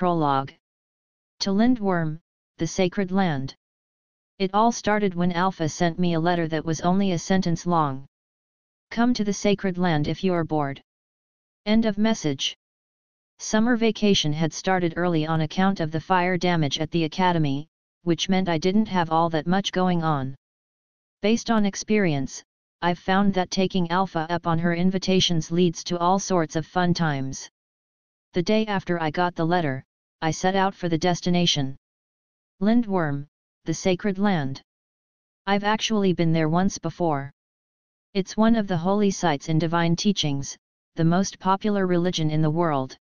Prologue. To Lindworm, the Sacred Land. It all started when Alpha sent me a letter that was only a sentence long. Come to the Sacred Land if you're bored. End of message. Summer vacation had started early on account of the fire damage at the academy, which meant I didn't have all that much going on. Based on experience, I've found that taking Alpha up on her invitations leads to all sorts of fun times. The day after I got the letter, I set out for the destination. Lindworm, the Sacred Land. I've actually been there once before. It's one of the holy sites in divine teachings, the most popular religion in the world.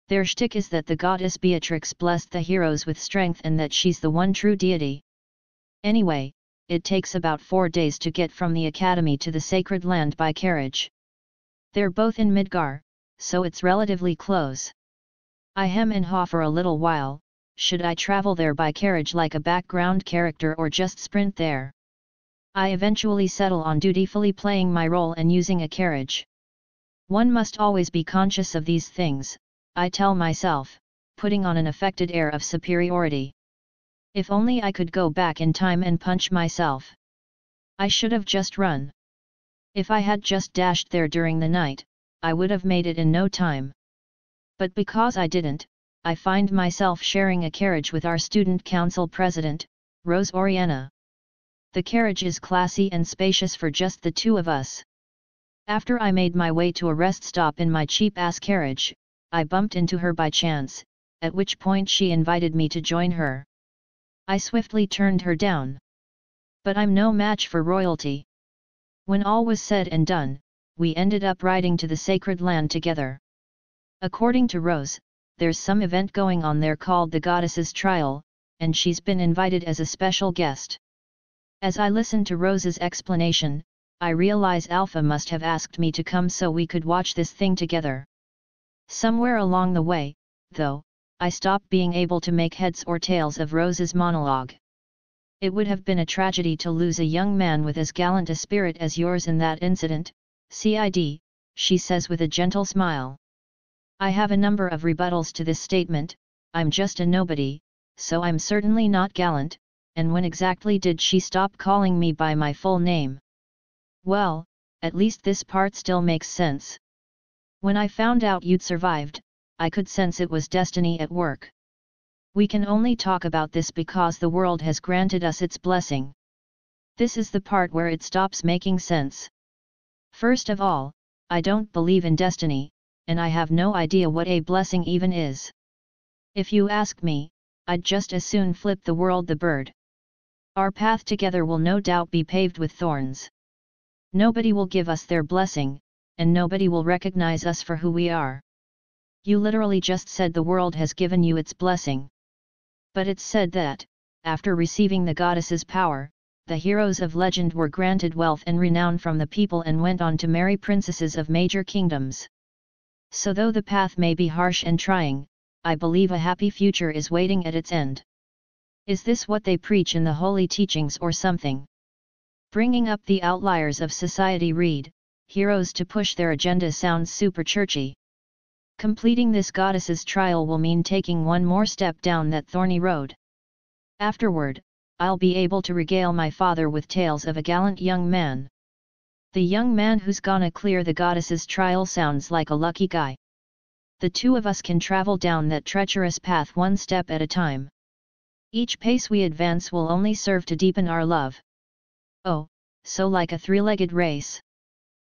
Their shtick is that the goddess Beatrix blessed the heroes with strength and that she's the one true deity. Anyway, it takes about 4 days to get from the academy to the Sacred Land by carriage. They're both in Midgar, so it's relatively close. I hem and haw for a little while, should I travel there by carriage like a background character or just sprint there? I eventually settle on dutifully playing my role and using a carriage. One must always be conscious of these things, I tell myself, putting on an affected air of superiority. If only I could go back in time and punch myself. I should have just run. If I had just dashed there during the night, I would have made it in no time. But because I didn't, I find myself sharing a carriage with our student council president, Rose Oriana. The carriage is classy and spacious for just the two of us. After I made my way to a rest stop in my cheap-ass carriage, I bumped into her by chance, at which point she invited me to join her. I swiftly turned her down. But I'm no match for royalty. When all was said and done, we ended up riding to the Sacred Land together. According to Rose, there's some event going on there called the Goddess's Trial, and she's been invited as a special guest. As I listened to Rose's explanation, I realize Alpha must have asked me to come so we could watch this thing together. Somewhere along the way, though, I stopped being able to make heads or tails of Rose's monologue. It would have been a tragedy to lose a young man with as gallant a spirit as yours in that incident, Cid, she says with a gentle smile. I have a number of rebuttals to this statement. I'm just a nobody, so I'm certainly not gallant, and when exactly did she stop calling me by my full name? Well, at least this part still makes sense. When I found out you'd survived, I could sense it was destiny at work. We can only talk about this because the world has granted us its blessing. This is the part where it stops making sense. First of all, I don't believe in destiny, and I have no idea what a blessing even is. If you ask me, I'd just as soon flip the world the bird. Our path together will no doubt be paved with thorns. Nobody will give us their blessing, and nobody will recognize us for who we are. You literally just said the world has given you its blessing. But it's said that, after receiving the goddess's power, the heroes of legend were granted wealth and renown from the people and went on to marry princesses of major kingdoms. So though the path may be harsh and trying, I believe a happy future is waiting at its end. Is this what they preach in the holy teachings or something? Bringing up the outliers of society read, heroes to push their agenda sounds super churchy. Completing this goddess's trial will mean taking one more step down that thorny road. Afterward, I'll be able to regale my father with tales of a gallant young man. The young man who's gonna clear the goddess's trial sounds like a lucky guy. The two of us can travel down that treacherous path one step at a time. Each pace we advance will only serve to deepen our love. Oh, so like a three-legged race.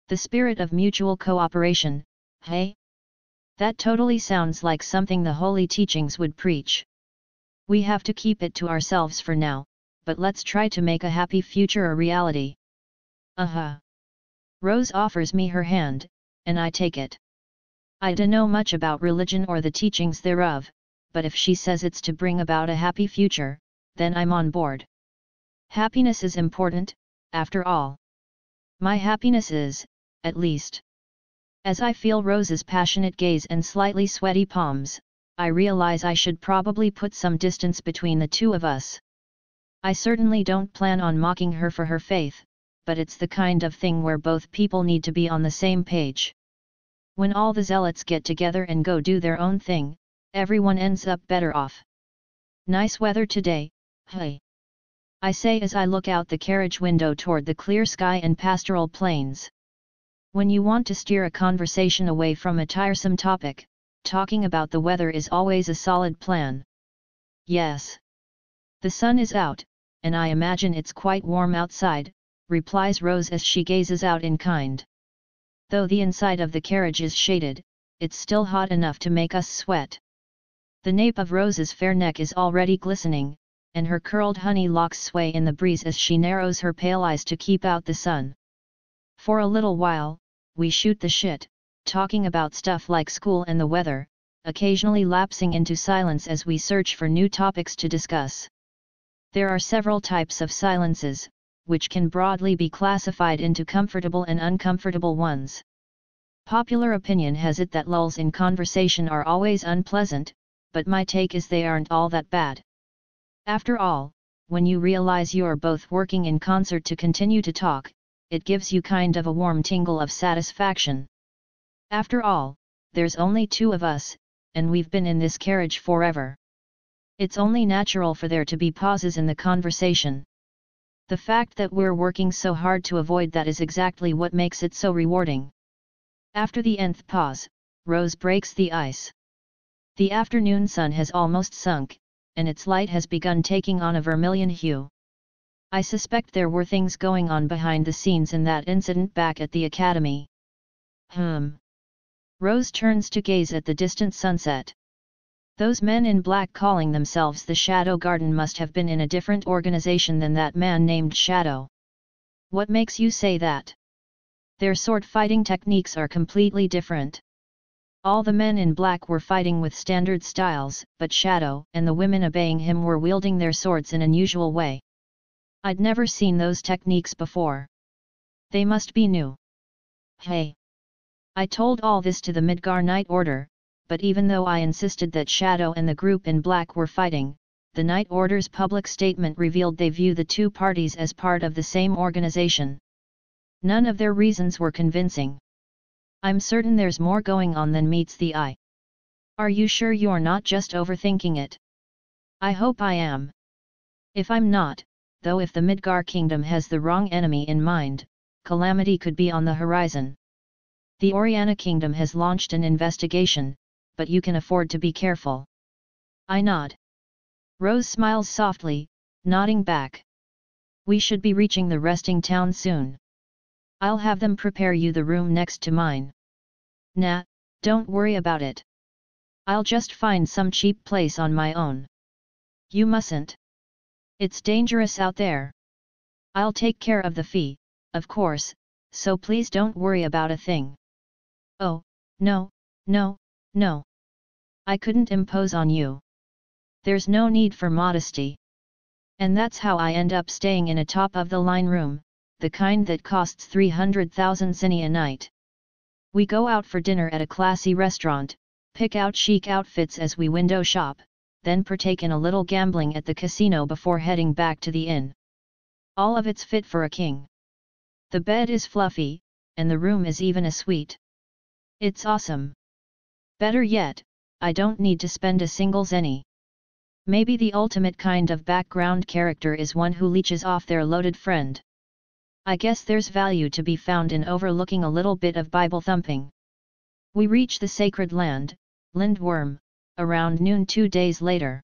The spirit of mutual cooperation, hey? That totally sounds like something the holy teachings would preach. We have to keep it to ourselves for now, but let's try to make a happy future a reality. Rose offers me her hand, and I take it. I don't know much about religion or the teachings thereof, but if she says it's to bring about a happy future, then I'm on board. Happiness is important, after all. My happiness is, at least. As I feel Rose's passionate gaze and slightly sweaty palms, I realize I should probably put some distance between the two of us. I certainly don't plan on mocking her for her faith, but it's the kind of thing where both people need to be on the same page. When all the zealots get together and go do their own thing, Everyone ends up better off. Nice weather today, hey. I say as I look out the carriage window toward the clear sky and pastoral plains. When you want to steer a conversation away from a tiresome topic, talking about the weather is always a solid plan. Yes. The sun is out, and I imagine it's quite warm outside, replies Rose as she gazes out in kind. Though the inside of the carriage is shaded, it's still hot enough to make us sweat. The nape of Rose's fair neck is already glistening, and her curled honey locks sway in the breeze as she narrows her pale eyes to keep out the sun. For a little while, we shoot the shit, talking about stuff like school and the weather, occasionally lapsing into silence as we search for new topics to discuss. There are several types of silences, which can broadly be classified into comfortable and uncomfortable ones. Popular opinion has it that lulls in conversation are always unpleasant, but my take is they aren't all that bad. After all, when you realize you're both working in concert to continue to talk, it gives you kind of a warm tingle of satisfaction. After all, there's only two of us, and we've been in this carriage forever. It's only natural for there to be pauses in the conversation. The fact that we're working so hard to avoid that is exactly what makes it so rewarding. After the nth pause, Rose breaks the ice. The afternoon sun has almost sunk, and its light has begun taking on a vermilion hue. I suspect there were things going on behind the scenes in that incident back at the academy. Rose turns to gaze at the distant sunset. Those men in black calling themselves the Shadow Garden must have been in a different organization than that man named Shadow. What makes you say that? Their sword fighting techniques are completely different. All the men in black were fighting with standard styles, but Shadow and the women obeying him were wielding their swords in an unusual way. I'd never seen those techniques before. They must be new. Hey! I told all this to the Midgar Night Order, but even though I insisted that Shadow and the group in black were fighting, the Night Order's public statement revealed they view the two parties as part of the same organization. None of their reasons were convincing. I'm certain there's more going on than meets the eye. Are you sure you're not just overthinking it? I hope I am. If I'm not, though, if the Midgar Kingdom has the wrong enemy in mind, calamity could be on the horizon. The Oriana Kingdom has launched an investigation, but you can afford to be careful. I nod. Rose smiles softly, nodding back. We should be reaching the resting town soon. I'll have them prepare you the room next to mine. Nah, don't worry about it. I'll just find some cheap place on my own. You mustn't. It's dangerous out there. I'll take care of the fee, of course, so please don't worry about a thing. Oh, no, no, no. I couldn't impose on you. There's no need for modesty. And that's how I end up staying in a top-of-the-line room, the kind that costs 300,000 zinni a night. We go out for dinner at a classy restaurant, pick out chic outfits as we window shop, then partake in a little gambling at the casino before heading back to the inn. All of it's fit for a king. The bed is fluffy, and the room is even a suite. It's awesome. Better yet, I don't need to spend a single zenny. Maybe the ultimate kind of background character is one who leeches off their loaded friend. I guess there's value to be found in overlooking a little bit of Bible thumping. We reach the sacred land, Lindworm, around noon 2 days later.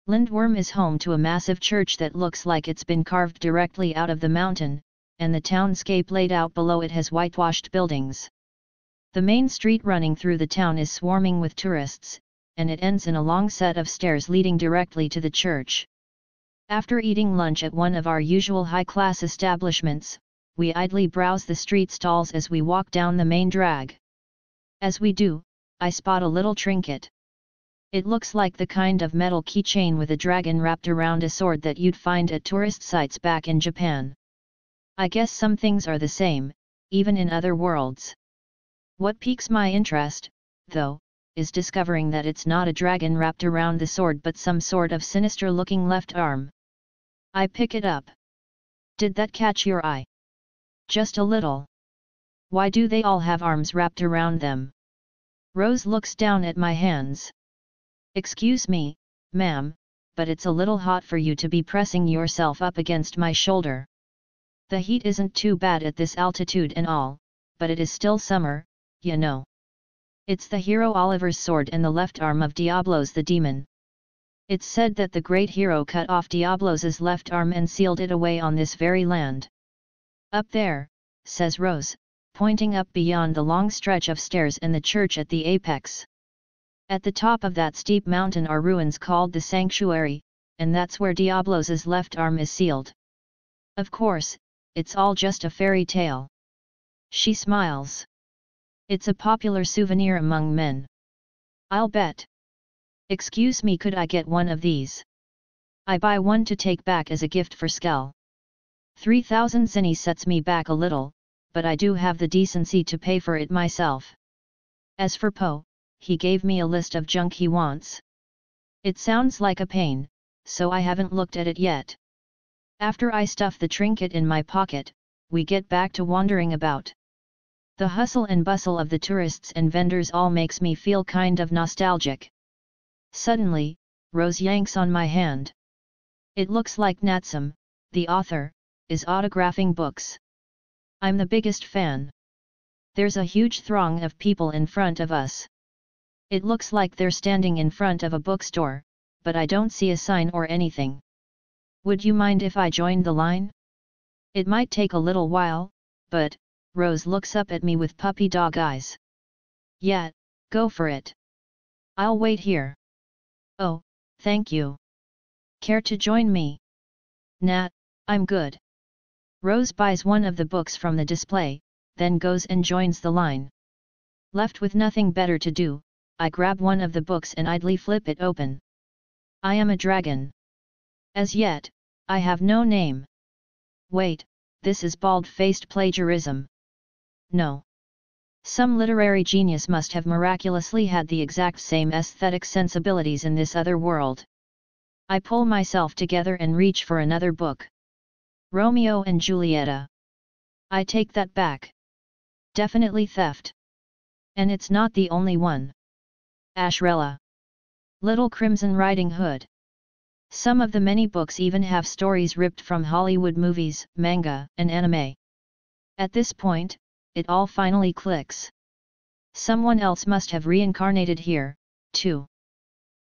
Lindworm is home to a massive church that looks like it's been carved directly out of the mountain, and the townscape laid out below it has whitewashed buildings. The main street running through the town is swarming with tourists, and it ends in a long set of stairs leading directly to the church. After eating lunch at one of our usual high-class establishments, we idly browse the street stalls as we walk down the main drag. As we do, I spot a little trinket. It looks like the kind of metal keychain with a dragon wrapped around a sword that you'd find at tourist sites back in Japan. I guess some things are the same, even in other worlds. What piques my interest, though, is discovering that it's not a dragon wrapped around the sword but some sort of sinister-looking left arm. I pick it up. Did that catch your eye? Just a little. Why do they all have arms wrapped around them? Rose looks down at my hands. Excuse me, ma'am, but it's a little hot for you to be pressing yourself up against my shoulder. The heat isn't too bad at this altitude and all, but it is still summer, you know. It's the hero Oliver's sword and the left arm of Diablos the demon. It's said that the great hero cut off Diablos's left arm and sealed it away on this very land. Up there, says Rose, pointing up beyond the long stretch of stairs and the church at the apex. At the top of that steep mountain are ruins called the Sanctuary, and that's where Diablos's left arm is sealed. Of course, it's all just a fairy tale. She smiles. It's a popular souvenir among men. I'll bet. Excuse me, could I get one of these? I buy one to take back as a gift for Skell. 3,000 zinni sets me back a little, but I do have the decency to pay for it myself. As for Poe, he gave me a list of junk he wants. It sounds like a pain, so I haven't looked at it yet. After I stuff the trinket in my pocket, we get back to wandering about. The hustle and bustle of the tourists and vendors all makes me feel kind of nostalgic. Suddenly, Rose yanks on my hand. It looks like Natsum, the author, is autographing books. I'm the biggest fan. There's a huge throng of people in front of us. It looks like they're standing in front of a bookstore, but I don't see a sign or anything. Would you mind if I joined the line? It might take a little while, but, Rose looks up at me with puppy dog eyes. Yeah, go for it. I'll wait here. Oh, thank you. Care to join me? Nah, I'm good. Rose buys one of the books from the display, then goes and joins the line. Left with nothing better to do, I grab one of the books and idly flip it open. I am a dragon. As yet, I have no name. Wait, this is bald-faced plagiarism. No. Some literary genius must have miraculously had the exact same aesthetic sensibilities in this other world. I pull myself together and reach for another book. Romeo and Julieta. I take that back. Definitely theft. And it's not the only one. Ashrella. Little Crimson Riding Hood. Some of the many books even have stories ripped from Hollywood movies, manga, and anime. At this point, it all finally clicks. Someone else must have reincarnated here, too.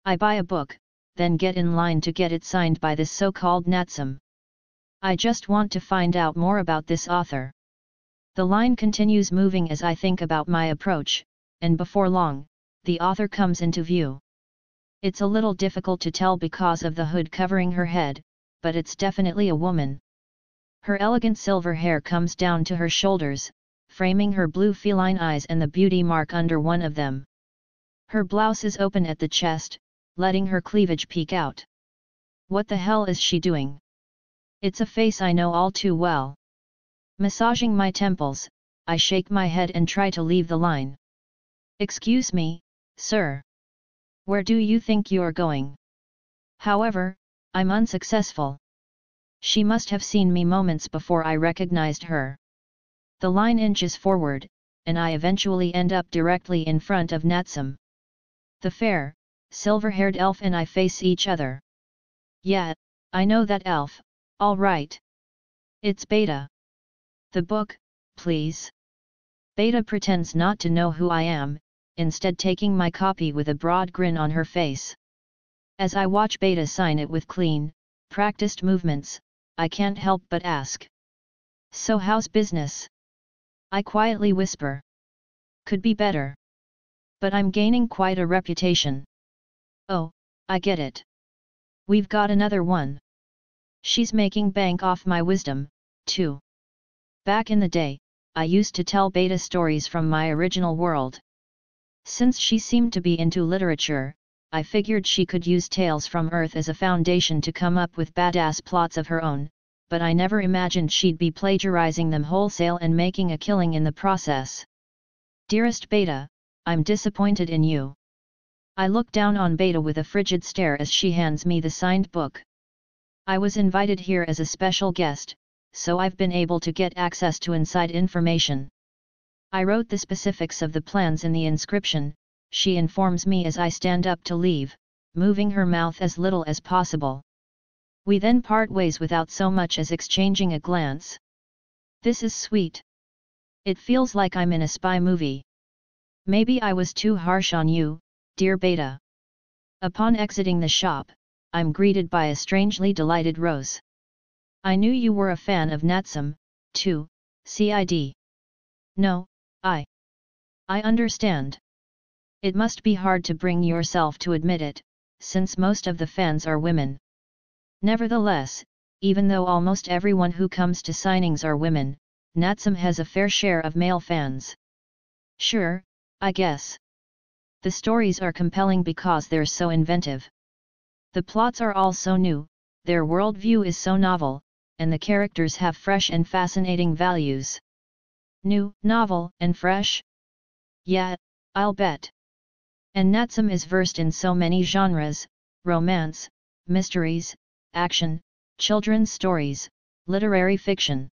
I buy a book, then get in line to get it signed by this so-called Natsum. I just want to find out more about this author. The line continues moving as I think about my approach, and before long, the author comes into view. It's a little difficult to tell because of the hood covering her head, but it's definitely a woman. Her elegant silver hair comes down to her shoulders, framing her blue feline eyes and the beauty mark under one of them. Her blouse is open at the chest, letting her cleavage peek out. What the hell is she doing? It's a face I know all too well. Massaging my temples, I shake my head and try to leave the line. Excuse me, sir. Where do you think you're going? However, I'm unsuccessful. She must have seen me moments before I recognized her. The line inches forward, and I eventually end up directly in front of Natsum. The fair, silver-haired elf and I face each other. Yeah, I know that elf, all right. It's Beta. The book, please. Beta pretends not to know who I am, instead taking my copy with a broad grin on her face. As I watch Beta sign it with clean, practiced movements, I can't help but ask. So how's business? I quietly whisper. Could be better. But I'm gaining quite a reputation. Oh, I get it. We've got another one. She's making bank off my wisdom, too. Back in the day, I used to tell Beta stories from my original world. Since she seemed to be into literature, I figured she could use tales from Earth as a foundation to come up with badass plots of her own, but I never imagined she'd be plagiarizing them wholesale and making a killing in the process. Dearest Beta, I'm disappointed in you. I look down on Beta with a frigid stare as she hands me the signed book. I was invited here as a special guest, so I've been able to get access to inside information. I wrote the specifics of the plans in the inscription, she informs me as I stand up to leave, moving her mouth as little as possible. We then part ways without so much as exchanging a glance. This is sweet. It feels like I'm in a spy movie. Maybe I was too harsh on you, dear Beta. Upon exiting the shop, I'm greeted by a strangely delighted Rose. I knew you were a fan of Natsum, too, Cid. No, I understand. It must be hard to bring yourself to admit it, since most of the fans are women. Nevertheless, even though almost everyone who comes to signings are women, Natsum has a fair share of male fans. Sure, I guess. The stories are compelling because they're so inventive. The plots are all so new, their worldview is so novel, and the characters have fresh and fascinating values. New, novel, and fresh? Yeah, I'll bet. And Natsum is versed in so many genres: romance, mysteries, action, children's stories, literary fiction.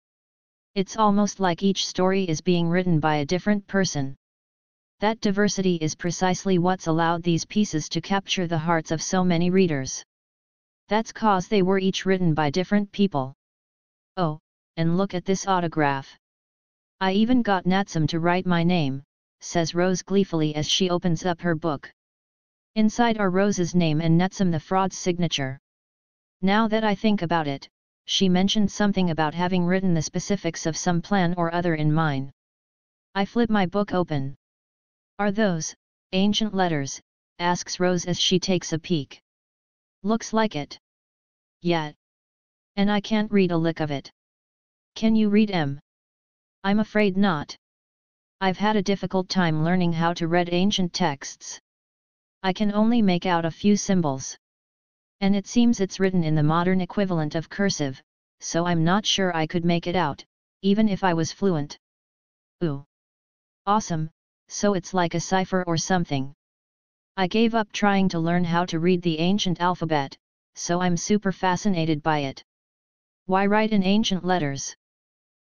It's almost like each story is being written by a different person. That diversity is precisely what's allowed these pieces to capture the hearts of so many readers. That's 'cause they were each written by different people. Oh, and look at this autograph. I even got Natsum to write my name, says Rose gleefully as she opens up her book. Inside are Rose's name and Natsum the fraud's signature. Now that I think about it, she mentioned something about having written the specifics of some plan or other in mine. I flip my book open. Are those ancient letters? Asks Rose as she takes a peek. Looks like it. Yeah. And I can't read a lick of it. Can you read 'em? I'm afraid not. I've had a difficult time learning how to read ancient texts. I can only make out a few symbols. And it seems it's written in the modern equivalent of cursive, so I'm not sure I could make it out, even if I was fluent. Ooh. Awesome, so it's like a cipher or something. I gave up trying to learn how to read the ancient alphabet, so I'm super fascinated by it. Why write in ancient letters?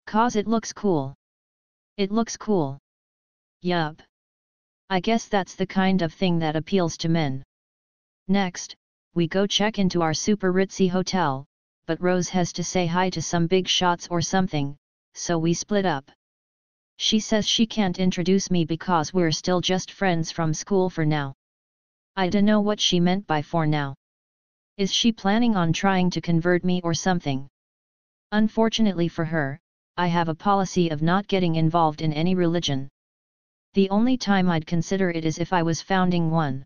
'Cause it looks cool. It looks cool. Yup. I guess that's the kind of thing that appeals to men. Next, we go check into our super ritzy hotel, but Rose has to say hi to some big shots or something, so we split up. She says she can't introduce me because we're still just friends from school for now. I dunno what she meant by for now. Is she planning on trying to convert me or something? Unfortunately for her, I have a policy of not getting involved in any religion. The only time I'd consider it is if I was founding one.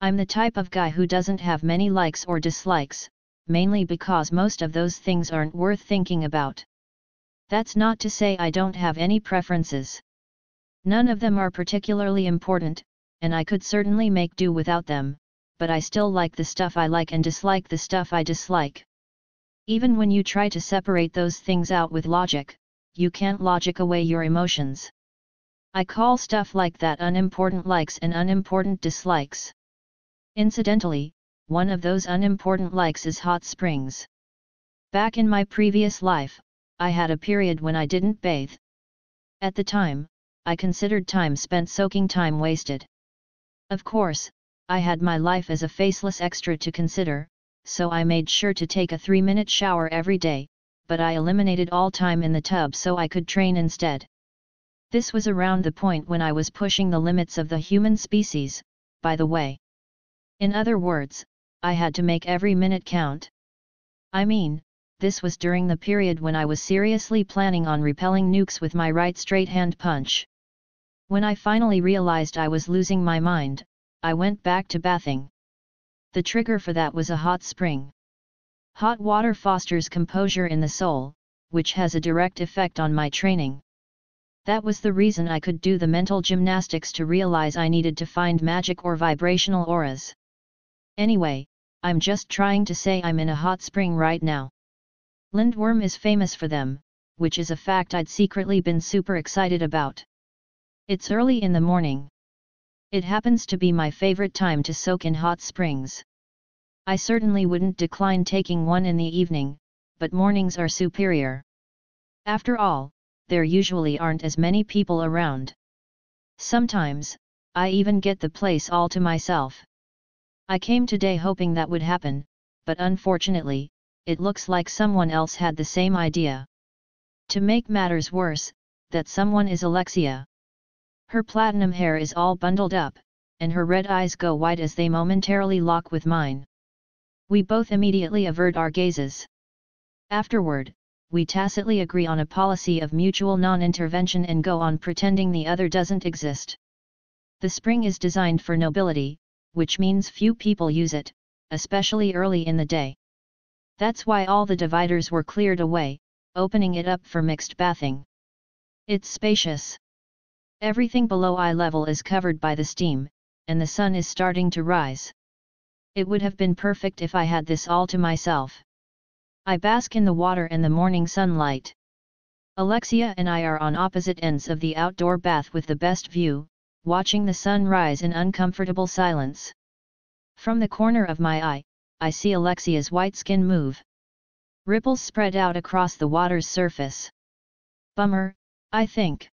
I'm the type of guy who doesn't have many likes or dislikes, mainly because most of those things aren't worth thinking about. That's not to say I don't have any preferences. None of them are particularly important, and I could certainly make do without them, but I still like the stuff I like and dislike the stuff I dislike. Even when you try to separate those things out with logic, you can't logic away your emotions. I call stuff like that unimportant likes and unimportant dislikes. Incidentally, one of those unimportant likes is hot springs. Back in my previous life, I had a period when I didn't bathe. At the time, I considered time spent soaking time wasted. Of course, I had my life as a faceless extra to consider, so I made sure to take a 3-minute shower every day, but I eliminated all time in the tub so I could train instead. This was around the point when I was pushing the limits of the human species, by the way. In other words, I had to make every minute count. I mean, this was during the period when I was seriously planning on repelling nukes with my right straight hand punch. When I finally realized I was losing my mind, I went back to bathing. The trigger for that was a hot spring. Hot water fosters composure in the soul, which has a direct effect on my training. That was the reason I could do the mental gymnastics to realize I needed to find magic or vibrational auras. Anyway, I'm just trying to say I'm in a hot spring right now. Lindworm is famous for them, which is a fact I'd secretly been super excited about. It's early in the morning. It happens to be my favorite time to soak in hot springs. I certainly wouldn't decline taking one in the evening, but mornings are superior. After all, there usually aren't as many people around. Sometimes, I even get the place all to myself. I came today hoping that would happen, but unfortunately, it looks like someone else had the same idea. To make matters worse, that someone is Alexia. Her platinum hair is all bundled up, and her red eyes go wide as they momentarily lock with mine. We both immediately avert our gazes. Afterward, we tacitly agree on a policy of mutual non-intervention and go on pretending the other doesn't exist. The spring is designed for nobility, which means few people use it, especially early in the day. That's why all the dividers were cleared away, opening it up for mixed bathing. It's spacious. Everything below eye level is covered by the steam, and the sun is starting to rise. It would have been perfect if I had this all to myself. I bask in the water and the morning sunlight. Alexia and I are on opposite ends of the outdoor bath with the best view, watching the sun rise in uncomfortable silence. From the corner of my eye, I see Alexia's white skin move. Ripples spread out across the water's surface. Bummer, I think.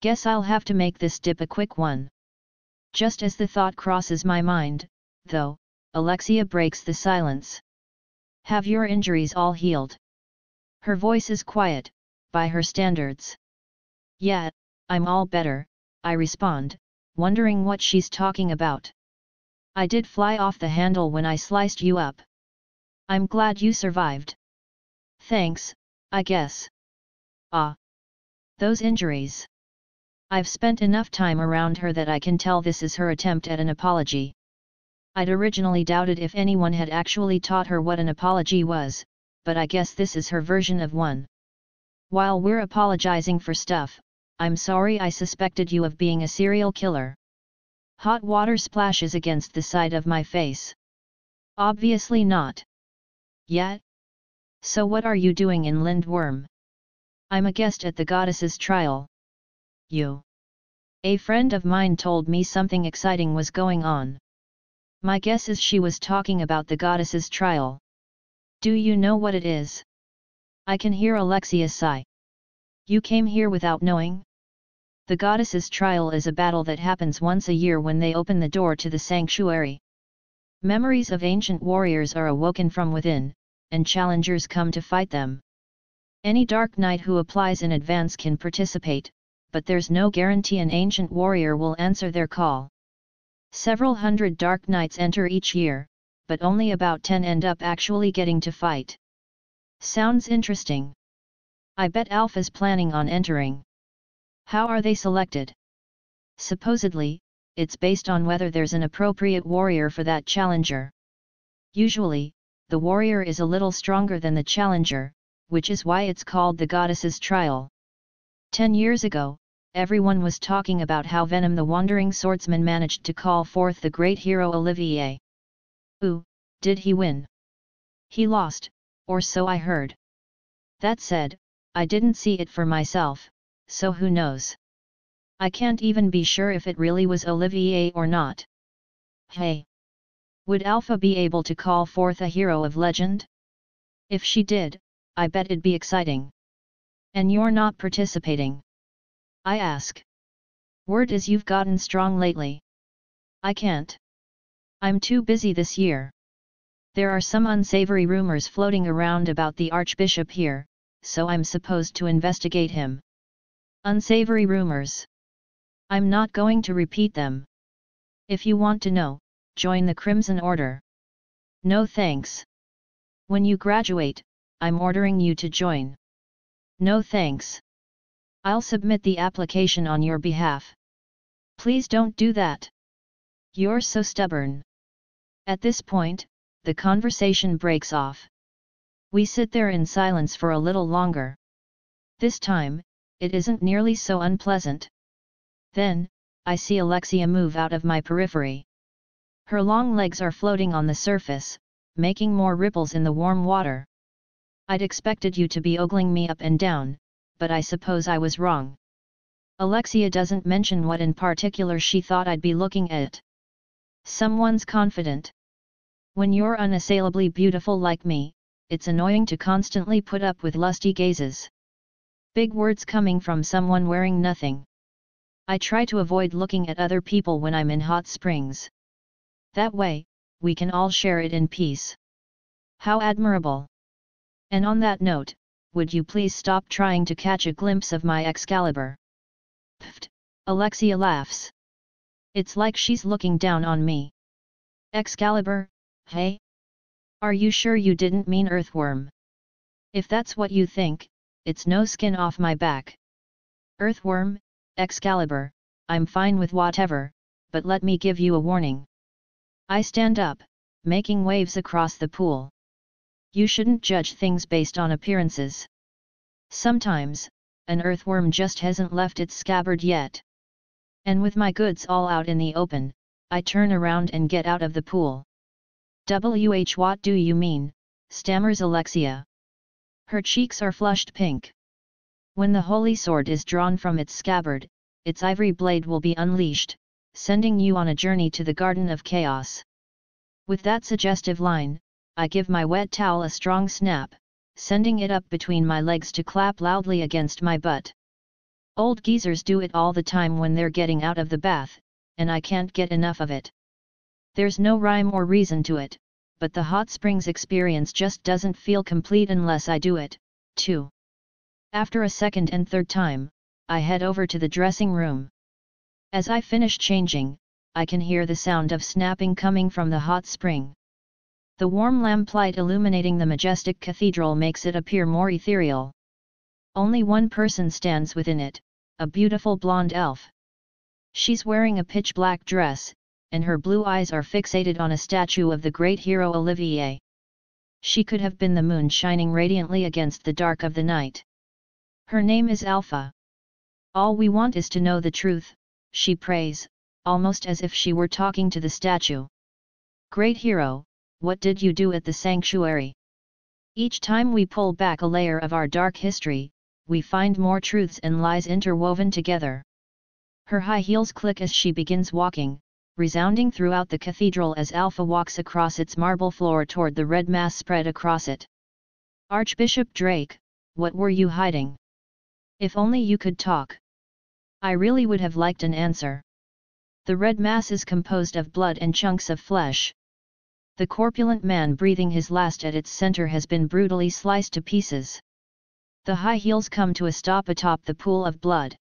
Guess I'll have to make this dip a quick one. Just as the thought crosses my mind, though, Alexia breaks the silence. Have your injuries all healed? Her voice is quiet, by her standards. Yeah, I'm all better, I respond, wondering what she's talking about. I did fly off the handle when I sliced you up. I'm glad you survived. Thanks, I guess. Ah. Those injuries. I've spent enough time around her that I can tell this is her attempt at an apology. I'd originally doubted if anyone had actually taught her what an apology was, but I guess this is her version of one. While we're apologizing for stuff, I'm sorry I suspected you of being a serial killer. Hot water splashes against the side of my face. Obviously not. Yet? So what are you doing in Lindworm? I'm a guest at the goddess's trial. You. A friend of mine told me something exciting was going on. My guess is she was talking about the goddess's trial. Do you know what it is? I can hear Alexia sigh. You came here without knowing? The goddess's trial is a battle that happens once a year when they open the door to the sanctuary. Memories of ancient warriors are awoken from within, and challengers come to fight them. Any dark knight who applies in advance can participate, but there's no guarantee an ancient warrior will answer their call. Several hundred dark knights enter each year, but only about 10 end up actually getting to fight. Sounds interesting. I bet Alpha's planning on entering. How are they selected? Supposedly, it's based on whether there's an appropriate warrior for that challenger. Usually, the warrior is a little stronger than the challenger, which is why it's called the goddess's trial. 10 years ago, everyone was talking about how Venom the Wandering Swordsman managed to call forth the great hero Olivier. Ooh, did he win? He lost, or so I heard. That said, I didn't see it for myself, so who knows? I can't even be sure if it really was Olivier or not. Hey! Would Alpha be able to call forth a hero of legend? If she did, I bet it'd be exciting. And you're not participating? I ask. Word is you've gotten strong lately. I can't. I'm too busy this year. There are some unsavory rumors floating around about the Archbishop here, so I'm supposed to investigate him. Unsavory rumors. I'm not going to repeat them. If you want to know, join the Crimson Order. No thanks. When you graduate, I'm ordering you to join. No thanks. I'll submit the application on your behalf. Please don't do that. You're so stubborn. At this point, the conversation breaks off. We sit there in silence for a little longer. This time, it isn't nearly so unpleasant. Then, I see Alexia move out of my periphery. Her long legs are floating on the surface, making more ripples in the warm water. I'd expected you to be ogling me up and down, but I suppose I was wrong. Alexia doesn't mention what in particular she thought I'd be looking at. Someone's confident. When you're unassailably beautiful like me, it's annoying to constantly put up with lusty gazes. Big words coming from someone wearing nothing. I try to avoid looking at other people when I'm in hot springs. That way, we can all share it in peace. How admirable! And on that note, would you please stop trying to catch a glimpse of my Excalibur? Pfft, Alexia laughs. It's like she's looking down on me. Excalibur, hey? Are you sure you didn't mean earthworm? If that's what you think, it's no skin off my back. Earthworm, Excalibur, I'm fine with whatever, but let me give you a warning. I stand up, making waves across the pool. You shouldn't judge things based on appearances. Sometimes, an earthworm just hasn't left its scabbard yet. And with my goods all out in the open, I turn around and get out of the pool. What do you mean? Stammers Alexia. Her cheeks are flushed pink. When the holy sword is drawn from its scabbard, its ivory blade will be unleashed, sending you on a journey to the Garden of Chaos. With that suggestive line, I give my wet towel a strong snap, sending it up between my legs to clap loudly against my butt. Old geezers do it all the time when they're getting out of the bath, and I can't get enough of it. There's no rhyme or reason to it, but the hot springs experience just doesn't feel complete unless I do it, too. After a second and third time, I head over to the dressing room. As I finish changing, I can hear the sound of snapping coming from the hot spring. The warm lamplight illuminating the majestic cathedral makes it appear more ethereal. Only one person stands within it, a beautiful blonde elf. She's wearing a pitch-black dress, and her blue eyes are fixated on a statue of the great hero Olivier. She could have been the moon shining radiantly against the dark of the night. Her name is Alpha. All we want is to know the truth, she prays, almost as if she were talking to the statue. Great hero, what did you do at the sanctuary? Each time we pull back a layer of our dark history, we find more truths and lies interwoven together. Her high heels click as she begins walking, resounding throughout the cathedral as Alpha walks across its marble floor toward the red mass spread across it. Archbishop Drake, what were you hiding? If only you could talk. I really would have liked an answer. The red mass is composed of blood and chunks of flesh. The corpulent man breathing his last at its center has been brutally sliced to pieces. The high heels come to a stop atop the pool of blood.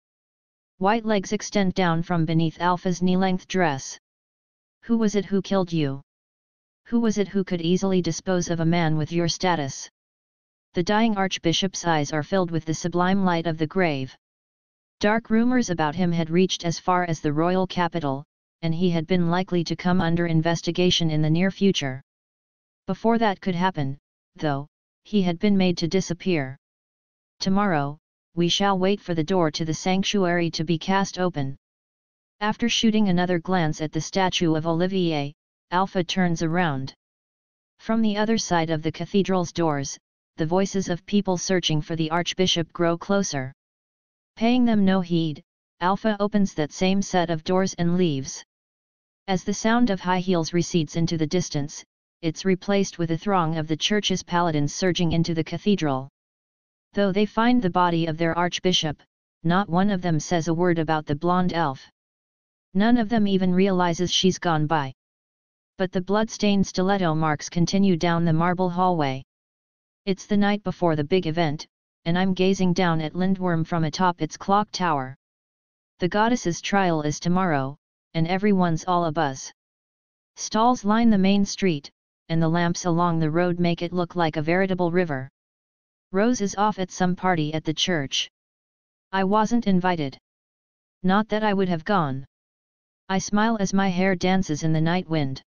White legs extend down from beneath Alpha's knee-length dress. Who was it who killed you? Who was it who could easily dispose of a man with your status? The dying archbishop's eyes are filled with the sublime light of the grave. Dark rumors about him had reached as far as the royal capital, and he had been likely to come under investigation in the near future. Before that could happen, though, he had been made to disappear. Tomorrow, we shall wait for the door to the sanctuary to be cast open. After shooting another glance at the statue of Olivier, Alpha turns around. From the other side of the cathedral's doors, the voices of people searching for the archbishop grow closer. Paying them no heed, Alpha opens that same set of doors and leaves. As the sound of high heels recedes into the distance, it's replaced with a throng of the church's paladins surging into the cathedral. Though they find the body of their archbishop, not one of them says a word about the blonde elf. None of them even realizes she's gone by. But the blood-stained stiletto marks continue down the marble hallway. It's the night before the big event, and I'm gazing down at Lindworm from atop its clock tower. The goddess's trial is tomorrow, and everyone's all abuzz. Stalls line the main street, and the lamps along the road make it look like a veritable river. Rose is off at some party at the church. I wasn't invited. Not that I would have gone. I smile as my hair dances in the night wind.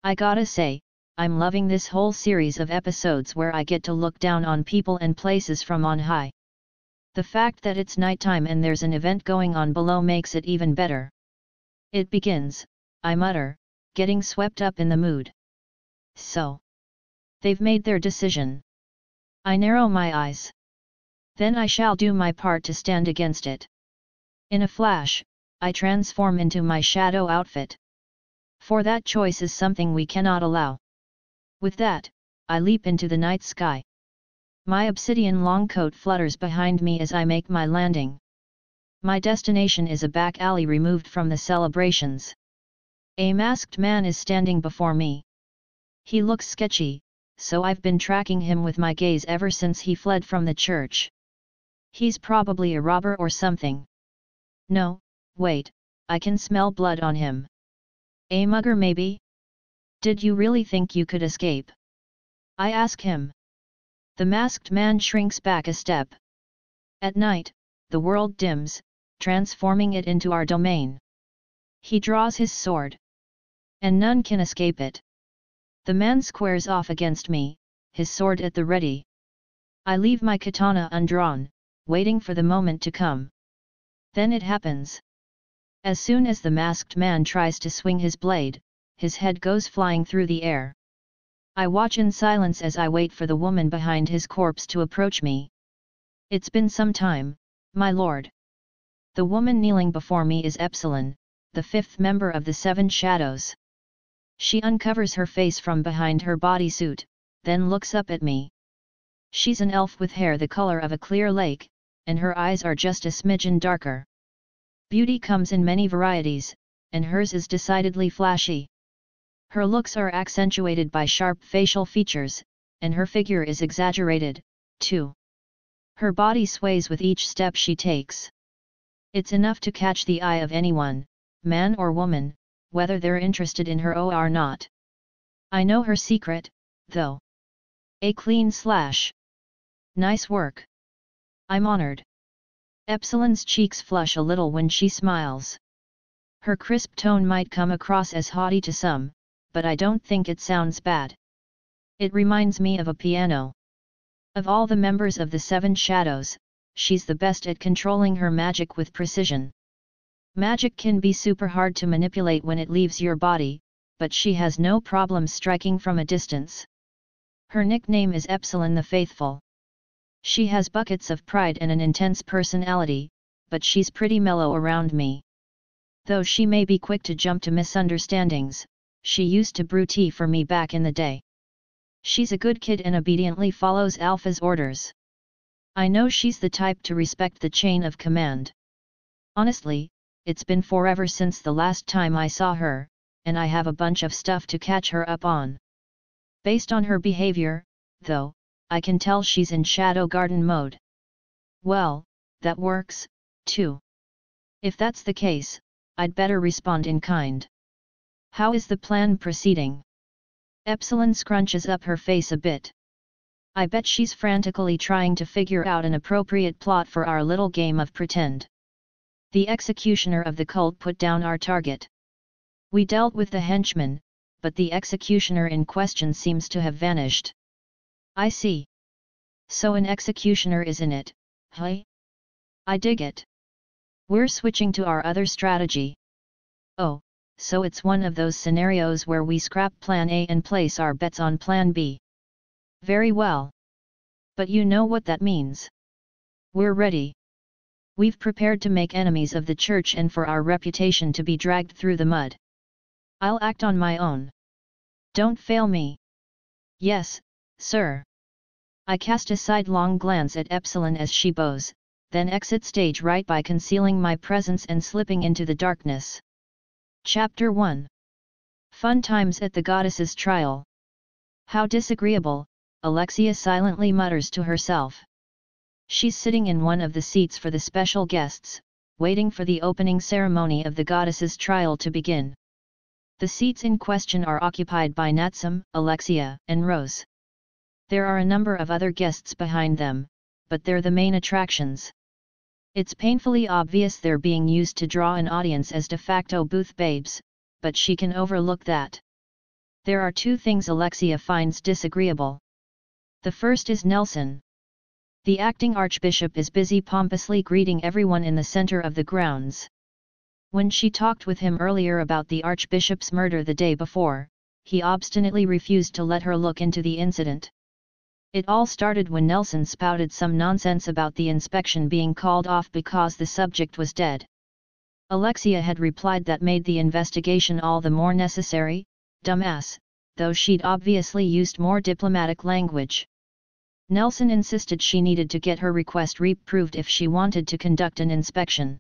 I gotta say, I'm loving this whole series of episodes where I get to look down on people and places from on high. The fact that it's nighttime and there's an event going on below makes it even better. It begins, I mutter, getting swept up in the mood. So. They've made their decision. I narrow my eyes. Then I shall do my part to stand against it. In a flash, I transform into my shadow outfit. For that choice is something we cannot allow. With that, I leap into the night sky. My obsidian long coat flutters behind me as I make my landing. My destination is a back alley removed from the celebrations. A masked man is standing before me. He looks sketchy, so I've been tracking him with my gaze ever since he fled from the church. He's probably a robber or something. No, wait, I can smell blood on him. A mugger maybe? Did you really think you could escape? I ask him. The masked man shrinks back a step. At night, the world dims, transforming it into our domain. He draws his sword. And none can escape it. The man squares off against me, his sword at the ready. I leave my katana undrawn, waiting for the moment to come. Then it happens. As soon as the masked man tries to swing his blade, his head goes flying through the air. I watch in silence as I wait for the woman behind his corpse to approach me. It's been some time, my lord. The woman kneeling before me is Epsilon, the fifth member of the Seven Shadows. She uncovers her face from behind her bodysuit, then looks up at me. She's an elf with hair the color of a clear lake, and her eyes are just a smidgen darker. Beauty comes in many varieties, and hers is decidedly flashy. Her looks are accentuated by sharp facial features, and her figure is exaggerated, too. Her body sways with each step she takes. It's enough to catch the eye of anyone, man or woman, whether they're interested in her or not. I know her secret, though. A clean slash. Nice work. I'm honored. Epsilon's cheeks flush a little when she smiles. Her crisp tone might come across as haughty to some, but I don't think it sounds bad. It reminds me of a piano. Of all the members of the Seven Shadows, she's the best at controlling her magic with precision. Magic can be super hard to manipulate when it leaves your body, but she has no problem striking from a distance. Her nickname is Epsilon the Faithful. She has buckets of pride and an intense personality, but she's pretty mellow around me. Though she may be quick to jump to misunderstandings, she used to brew tea for me back in the day. She's a good kid and obediently follows Alpha's orders. I know she's the type to respect the chain of command. Honestly, it's been forever since the last time I saw her, and I have a bunch of stuff to catch her up on. Based on her behavior, though, I can tell she's in Shadow Garden mode. Well, that works, too. If that's the case, I'd better respond in kind. How is the plan proceeding? Epsilon scrunches up her face a bit. I bet she's frantically trying to figure out an appropriate plot for our little game of pretend. The executioner of the cult put down our target. We dealt with the henchman, but the executioner in question seems to have vanished. I see. So an executioner is in it, huh? I dig it. We're switching to our other strategy. Oh, so it's one of those scenarios where we scrap plan A and place our bets on plan B. Very well. But you know what that means. We're ready. We've prepared to make enemies of the church and for our reputation to be dragged through the mud. I'll act on my own. Don't fail me. Yes, sir. I cast a sidelong glance at Epsilon as she bows, then exit stage right by concealing my presence and slipping into the darkness. Chapter 1. Fun times at the goddess's trial. How disagreeable, Alexia silently mutters to herself. She's sitting in one of the seats for the special guests, waiting for the opening ceremony of the goddess's trial to begin. The seats in question are occupied by Natsum, Alexia, and Rose. There are a number of other guests behind them, but they're the main attractions. It's painfully obvious they're being used to draw an audience as de facto booth babes, but she can overlook that. There are two things Alexia finds disagreeable. The first is Nelson. The acting archbishop is busy pompously greeting everyone in the center of the grounds. When she talked with him earlier about the archbishop's murder the day before, he obstinately refused to let her look into the incident. It all started when Nelson spouted some nonsense about the inspection being called off because the subject was dead. Alexia had replied that made the investigation all the more necessary, dumbass, though she'd obviously used more diplomatic language. Nelson insisted she needed to get her request reproved if she wanted to conduct an inspection.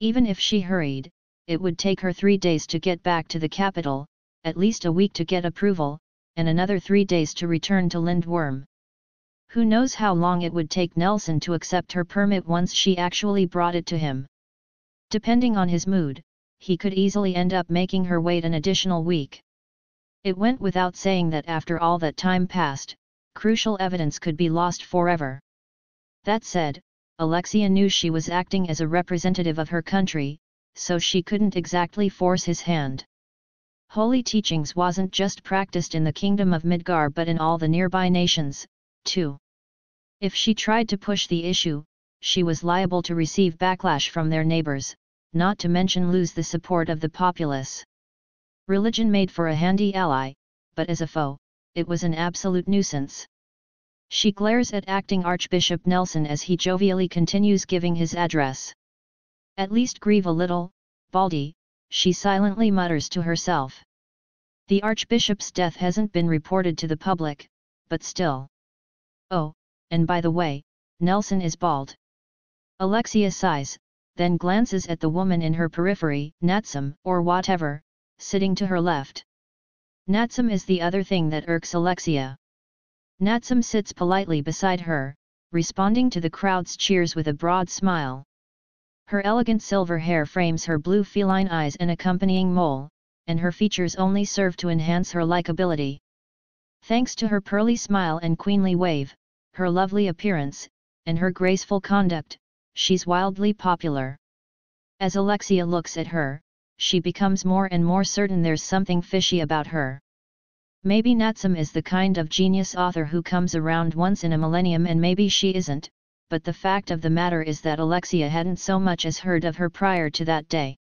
Even if she hurried, it would take her 3 days to get back to the capital, at least a week to get approval, and another 3 days to return to Lindworm. Who knows how long it would take Nelson to accept her permit once she actually brought it to him. Depending on his mood, he could easily end up making her wait an additional week. It went without saying that after all that time passed, crucial evidence could be lost forever. That said, Alexia knew she was acting as a representative of her country, so she couldn't exactly force his hand. Holy teachings wasn't just practiced in the kingdom of Midgar but in all the nearby nations, too. If she tried to push the issue, she was liable to receive backlash from their neighbors, not to mention lose the support of the populace. Religion made for a handy ally, but as a foe, it was an absolute nuisance. She glares at acting Archbishop Nelson as he jovially continues giving his address. At least grieve a little, Baldy, she silently mutters to herself. The Archbishop's death hasn't been reported to the public, but still. Oh, and by the way, Nelson is bald. Alexia sighs, then glances at the woman in her periphery, Natsum, or whatever, sitting to her left. Natsum is the other thing that irks Alexia. Natsum sits politely beside her, responding to the crowd's cheers with a broad smile. Her elegant silver hair frames her blue feline eyes and accompanying mole, and her features only serve to enhance her likability. Thanks to her pearly smile and queenly wave, her lovely appearance, and her graceful conduct, she's wildly popular. As Alexia looks at her, she becomes more and more certain there's something fishy about her. Maybe Natsum is the kind of genius author who comes around once in a millennium and maybe she isn't, but the fact of the matter is that Alexia hadn't so much as heard of her prior to that day.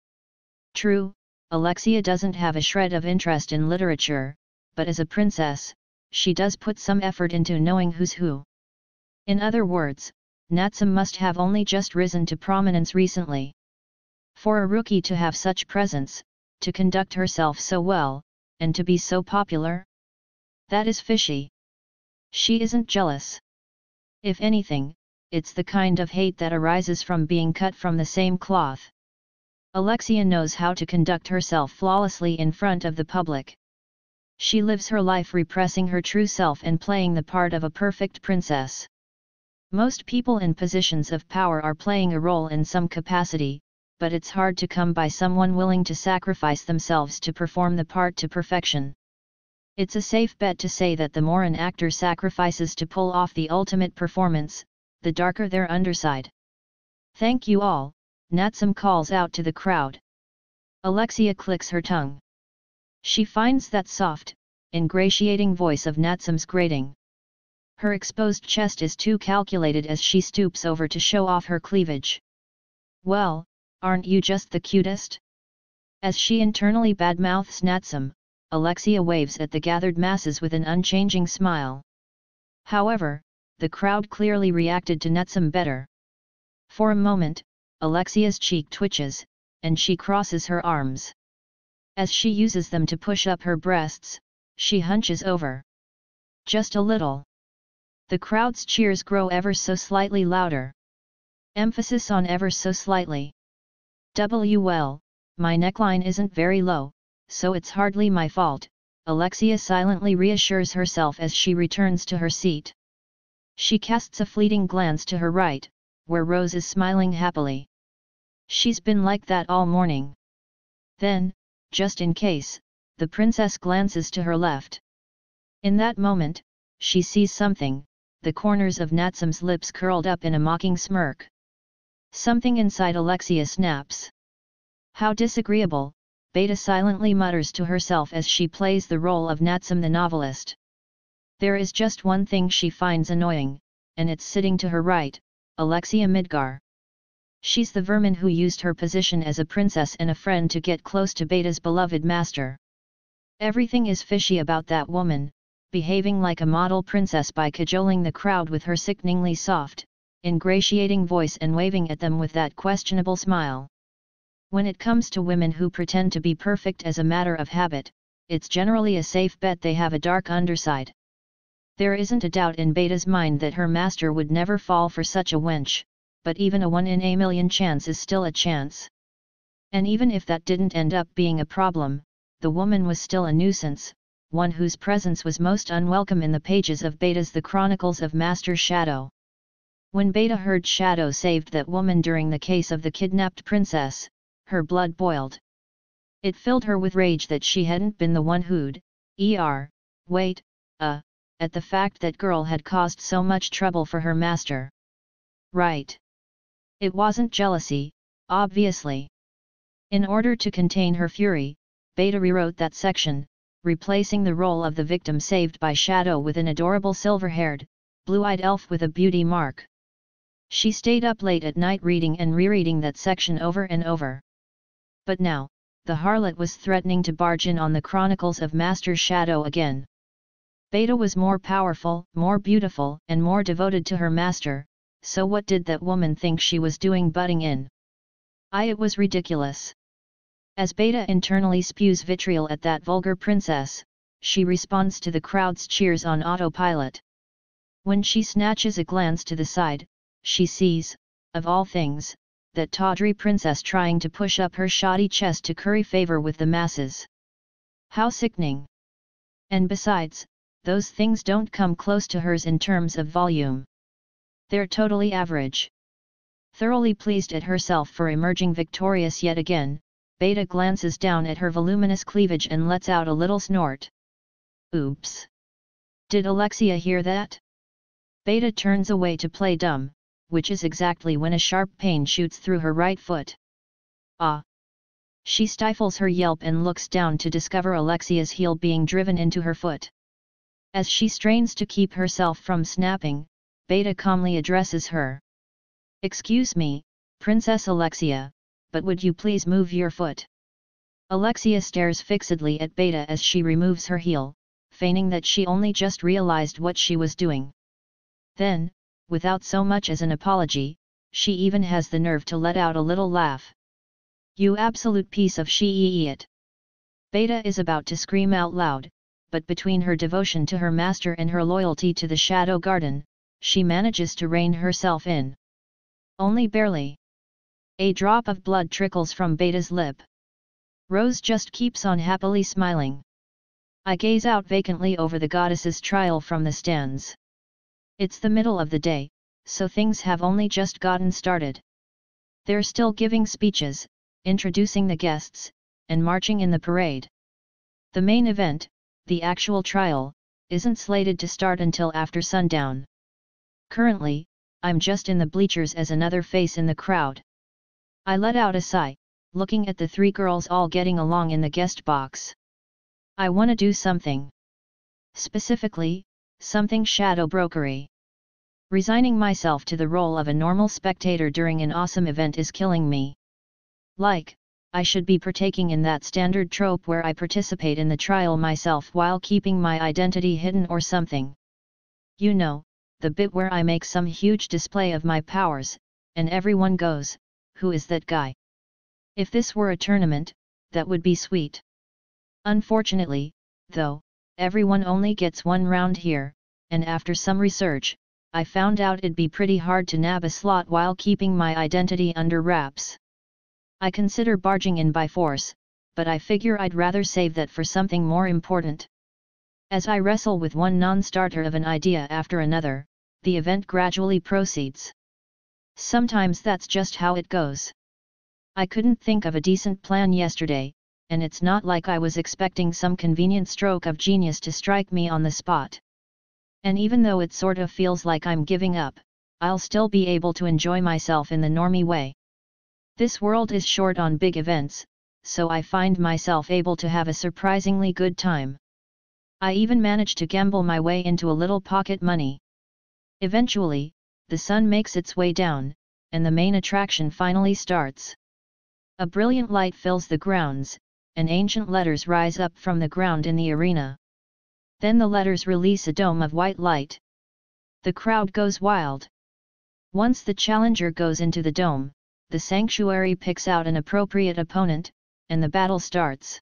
True, Alexia doesn't have a shred of interest in literature, but as a princess, she does put some effort into knowing who's who. In other words, Natsum must have only just risen to prominence recently. For a rookie to have such presence, to conduct herself so well, and to be so popular? That is fishy. She isn't jealous. If anything, it's the kind of hate that arises from being cut from the same cloth. Alexia knows how to conduct herself flawlessly in front of the public. She lives her life repressing her true self and playing the part of a perfect princess. Most people in positions of power are playing a role in some capacity, but it's hard to come by someone willing to sacrifice themselves to perform the part to perfection. It's a safe bet to say that the more an actor sacrifices to pull off the ultimate performance, the darker their underside. Thank you all, Natsum calls out to the crowd. Alexia clicks her tongue. She finds that soft, ingratiating voice of Natsum's grating. Her exposed chest is too calculated as she stoops over to show off her cleavage. Well, aren't you just the cutest? As she internally badmouths Natsum, Alexia waves at the gathered masses with an unchanging smile. However, the crowd clearly reacted to Natsum better. For a moment, Alexia's cheek twitches, and she crosses her arms. As she uses them to push up her breasts, she hunches over. Just a little. The crowd's cheers grow ever so slightly louder. Emphasis on ever so slightly. Well, my neckline isn't very low, so it's hardly my fault, Alexia silently reassures herself as she returns to her seat. She casts a fleeting glance to her right, where Rose is smiling happily. She's been like that all morning. Then, just in case, the princess glances to her left. In that moment, she sees something, the corners of Natsum's lips curled up in a mocking smirk. Something inside Alexia snaps. How disagreeable, Beta silently mutters to herself as she plays the role of Natsum the novelist. There is just one thing she finds annoying, and it's sitting to her right, Alexia Midgar. She's the vermin who used her position as a princess and a friend to get close to Beta's beloved master. Everything is fishy about that woman, behaving like a model princess by cajoling the crowd with her sickeningly soft, ingratiating voice and waving at them with that questionable smile. When it comes to women who pretend to be perfect as a matter of habit, it's generally a safe bet they have a dark underside. There isn't a doubt in Beta's mind that her master would never fall for such a wench, but even a 1 in a million chance is still a chance. And even if that didn't end up being a problem, the woman was still a nuisance, one whose presence was most unwelcome in the pages of Beta's The Chronicles of Master Shadow. When Beta heard Shadow saved that woman during the case of the kidnapped princess, her blood boiled. It filled her with rage that she hadn't been the one who'd, wait, at the fact that girl had caused so much trouble for her master. Right. It wasn't jealousy, obviously. In order to contain her fury, Beta rewrote that section, replacing the role of the victim saved by Shadow with an adorable silver-haired, blue-eyed elf with a beauty mark. She stayed up late at night reading and rereading that section over and over. But now, the harlot was threatening to barge in on the Chronicles of Master Shadow again. Beta was more powerful, more beautiful, and more devoted to her master, so what did that woman think she was doing butting in? It was ridiculous. As Beta internally spews vitriol at that vulgar princess, she responds to the crowd's cheers on autopilot. When she snatches a glance to the side, she sees, of all things, that tawdry princess trying to push up her shoddy chest to curry favor with the masses. How sickening! And besides, those things don't come close to hers in terms of volume. They're totally average. Thoroughly pleased at herself for emerging victorious yet again, Beta glances down at her voluminous cleavage and lets out a little snort. Oops! Did Alexia hear that? Beta turns away to play dumb, which is exactly when a sharp pain shoots through her right foot. Ah! She stifles her yelp and looks down to discover Alexia's heel being driven into her foot. As she strains to keep herself from snapping, Beta calmly addresses her. Excuse me, Princess Alexia, but would you please move your foot? Alexia stares fixedly at Beta as she removes her heel, feigning that she only just realized what she was doing. Then, without so much as an apology, she even has the nerve to let out a little laugh. You absolute piece of she-idiot! Beta is about to scream out loud, but between her devotion to her master and her loyalty to the Shadow Garden, she manages to rein herself in. Only barely. A drop of blood trickles from Beta's lip. Rose just keeps on happily smiling. I gaze out vacantly over the goddess's trial from the stands. It's the middle of the day, so things have only just gotten started. They're still giving speeches, introducing the guests, and marching in the parade. The main event, the actual trial, isn't slated to start until after sundown. Currently, I'm just in the bleachers as another face in the crowd. I let out a sigh, looking at the three girls all getting along in the guest box. I want to do something. Specifically, something shadow brokery. Resigning myself to the role of a normal spectator during an awesome event is killing me. Like, I should be partaking in that standard trope where I participate in the trial myself while keeping my identity hidden or something. You know, the bit where I make some huge display of my powers, and everyone goes, "Who is that guy?" If this were a tournament, that would be sweet. Unfortunately, though, everyone only gets one round here, and after some research, I found out it'd be pretty hard to nab a slot while keeping my identity under wraps. I consider barging in by force, but I figure I'd rather save that for something more important. As I wrestle with one non-starter of an idea after another, the event gradually proceeds. Sometimes that's just how it goes. I couldn't think of a decent plan yesterday, and it's not like I was expecting some convenient stroke of genius to strike me on the spot. And even though it sort of feels like I'm giving up, I'll still be able to enjoy myself in the normie way. This world is short on big events, so I find myself able to have a surprisingly good time. I even managed to gamble my way into a little pocket money. Eventually, the sun makes its way down, and the main attraction finally starts. A brilliant light fills the grounds, and ancient letters rise up from the ground in the arena. Then the letters release a dome of white light. The crowd goes wild. Once the challenger goes into the dome, the sanctuary picks out an appropriate opponent, and the battle starts.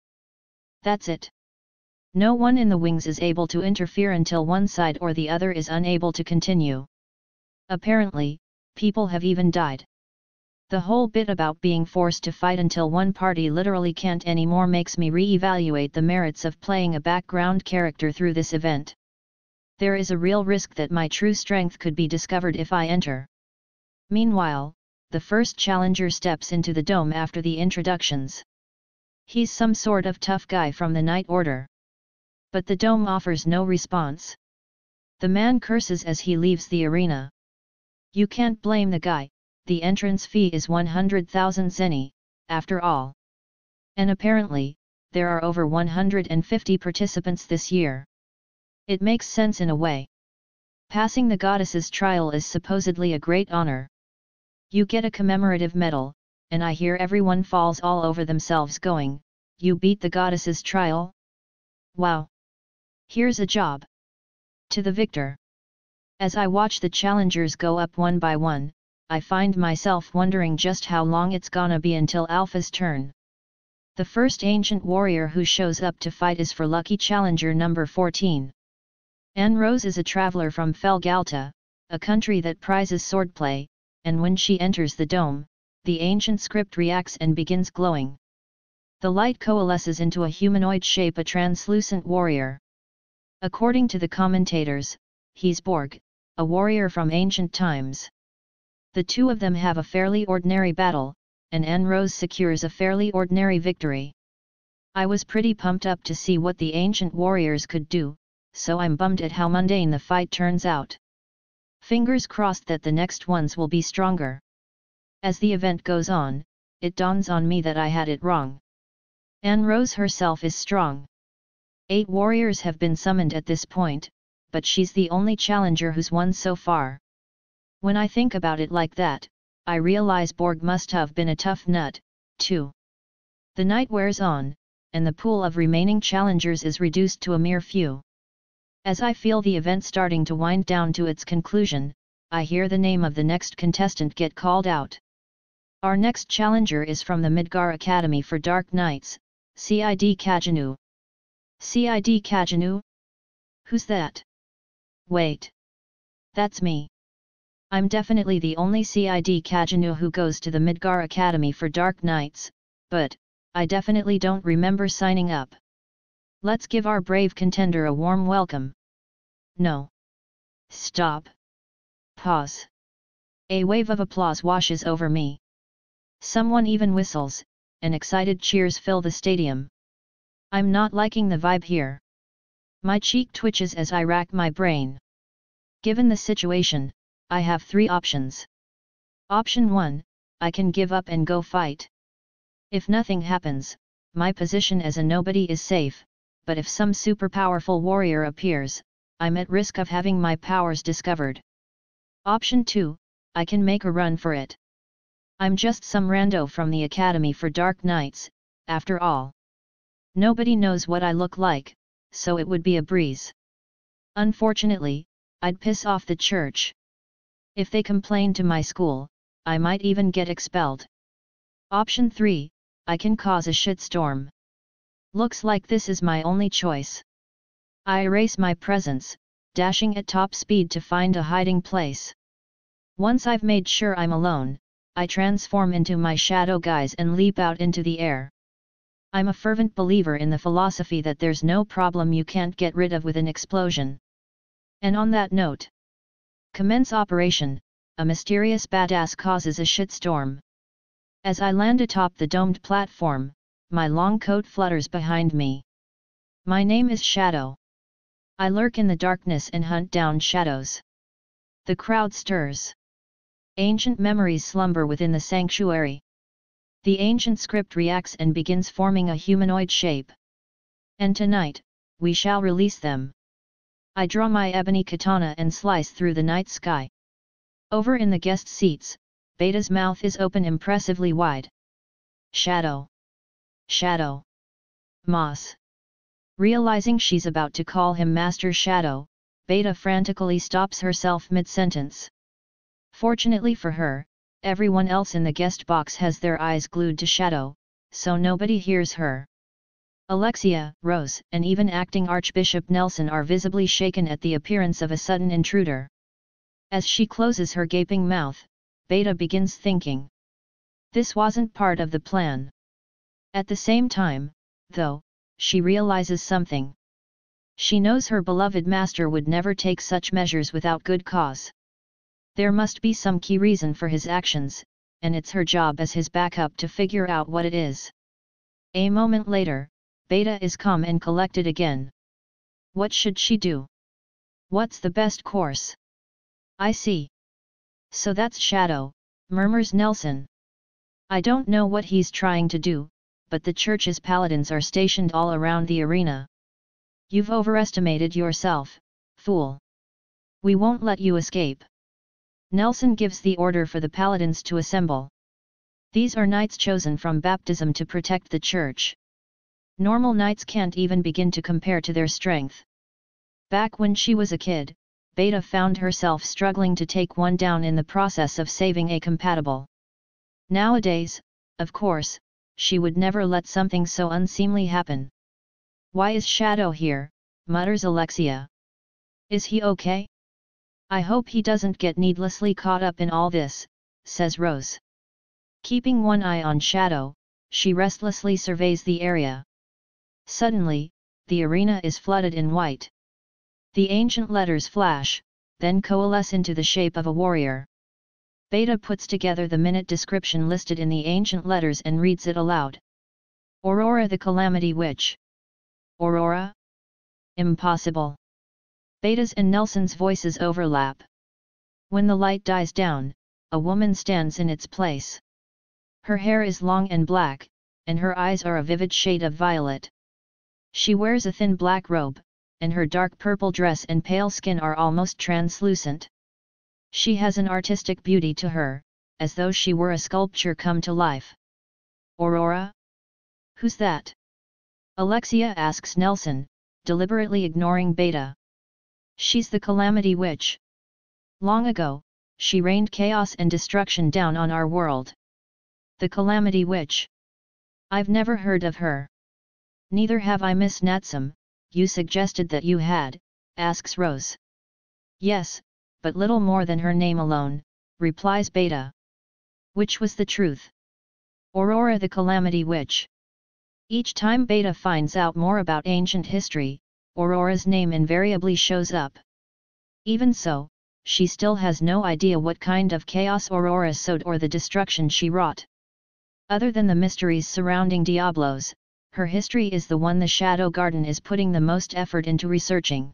That's it. No one in the wings is able to interfere until one side or the other is unable to continue. Apparently, people have even died. The whole bit about being forced to fight until one party literally can't anymore makes me re-evaluate the merits of playing a background character through this event. There is a real risk that my true strength could be discovered if I enter. Meanwhile, the first challenger steps into the dome after the introductions. He's some sort of tough guy from the Night Order. But the dome offers no response. The man curses as he leaves the arena. You can't blame the guy, the entrance fee is 100,000 zeni, after all. And apparently, there are over 150 participants this year. It makes sense in a way. Passing the goddess's trial is supposedly a great honor. You get a commemorative medal, and I hear everyone falls all over themselves going, "You beat the goddess's trial? Wow! Here's a job!" To the victor. As I watch the challengers go up one by one, I find myself wondering just how long it's gonna be until Alpha's turn. The first ancient warrior who shows up to fight is for lucky challenger number 14. Anne Rose is a traveler from Felgalta, a country that prizes swordplay, and when she enters the dome, the ancient script reacts and begins glowing. The light coalesces into a humanoid shape, a translucent warrior. According to the commentators, he's Borg, a warrior from ancient times. The two of them have a fairly ordinary battle, and Anne Rose secures a fairly ordinary victory. I was pretty pumped up to see what the ancient warriors could do, so I'm bummed at how mundane the fight turns out. Fingers crossed that the next ones will be stronger. As the event goes on, it dawns on me that I had it wrong. Anne Rose herself is strong. 8 warriors have been summoned at this point, but she's the only challenger who's won so far. When I think about it like that, I realize Borg must have been a tough nut, too. The night wears on, and the pool of remaining challengers is reduced to a mere few. As I feel the event starting to wind down to its conclusion, I hear the name of the next contestant get called out. Our next challenger is from the Midgar Academy for Dark Knights, Cid Kajanu. Cid Kajanu? Who's that? Wait. That's me. I'm definitely the only Cid Kajanu who goes to the Midgar Academy for Dark Knights, but I definitely don't remember signing up. Let's give our brave contender a warm welcome. No. Stop. Pause. A wave of applause washes over me. Someone even whistles, and excited cheers fill the stadium. I'm not liking the vibe here. My cheek twitches as I rack my brain. Given the situation, I have 3 options. Option 1, I can give up and go fight. If nothing happens, my position as a nobody is safe, but if some super powerful warrior appears, I'm at risk of having my powers discovered. Option 2, I can make a run for it. I'm just some rando from the Academy for Dark Knights, after all. Nobody knows what I look like, so it would be a breeze. Unfortunately, I'd piss off the church. If they complain to my school, I might even get expelled. Option 3, I can cause a shitstorm. Looks like this is my only choice. I erase my presence, dashing at top speed to find a hiding place. Once I've made sure I'm alone, I transform into my shadow guise and leap out into the air. I'm a fervent believer in the philosophy that there's no problem you can't get rid of with an explosion. And on that note, commence operation, a mysterious badass causes a shitstorm. As I land atop the domed platform, my long coat flutters behind me. My name is Shadow. I lurk in the darkness and hunt down shadows. The crowd stirs. Ancient memories slumber within the sanctuary. The ancient script reacts and begins forming a humanoid shape. And tonight, we shall release them. I draw my ebony katana and slice through the night sky. Over in the guest seats, Beta's mouth is open impressively wide. Shadow. Shadow. Moss. Realizing she's about to call him Master Shadow, Beta frantically stops herself mid-sentence. Fortunately for her, everyone else in the guest box has their eyes glued to Shadow, so nobody hears her. Alexia, Rose, and even acting Archbishop Nelson are visibly shaken at the appearance of a sudden intruder. As she closes her gaping mouth, Beta begins thinking. This wasn't part of the plan. At the same time, though, she realizes something. She knows her beloved master would never take such measures without good cause. There must be some key reason for his actions, and it's her job as his backup to figure out what it is. A moment later, Beta is calm and collected again. What should she do? What's the best course? I see. So that's Shadow, murmurs Nelson. I don't know what he's trying to do, but the church's paladins are stationed all around the arena. You've overestimated yourself, fool. We won't let you escape. Nelson gives the order for the paladins to assemble. These are knights chosen from baptism to protect the church. Normal knights can't even begin to compare to their strength. Back when she was a kid, Beta found herself struggling to take one down in the process of saving a compatible. Nowadays, of course, she would never let something so unseemly happen. Why is Shadow here? Mutters Alexia. Is he okay? I hope he doesn't get needlessly caught up in all this, says Rose. Keeping one eye on Shadow, she restlessly surveys the area. Suddenly, the arena is flooded in white. The ancient letters flash, then coalesce into the shape of a warrior. Beta puts together the minute description listed in the ancient letters and reads it aloud. Aurora the Calamity Witch. Aurora? Impossible. Beta's and Nelson's voices overlap. When the light dies down, a woman stands in its place. Her hair is long and black, and her eyes are a vivid shade of violet. She wears a thin black robe, and her dark purple dress and pale skin are almost translucent. She has an artistic beauty to her, as though she were a sculpture come to life. Aurora? Who's that? Alexia asks Nelson, deliberately ignoring Beta. She's the Calamity Witch. Long ago, she rained chaos and destruction down on our world. The Calamity Witch. I've never heard of her. Neither have I, Miss Natsum. You suggested that you had, asks Rose. Yes, but little more than her name alone, replies Beta. Which was the truth? Aurora the Calamity Witch. Each time Beta finds out more about ancient history, Aurora's name invariably shows up. Even so, she still has no idea what kind of chaos Aurora sowed or the destruction she wrought. Other than the mysteries surrounding Diablos, her history is the one the Shadow Garden is putting the most effort into researching.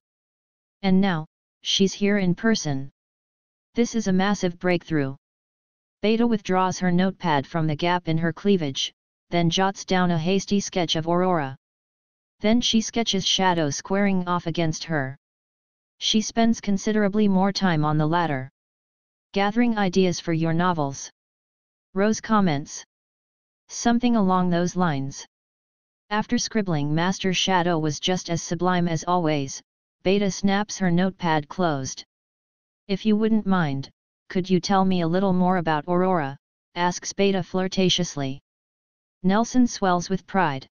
And now, she's here in person. This is a massive breakthrough. Beta withdraws her notepad from the gap in her cleavage, then jots down a hasty sketch of Aurora. Then she sketches Shadow squaring off against her. She spends considerably more time on the latter. Gathering ideas for your novels. Rose comments. Something along those lines. After scribbling, Master Shadow was just as sublime as always. Beta snaps her notepad closed. If you wouldn't mind, could you tell me a little more about Aurora? Asks Beta flirtatiously. Nelson swells with pride.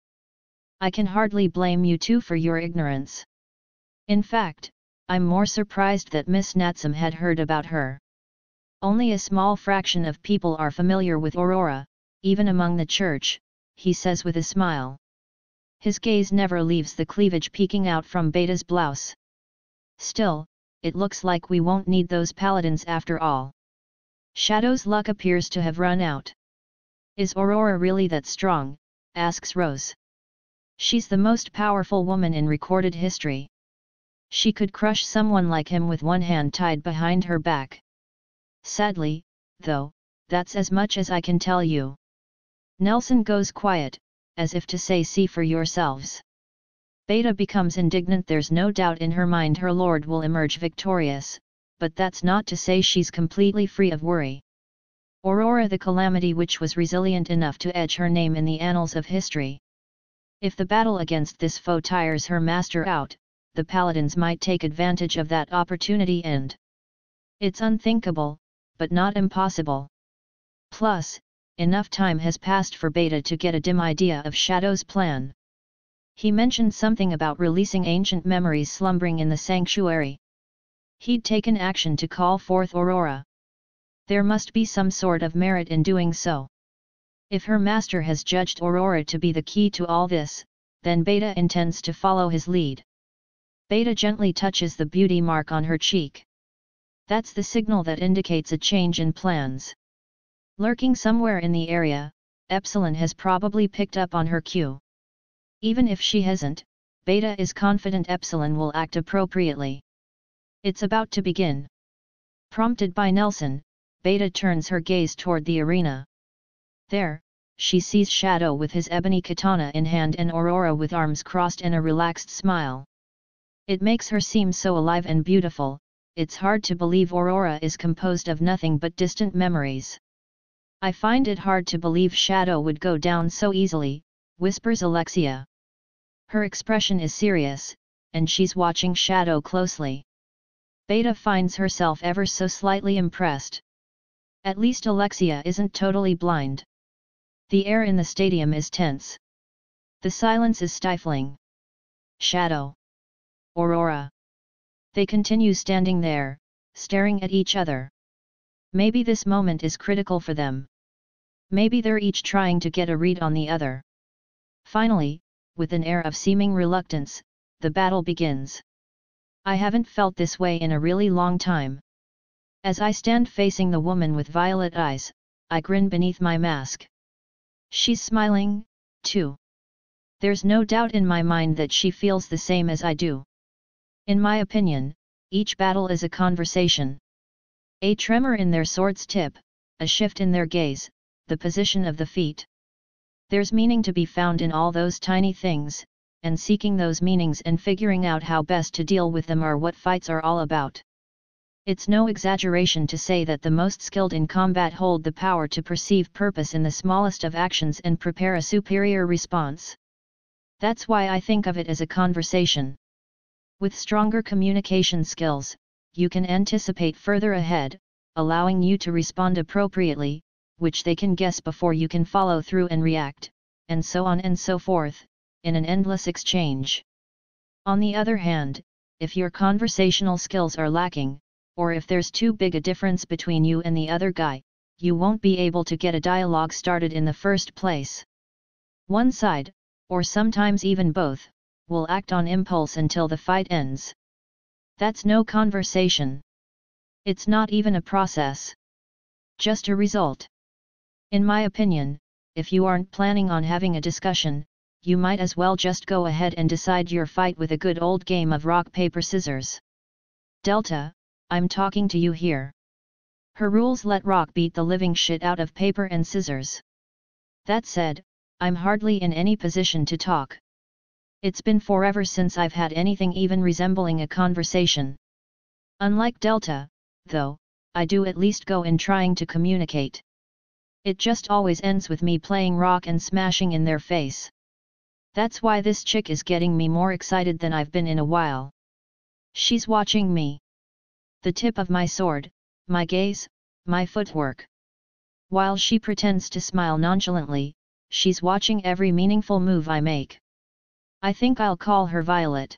I can hardly blame you two for your ignorance. In fact, I'm more surprised that Miss Natsum had heard about her. Only a small fraction of people are familiar with Aurora, even among the church, he says with a smile. His gaze never leaves the cleavage peeking out from Beta's blouse. Still, it looks like we won't need those paladins after all. Shadow's luck appears to have run out. Is Aurora really that strong? Asks Rose. She's the most powerful woman in recorded history. She could crush someone like him with one hand tied behind her back. Sadly, though, that's as much as I can tell you. Nelson goes quiet, as if to say, see for yourselves. Beta becomes indignant. There's no doubt in her mind her lord will emerge victorious, but that's not to say she's completely free of worry. Aurora the Calamity Witch was resilient enough to etch her name in the annals of history. If the battle against this foe tires her master out, the paladins might take advantage of that opportunity and... It's unthinkable, but not impossible. Plus, enough time has passed for Beta to get a dim idea of Shadow's plan. He mentioned something about releasing ancient memories slumbering in the sanctuary. He'd taken action to call forth Aurora. There must be some sort of merit in doing so. If her master has judged Aurora to be the key to all this, then Beta intends to follow his lead. Beta gently touches the beauty mark on her cheek. That's the signal that indicates a change in plans. Lurking somewhere in the area, Epsilon has probably picked up on her cue. Even if she hasn't, Beta is confident Epsilon will act appropriately. It's about to begin. Prompted by Nelson, Beta turns her gaze toward the arena. There, she sees Shadow with his ebony katana in hand and Aurora with arms crossed and a relaxed smile. It makes her seem so alive and beautiful, it's hard to believe Aurora is composed of nothing but distant memories. I find it hard to believe Shadow would go down so easily, whispers Alexia. Her expression is serious, and she's watching Shadow closely. Beta finds herself ever so slightly impressed. At least Alexia isn't totally blind. The air in the stadium is tense. The silence is stifling. Shadow. Aurora. They continue standing there, staring at each other. Maybe this moment is critical for them. Maybe they're each trying to get a read on the other. Finally, with an air of seeming reluctance, the battle begins. I haven't felt this way in a really long time. As I stand facing the woman with violet eyes, I grin beneath my mask. She's smiling, too. There's no doubt in my mind that she feels the same as I do. In my opinion, each battle is a conversation. A tremor in their sword's tip, a shift in their gaze, the position of the feet. There's meaning to be found in all those tiny things, and seeking those meanings and figuring out how best to deal with them are what fights are all about. It's no exaggeration to say that the most skilled in combat hold the power to perceive purpose in the smallest of actions and prepare a superior response. That's why I think of it as a conversation. With stronger communication skills, you can anticipate further ahead, allowing you to respond appropriately, which they can guess before you can follow through and react, and so on and so forth, in an endless exchange. On the other hand, if your conversational skills are lacking, or if there's too big a difference between you and the other guy, you won't be able to get a dialogue started in the first place. One side, or sometimes even both, will act on impulse until the fight ends. That's no conversation. It's not even a process. Just a result. In my opinion, if you aren't planning on having a discussion, you might as well just go ahead and decide your fight with a good old game of rock paper scissors. Delta, I'm talking to you here. Her rules let rock beat the living shit out of paper and scissors. That said, I'm hardly in any position to talk. It's been forever since I've had anything even resembling a conversation. Unlike Delta, though, I do at least go in trying to communicate. It just always ends with me playing rock and smashing in their face. That's why this chick is getting me more excited than I've been in a while. She's watching me. The tip of my sword, my gaze, my footwork. While she pretends to smile nonchalantly, she's watching every meaningful move I make. I think I'll call her Violet.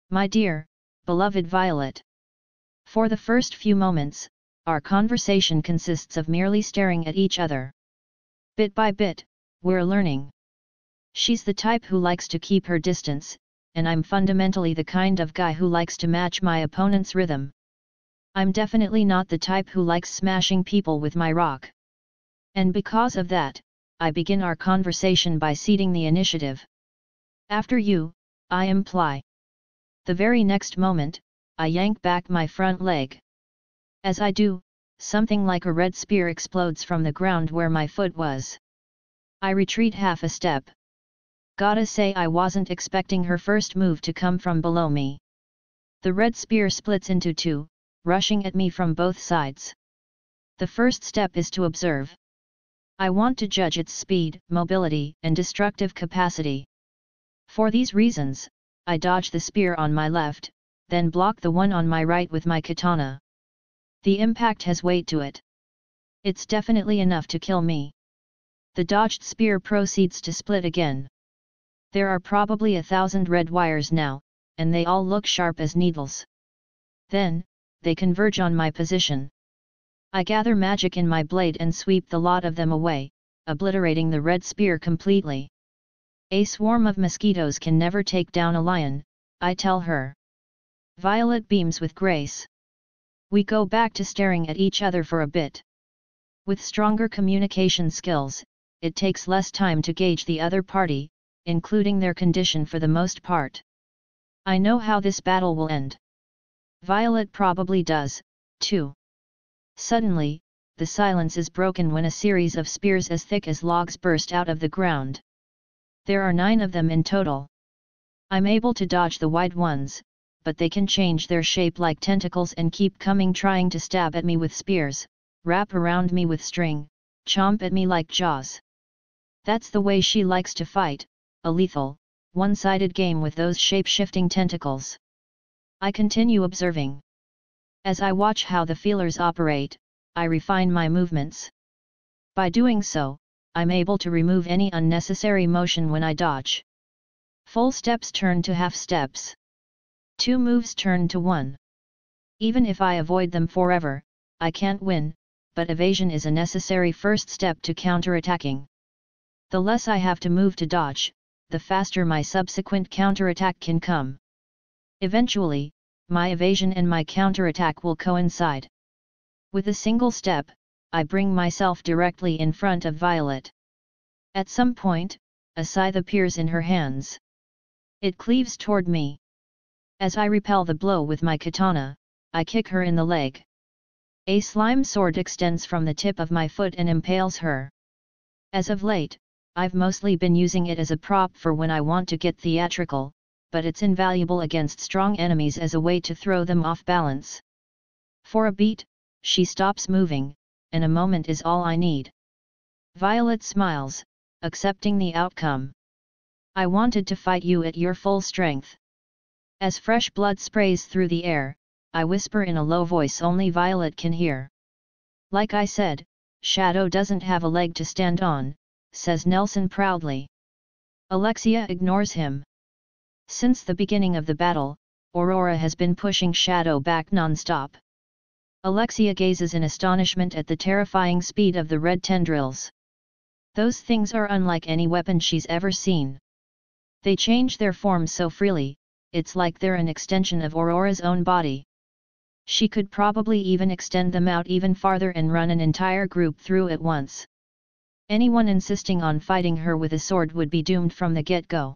My dear, beloved Violet. For the first few moments, our conversation consists of merely staring at each other. Bit by bit, we're learning. She's the type who likes to keep her distance, and I'm fundamentally the kind of guy who likes to match my opponent's rhythm. I'm definitely not the type who likes smashing people with my rock. And because of that, I begin our conversation by ceding the initiative. After you, I imply. The very next moment, I yank back my front leg. As I do, something like a red spear explodes from the ground where my foot was. I retreat half a step. Gotta say I wasn't expecting her first move to come from below me. The red spear splits into two, rushing at me from both sides. The first step is to observe. I want to judge its speed, mobility, and destructive capacity. For these reasons, I dodge the spear on my left, then block the one on my right with my katana. The impact has weight to it. It's definitely enough to kill me. The dodged spear proceeds to split again. There are probably 1,000 red wires now, and they all look sharp as needles. Then, they converge on my position. I gather magic in my blade and sweep the lot of them away, obliterating the red spear completely. A swarm of mosquitoes can never take down a lion, I tell her. Violet beams with grace. We go back to staring at each other for a bit. With stronger communication skills, it takes less time to gauge the other party, including their condition for the most part. I know how this battle will end. Violet probably does, too. Suddenly, the silence is broken when a series of spears as thick as logs burst out of the ground. There are 9 of them in total. I'm able to dodge the wide ones, but they can change their shape like tentacles and keep coming, trying to stab at me with spears, wrap around me with string, chomp at me like jaws. That's the way she likes to fight, a lethal, one-sided game with those shape-shifting tentacles. I continue observing. As I watch how the feelers operate, I refine my movements. By doing so, I'm able to remove any unnecessary motion when I dodge. Full steps turn to half steps. 2 moves turn to 1. Even if I avoid them forever, I can't win, but evasion is a necessary first step to counterattacking. The less I have to move to dodge, the faster my subsequent counterattack can come. Eventually, my evasion and my counterattack will coincide. With a single step, I bring myself directly in front of Violet. At some point, a scythe appears in her hands. It cleaves toward me. As I repel the blow with my katana, I kick her in the leg. A slime sword extends from the tip of my foot and impales her. As of late, I've mostly been using it as a prop for when I want to get theatrical, but it's invaluable against strong enemies as a way to throw them off balance. For a beat, she stops moving, and a moment is all I need. Violet smiles, accepting the outcome. I wanted to fight you at your full strength. As fresh blood sprays through the air, I whisper in a low voice only Violet can hear. Like I said, Shadow doesn't have a leg to stand on, says Nelson proudly. Alexia ignores him. Since the beginning of the battle, Aurora has been pushing Shadow back non-stop. Alexia gazes in astonishment at the terrifying speed of the red tendrils. Those things are unlike any weapon she's ever seen. They change their form so freely, it's like they're an extension of Aurora's own body. She could probably even extend them out even farther and run an entire group through at once. Anyone insisting on fighting her with a sword would be doomed from the get-go.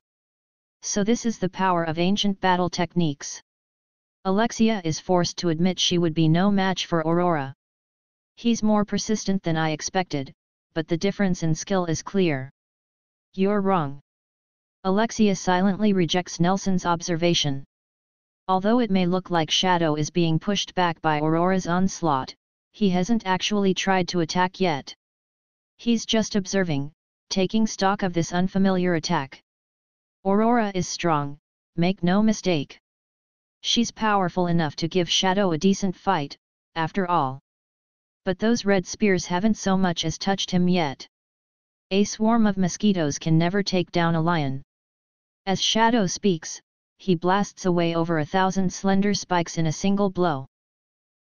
So this is the power of ancient battle techniques. Alexia is forced to admit she would be no match for Aurora. He's more persistent than I expected, but the difference in skill is clear. You're wrong. Alexia silently rejects Nelson's observation. Although it may look like Shadow is being pushed back by Aurora's onslaught, he hasn't actually tried to attack yet. He's just observing, taking stock of this unfamiliar attack. Aurora is strong, make no mistake. She's powerful enough to give Shadow a decent fight, after all. But those red spears haven't so much as touched him yet. A swarm of mosquitoes can never take down a lion. As Shadow speaks, he blasts away over 1,000 slender spikes in a single blow.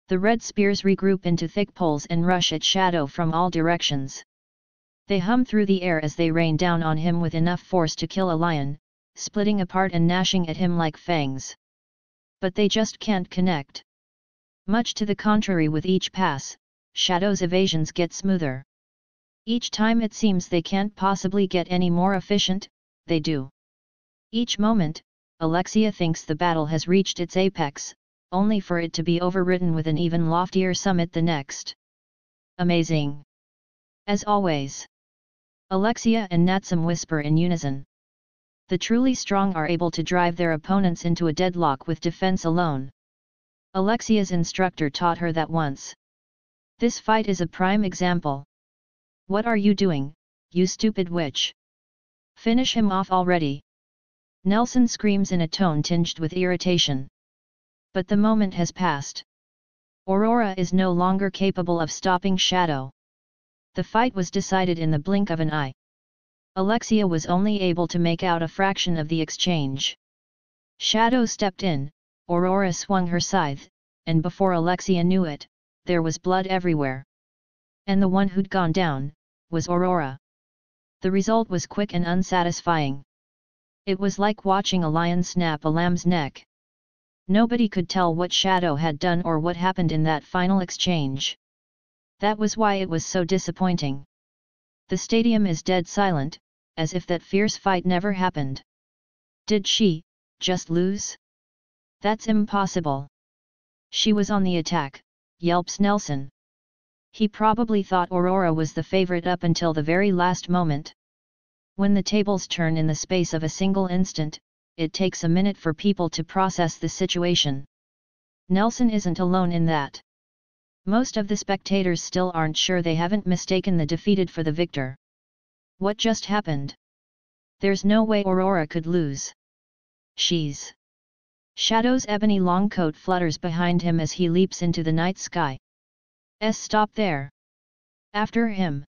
The red spears regroup into thick poles and rush at Shadow from all directions. They hum through the air as they rain down on him with enough force to kill a lion, splitting apart and gnashing at him like fangs. But they just can't connect. Much to the contrary, with each pass, Shadow's evasions get smoother. Each time it seems they can't possibly get any more efficient, they do. Each moment, Alexia thinks the battle has reached its apex, only for it to be overridden with an even loftier summit the next. Amazing. As always. Alexia and Natsum whisper in unison. The truly strong are able to drive their opponents into a deadlock with defense alone. Alexia's instructor taught her that once. This fight is a prime example. What are you doing, you stupid witch? Finish him off already. Nelson screams in a tone tinged with irritation. But the moment has passed. Aurora is no longer capable of stopping Shadow. The fight was decided in the blink of an eye. Alexia was only able to make out a fraction of the exchange. Shadow stepped in, Aurora swung her scythe, and before Alexia knew it, there was blood everywhere. And the one who'd gone down, was Aurora. The result was quick and unsatisfying. It was like watching a lion snap a lamb's neck. Nobody could tell what Shadow had done or what happened in that final exchange. That was why it was so disappointing. The stadium is dead silent, as if that fierce fight never happened. Did she just lose? That's impossible. She was on the attack, yelps Nelson. He probably thought Aurora was the favorite up until the very last moment. When the tables turn in the space of a single instant, it takes a minute for people to process the situation. Nelson isn't alone in that. Most of the spectators still aren't sure they haven't mistaken the defeated for the victor. What just happened? There's no way Aurora could lose. She's... Shadow's ebony long coat flutters behind him as he leaps into the night sky. Stop there. After him.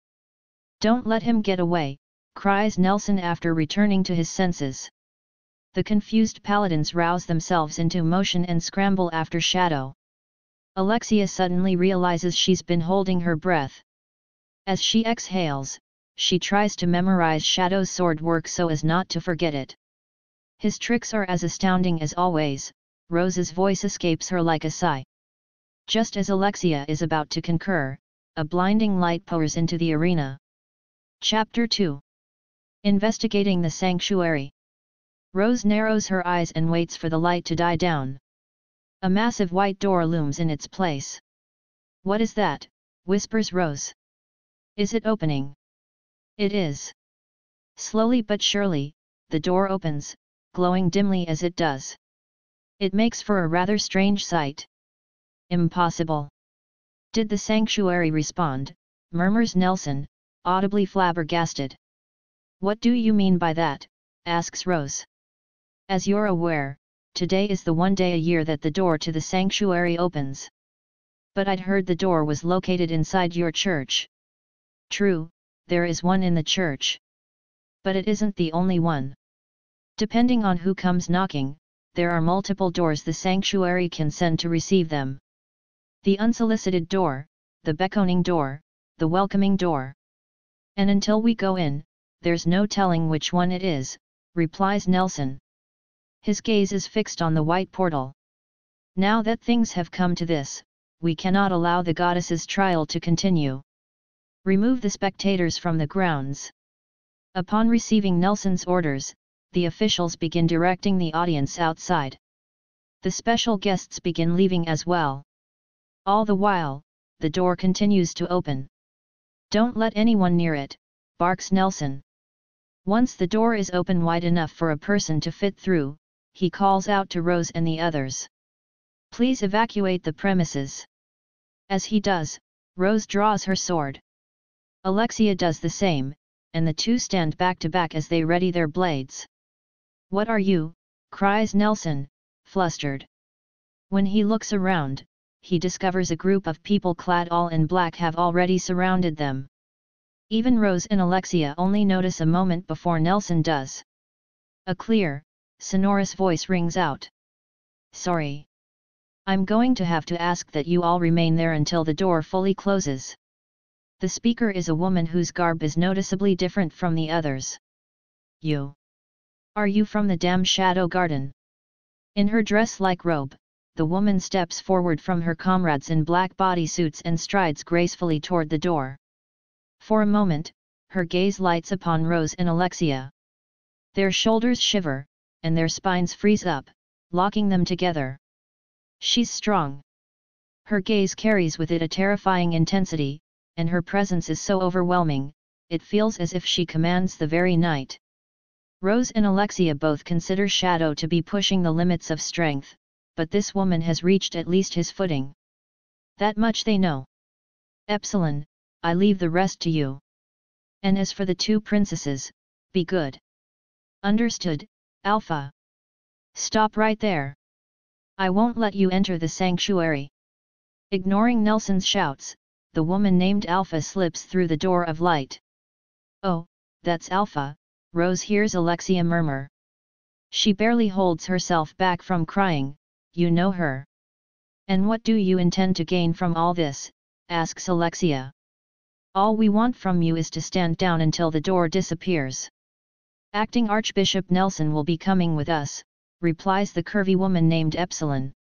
Don't let him get away, cries Nelson after returning to his senses. The confused paladins rouse themselves into motion and scramble after Shadow. Alexia suddenly realizes she's been holding her breath. As she exhales, she tries to memorize Shadow's sword work so as not to forget it. His tricks are as astounding as always, Rose's voice escapes her like a sigh. Just as Alexia is about to concur, a blinding light pours into the arena. Chapter 2. Investigating the Sanctuary. Rose narrows her eyes and waits for the light to die down. A massive white door looms in its place. What is that? Whispers Rose. Is it opening? It is. Slowly but surely, the door opens, glowing dimly as it does. It makes for a rather strange sight. Impossible. Did the sanctuary respond? Murmurs Nelson, audibly flabbergasted. What do you mean by that? Asks Rose. As you're aware, today is the one day a year that the door to the sanctuary opens. But I'd heard the door was located inside your church. True, there is one in the church. But it isn't the only one. Depending on who comes knocking, there are multiple doors the sanctuary can send to receive them. The unsolicited door, the beckoning door, the welcoming door. And until we go in, there's no telling which one it is, replies Nelson. His gaze is fixed on the white portal. Now that things have come to this, we cannot allow the goddess's trial to continue. Remove the spectators from the grounds. Upon receiving Nelson's orders, the officials begin directing the audience outside. The special guests begin leaving as well. All the while, the door continues to open. Don't let anyone near it, barks Nelson. Once the door is open wide enough for a person to fit through, he calls out to Rose and the others. Please evacuate the premises. As he does, Rose draws her sword. Alexia does the same, and the two stand back to back as they ready their blades. What are you? Cries Nelson, flustered. When he looks around, he discovers a group of people clad all in black have already surrounded them. Even Rose and Alexia only notice a moment before Nelson does. A clear, sonorous voice rings out. Sorry. I'm going to have to ask that you all remain there until the door fully closes. The speaker is a woman whose garb is noticeably different from the others. You. Are you from the damn Shadow Garden? In her dress-like robe, the woman steps forward from her comrades in black bodysuits and strides gracefully toward the door. For a moment, her gaze lights upon Rose and Alexia. Their shoulders shiver, and their spines freeze up, locking them together. She's strong. Her gaze carries with it a terrifying intensity, and her presence is so overwhelming, it feels as if she commands the very night. Rose and Alexia both consider Shadow to be pushing the limits of strength, but this woman has reached at least his footing. That much they know. Epsilon, I leave the rest to you. And as for the two princesses, be good. Understood, Alpha? Stop right there. I won't let you enter the sanctuary. Ignoring Nelson's shouts, the woman named Alpha slips through the door of light. Oh, that's Alpha, Rose hears Alexia murmur. She barely holds herself back from crying. You know her. And what do you intend to gain from all this? Asks Alexia. All we want from you is to stand down until the door disappears. Acting Archbishop Nelson will be coming with us, replies the curvy woman named Epsilon.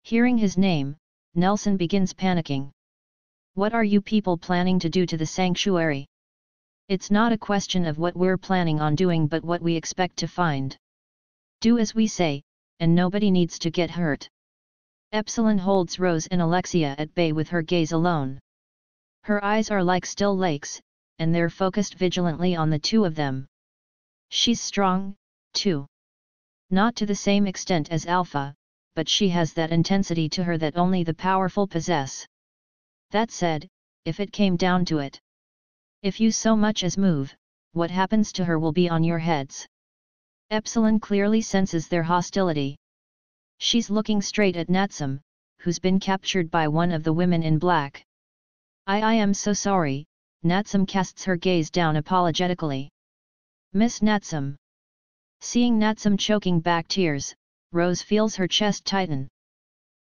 Hearing his name, Nelson begins panicking. What are you people planning to do to the sanctuary? It's not a question of what we're planning on doing but what we expect to find. Do as we say, and nobody needs to get hurt. Epsilon holds Rose and Alexia at bay with her gaze alone. Her eyes are like still lakes, and they're focused vigilantly on the two of them. She's strong, too. Not to the same extent as Alpha, but she has that intensity to her that only the powerful possess. That said, if it came down to it, if you so much as move, what happens to her will be on your heads. Epsilon clearly senses their hostility. She's looking straight at Natsum, who's been captured by one of the women in black. I am so sorry, Natsum casts her gaze down apologetically. Miss Natsum. Seeing Natsum choking back tears, Rose feels her chest tighten.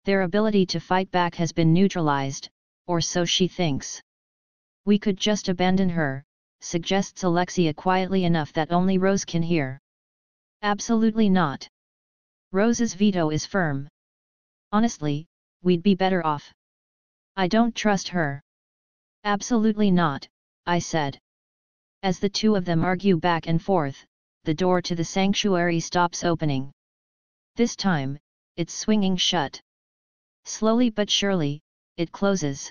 Their ability to fight back has been neutralized, or so she thinks. We could just abandon her, suggests Alexia quietly enough that only Rose can hear. Absolutely not. Rose's veto is firm. Honestly, we'd be better off. I don't trust her. Absolutely not, I said. As the two of them argue back and forth, the door to the sanctuary stops opening. This time, it's swinging shut. Slowly but surely, it closes.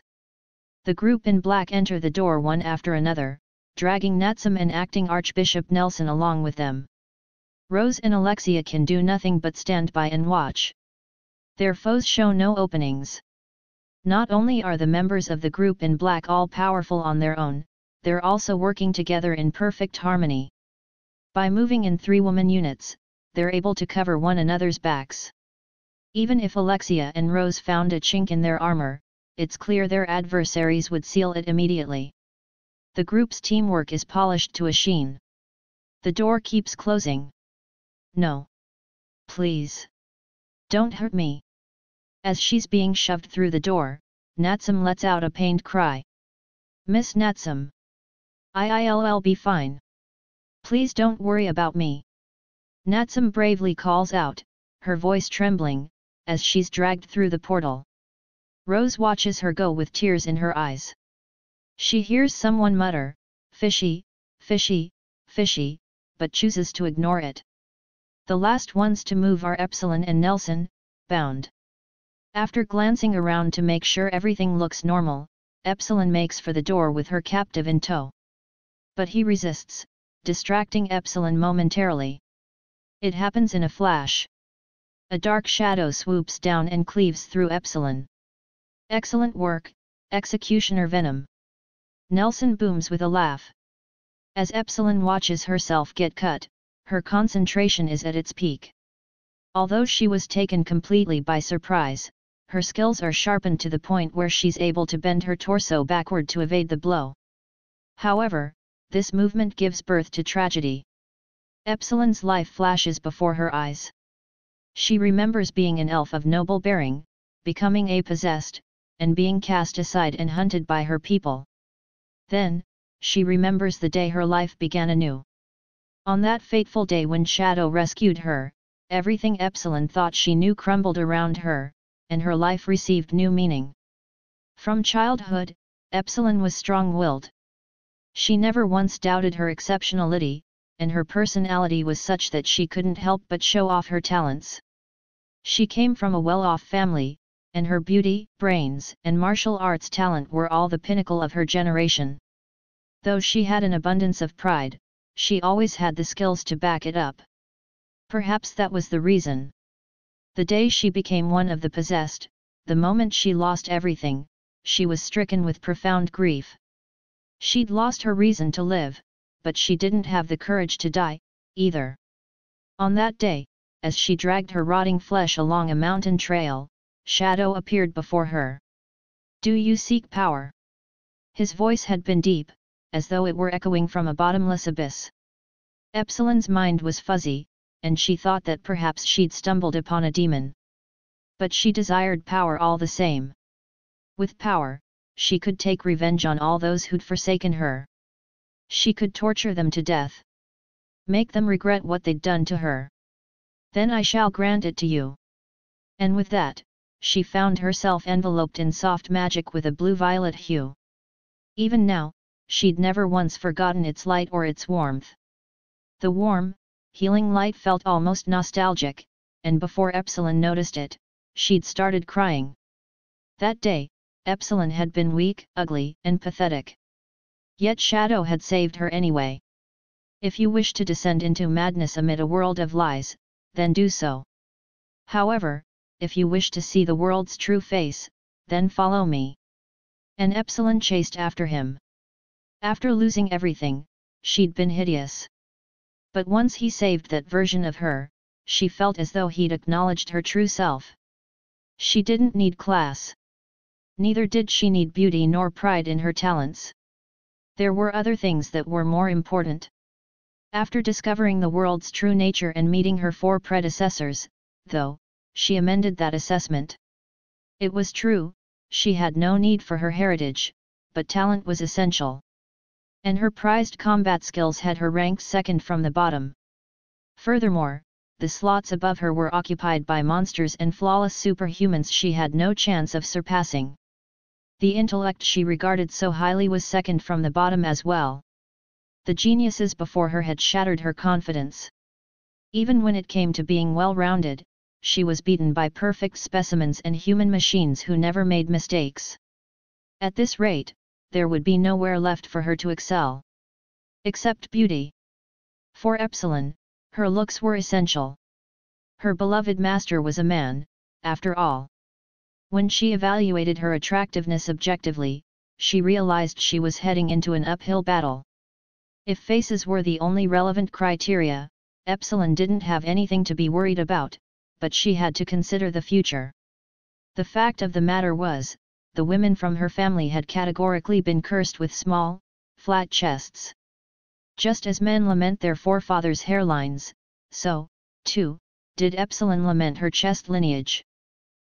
The group in black enter the door one after another, dragging Natsum and acting Archbishop Nelson along with them. Rose and Alexia can do nothing but stand by and watch. Their foes show no openings. Not only are the members of the group in black all powerful on their own, they're also working together in perfect harmony. By moving in three-woman units, they're able to cover one another's backs. Even if Alexia and Rose found a chink in their armor, it's clear their adversaries would seal it immediately. The group's teamwork is polished to a sheen. The door keeps closing. No. Please. Don't hurt me. As she's being shoved through the door, Natsum lets out a pained cry. Miss Natsum. I'll be fine. Please don't worry about me. Natsum bravely calls out, her voice trembling, as she's dragged through the portal. Rose watches her go with tears in her eyes. She hears someone mutter, fishy, fishy, fishy, but chooses to ignore it. The last ones to move are Epsilon and Nelson, bound. After glancing around to make sure everything looks normal, Epsilon makes for the door with her captive in tow. But he resists, distracting Epsilon momentarily. It happens in a flash. A dark shadow swoops down and cleaves through Epsilon. Excellent work, Executioner Venom. Nelson booms with a laugh. As Epsilon watches herself get cut, her concentration is at its peak. Although she was taken completely by surprise, her skills are sharpened to the point where she's able to bend her torso backward to evade the blow. However, this movement gives birth to tragedy. Epsilon's life flashes before her eyes. She remembers being an elf of noble bearing, becoming possessed, and being cast aside and hunted by her people. Then, she remembers the day her life began anew. On that fateful day when Shadow rescued her, everything Epsilon thought she knew crumbled around her, and her life received new meaning. From childhood, Epsilon was strong-willed. She never once doubted her exceptionality, and her personality was such that she couldn't help but show off her talents. She came from a well-off family, and her beauty, brains, and martial arts talent were all the pinnacle of her generation. Though she had an abundance of pride, she always had the skills to back it up. Perhaps that was the reason. The day she became one of the possessed, the moment she lost everything, she was stricken with profound grief. She'd lost her reason to live, but she didn't have the courage to die, either. On that day, as she dragged her rotting flesh along a mountain trail, Shadow appeared before her. Do you seek power? His voice had been deep, as though it were echoing from a bottomless abyss. Epsilon's mind was fuzzy, and she thought that perhaps she'd stumbled upon a demon. But she desired power all the same. With power, she could take revenge on all those who'd forsaken her. She could torture them to death. Make them regret what they'd done to her. Then I shall grant it to you. And with that, she found herself enveloped in soft magic with a blue-violet hue. Even now, she'd never once forgotten its light or its warmth. The warm, healing light felt almost nostalgic, and before Epsilon noticed it, she'd started crying. That day, Epsilon had been weak, ugly, and pathetic. Yet Shadow had saved her anyway. If you wish to descend into madness amid a world of lies, then do so. However, if you wish to see the world's true face, then follow me. And Epsilon chased after him. After losing everything, she'd been hideous. But once he saved that version of her, she felt as though he'd acknowledged her true self. She didn't need class. Neither did she need beauty nor pride in her talents. There were other things that were more important. After discovering the world's true nature and meeting her 4 predecessors, though, she amended that assessment. It was true, she had no need for her heritage, but talent was essential. And her prized combat skills had her ranked second from the bottom. Furthermore, the slots above her were occupied by monsters and flawless superhumans she had no chance of surpassing. The intellect she regarded so highly was second from the bottom as well. The geniuses before her had shattered her confidence. Even when it came to being well-rounded, she was beaten by perfect specimens and human machines who never made mistakes. At this rate, there would be nowhere left for her to excel. Except beauty. For Epsilon, her looks were essential. Her beloved master was a man, after all. When she evaluated her attractiveness objectively, she realized she was heading into an uphill battle. If faces were the only relevant criteria, Epsilon didn't have anything to be worried about, but she had to consider the future. The fact of the matter was, the women from her family had categorically been cursed with small, flat chests. Just as men lament their forefathers' hairlines, so, too, did Epsilon lament her chest lineage.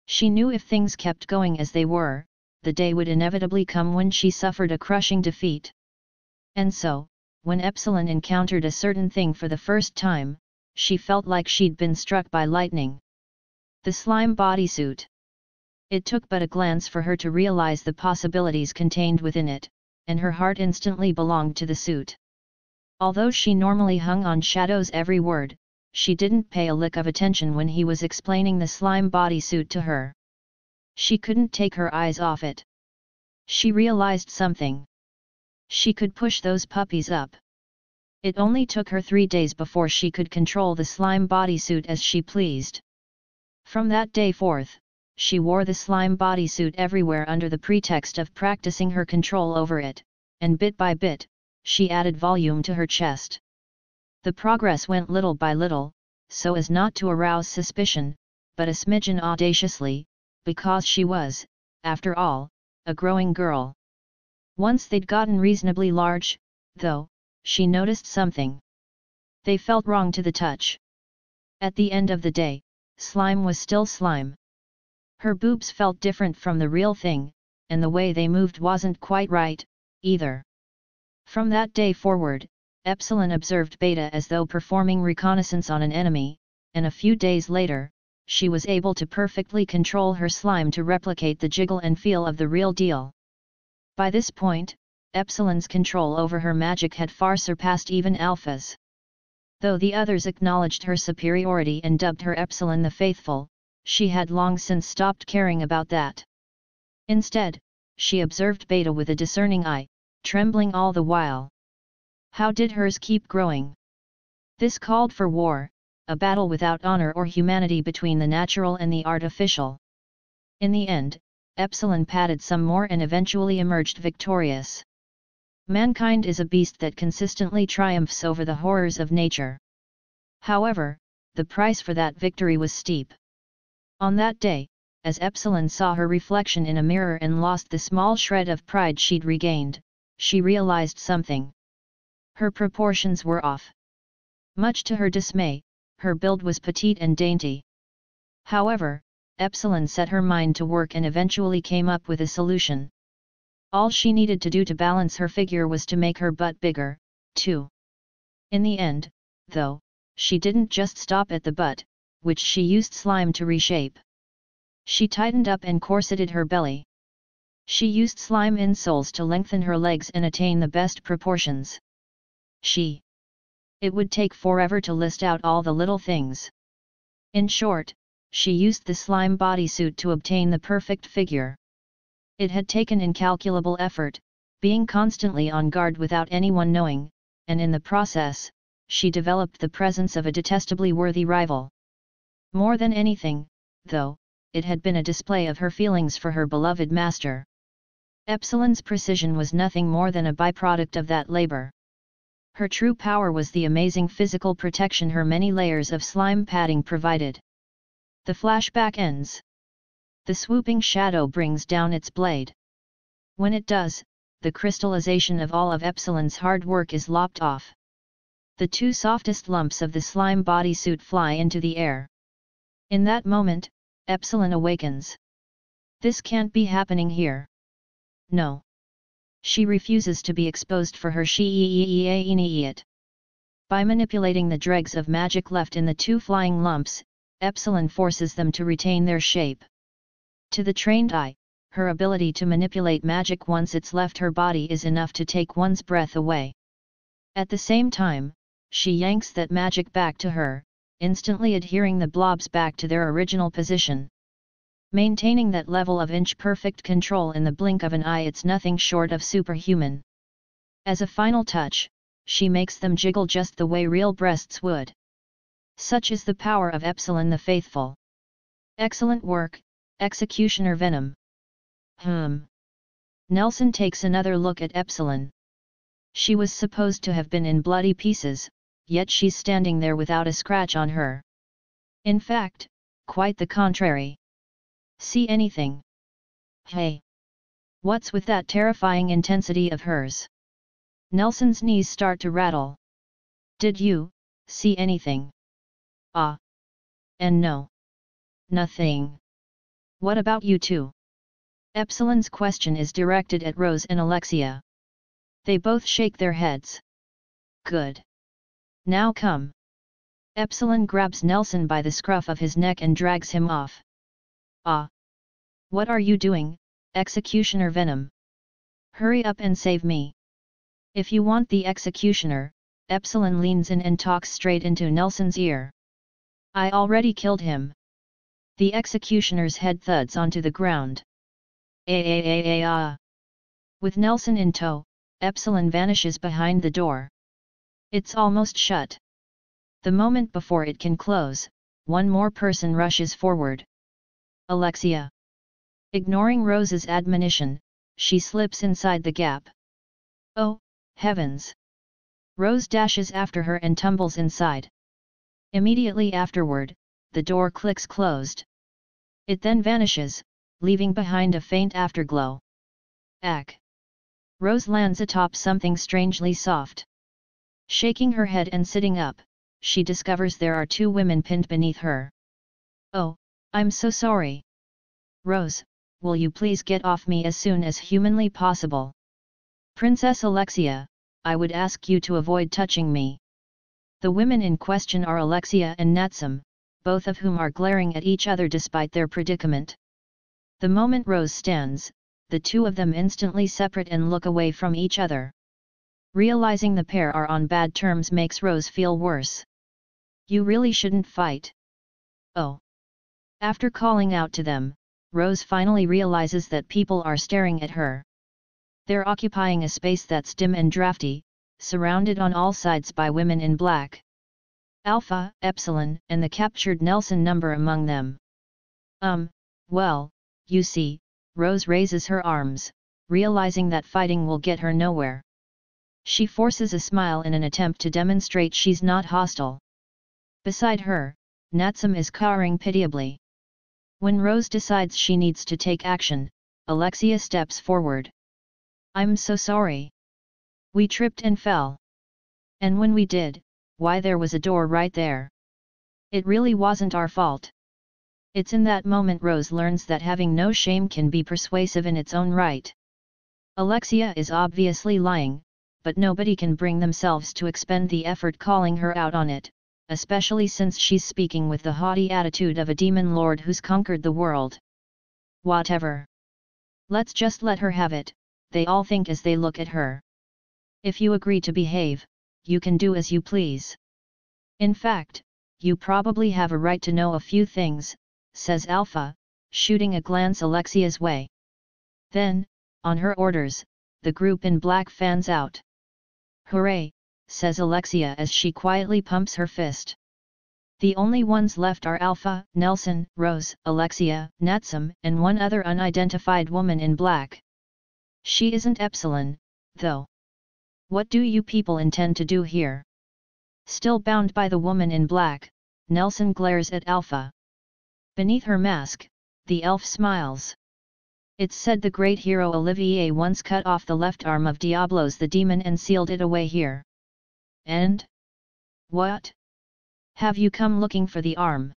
She knew if things kept going as they were, the day would inevitably come when she suffered a crushing defeat. And so, when Epsilon encountered a certain thing for the first time, she felt like she'd been struck by lightning. The slime bodysuit. It took but a glance for her to realize the possibilities contained within it, and her heart instantly belonged to the suit. Although she normally hung on Shadow's every word, she didn't pay a lick of attention when he was explaining the slime bodysuit to her. She couldn't take her eyes off it. She realized something. She could push those puppies up. It only took her 3 days before she could control the slime bodysuit as she pleased. From that day forth, she wore the slime bodysuit everywhere under the pretext of practicing her control over it, and bit by bit, she added volume to her chest. The progress went little by little, so as not to arouse suspicion, but a smidgen audaciously, because she was, after all, a growing girl. Once they'd gotten reasonably large, though, she noticed something. They felt wrong to the touch. At the end of the day, slime was still slime. Her boobs felt different from the real thing, and the way they moved wasn't quite right, either. From that day forward, Epsilon observed Beta as though performing reconnaissance on an enemy, and a few days later, she was able to perfectly control her slime to replicate the jiggle and feel of the real deal. By this point, Epsilon's control over her magic had far surpassed even Alpha's. Though the others acknowledged her superiority and dubbed her Epsilon the Faithful, she had long since stopped caring about that. Instead, she observed Beta with a discerning eye, trembling all the while. How did hers keep growing? This called for war, a battle without honor or humanity between the natural and the artificial. In the end, Epsilon patted some more and eventually emerged victorious. Mankind is a beast that consistently triumphs over the horrors of nature. However, the price for that victory was steep. On that day, as Epsilon saw her reflection in a mirror and lost the small shred of pride she'd regained, she realized something. Her proportions were off. Much to her dismay, her build was petite and dainty. However, Epsilon set her mind to work and eventually came up with a solution. All she needed to do to balance her figure was to make her butt bigger, too. In the end, though, she didn't just stop at the butt, which she used slime to reshape. She tightened up and corseted her belly. She used slime insoles to lengthen her legs and attain the best proportions. It would take forever to list out all the little things. In short, she used the slime bodysuit to obtain the perfect figure. It had taken incalculable effort, being constantly on guard without anyone knowing, and in the process, she developed the presence of a detestably worthy rival. More than anything, though, it had been a display of her feelings for her beloved master. Epsilon's precision was nothing more than a byproduct of that labor. Her true power was the amazing physical protection her many layers of slime padding provided. The flashback ends. The swooping shadow brings down its blade. When it does, the crystallization of all of Epsilon's hard work is lopped off. The two softest lumps of the slime bodysuit fly into the air. In that moment, Epsilon awakens. This can't be happening here. No. She refuses to be exposed for her she-idiot. By manipulating the dregs of magic left in the two flying lumps, Epsilon forces them to retain their shape. To the trained eye, her ability to manipulate magic once it's left her body is enough to take one's breath away. At the same time, she yanks that magic back to her, instantly adhering the blobs back to their original position. Maintaining that level of inch-perfect control in the blink of an eye, it's nothing short of superhuman. As a final touch, she makes them jiggle just the way real breasts would. Such is the power of Epsilon the Faithful. Excellent work, Executioner Venom. Nelson takes another look at Epsilon. She was supposed to have been in bloody pieces, yet she's standing there without a scratch on her. In fact, quite the contrary. See anything? Hey! What's with that terrifying intensity of hers? Nelson's knees start to rattle. Did you see anything? Ah. And no. Nothing. What about you two? Epsilon's question is directed at Rose and Alexia. They both shake their heads. Good. Now come. Epsilon grabs Nelson by the scruff of his neck and drags him off. Ah! What are you doing, Executioner Venom? Hurry up and save me. If you want the executioner, Epsilon leans in and talks straight into Nelson's ear. I already killed him. The executioner's head thuds onto the ground. With Nelson in tow, Epsilon vanishes behind the door. It's almost shut. The moment before it can close, one more person rushes forward. Alexia. Ignoring Rose's admonition, she slips inside the gap. Oh, heavens! Rose dashes after her and tumbles inside. Immediately afterward, the door clicks closed. It then vanishes, leaving behind a faint afterglow. Ack! Rose lands atop something strangely soft. Shaking her head and sitting up, she discovers there are two women pinned beneath her. Oh, I'm so sorry. Rose, will you please get off me as soon as humanly possible? Princess Alexia, I would ask you to avoid touching me. The women in question are Alexia and Natsum, both of whom are glaring at each other despite their predicament. The moment Rose stands, the two of them instantly separate and look away from each other. Realizing the pair are on bad terms makes Rose feel worse. You really shouldn't fight. Oh. After calling out to them, Rose finally realizes that people are staring at her. They're occupying a space that's dim and drafty, surrounded on all sides by women in black. Alpha, Epsilon, and the captured Nelson number among them. Well, you see, Rose raises her arms, realizing that fighting will get her nowhere. She forces a smile in an attempt to demonstrate she's not hostile. Beside her, Natsum is cowering pitiably. When Rose decides she needs to take action, Alexia steps forward. I'm so sorry. We tripped and fell. And when we did, why there was a door right there. It really wasn't our fault. It's in that moment Rose learns that having no shame can be persuasive in its own right. Alexia is obviously lying, but nobody can bring themselves to expend the effort calling her out on it, especially since she's speaking with the haughty attitude of a demon lord who's conquered the world. Whatever. Let's just let her have it, they all think as they look at her. If you agree to behave, you can do as you please. In fact, you probably have a right to know a few things, says Alpha, shooting a glance Alexia's way. Then, on her orders, the group in black fans out. Hooray, says Alexia as she quietly pumps her fist. The only ones left are Alpha, Nelson, Rose, Alexia, Natsum, and one other unidentified woman in black. She isn't Epsilon, though. What do you people intend to do here? Still bound by the woman in black, Nelson glares at Alpha. Beneath her mask, the elf smiles. It's said the great hero Olivier once cut off the left arm of Diablos the demon and sealed it away here. And? What? Have you come looking for the arm?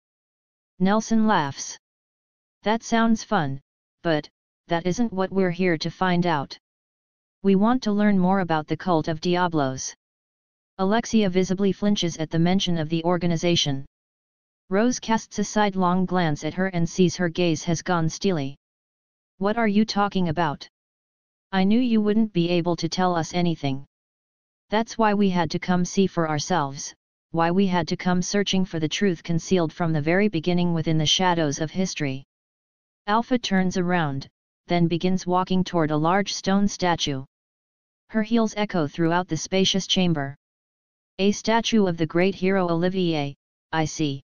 Nelson laughs. That sounds fun, but that isn't what we're here to find out. We want to learn more about the cult of Diablos. Alexia visibly flinches at the mention of the organization. Rose casts a sidelong glance at her and sees her gaze has gone steely. What are you talking about? I knew you wouldn't be able to tell us anything. That's why we had to come see for ourselves, why we had to come searching for the truth concealed from the very beginning within the shadows of history. Alpha turns around, then begins walking toward a large stone statue. Her heels echo throughout the spacious chamber. A statue of the great hero Olivier, I see.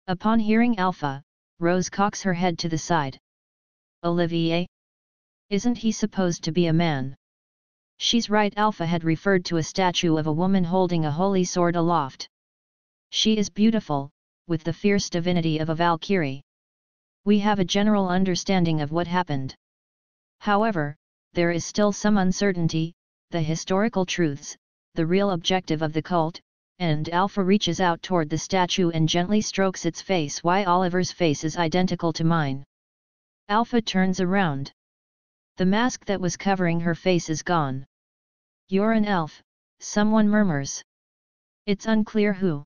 Upon hearing Alpha, Rose cocks her head to the side. Olivier? Isn't he supposed to be a man? She's right, Alpha had referred to a statue of a woman holding a holy sword aloft. She is beautiful, with the fierce divinity of a Valkyrie. We have a general understanding of what happened. However, there is still some uncertainty, the historical truths, the real objective of the cult, and Alpha reaches out toward the statue and gently strokes its face. Why Oliver's face is identical to mine. Alpha turns around. The mask that was covering her face is gone. You're an elf, someone murmurs. It's unclear who.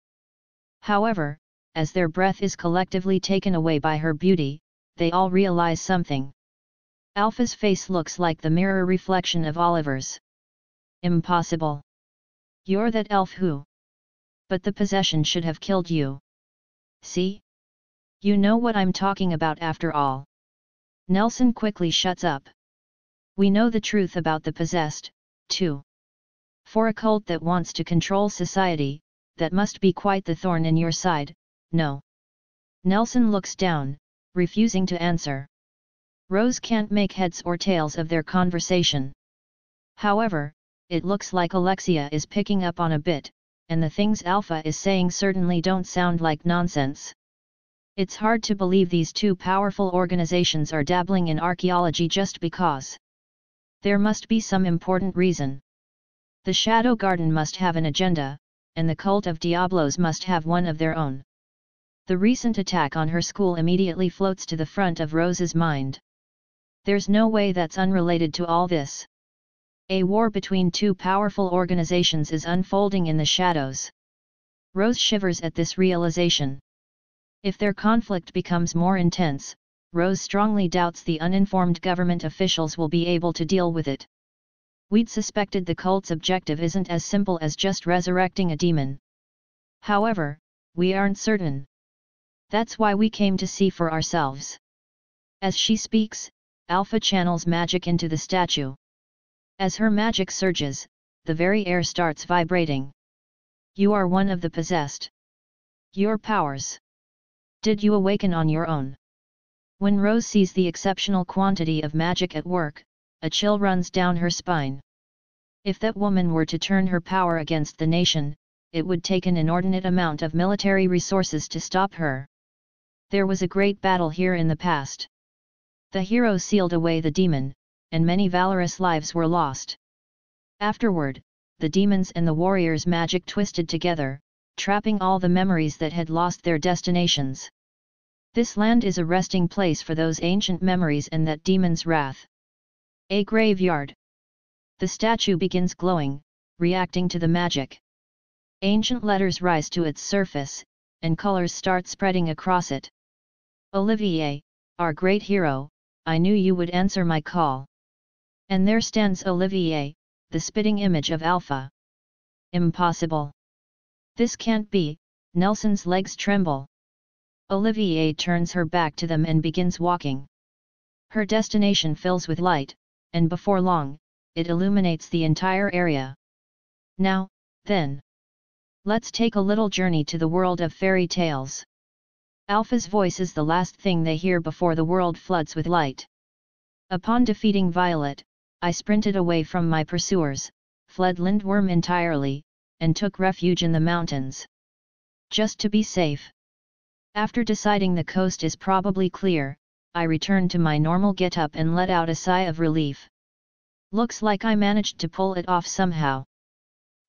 However, as their breath is collectively taken away by her beauty, they all realize something. Alpha's face looks like the mirror reflection of Oliver's. Impossible. You're that elf who. But the possession should have killed you. See? You know what I'm talking about after all. Nelson quickly shuts up. We know the truth about the possessed, too. For a cult that wants to control society, that must be quite the thorn in your side, no. Nelson looks down, refusing to answer. Rose can't make heads or tails of their conversation. However, it looks like Alexia is picking up on a bit, and the things Alpha is saying certainly don't sound like nonsense. It's hard to believe these two powerful organizations are dabbling in archaeology just because. There must be some important reason. The Shadow Garden must have an agenda, and the cult of Diablos must have one of their own. The recent attack on her school immediately floats to the front of Rose's mind. There's no way that's unrelated to all this. A war between two powerful organizations is unfolding in the shadows. Rose shivers at this realization. If their conflict becomes more intense, Rose strongly doubts the uninformed government officials will be able to deal with it. We'd suspected the cult's objective isn't as simple as just resurrecting a demon. However, we aren't certain. That's why we came to see for ourselves. As she speaks, Alpha channels magic into the statue. As her magic surges, the very air starts vibrating. You are one of the possessed. Your powers. Did you awaken on your own? When Rose sees the exceptional quantity of magic at work, a chill runs down her spine. If that woman were to turn her power against the nation, it would take an inordinate amount of military resources to stop her. There was a great battle here in the past. The hero sealed away the demon, and many valorous lives were lost. Afterward, the demons and the warriors' magic twisted together, trapping all the memories that had lost their destinations. This land is a resting place for those ancient memories and that demon's wrath. A graveyard. The statue begins glowing, reacting to the magic. Ancient letters rise to its surface, and colors start spreading across it. Olivier, our great hero, I knew you would answer my call. And there stands Olivier, the spitting image of Alpha. Impossible. This can't be. Nelson's legs tremble. Olivier turns her back to them and begins walking. Her destination fills with light, and before long, it illuminates the entire area. Now, then. Let's take a little journey to the world of fairy tales. Alpha's voice is the last thing they hear before the world floods with light. Upon defeating Violet, I sprinted away from my pursuers, fled Lindworm entirely, and took refuge in the mountains. Just to be safe. After deciding the coast is probably clear, I returned to my normal get-up and let out a sigh of relief. Looks like I managed to pull it off somehow.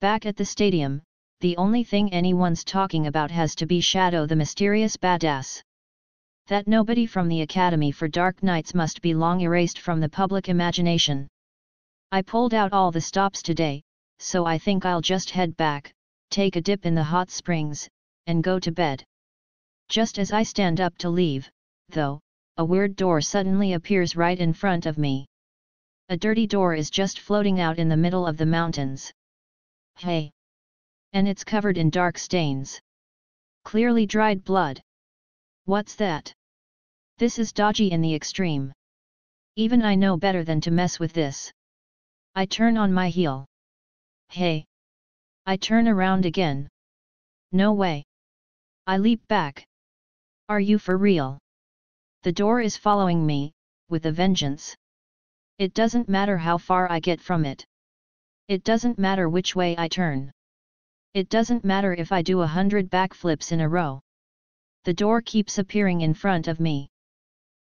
Back at the stadium, the only thing anyone's talking about has to be Shadow the mysterious badass. That nobody from the Academy for Dark Knights must be long erased from the public imagination. I pulled out all the stops today, so I think I'll just head back, take a dip in the hot springs, and go to bed. Just as I stand up to leave, though, a weird door suddenly appears right in front of me. A dirty door is just floating out in the middle of the mountains. Hey! And it's covered in dark stains. Clearly dried blood. What's that? This is dodgy in the extreme. Even I know better than to mess with this. I turn on my heel. Hey! I turn around again. No way. I leap back. Are you for real? The door is following me, with a vengeance. It doesn't matter how far I get from it. It doesn't matter which way I turn. It doesn't matter if I do 100 backflips in a row. The door keeps appearing in front of me.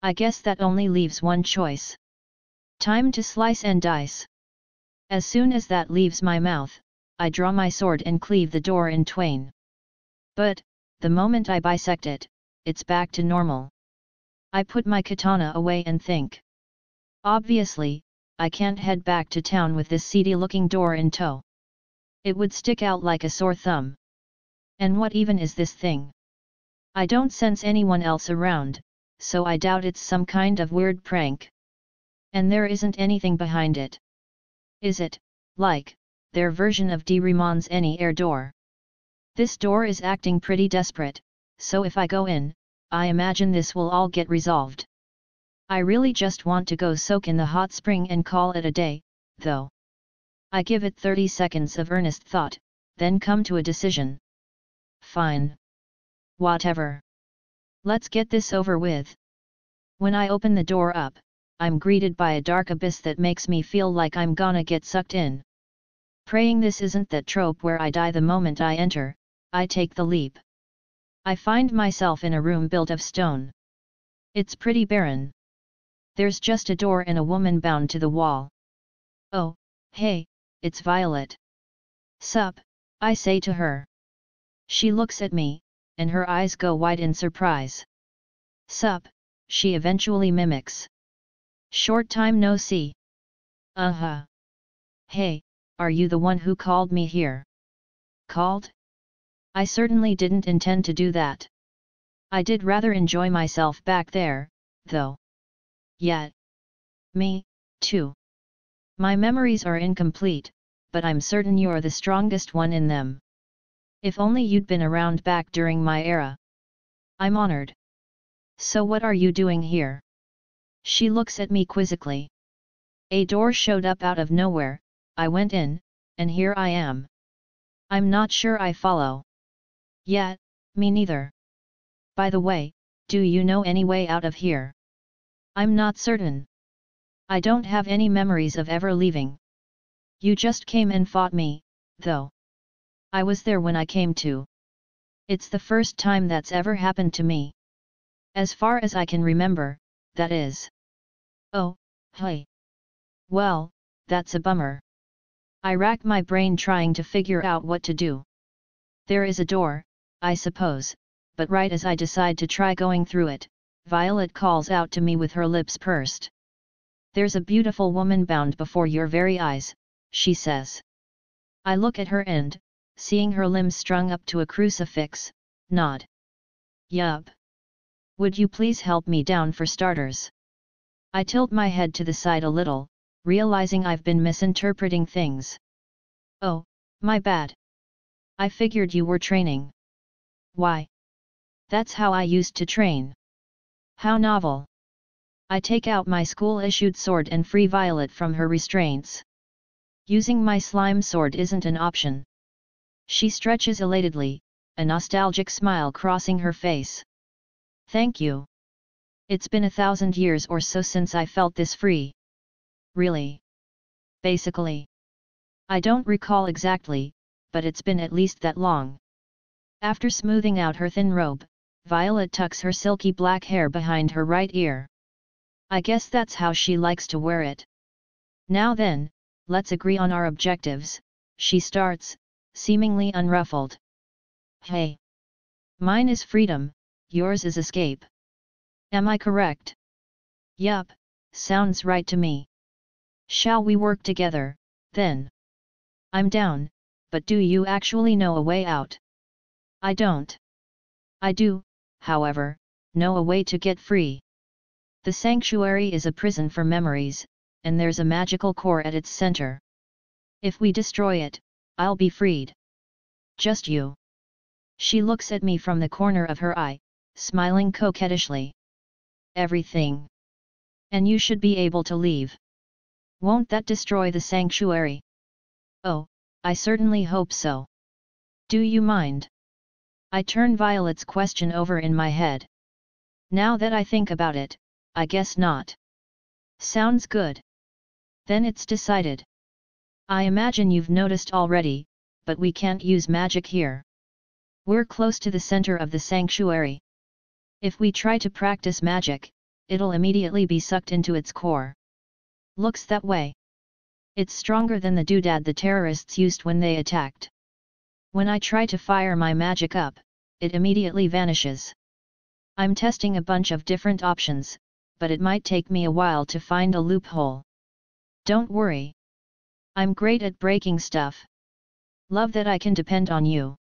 I guess that only leaves one choice. Time to slice and dice. As soon as that leaves my mouth, I draw my sword and cleave the door in twain. But, the moment I bisect it, it's back to normal. I put my katana away and think. Obviously, I can't head back to town with this seedy-looking door in tow. It would stick out like a sore thumb. And what even is this thing? I don't sense anyone else around, so I doubt it's some kind of weird prank. And there isn't anything behind it. Is it, like, their version of D. Ramon's any air door? This door is acting pretty desperate, so if I go in, I imagine this will all get resolved. I really just want to go soak in the hot spring and call it a day, though. I give it 30 seconds of earnest thought, then come to a decision. Fine. Whatever. Let's get this over with. When I open the door up, I'm greeted by a dark abyss that makes me feel like I'm gonna get sucked in. Praying this isn't that trope where I die the moment I enter, I take the leap. I find myself in a room built of stone. It's pretty barren. There's just a door and a woman bound to the wall. Oh, hey, it's Violet. Sup, I say to her. She looks at me, and her eyes go wide in surprise. Sup, she eventually mimics. Short time no see. Uh-huh. Hey, are you the one who called me here? Called? I certainly didn't intend to do that. I did rather enjoy myself back there, though. Yet. Me, too. My memories are incomplete, but I'm certain you're the strongest one in them. If only you'd been around back during my era. I'm honored. So what are you doing here? She looks at me quizzically. A door showed up out of nowhere, I went in, and here I am. I'm not sure I follow. Yet, me neither. By the way, do you know any way out of here? I'm not certain. I don't have any memories of ever leaving. You just came and fought me, though. I was there when I came to. It's the first time that's ever happened to me. As far as I can remember, that is. Oh, hey. Well, that's a bummer. I rack my brain trying to figure out what to do. There is a door, I suppose, but right as I decide to try going through it, Violet calls out to me with her lips pursed. There's a beautiful woman bound before your very eyes, she says. I look at her and, seeing her limbs strung up to a crucifix, nod. Yup. Would you please help me down for starters? I tilt my head to the side a little, realizing I've been misinterpreting things. Oh, my bad. I figured you were training. Why? That's how I used to train. How novel. I take out my school-issued sword and free Violet from her restraints. Using my slime sword isn't an option. She stretches elatedly, a nostalgic smile crossing her face. Thank you. It's been 1,000 years or so since I felt this free. Really? Basically. I don't recall exactly, but it's been at least that long. After smoothing out her thin robe, Violet tucks her silky black hair behind her right ear. I guess that's how she likes to wear it. Now then, let's agree on our objectives, she starts, seemingly unruffled. Hey. Mine is freedom, yours is escape. Am I correct? Yup, sounds right to me. Shall we work together, then? I'm down, but do you actually know a way out? I don't. I do, however, know a way to get free. The sanctuary is a prison for memories, and there's a magical core at its center. If we destroy it, I'll be freed. Just you. She looks at me from the corner of her eye, smiling coquettishly. Everything. And you should be able to leave. Won't that destroy the sanctuary? Oh, I certainly hope so. Do you mind? I turn Violet's question over in my head. Now that I think about it, I guess not. Sounds good. Then it's decided. I imagine you've noticed already, but we can't use magic here. We're close to the center of the sanctuary. If we try to practice magic, it'll immediately be sucked into its core. Looks that way. It's stronger than the doodad the terrorists used when they attacked. When I try to fire my magic up, it immediately vanishes. I'm testing a bunch of different options, but it might take me a while to find a loophole. Don't worry. I'm great at breaking stuff. Love that I can depend on you.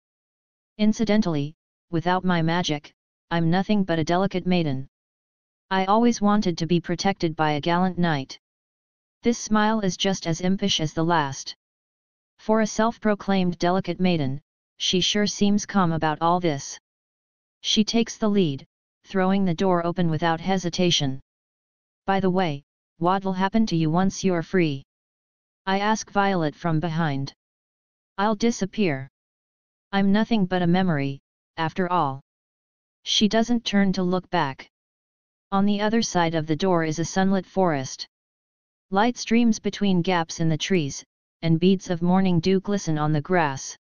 Incidentally, without my magic, I'm nothing but a delicate maiden. I always wanted to be protected by a gallant knight. This smile is just as impish as the last. For a self-proclaimed delicate maiden, she sure seems calm about all this. She takes the lead, throwing the door open without hesitation. By the way, what'll happen to you once you're free? I ask Violet from behind. I'll disappear. I'm nothing but a memory, after all. She doesn't turn to look back. On the other side of the door is a sunlit forest. Light streams between gaps in the trees, and beads of morning dew glisten on the grass.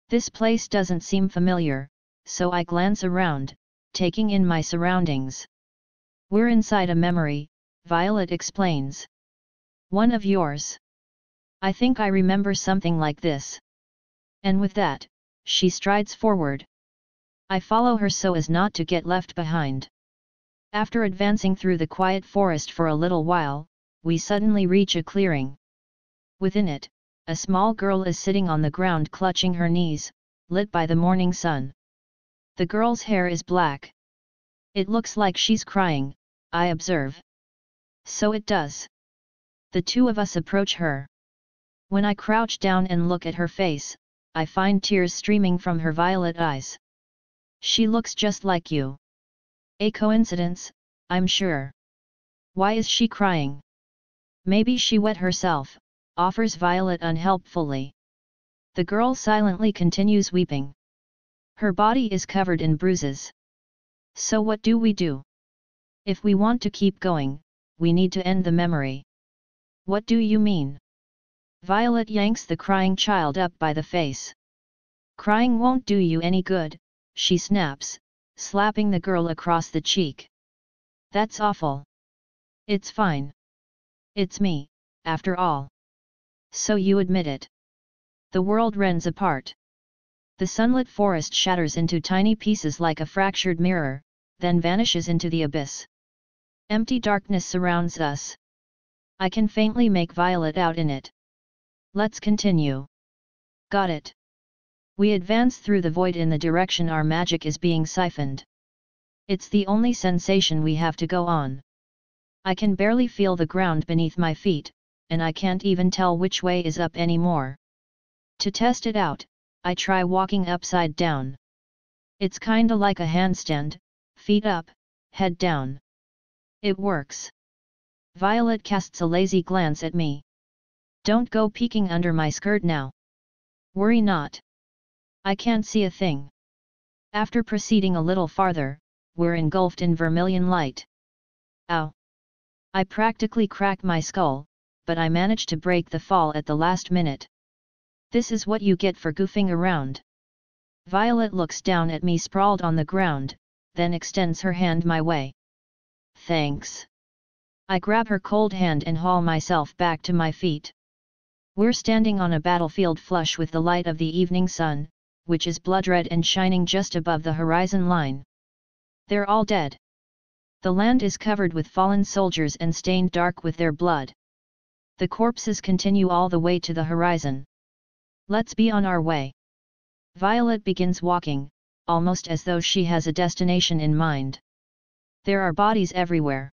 This place doesn't seem familiar, so I glance around, taking in my surroundings. We're inside a memory, Violet explains. One of yours. I think I remember something like this. And with that, she strides forward. I follow her so as not to get left behind. After advancing through the quiet forest for a little while, we suddenly reach a clearing. Within it, a small girl is sitting on the ground clutching her knees, lit by the morning sun. The girl's hair is black. It looks like she's crying, I observe. So it does. The two of us approach her. When I crouch down and look at her face, I find tears streaming from her violet eyes. She looks just like you. A coincidence, I'm sure. Why is she crying? Maybe she wet herself, offers Violet unhelpfully. The girl silently continues weeping. Her body is covered in bruises. So what do we do? If we want to keep going, we need to end the memory. What do you mean? Violet yanks the crying child up by the face. Crying won't do you any good, she snaps, slapping the girl across the cheek. That's awful. It's fine. It's me, after all. So you admit it. The world rends apart. The sunlit forest shatters into tiny pieces like a fractured mirror, then vanishes into the abyss. Empty darkness surrounds us. I can faintly make Violet out in it. Let's continue. Got it. We advance through the void in the direction our magic is being siphoned. It's the only sensation we have to go on. I can barely feel the ground beneath my feet, and I can't even tell which way is up anymore. To test it out, I try walking upside down. It's kinda like a handstand, feet up, head down. It works. Violet casts a lazy glance at me. Don't go peeking under my skirt now. Worry not. I can't see a thing. After proceeding a little farther, we're engulfed in vermilion light. Ow! I practically crack my skull, but I manage to break the fall at the last minute. This is what you get for goofing around. Violet looks down at me sprawled on the ground, then extends her hand my way. Thanks. I grab her cold hand and haul myself back to my feet. We're standing on a battlefield flush with the light of the evening sun, which is blood red and shining just above the horizon line. They're all dead. The land is covered with fallen soldiers and stained dark with their blood. The corpses continue all the way to the horizon. Let's be on our way. Violet begins walking, almost as though she has a destination in mind. There are bodies everywhere.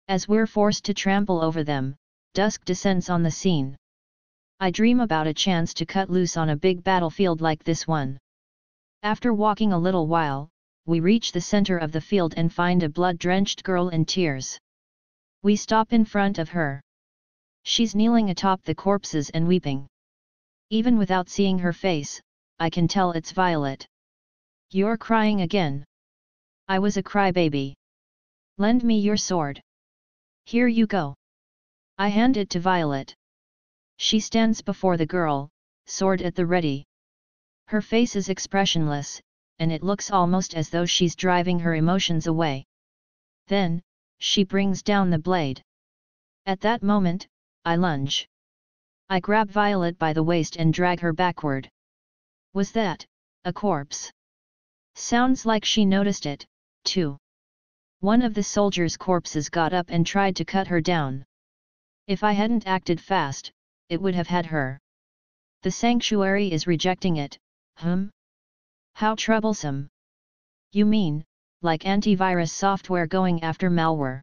As we're forced to trample over them, dusk descends on the scene. I dream about a chance to cut loose on a big battlefield like this one. After walking a little while, we reach the center of the field and find a blood-drenched girl in tears. We stop in front of her. She's kneeling atop the corpses and weeping. Even without seeing her face, I can tell it's Violet. You're crying again. I was a crybaby. Lend me your sword. Here you go. I hand it to Violet. She stands before the girl, sword at the ready. Her face is expressionless, and it looks almost as though she's driving her emotions away. Then, she brings down the blade. At that moment, I lunge. I grab Violet by the waist and drag her backward. Was that a corpse? Sounds like she noticed it, too. One of the soldiers' corpses got up and tried to cut her down. If I hadn't acted fast, it would have had her. The sanctuary is rejecting it, How troublesome. You mean, like antivirus software going after malware?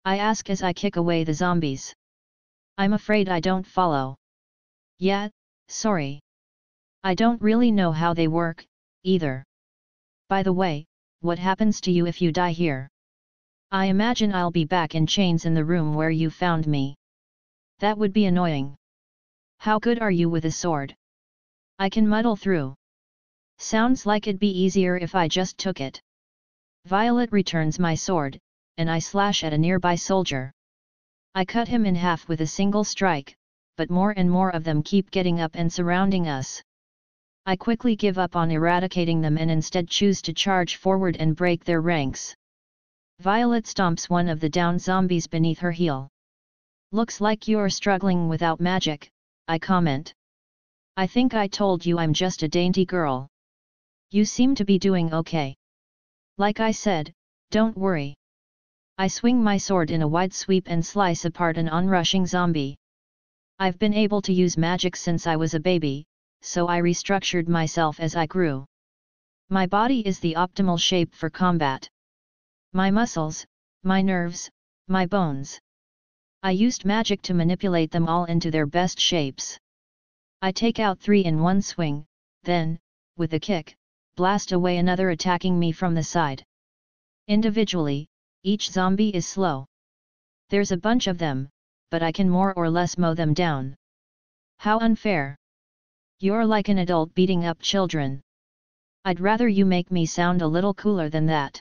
I ask as I kick away the zombies. I'm afraid I don't follow. Yeah, sorry. I don't really know how they work, either. By the way, what happens to you if you die here? I imagine I'll be back in chains in the room where you found me. That would be annoying. How good are you with a sword? I can muddle through. Sounds like it'd be easier if I just took it. Violet returns my sword, and I slash at a nearby soldier. I cut him in half with a single strike, but more and more of them keep getting up and surrounding us. I quickly give up on eradicating them and instead choose to charge forward and break their ranks. Violet stomps one of the down zombies beneath her heel. Looks like you're struggling without magic, I comment. I think I told you I'm just a dainty girl. You seem to be doing okay. Like I said, don't worry. I swing my sword in a wide sweep and slice apart an onrushing zombie. I've been able to use magic since I was a baby, so I restructured myself as I grew. My body is the optimal shape for combat. My muscles, my nerves, my bones. I used magic to manipulate them all into their best shapes. I take out 3 in one swing, then, with a kick, blast away another attacking me from the side. Individually, each zombie is slow. There's a bunch of them, but I can more or less mow them down. How unfair. You're like an adult beating up children. I'd rather you make me sound a little cooler than that.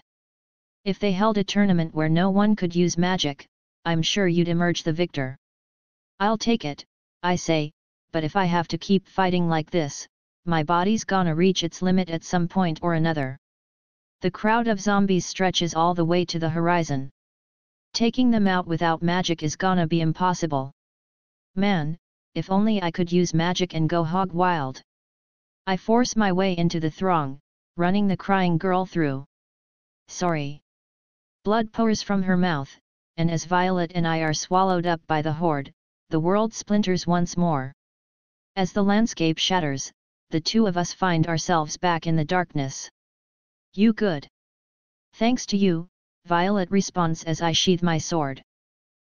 If they held a tournament where no one could use magic, I'm sure you'd emerge the victor. I'll take it, I say, but if I have to keep fighting like this, my body's gonna reach its limit at some point or another. The crowd of zombies stretches all the way to the horizon. Taking them out without magic is gonna be impossible. Man, if only I could use magic and go hog wild. I force my way into the throng, running the crying girl through. Sorry. Blood pours from her mouth, and as Violet and I are swallowed up by the horde, the world splinters once more. As the landscape shatters, the two of us find ourselves back in the darkness. You good? Thanks to you, Violet responds as I sheath my sword.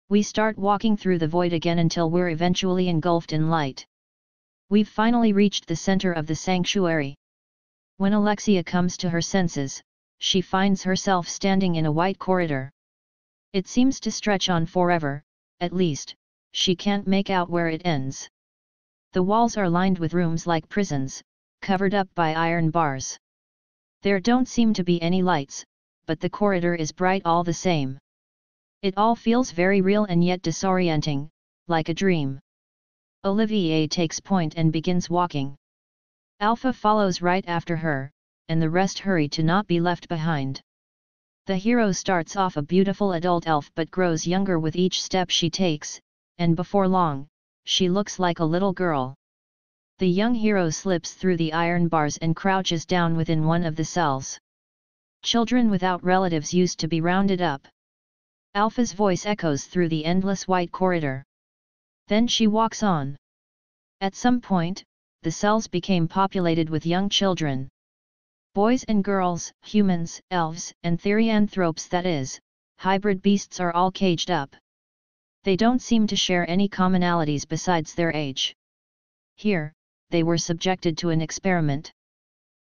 We start walking through the void again until we're eventually engulfed in light. We've finally reached the center of the sanctuary. When Alexia comes to her senses, she finds herself standing in a white corridor. It seems to stretch on forever, at least, she can't make out where it ends. The walls are lined with rooms like prisons, covered up by iron bars. There don't seem to be any lights, but the corridor is bright all the same. It all feels very real and yet disorienting, like a dream. Olivier takes point and begins walking. Alpha follows right after her, and the rest hurry to not be left behind. The hero starts off a beautiful adult elf but grows younger with each step she takes, and before long, she looks like a little girl. The young hero slips through the iron bars and crouches down within one of the cells. Children without relatives used to be rounded up. Alpha's voice echoes through the endless white corridor. Then she walks on. At some point, the cells became populated with young children. Boys and girls, humans, elves, and therianthropes, that is, hybrid beasts, are all caged up. They don't seem to share any commonalities besides their age. Here, they were subjected to an experiment.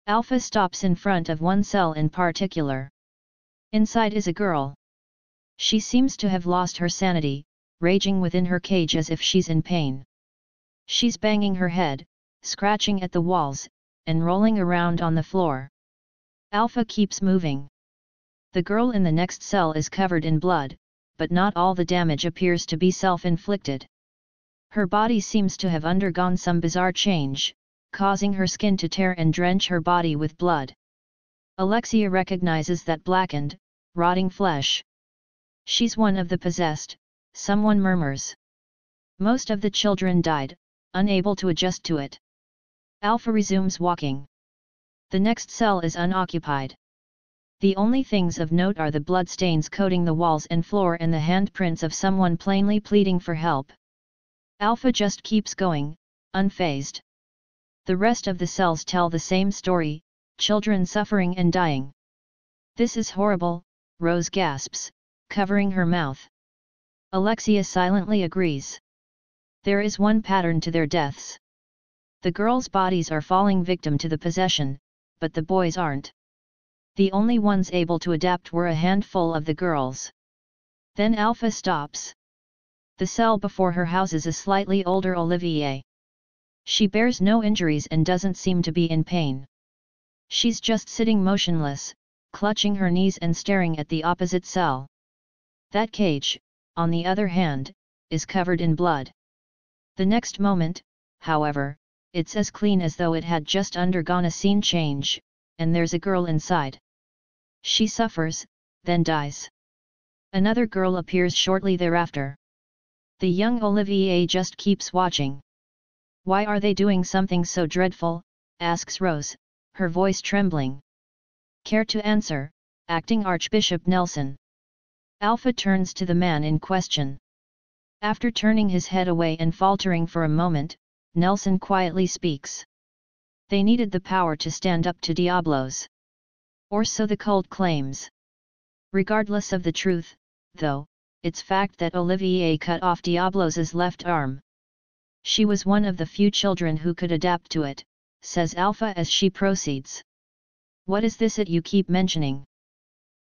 Alpha stops in front of one cell in particular. Inside is a girl. She seems to have lost her sanity, raging within her cage as if she's in pain. She's banging her head, scratching at the walls, and rolling around on the floor. Alpha keeps moving. The girl in the next cell is covered in blood, but not all the damage appears to be self-inflicted. Her body seems to have undergone some bizarre change, causing her skin to tear and drench her body with blood. Alexia recognizes that blackened, rotting flesh. She's one of the possessed, someone murmurs. Most of the children died, unable to adjust to it. Alpha resumes walking. The next cell is unoccupied. The only things of note are the bloodstains coating the walls and floor and the handprints of someone plainly pleading for help. Alpha just keeps going, unfazed. The rest of the cells tell the same story, children suffering and dying. This is horrible, Rose gasps, covering her mouth. Alexia silently agrees. There is one pattern to their deaths. The girls' bodies are falling victim to the possession, but the boys aren't. The only ones able to adapt were a handful of the girls. Then Alpha stops. The cell before her houses a slightly older Olivier. She bears no injuries and doesn't seem to be in pain. She's just sitting motionless, clutching her knees and staring at the opposite cell. That cage, on the other hand, is covered in blood. The next moment, however, it's as clean as though it had just undergone a scene change, and there's a girl inside. She suffers, then dies. Another girl appears shortly thereafter. The young Olivier just keeps watching. Why are they doing something so dreadful? Asks Rose, her voice trembling. Care to answer, Acting Archbishop Nelson? Alpha turns to the man in question. After turning his head away and faltering for a moment, Nelson quietly speaks. They needed the power to stand up to Diablos. Or so the cult claims. Regardless of the truth, though, it's fact that Olivier cut off Diablos's left arm. She was one of the few children who could adapt to it, says Alpha as she proceeds. What is this you keep mentioning?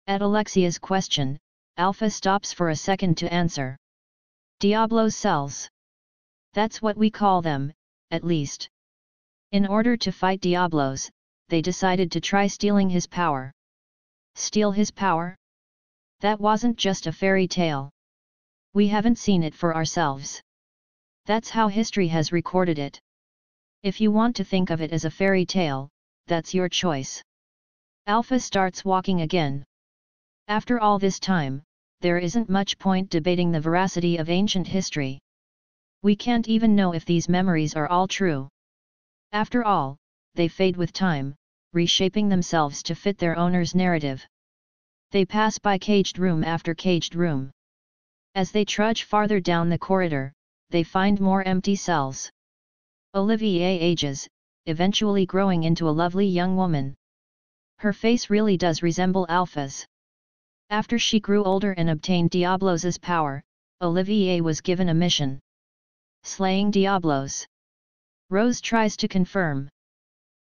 At Alexia's question, Alpha stops for a second to answer. Diablo's cells. That's what we call them, at least. In order to fight Diablos, they decided to try stealing his power. Steal his power? That wasn't just a fairy tale. We haven't seen it for ourselves. That's how history has recorded it. If you want to think of it as a fairy tale, that's your choice. Alpha starts walking again. After all this time, there isn't much point debating the veracity of ancient history. We can't even know if these memories are all true. After all, they fade with time, reshaping themselves to fit their owner's narrative. They pass by caged room after caged room. As they trudge farther down the corridor, they find more empty cells. Olivier ages, eventually growing into a lovely young woman. Her face really does resemble Alpha's. After she grew older and obtained Diablos' power, Olivier was given a mission. Slaying Diablos. Rose tries to confirm.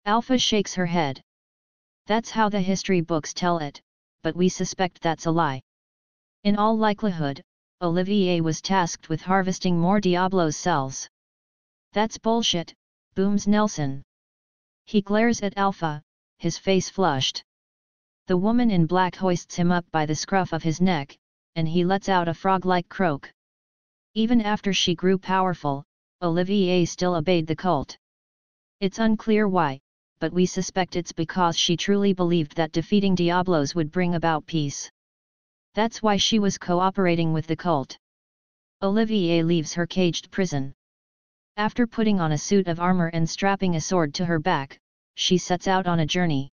Alpha shakes her head. That's how the history books tell it, but we suspect that's a lie. In all likelihood, Olivier was tasked with harvesting more Diablos cells. That's bullshit, booms Nelson. He glares at Alpha, his face flushed. The woman in black hoists him up by the scruff of his neck, and he lets out a frog-like croak. Even after she grew powerful, Olivier still obeyed the cult. It's unclear why, but we suspect it's because she truly believed that defeating Diablos would bring about peace. That's why she was cooperating with the cult. Olivier leaves her caged prison. After putting on a suit of armor and strapping a sword to her back, she sets out on a journey.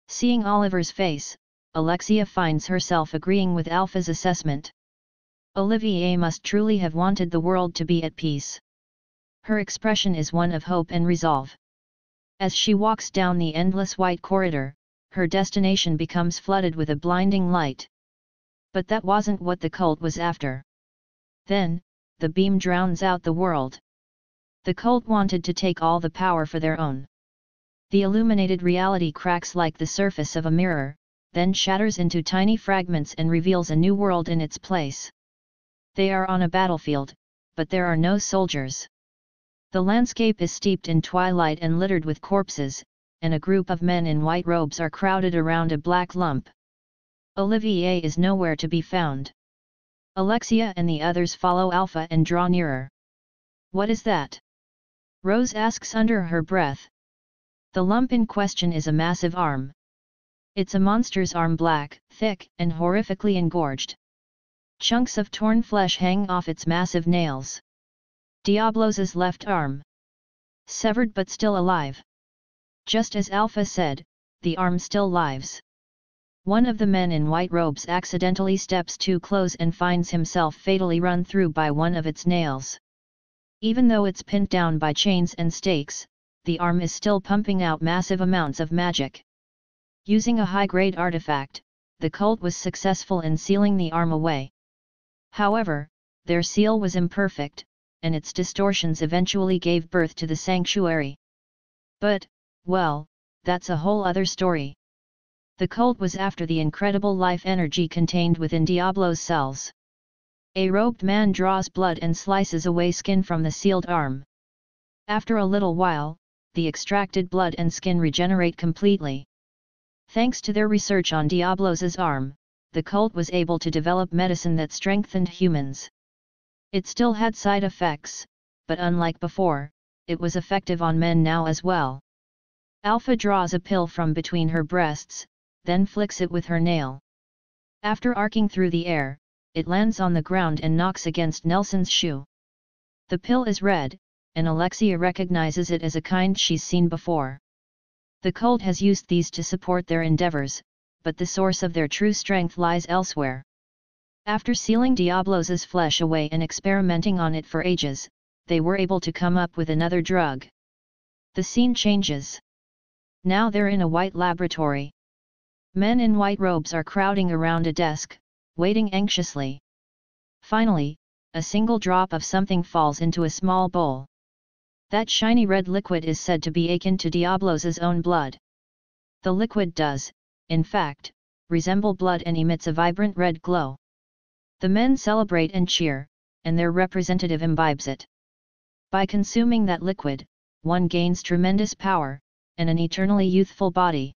Seeing Oliver's face, Alexia finds herself agreeing with Alpha's assessment. Olivier must truly have wanted the world to be at peace. Her expression is one of hope and resolve. As she walks down the endless white corridor, her destination becomes flooded with a blinding light. But that wasn't what the cult was after. Then, the beam drowns out the world. The cult wanted to take all the power for their own. The illuminated reality cracks like the surface of a mirror, then shatters into tiny fragments and reveals a new world in its place. They are on a battlefield, but there are no soldiers. The landscape is steeped in twilight and littered with corpses, and a group of men in white robes are crowded around a black lump. Olivier is nowhere to be found. Alexia and the others follow Alpha and draw nearer. What is that? Rose asks under her breath. The lump in question is a massive arm. It's a monster's arm, black, thick, and horrifically engorged. Chunks of torn flesh hang off its massive nails. Diablos' left arm. Severed but still alive. Just as Alpha said, the arm still lives. One of the men in white robes accidentally steps too close and finds himself fatally run through by one of its nails. Even though it's pinned down by chains and stakes, the arm is still pumping out massive amounts of magic. Using a high-grade artifact, the cult was successful in sealing the arm away. However, their seal was imperfect, and its distortions eventually gave birth to the sanctuary. But, well, that's a whole other story. The cult was after the incredible life energy contained within Diablo's cells. A robed man draws blood and slices away skin from the sealed arm. After a little while, the extracted blood and skin regenerate completely. Thanks to their research on Diablo's arm, the cult was able to develop medicine that strengthened humans. It still had side effects, but unlike before, it was effective on men now as well. Alpha draws a pill from between her breasts, then flicks it with her nail. After arcing through the air, it lands on the ground and knocks against Nelson's shoe. The pill is red, and Alexia recognizes it as a kind she's seen before. The cult has used these to support their endeavors, but the source of their true strength lies elsewhere. After sealing Diablo's flesh away and experimenting on it for ages, they were able to come up with another drug. The scene changes. Now they're in a white laboratory. Men in white robes are crowding around a desk, waiting anxiously. Finally, a single drop of something falls into a small bowl. That shiny red liquid is said to be akin to Diablo's own blood. The liquid does, in fact, resemble blood and emits a vibrant red glow. The men celebrate and cheer, and their representative imbibes it. By consuming that liquid, one gains tremendous power, and an eternally youthful body.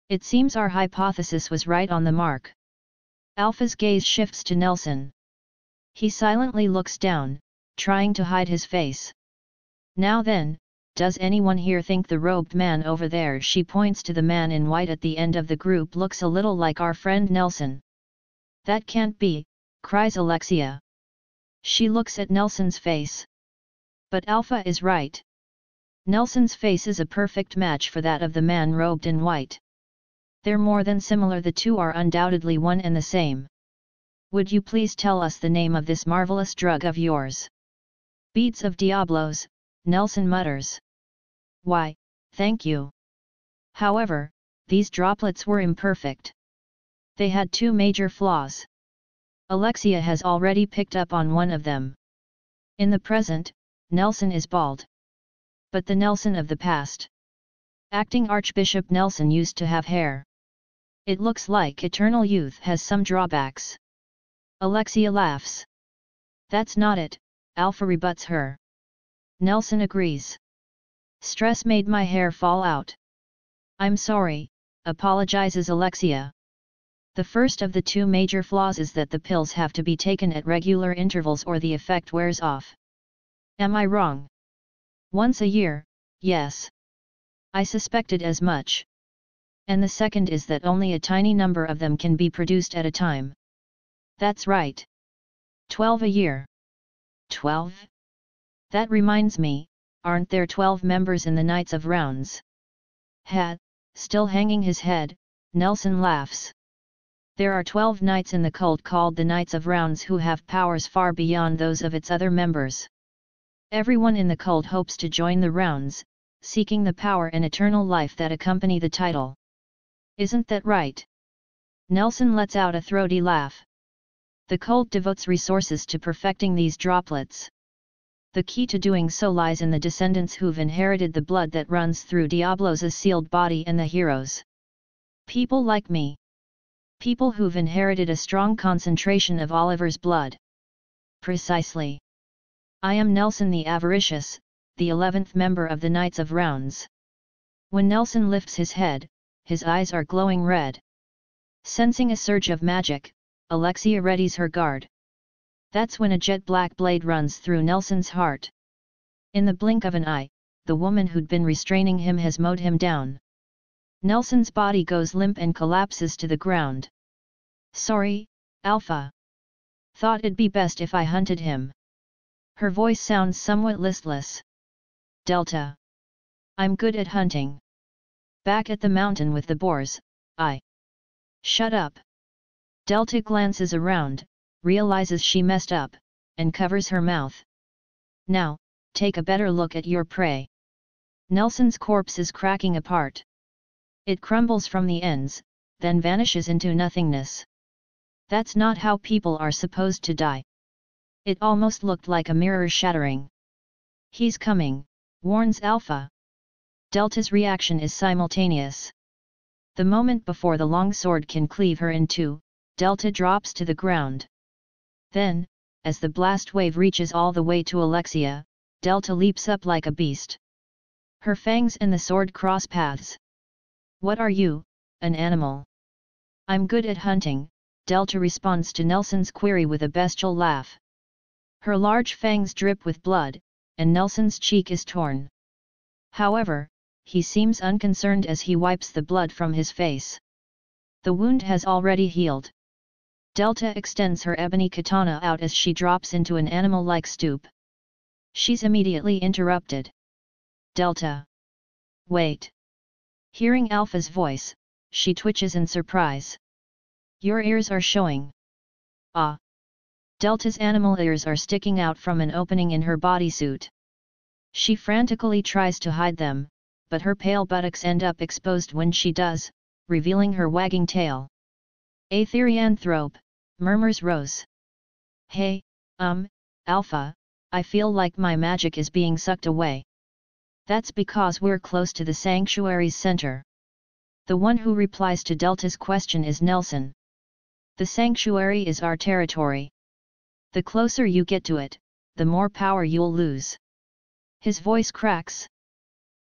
It seems our hypothesis was right on the mark. Alpha's gaze shifts to Nelson. He silently looks down, trying to hide his face. Now then, does anyone here think the robed man over there? She points to the man in white at the end of the group. Looks a little like our friend Nelson. That can't be, cries Alexia. She looks at Nelson's face. But Alpha is right. Nelson's face is a perfect match for that of the man robed in white. They're more than similar, the two are undoubtedly one and the same. Would you please tell us the name of this marvelous drug of yours? Beads of Diablos, Nelson mutters. Why, thank you. However, these droplets were imperfect. They had two major flaws. Alexia has already picked up on one of them. In the present, Nelson is bald. But the Nelson of the past. Acting Archbishop Nelson used to have hair. It looks like eternal youth has some drawbacks. Alexia laughs. That's not it, Alpha rebuts her. Nelson agrees. Stress made my hair fall out. I'm sorry, apologizes Alexia. The first of the two major flaws is that the pills have to be taken at regular intervals or the effect wears off. Am I wrong? Once a year, yes. I suspected as much. And the second is that only a tiny number of them can be produced at a time. That's right. 12 a year. 12? That reminds me, aren't there 12 members in the Knights of Rounds? Still hanging his head, Nelson laughs. There are 12 knights in the cult called the Knights of Rounds who have powers far beyond those of its other members. Everyone in the cult hopes to join the Rounds, seeking the power and eternal life that accompany the title. Isn't that right? Nelson lets out a throaty laugh. The cult devotes resources to perfecting these droplets. The key to doing so lies in the descendants who've inherited the blood that runs through Diablo's sealed body and the heroes. People like me. People who've inherited a strong concentration of Oliver's blood. Precisely. I am Nelson the Avaricious, the 11th member of the Knights of Rounds. When Nelson lifts his head, his eyes are glowing red. Sensing a surge of magic, Alexia readies her guard. That's when a jet-black blade runs through Nelson's heart. In the blink of an eye, the woman who'd been restraining him has mowed him down. Nelson's body goes limp and collapses to the ground. Sorry, Alpha. Thought it'd be best if I hunted him. Her voice sounds somewhat listless. Delta. I'm good at hunting. Back at the mountain with the boars, Shut up. Delta glances around, realizes she messed up, and covers her mouth. Now, take a better look at your prey. Nelson's corpse is cracking apart. It crumbles from the ends, then vanishes into nothingness. That's not how people are supposed to die. It almost looked like a mirror shattering. He's coming, warns Alpha. Delta's reaction is simultaneous. The moment before the long sword can cleave her in two, Delta drops to the ground. Then, as the blast wave reaches all the way to Alexia, Delta leaps up like a beast. Her fangs and the sword cross paths. What are you, an animal? I'm good at hunting, Delta responds to Nelson's query with a bestial laugh. Her large fangs drip with blood, and Nelson's cheek is torn. However, he seems unconcerned as he wipes the blood from his face. The wound has already healed. Delta extends her ebony katana out as she drops into an animal-like stoop. She's immediately interrupted. Delta. Wait. Hearing Alpha's voice, she twitches in surprise. Your ears are showing. Ah. Delta's animal ears are sticking out from an opening in her bodysuit. She frantically tries to hide them, but her pale buttocks end up exposed when she does, revealing her wagging tail. Aetherianthrope, murmurs Rose. Hey, Alpha, I feel like my magic is being sucked away. That's because we're close to the sanctuary's center. The one who replies to Delta's question is Nelson. The sanctuary is our territory. The closer you get to it, the more power you'll lose. His voice cracks.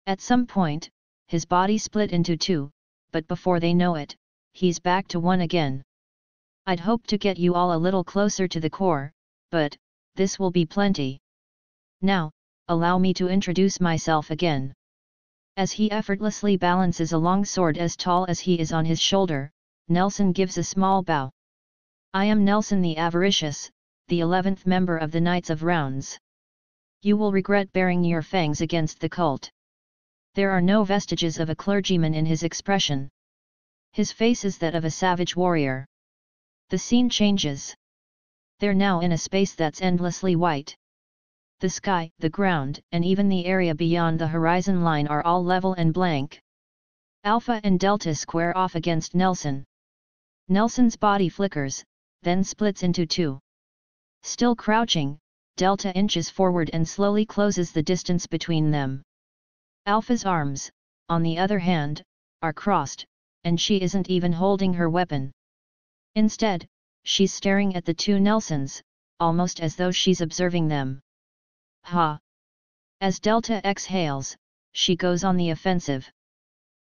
At some point, his body split into two, but before they know it, he's back to one again. I'd hoped to get you all a little closer to the core, but this will be plenty. Now, allow me to introduce myself again. As he effortlessly balances a long sword as tall as he is on his shoulder, Nelson gives a small bow. I am Nelson the Avaricious, the 11th member of the Knights of Rounds. You will regret baring your fangs against the cult. There are no vestiges of a clergyman in his expression. His face is that of a savage warrior. The scene changes. They're now in a space that's endlessly white. The sky, the ground, and even the area beyond the horizon line are all level and blank. Alpha and Delta square off against Nelson. Nelson's body flickers, then splits into two. Still crouching, Delta inches forward and slowly closes the distance between them. Alpha's arms, on the other hand, are crossed, and she isn't even holding her weapon. Instead, she's staring at the two Nelsons, almost as though she's observing them. Ha! As Delta exhales, she goes on the offensive.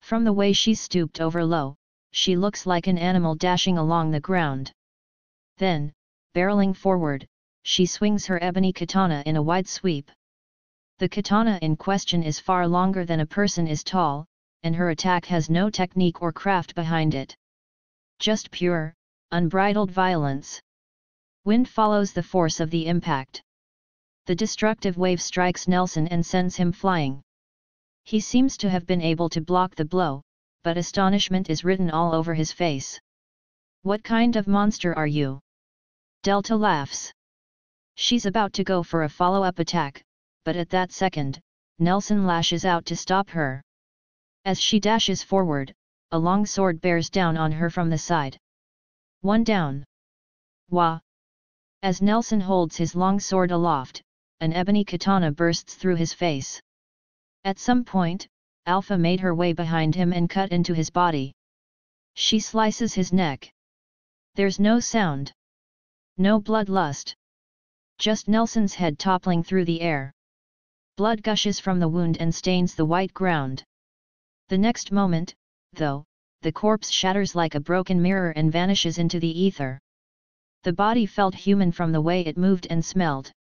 From the way she's stooped over low, she looks like an animal dashing along the ground. Then, barreling forward, she swings her ebony katana in a wide sweep. The katana in question is far longer than a person is tall, and her attack has no technique or craft behind it. Just pure, unbridled violence. Wind follows the force of the impact. The destructive wave strikes Nelson and sends him flying. He seems to have been able to block the blow, but astonishment is written all over his face. "What kind of monster are you?" Delta laughs. She's about to go for a follow-up attack, but at that second, Nelson lashes out to stop her. As she dashes forward, a long sword bears down on her from the side. One down. Wah! As Nelson holds his long sword aloft, an ebony katana bursts through his face. At some point, Alpha made her way behind him and cut into his body. She slices his neck. There's no sound. No bloodlust. Just Nelson's head toppling through the air. Blood gushes from the wound and stains the white ground. The next moment, though, the corpse shatters like a broken mirror and vanishes into the ether. The body felt human from the way it moved and smelled.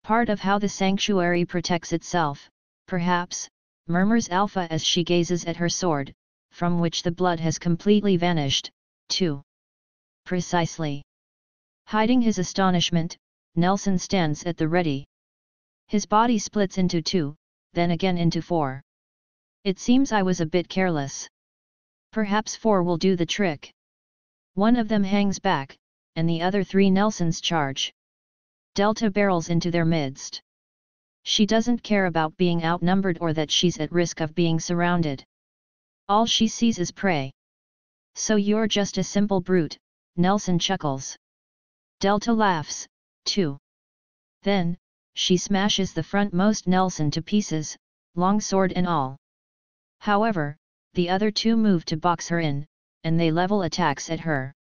Part of how the sanctuary protects itself, perhaps, murmurs Alpha as she gazes at her sword, from which the blood has completely vanished, too. Precisely. Hiding his astonishment, Nelson stands at the ready. His body splits into two, then again into four. It seems I was a bit careless. Perhaps four will do the trick. One of them hangs back, and the other three Nelsons charge. Delta barrels into their midst. She doesn't care about being outnumbered or that she's at risk of being surrounded. All she sees is prey. "So you're just a simple brute," Nelson chuckles. Delta laughs, too. Then, she smashes the frontmost Nelson to pieces, long sword and all. However, the other two move to box her in, and they level attacks at her.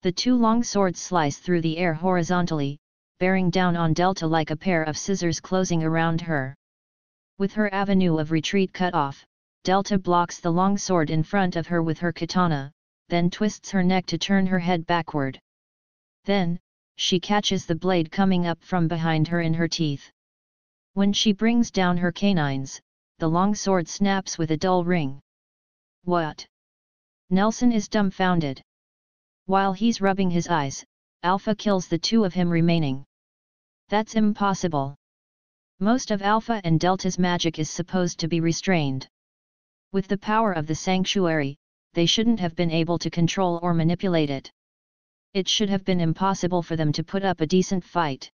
The two long swords slice through the air horizontally, bearing down on Delta like a pair of scissors closing around her. With her avenue of retreat cut off, Delta blocks the long sword in front of her with her katana, then twists her neck to turn her head backward. Then, she catches the blade coming up from behind her in her teeth. When she brings down her canines, the long sword snaps with a dull ring. What? Nelson is dumbfounded. While he's rubbing his eyes, Alpha kills the two of him remaining. That's impossible. Most of Alpha and Delta's magic is supposed to be restrained. With the power of the sanctuary, they shouldn't have been able to control or manipulate it. It should have been impossible for them to put up a decent fight.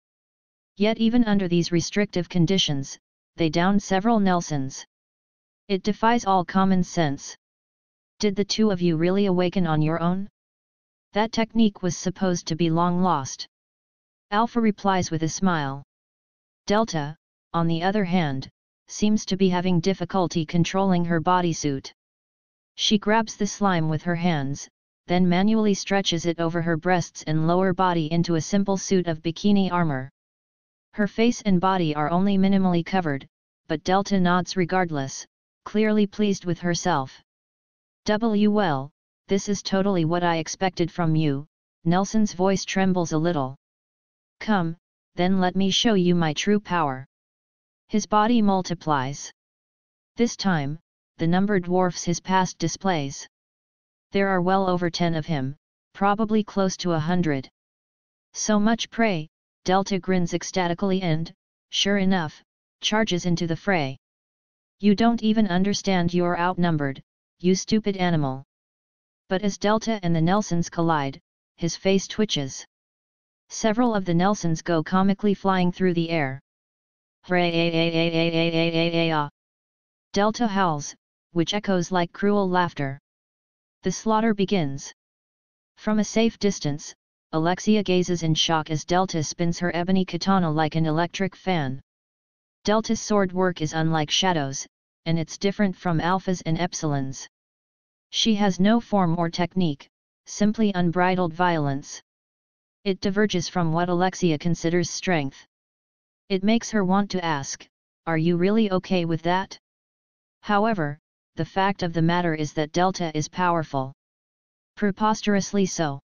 Yet even under these restrictive conditions, they downed several Nelsons. It defies all common sense. Did the two of you really awaken on your own? That technique was supposed to be long lost. Alpha replies with a smile. Delta, on the other hand, seems to be having difficulty controlling her bodysuit. She grabs the slime with her hands, then manually stretches it over her breasts and lower body into a simple suit of bikini armor. Her face and body are only minimally covered, but Delta nods regardless, clearly pleased with herself. Well, this is totally what I expected from you. Nelson's voice trembles a little. Come, then let me show you my true power. His body multiplies. This time, the number dwarfs his past displays. There are well over 10 of him, probably close to 100. So much prey, Delta grins ecstatically and, sure enough, charges into the fray. You don't even understand you're outnumbered, you stupid animal. But as Delta and the Nelsons collide, his face twitches. Several of the Nelsons go comically flying through the air. Delta howls, which echoes like cruel laughter. The slaughter begins. From a safe distance, Alexia gazes in shock as Delta spins her ebony katana like an electric fan. Delta's sword work is unlike Shadow's, and it's different from Alpha's and Epsilon's. She has no form or technique, simply unbridled violence. It diverges from what Alexia considers strength. It makes her want to ask, "Are you really okay with that?" However, the fact of the matter is that Delta is powerful. Preposterously so.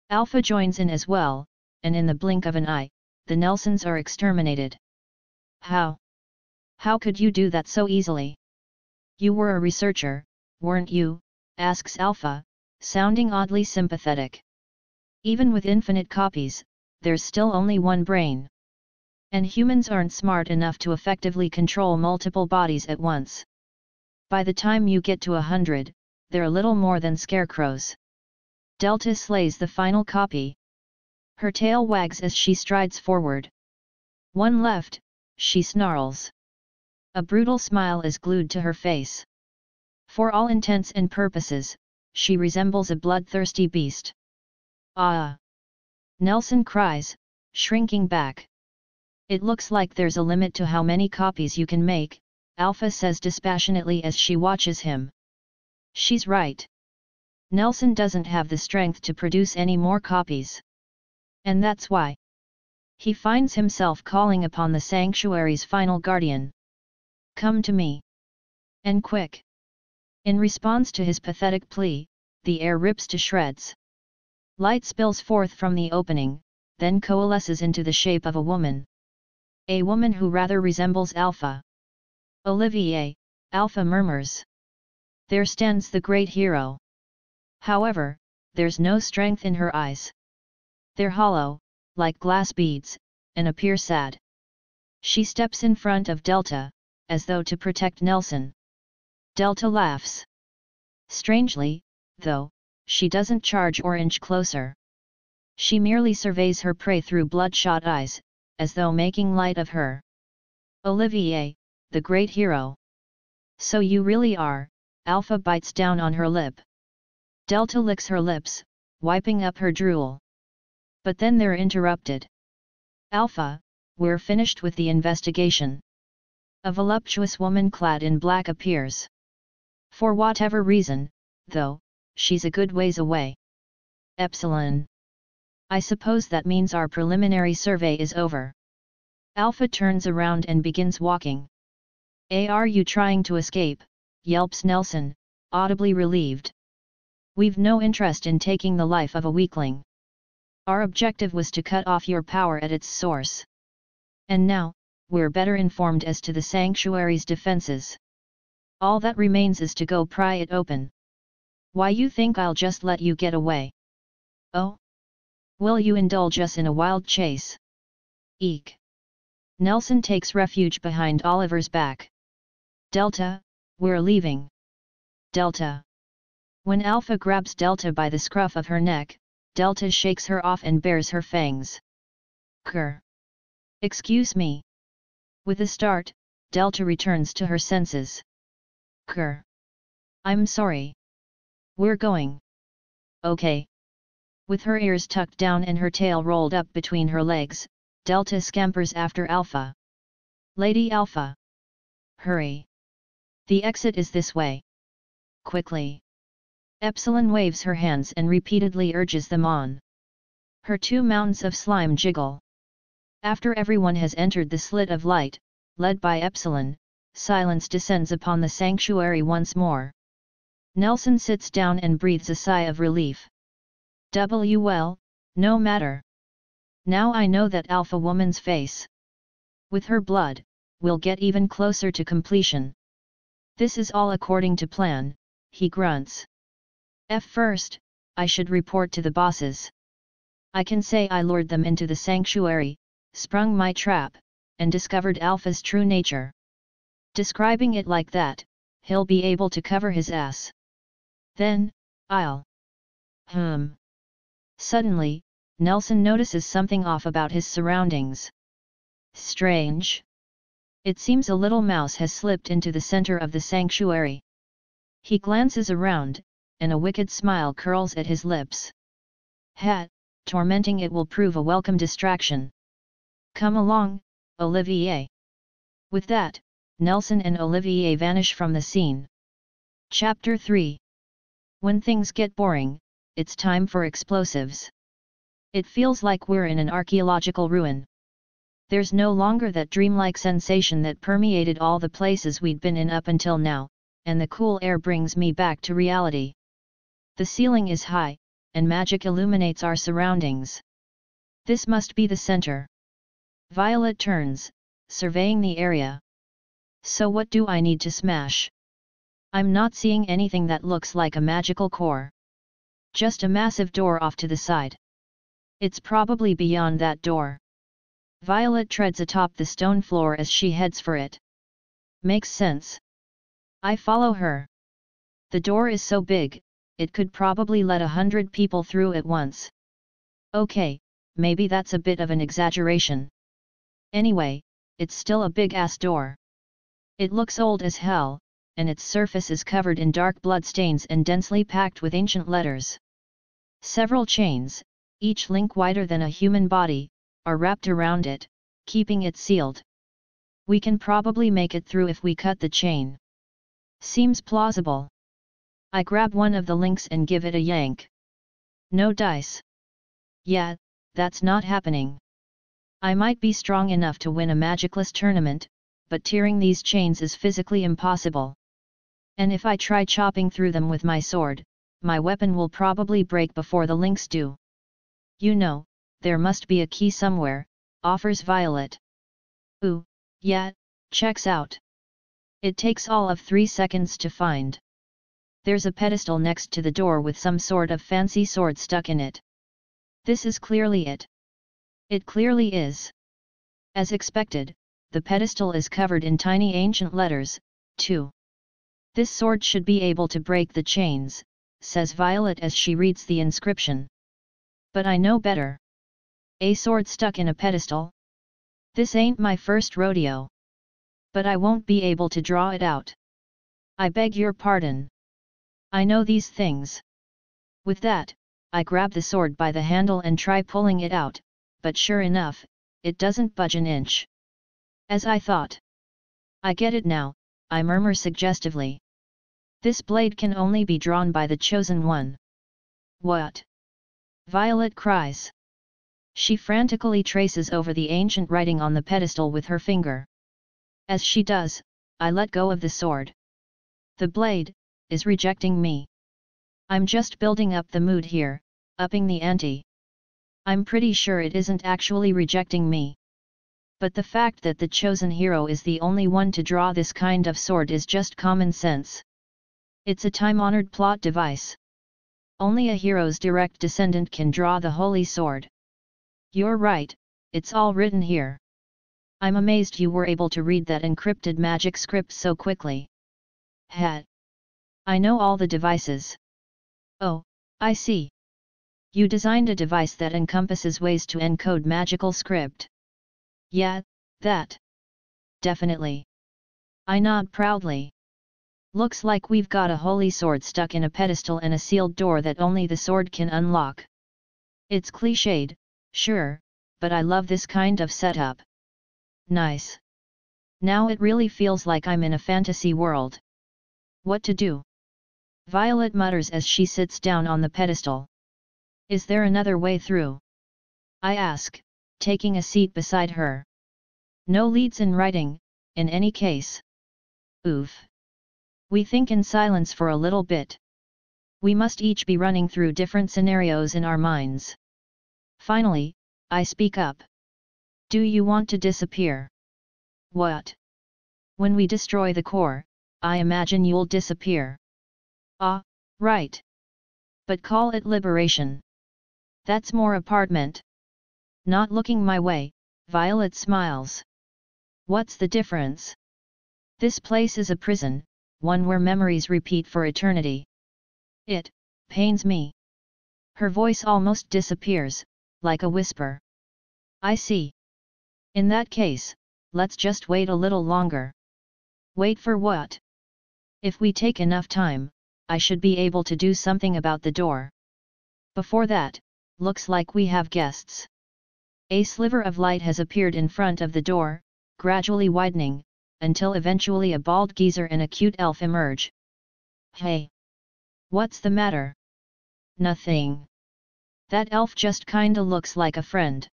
Alpha joins in as well, and in the blink of an eye, the Nelsons are exterminated. How? How could you do that so easily? You were a researcher, weren't you? Asks Alpha, sounding oddly sympathetic. Even with infinite copies, there's still only one brain. And humans aren't smart enough to effectively control multiple bodies at once. By the time you get to 100, they're little more than scarecrows. Delta slays the final copy. Her tail wags as she strides forward. One left, she snarls. A brutal smile is glued to her face. For all intents and purposes, she resembles a bloodthirsty beast. Ah! Nelson cries, shrinking back. It looks like there's a limit to how many copies you can make, Alpha says dispassionately as she watches him. She's right. Nelson doesn't have the strength to produce any more copies. And that's why he finds himself calling upon the sanctuary's final guardian. Come to me. And quick. In response to his pathetic plea, the air rips to shreds. Light spills forth from the opening, then coalesces into the shape of a woman. A woman who rather resembles Alpha. Olivier, Alpha murmurs. There stands the great hero. However, there's no strength in her eyes. They're hollow, like glass beads, and appear sad. She steps in front of Delta, as though to protect Nelson. Delta laughs. Strangely, though, she doesn't charge or inch closer. She merely surveys her prey through bloodshot eyes, as though making light of her. Olivier, the great hero. So you really are, Alpha bites down on her lip. Delta licks her lips, wiping up her drool. But then they're interrupted. Alpha, we're finished with the investigation. A voluptuous woman clad in black appears. For whatever reason, though, she's a good ways away. Epsilon. I suppose that means our preliminary survey is over. Alpha turns around and begins walking. Are you trying to escape? Yelps Nelson, audibly relieved. We've no interest in taking the life of a weakling. Our objective was to cut off your power at its source. And now, we're better informed as to the sanctuary's defenses. All that remains is to go pry it open. Why you think I'll just let you get away? Oh? Will you indulge us in a wild chase? Eek! Nelson takes refuge behind Oliver's back. Delta, we're leaving. Delta. When Alpha grabs Delta by the scruff of her neck, Delta shakes her off and bares her fangs. Grr. Excuse me. With a start, Delta returns to her senses. Grr. I'm sorry. We're going. Okay. With her ears tucked down and her tail rolled up between her legs, Delta scampers after Alpha. Lady Alpha. Hurry. The exit is this way. Quickly. Epsilon waves her hands and repeatedly urges them on. Her two mountains of slime jiggle. After everyone has entered the slit of light, led by Epsilon, silence descends upon the sanctuary once more. Nelson sits down and breathes a sigh of relief. Well, no matter. Now I know that Alpha woman's face. With her blood, we'll get even closer to completion. This is all according to plan, he grunts. First, I should report to the bosses. I can say I lured them into the sanctuary, sprung my trap, and discovered Alpha's true nature. Describing it like that, he'll be able to cover his ass. Then, I'll... Suddenly, Nelson notices something off about his surroundings. Strange. It seems a little mouse has slipped into the center of the sanctuary. He glances around, and a wicked smile curls at his lips. Tormenting it will prove a welcome distraction. Come along, Olivier. With that, Nelson and Olivier vanish from the scene. Chapter 3. When things get boring, it's time for explosives. It feels like we're in an archaeological ruin. There's no longer that dreamlike sensation that permeated all the places we'd been in up until now, and the cool air brings me back to reality. The ceiling is high, and magic illuminates our surroundings. This must be the center. Violet turns, surveying the area. So what do I need to smash? I'm not seeing anything that looks like a magical core. Just a massive door off to the side. It's probably beyond that door. Violet treads atop the stone floor as she heads for it. Makes sense. I follow her. The door is so big, it could probably let 100 people through at once. Okay, maybe that's a bit of an exaggeration. Anyway, it's still a big-ass door. It looks old as hell, and its surface is covered in dark bloodstains and densely packed with ancient letters. Several chains, each link wider than a human body, are wrapped around it, keeping it sealed. We can probably make it through if we cut the chain. Seems plausible. I grab one of the links and give it a yank. No dice. Yeah, that's not happening. I might be strong enough to win a magicless tournament, but tearing these chains is physically impossible. And if I try chopping through them with my sword, my weapon will probably break before the links do. You know, there must be a key somewhere, offers Violet. Ooh, yeah, checks out. It takes all of 3 seconds to find. There's a pedestal next to the door with some sort of fancy sword stuck in it. This is clearly it. It clearly is. As expected, the pedestal is covered in tiny ancient letters, too. This sword should be able to break the chains, says Violet as she reads the inscription. But I know better. A sword stuck in a pedestal? This ain't my first rodeo. But I won't be able to draw it out. I beg your pardon. I know these things. With that, I grab the sword by the handle and try pulling it out, but sure enough, it doesn't budge an inch. As I thought. I get it now, I murmur suggestively. This blade can only be drawn by the chosen one. What? Violet cries. She frantically traces over the ancient writing on the pedestal with her finger. As she does, I let go of the sword. The blade is rejecting me. I'm just building up the mood here, upping the ante. I'm pretty sure it isn't actually rejecting me. But the fact that the chosen hero is the only one to draw this kind of sword is just common sense. It's a time-honored plot device. Only a hero's direct descendant can draw the holy sword. You're right, it's all written here. I'm amazed you were able to read that encrypted magic script so quickly. I know all the devices. Oh, I see. You designed a device that encompasses ways to encode magical script. Yeah, that. Definitely. I nod proudly. Looks like we've got a holy sword stuck in a pedestal and a sealed door that only the sword can unlock. It's cliched, sure, but I love this kind of setup. Nice. Now it really feels like I'm in a fantasy world. What to do? Violet mutters as she sits down on the pedestal. Is there another way through? I ask, taking a seat beside her. No leads in writing, in any case. Oof. We think in silence for a little bit. We must each be running through different scenarios in our minds. Finally, I speak up. Do you want to disappear? What? When we destroy the core, I imagine you'll disappear. Ah, right. But call it liberation. That's more apartment. Not looking my way, Violet smiles. What's the difference? This place is a prison, one where memories repeat for eternity. It pains me. Her voice almost disappears, like a whisper. I see. In that case, let's just wait a little longer. Wait for what? If we take enough time, I should be able to do something about the door. Before that, looks like we have guests. A sliver of light has appeared in front of the door, gradually widening, until eventually a bald geezer and a cute elf emerge. Hey! What's the matter? Nothing. That elf just kinda looks like a friend.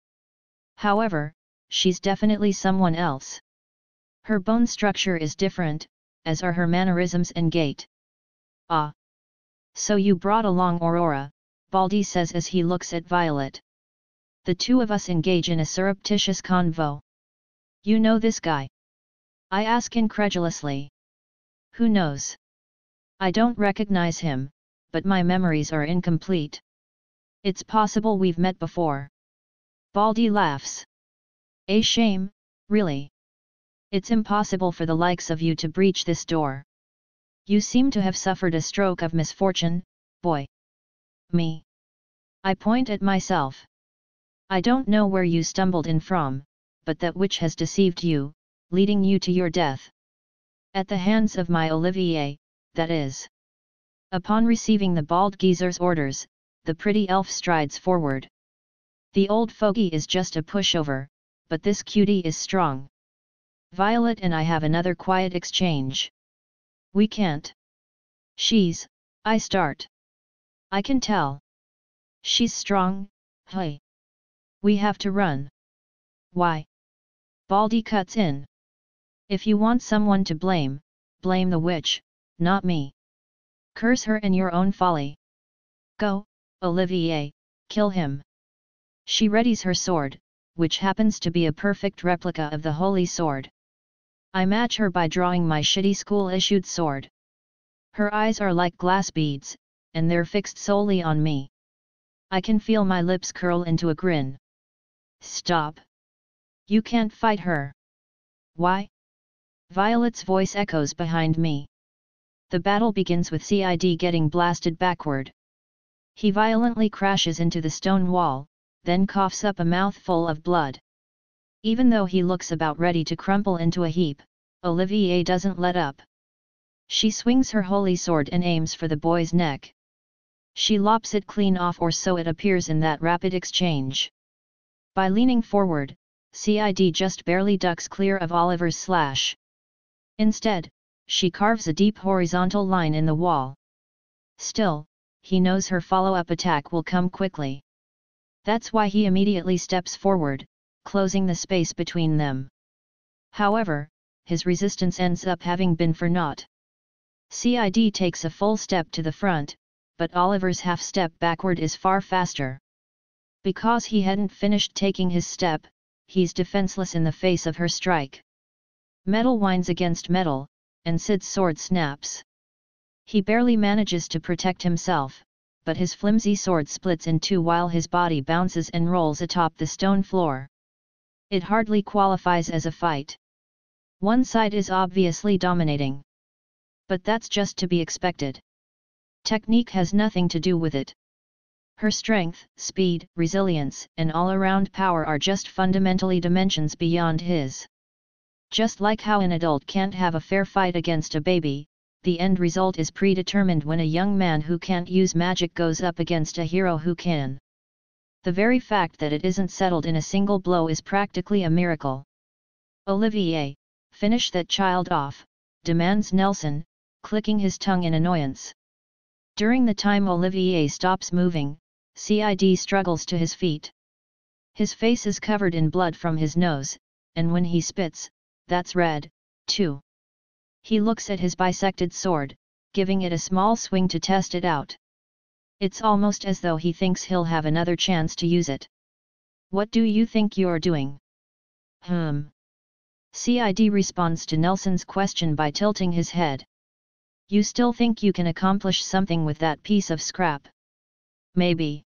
However, she's definitely someone else. Her bone structure is different, as are her mannerisms and gait. Ah! So you brought along Aurora, Baldy says as he looks at Violet. The two of us engage in a surreptitious convo. You know this guy? I ask incredulously. Who knows? I don't recognize him, but my memories are incomplete. It's possible we've met before. Baldy laughs. A shame, really. It's impossible for the likes of you to breach this door. You seem to have suffered a stroke of misfortune, boy. Me. I point at myself. I don't know where you stumbled in from, but that which has deceived you, leading you to your death. At the hands of my Olivier, that is. Upon receiving the bald geezer's orders, the pretty elf strides forward. The old fogey is just a pushover, but this cutie is strong. Violet and I have another quiet exchange. We can't. I start. I can tell. She's strong, hey. We have to run. Why? Baldy cuts in. If you want someone to blame, blame the witch, not me. Curse her and your own folly. Go, Olivier, kill him. She readies her sword, which happens to be a perfect replica of the holy sword. I match her by drawing my shitty school-issued sword. Her eyes are like glass beads, and they're fixed solely on me. I can feel my lips curl into a grin. Stop. You can't fight her. Why? Violet's voice echoes behind me. The battle begins with Cid getting blasted backward. He violently crashes into the stone wall, then coughs up a mouthful of blood. Even though he looks about ready to crumple into a heap, Olivier doesn't let up. She swings her holy sword and aims for the boy's neck. She lops it clean off, or so it appears in that rapid exchange. By leaning forward, Cid just barely ducks clear of Oliver's slash. Instead, she carves a deep horizontal line in the wall. Still, he knows her follow-up attack will come quickly. That's why he immediately steps forward, closing the space between them. However, his resistance ends up having been for naught. Cid takes a full step to the front, but Oliver's half-step backward is far faster. Because he hadn't finished taking his step, he's defenseless in the face of her strike. Metal winds against metal, and Cid's sword snaps. He barely manages to protect himself, but his flimsy sword splits in two while his body bounces and rolls atop the stone floor. It hardly qualifies as a fight. One side is obviously dominating. But that's just to be expected. Technique has nothing to do with it. Her strength, speed, resilience, and all-around power are just fundamentally dimensions beyond his. Just like how an adult can't have a fair fight against a baby, the end result is predetermined when a young man who can't use magic goes up against a hero who can. The very fact that it isn't settled in a single blow is practically a miracle. Olivier, finish that child off, demands Nelson, clicking his tongue in annoyance. During the time Olivier stops moving, Cid struggles to his feet. His face is covered in blood from his nose, and when he spits, that's red, too. He looks at his bisected sword, giving it a small swing to test it out. It's almost as though he thinks he'll have another chance to use it. What do you think you're doing? Cid responds to Nelson's question by tilting his head. You still think you can accomplish something with that piece of scrap? Maybe.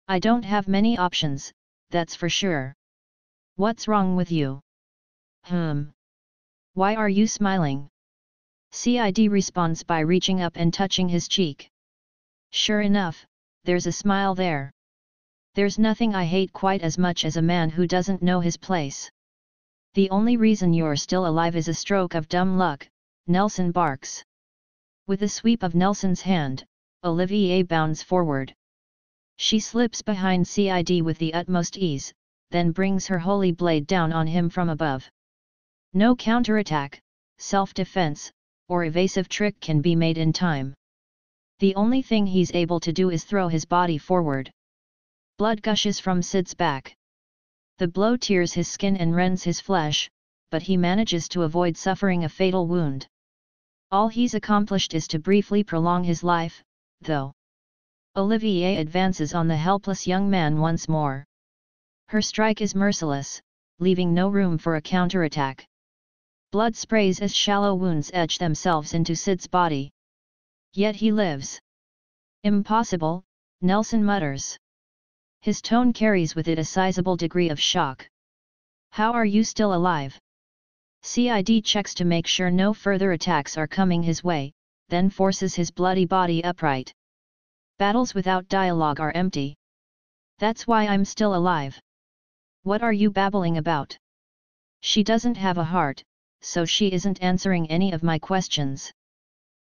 I don't have many options, that's for sure. What's wrong with you? Why are you smiling? Cid responds by reaching up and touching his cheek. Sure enough, there's a smile there. There's nothing I hate quite as much as a man who doesn't know his place. The only reason you're still alive is a stroke of dumb luck, Nelson barks. With a sweep of Nelson's hand, Olivier bounds forward. She slips behind Cid with the utmost ease, then brings her holy blade down on him from above. No counterattack, self-defense, or evasive trick can be made in time. The only thing he's able to do is throw his body forward. Blood gushes from Cid's back. The blow tears his skin and rends his flesh, but he manages to avoid suffering a fatal wound. All he's accomplished is to briefly prolong his life, though. Olivier advances on the helpless young man once more. Her strike is merciless, leaving no room for a counterattack. Blood sprays as shallow wounds etch themselves into Cid's body. Yet he lives. Impossible, Nelson mutters. His tone carries with it a sizable degree of shock. How are you still alive? Cid checks to make sure no further attacks are coming his way, then forces his bloody body upright. Battles without dialogue are empty. That's why I'm still alive. What are you babbling about? She doesn't have a heart, so she isn't answering any of my questions.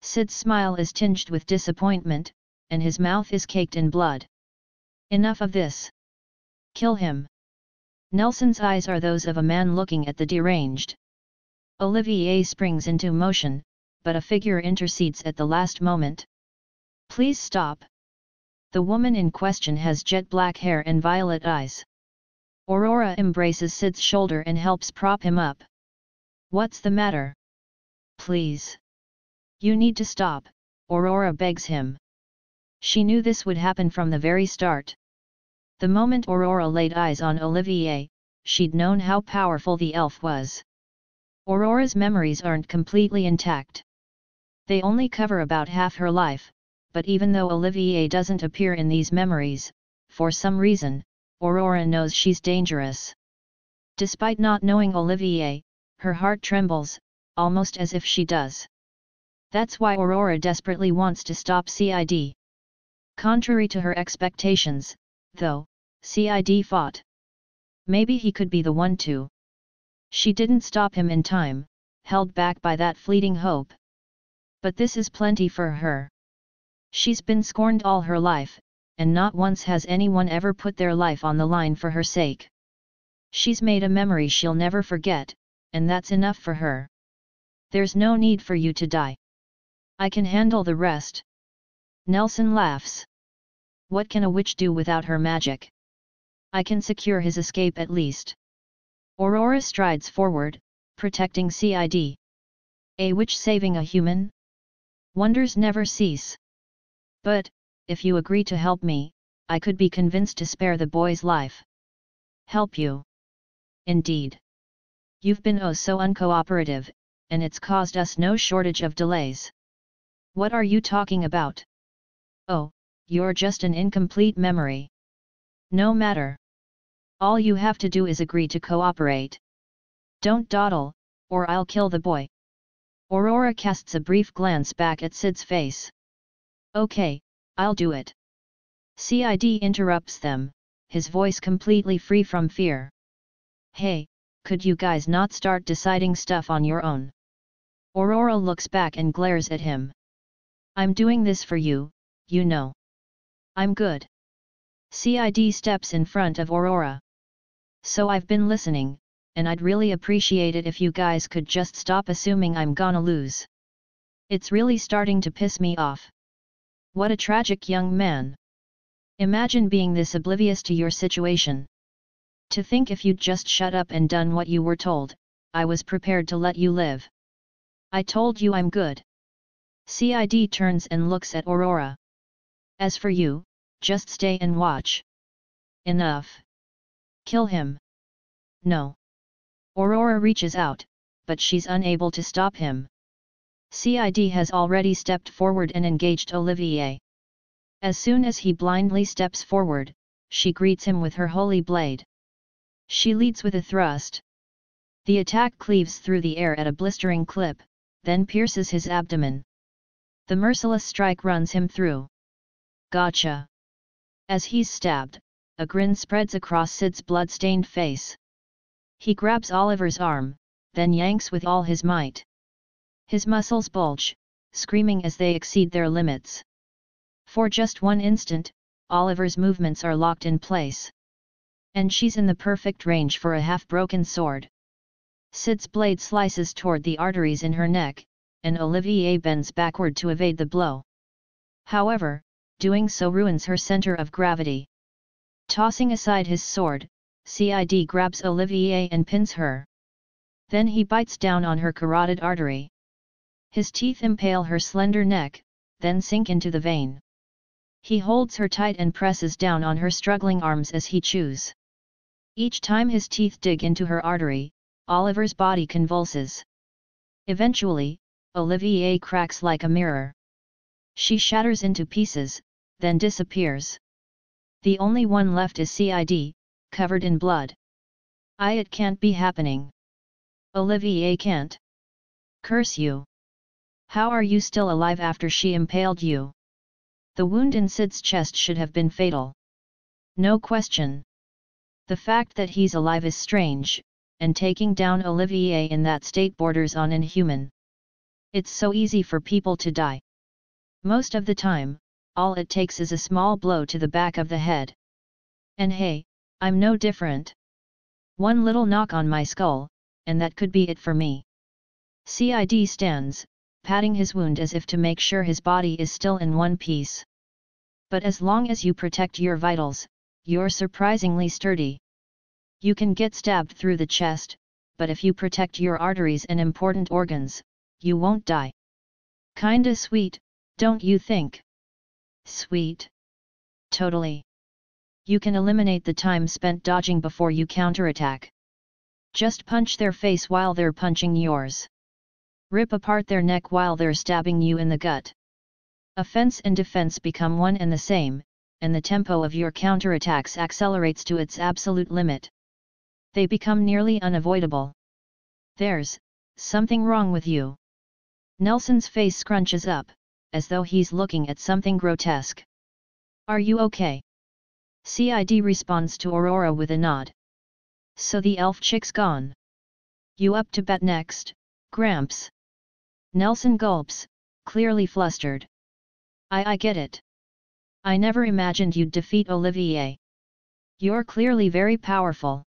Cid's smile is tinged with disappointment, and his mouth is caked in blood. Enough of this. Kill him. Nelson's eyes are those of a man looking at the deranged. Olivier springs into motion, but a figure intercedes at the last moment. Please stop. The woman in question has jet black hair and violet eyes. Aurora embraces Cid's shoulder and helps prop him up. What's the matter? Please. You need to stop, Aurora begs him. She knew this would happen from the very start. The moment Aurora laid eyes on Olivier, she'd known how powerful the elf was. Aurora's memories aren't completely intact. They only cover about half her life, but even though Olivier doesn't appear in these memories, for some reason, Aurora knows she's dangerous. Despite not knowing Olivier, her heart trembles, almost as if she does. That's why Aurora desperately wants to stop Cid. Contrary to her expectations, though, Cid fought. Maybe he could be the one to. She didn't stop him in time, held back by that fleeting hope. But this is plenty for her. She's been scorned all her life, and not once has anyone ever put their life on the line for her sake. She's made a memory she'll never forget, and that's enough for her. There's no need for you to die. I can handle the rest. Nelson laughs. What can a witch do without her magic? I can secure his escape at least. Aurora strides forward, protecting Cid. A witch saving a human? Wonders never cease. But, if you agree to help me, I could be convinced to spare the boy's life. Help you? Indeed. You've been oh so uncooperative, and it's caused us no shortage of delays. What are you talking about? Oh, you're just an incomplete memory. No matter. All you have to do is agree to cooperate. Don't dawdle, or I'll kill the boy. Aurora casts a brief glance back at Cid's face. Okay, I'll do it. Cid interrupts them, his voice completely free from fear. Hey, could you guys not start deciding stuff on your own? Aurora looks back and glares at him. I'm doing this for you, you know. I'm good. Cid steps in front of Aurora. So I've been listening, and I'd really appreciate it if you guys could just stop assuming I'm gonna lose. It's really starting to piss me off. What a tragic young man. Imagine being this oblivious to your situation. To think if you'd just shut up and done what you were told, I was prepared to let you live. I told you I'm good. Cid turns and looks at Aurora. As for you, just stay and watch. Enough. Kill him. No. Aurora reaches out, but she's unable to stop him. Cid has already stepped forward and engaged Olivier. As soon as he blindly steps forward, she greets him with her holy blade. She leads with a thrust. The attack cleaves through the air at a blistering clip, then pierces his abdomen. The merciless strike runs him through. Gotcha. As he's stabbed, a grin spreads across Cid's blood-stained face. He grabs Oliver's arm, then yanks with all his might. His muscles bulge, screaming as they exceed their limits. For just one instant, Oliver's movements are locked in place. And she's in the perfect range for a half-broken sword. Sid's blade slices toward the arteries in her neck, and Olivier bends backward to evade the blow. However, doing so ruins her center of gravity. Tossing aside his sword, Cid grabs Olivier and pins her. Then he bites down on her carotid artery. His teeth impale her slender neck, then sink into the vein. He holds her tight and presses down on her struggling arms as he chews. Each time his teeth dig into her artery, Oliver's body convulses. Eventually, Olivier cracks like a mirror. She shatters into pieces, then disappears. The only one left is Cid, covered in blood. It can't be happening. Olivier can't. Curse you. How are you still alive after she impaled you? The wound in Sid's chest should have been fatal. No question. The fact that he's alive is strange, and taking down Olivier in that state borders on inhuman. It's so easy for people to die. Most of the time, all it takes is a small blow to the back of the head. And hey, I'm no different. One little knock on my skull, and that could be it for me. Cid stands, patting his wound as if to make sure his body is still in one piece. But as long as you protect your vitals, you're surprisingly sturdy. You can get stabbed through the chest, but if you protect your arteries and important organs, you won't die. Kinda sweet, don't you think? Sweet? Totally. You can eliminate the time spent dodging before you counterattack. Just punch their face while they're punching yours. Rip apart their neck while they're stabbing you in the gut. Offense and defense become one and the same, and the tempo of your counterattacks accelerates to its absolute limit. They become nearly unavoidable. There's something wrong with you. Nelson's face scrunches up, as though he's looking at something grotesque. Are you okay? Cid responds to Aurora with a nod. So the elf chick's gone. You up to bat next, Gramps? Nelson gulps, clearly flustered. I get it. I never imagined you'd defeat Olivier. You're clearly very powerful.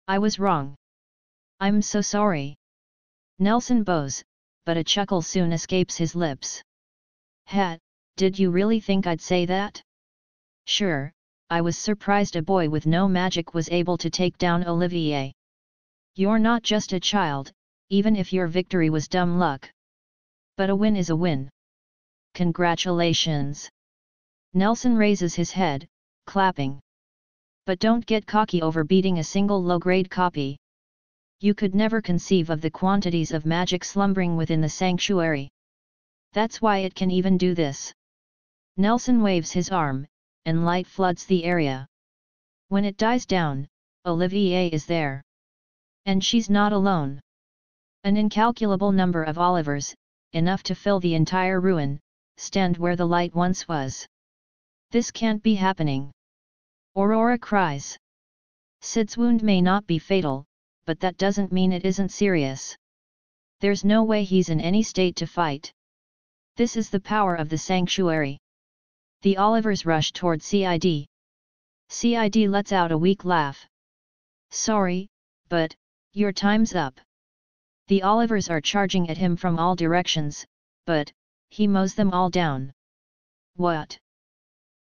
I was wrong. I'm so sorry. Nelson bows, but a chuckle soon escapes his lips. Did you really think I'd say that? Sure, I was surprised a boy with no magic was able to take down Olivier. You're not just a child, even if your victory was dumb luck. But a win is a win. Congratulations. Nelson raises his head, clapping. But don't get cocky over beating a single low-grade copy. You could never conceive of the quantities of magic slumbering within the sanctuary. That's why it can even do this. Nelson waves his arm, and light floods the area. When it dies down, Olivier is there. And she's not alone. An incalculable number of Olivers, enough to fill the entire ruin, stand where the light once was. This can't be happening. Aurora cries. Sid's wound may not be fatal, but that doesn't mean it isn't serious. There's no way he's in any state to fight. This is the power of the sanctuary. The Olivers rush toward Cid. Cid lets out a weak laugh. Sorry, but your time's up. The Olivers are charging at him from all directions, but he mows them all down. What?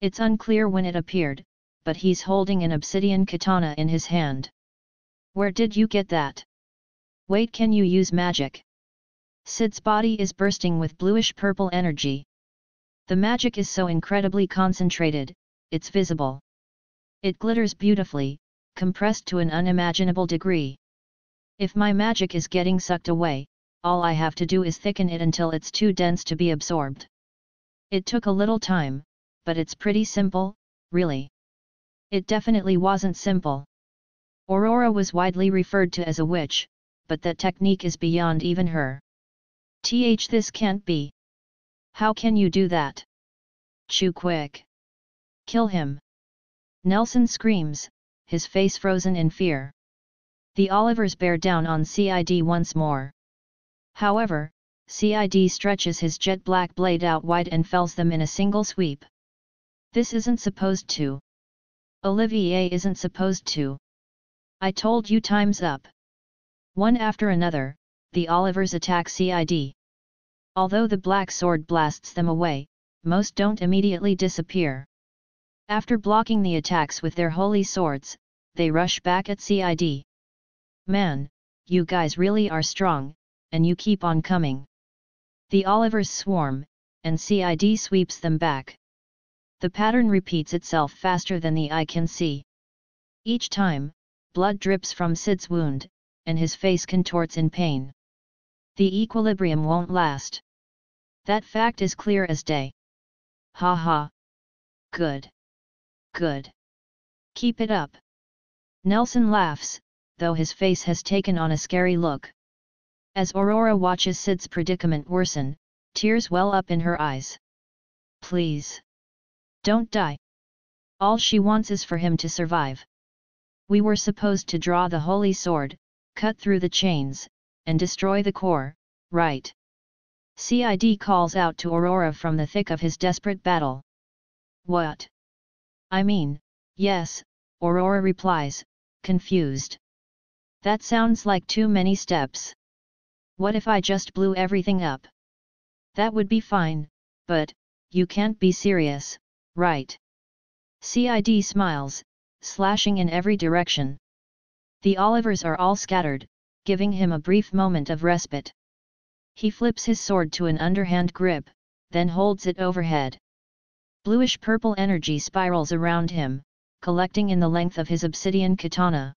It's unclear when it appeared, but he's holding an obsidian katana in his hand. Where did you get that? Wait, can you use magic? Sid's body is bursting with bluish-purple energy. The magic is so incredibly concentrated, it's visible. It glitters beautifully, compressed to an unimaginable degree. If my magic is getting sucked away, all I have to do is thicken it until it's too dense to be absorbed. It took a little time, but it's pretty simple, really. It definitely wasn't simple. Aurora was widely referred to as a witch, but that technique is beyond even her. This can't be. How can you do that? Chew quick. Kill him. Nelson screams, his face frozen in fear. The Olivers bear down on Cid once more. However, Cid stretches his jet black blade out wide and fells them in a single sweep. This isn't supposed to. Olivier isn't supposed to. I told you time's up. One after another, the Olivers attack Cid. Although the black sword blasts them away, most don't immediately disappear. After blocking the attacks with their holy swords, they rush back at Cid. Man, you guys really are strong, and you keep on coming. The Olivers swarm, and Cid sweeps them back. The pattern repeats itself faster than the eye can see. Each time, blood drips from Cid's wound, and his face contorts in pain. The equilibrium won't last. That fact is clear as day. Ha ha. Good. Good. Keep it up. Nelson laughs, though his face has taken on a scary look. As Aurora watches Cid's predicament worsen, tears well up in her eyes. Please. Don't die. All she wants is for him to survive. We were supposed to draw the holy sword, cut through the chains, and destroy the core, right? Cid calls out to Aurora from the thick of his desperate battle. What? I mean, yes, Aurora replies, confused. That sounds like too many steps. What if I just blew everything up? That would be fine, but, you can't be serious, right? Cid smiles, slashing in every direction. The Olivers are all scattered, giving him a brief moment of respite. He flips his sword to an underhand grip, then holds it overhead. Bluish-purple energy spirals around him, collecting in the length of his obsidian katana.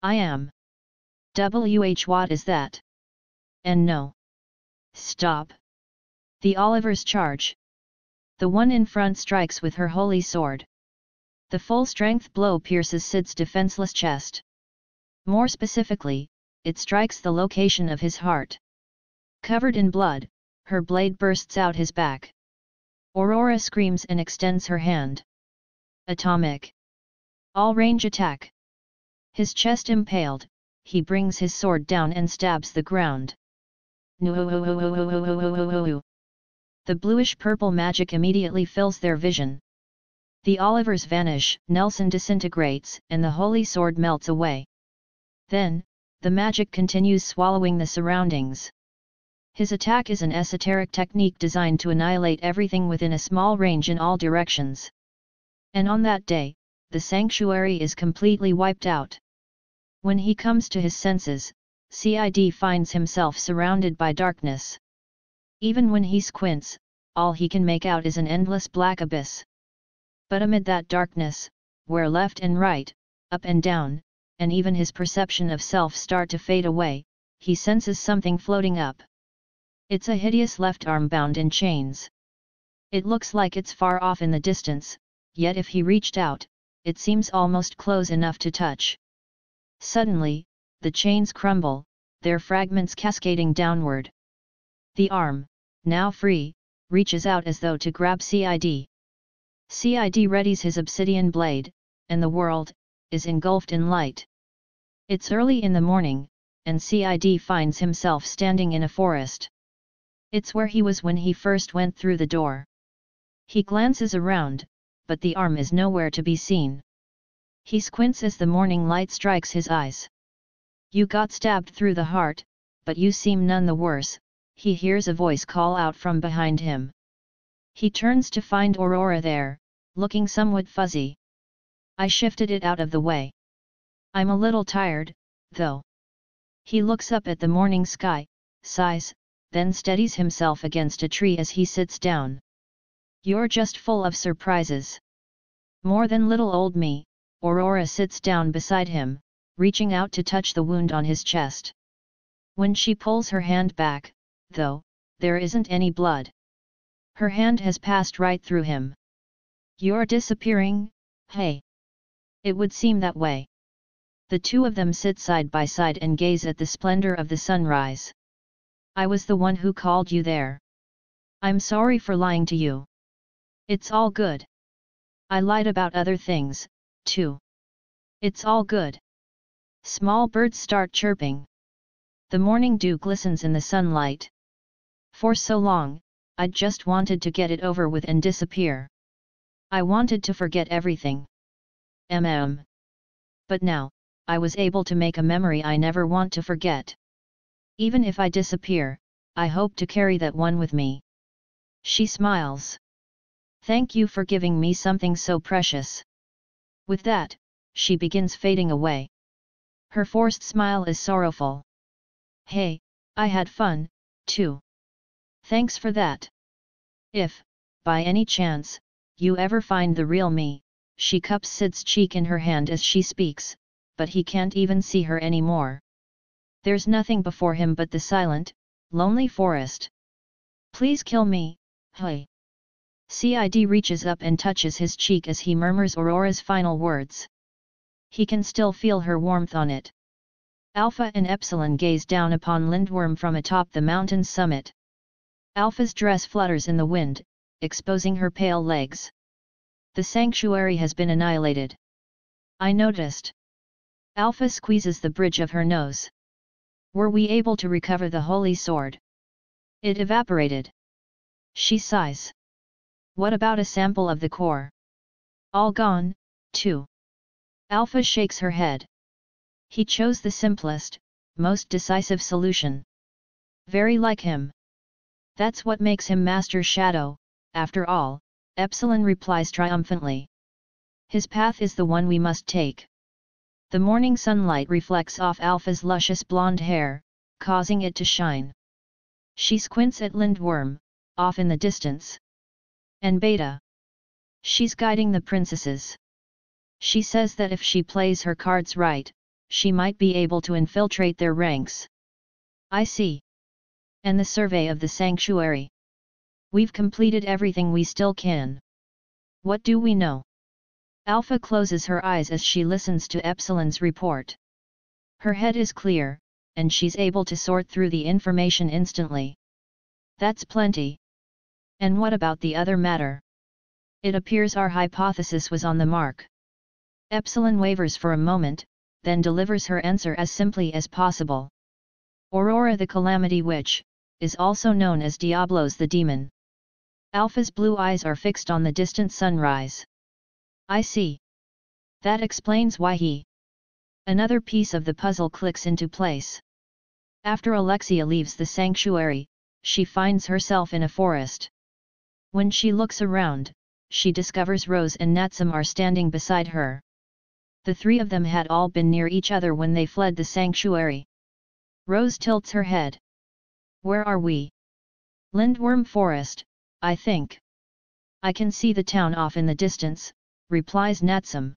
I am. What is that? And no. Stop. The Olivers charge. The one in front strikes with her holy sword. The full-strength blow pierces Cid's defenseless chest. More specifically, it strikes the location of his heart. Covered in blood, her blade bursts out his back. Aurora screams and extends her hand. Atomic. All-range attack. His chest impaled, he brings his sword down and stabs the ground. The bluish-purple magic immediately fills their vision. The Olivers vanish, Nelson disintegrates, and the holy sword melts away. Then, the magic continues swallowing the surroundings. His attack is an esoteric technique designed to annihilate everything within a small range in all directions. And on that day, the sanctuary is completely wiped out. When he comes to his senses, Cid finds himself surrounded by darkness. Even when he squints, all he can make out is an endless black abyss. But amid that darkness, where left and right, up and down, and even his perception of self start to fade away, he senses something floating up. It's a hideous left arm bound in chains. It looks like it's far off in the distance, yet if he reached out, it seems almost close enough to touch. Suddenly, the chains crumble, their fragments cascading downward. The arm, now free, reaches out as though to grab Cid. Cid readies his obsidian blade, and the world is engulfed in light. It's early in the morning, and Cid finds himself standing in a forest. It's where he was when he first went through the door. He glances around, but the arm is nowhere to be seen. He squints as the morning light strikes his eyes. You got stabbed through the heart, but you seem none the worse, he hears a voice call out from behind him. He turns to find Aurora there, looking somewhat fuzzy. I shifted it out of the way. I'm a little tired, though. He looks up at the morning sky, sighs, then steadies himself against a tree as he sits down. You're just full of surprises. More than little old me. Aurora sits down beside him, reaching out to touch the wound on his chest. When she pulls her hand back, though, there isn't any blood. Her hand has passed right through him. You're disappearing, hey? It would seem that way. The two of them sit side by side and gaze at the splendor of the sunrise. I was the one who called you there. I'm sorry for lying to you. It's all good. I lied about other things, too. It's all good. Small birds start chirping. The morning dew glistens in the sunlight. For so long, I'd just wanted to get it over with and disappear. I wanted to forget everything. But now, I was able to make a memory I never want to forget. Even if I disappear, I hope to carry that one with me. She smiles. Thank you for giving me something so precious. With that, she begins fading away. Her forced smile is sorrowful. Hey, I had fun, too. Thanks for that. If, by any chance, you ever find the real me, she cups Sid's cheek in her hand as she speaks, but he can't even see her anymore. There's nothing before him but the silent, lonely forest. Please kill me, hey. Sid reaches up and touches his cheek as he murmurs Aurora's final words. He can still feel her warmth on it. Alpha and Epsilon gaze down upon Lindworm from atop the mountain's summit. Alpha's dress flutters in the wind, exposing her pale legs. The sanctuary has been annihilated. I noticed. Alpha squeezes the bridge of her nose. Were we able to recover the holy sword? It evaporated. She sighs. What about a sample of the core? All gone, too. Alpha shakes her head. He chose the simplest, most decisive solution. Very like him. That's what makes him Master Shadow, after all, Epsilon replies triumphantly. His path is the one we must take. The morning sunlight reflects off Alpha's luscious blonde hair, causing it to shine. She squints at Lindworm, off in the distance. And Beta. She's guiding the princesses. She says that if she plays her cards right, she might be able to infiltrate their ranks. I see. And the survey of the sanctuary. We've completed everything we still can. What do we know? Alpha closes her eyes as she listens to Epsilon's report. Her head is clear, and she's able to sort through the information instantly. That's plenty. And what about the other matter? It appears our hypothesis was on the mark. Epsilon wavers for a moment, then delivers her answer as simply as possible. Aurora the Calamity Witch, is also known as Diablos the Demon. Alpha's blue eyes are fixed on the distant sunrise. I see. That explains why he. Another piece of the puzzle clicks into place. After Alexia leaves the sanctuary, she finds herself in a forest. When she looks around, she discovers Rose and Natsum are standing beside her. The three of them had all been near each other when they fled the sanctuary. Rose tilts her head. Where are we? Lindworm Forest, I think. I can see the town off in the distance, replies Natsum.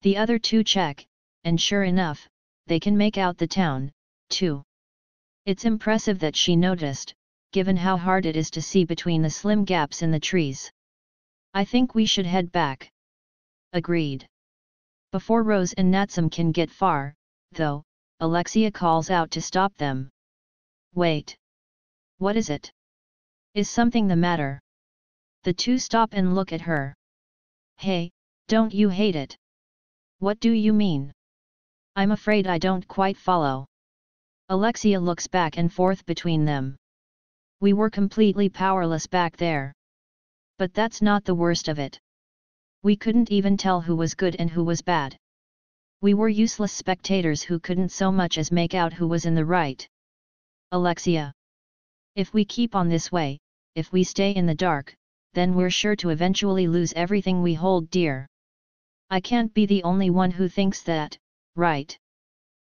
The other two check, and sure enough, they can make out the town, too. It's impressive that she noticed, given how hard it is to see between the slim gaps in the trees. I think we should head back. Agreed. Before Rose and Natsum can get far, though, Alexia calls out to stop them. Wait. What is it? Is something the matter? The two stop and look at her. Hey, don't you hate it? What do you mean? I'm afraid I don't quite follow. Alexia looks back and forth between them. We were completely powerless back there. But that's not the worst of it. We couldn't even tell who was good and who was bad. We were useless spectators who couldn't so much as make out who was in the right. Alexia. If we keep on this way, if we stay in the dark, then we're sure to eventually lose everything we hold dear. I can't be the only one who thinks that, right?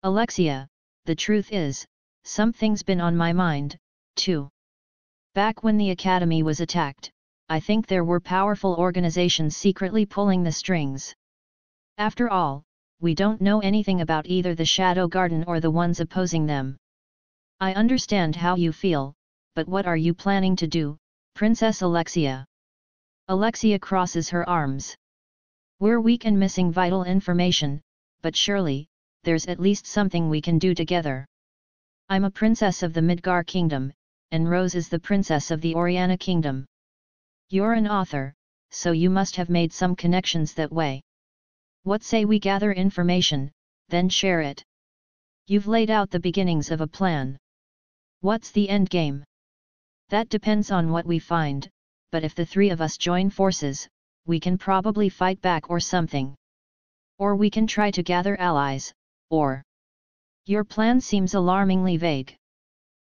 Alexia, the truth is, something's been on my mind, too. Back when the Academy was attacked, I think there were powerful organizations secretly pulling the strings. After all, we don't know anything about either the Shadow Garden or the ones opposing them. I understand how you feel, but what are you planning to do, Princess Alexia? Alexia crosses her arms. We're weak and missing vital information, but surely, there's at least something we can do together. I'm a princess of the Midgar Kingdom, and Rose is the princess of the Oriana Kingdom. You're an author, so you must have made some connections that way. What say we gather information, then share it. You've laid out the beginnings of a plan. What's the end game? That depends on what we find, but if the three of us join forces, we can probably fight back or something. Or we can try to gather allies, or... Your plan seems alarmingly vague.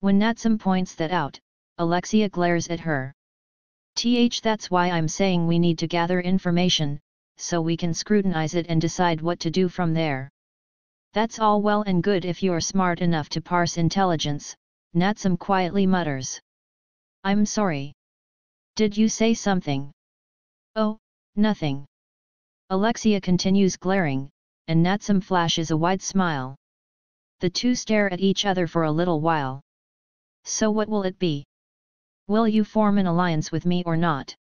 When Natsum points that out, Alexia glares at her. That's why I'm saying we need to gather information, so we can scrutinize it and decide what to do from there. That's all well and good if you're smart enough to parse intelligence, Natsum quietly mutters. I'm sorry. Did you say something? Oh, nothing. Alexia continues glaring, and Natsum flashes a wide smile. The two stare at each other for a little while. So what will it be? Will you form an alliance with me or not?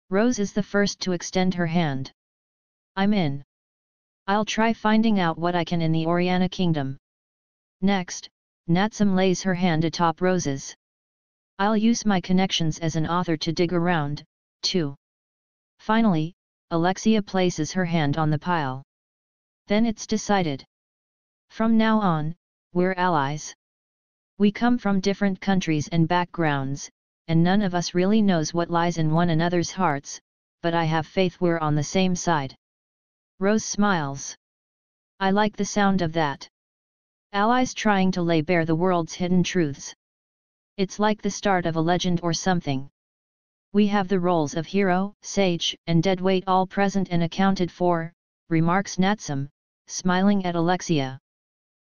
Rose is the first to extend her hand. I'm in. I'll try finding out what I can in the Oriana Kingdom. Next, Natsum lays her hand atop Rose's. I'll use my connections as an author to dig around, too. Finally, Alexia places her hand on the pile. Then it's decided. From now on, we're allies. We come from different countries and backgrounds, and none of us really knows what lies in one another's hearts, but I have faith we're on the same side. Rose smiles. I like the sound of that. Allies trying to lay bare the world's hidden truths. It's like the start of a legend or something. We have the roles of hero, sage, and deadweight all present and accounted for, remarks Natsum, smiling at Alexia.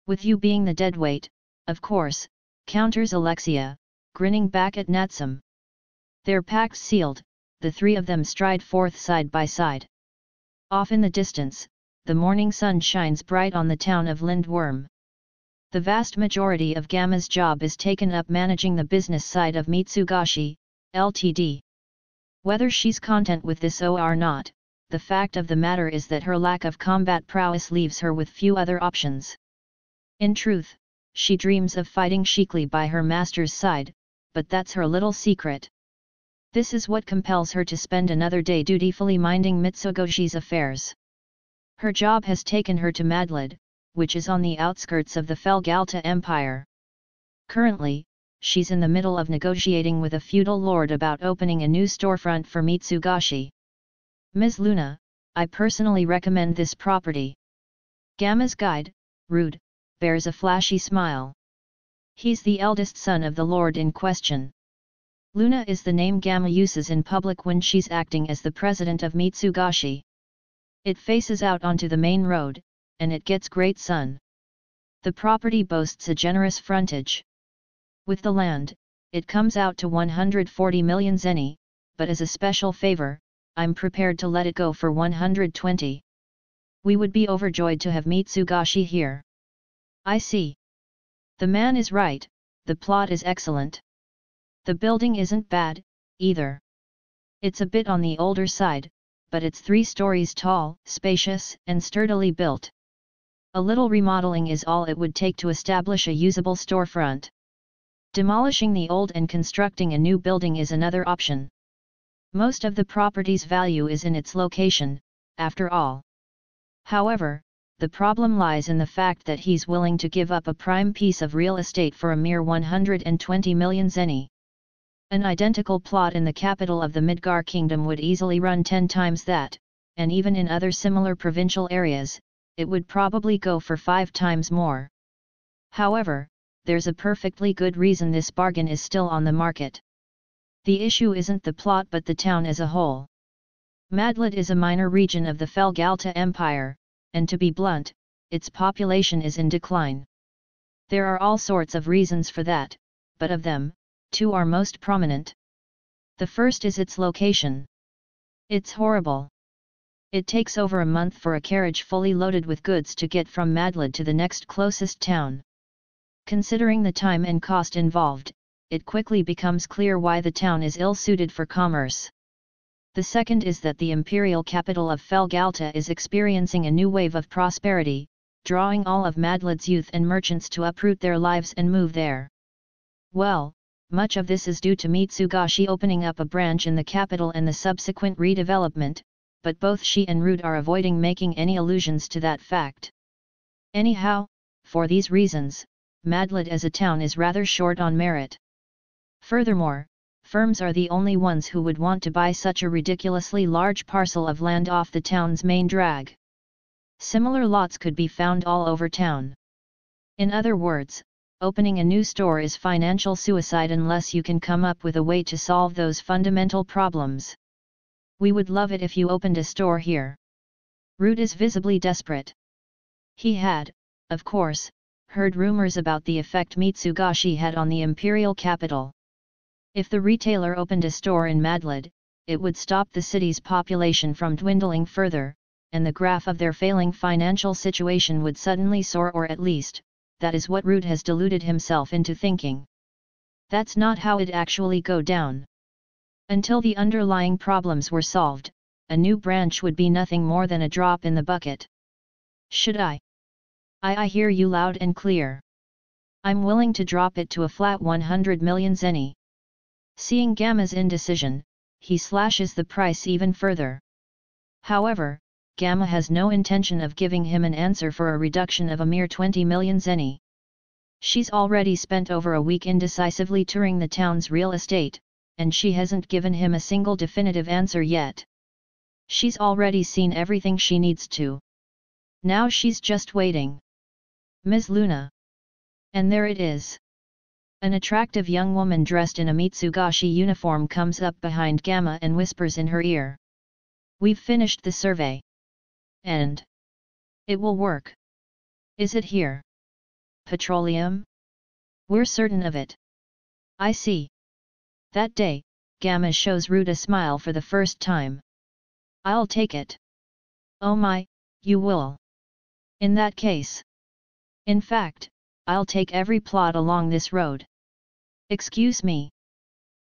With you being the deadweight, of course, counters Alexia, grinning back at Natsum. Their pacts sealed, the three of them stride forth side by side. Off in the distance, the morning sun shines bright on the town of Lindworm. The vast majority of Gamma's job is taken up managing the business side of Mitsugashi, Ltd. Whether she's content with this or not, the fact of the matter is that her lack of combat prowess leaves her with few other options. In truth, she dreams of fighting chicly by her master's side, but that's her little secret. This is what compels her to spend another day dutifully minding Mitsugoshi's affairs. Her job has taken her to Madlid, which is on the outskirts of the Felgalta Empire. Currently, she's in the middle of negotiating with a feudal lord about opening a new storefront for Mitsugashi. Ms. Luna, I personally recommend this property. Gamma's guide, Rude, bears a flashy smile. He's the eldest son of the lord in question. Luna is the name Gamma uses in public when she's acting as the president of Mitsugashi. It faces out onto the main road, and it gets great sun. The property boasts a generous frontage. With the land, it comes out to 140 million zeni, but as a special favor, I'm prepared to let it go for 120. We would be overjoyed to have Mitsugashi here. I see. The man is right, the plot is excellent. The building isn't bad, either. It's a bit on the older side, but it's 3 stories tall, spacious, and sturdily built. A little remodeling is all it would take to establish a usable storefront. Demolishing the old and constructing a new building is another option. Most of the property's value is in its location, after all. However, the problem lies in the fact that he's willing to give up a prime piece of real estate for a mere 120 million zeni. An identical plot in the capital of the Midgar Kingdom would easily run 10 times that, and even in other similar provincial areas, it would probably go for 5 times more. However, there's a perfectly good reason this bargain is still on the market. The issue isn't the plot but the town as a whole. Madlid is a minor region of the Felgalta Empire, and to be blunt, its population is in decline. There are all sorts of reasons for that, but of them, 2 are most prominent. The first is its location. It's horrible. It takes over a month for a carriage fully loaded with goods to get from Madlid to the next closest town. Considering the time and cost involved, it quickly becomes clear why the town is ill-suited for commerce. The second is that the imperial capital of Felgalta is experiencing a new wave of prosperity, drawing all of Madlid's youth and merchants to uproot their lives and move there. Well, much of this is due to Mitsugashi opening up a branch in the capital and the subsequent redevelopment, but both she and Rude are avoiding making any allusions to that fact. Anyhow, for these reasons, Madlad as a town is rather short on merit. Furthermore, firms are the only ones who would want to buy such a ridiculously large parcel of land off the town's main drag. Similar lots could be found all over town. In other words, opening a new store is financial suicide unless you can come up with a way to solve those fundamental problems. We would love it if you opened a store here. Root is visibly desperate. He had, of course, heard rumors about the effect Mitsugashi had on the imperial capital. If the retailer opened a store in Madlad, it would stop the city's population from dwindling further, and the graph of their failing financial situation would suddenly soar, or at least, that is what Root has deluded himself into thinking. That's not how it actually go down. Until the underlying problems were solved, a new branch would be nothing more than a drop in the bucket. Should I hear you loud and clear. I'm willing to drop it to a flat 100 million zeni. Seeing Gamma's indecision, he slashes the price even further. However, Gamma has no intention of giving him an answer for a reduction of a mere 20 million zeni. She's already spent over a week indecisively touring the town's real estate, and she hasn't given him a single definitive answer yet. She's already seen everything she needs to. Now she's just waiting. Ms. Luna. And there it is. An attractive young woman dressed in a Mitsugashi uniform comes up behind Gamma and whispers in her ear. We've finished the survey. And it will work. Is it here? Petroleum? We're certain of it. I see. That day, Gamma shows Root a smile for the first time. I'll take it. Oh my, you will. In that case. In fact, I'll take every plot along this road. Excuse me.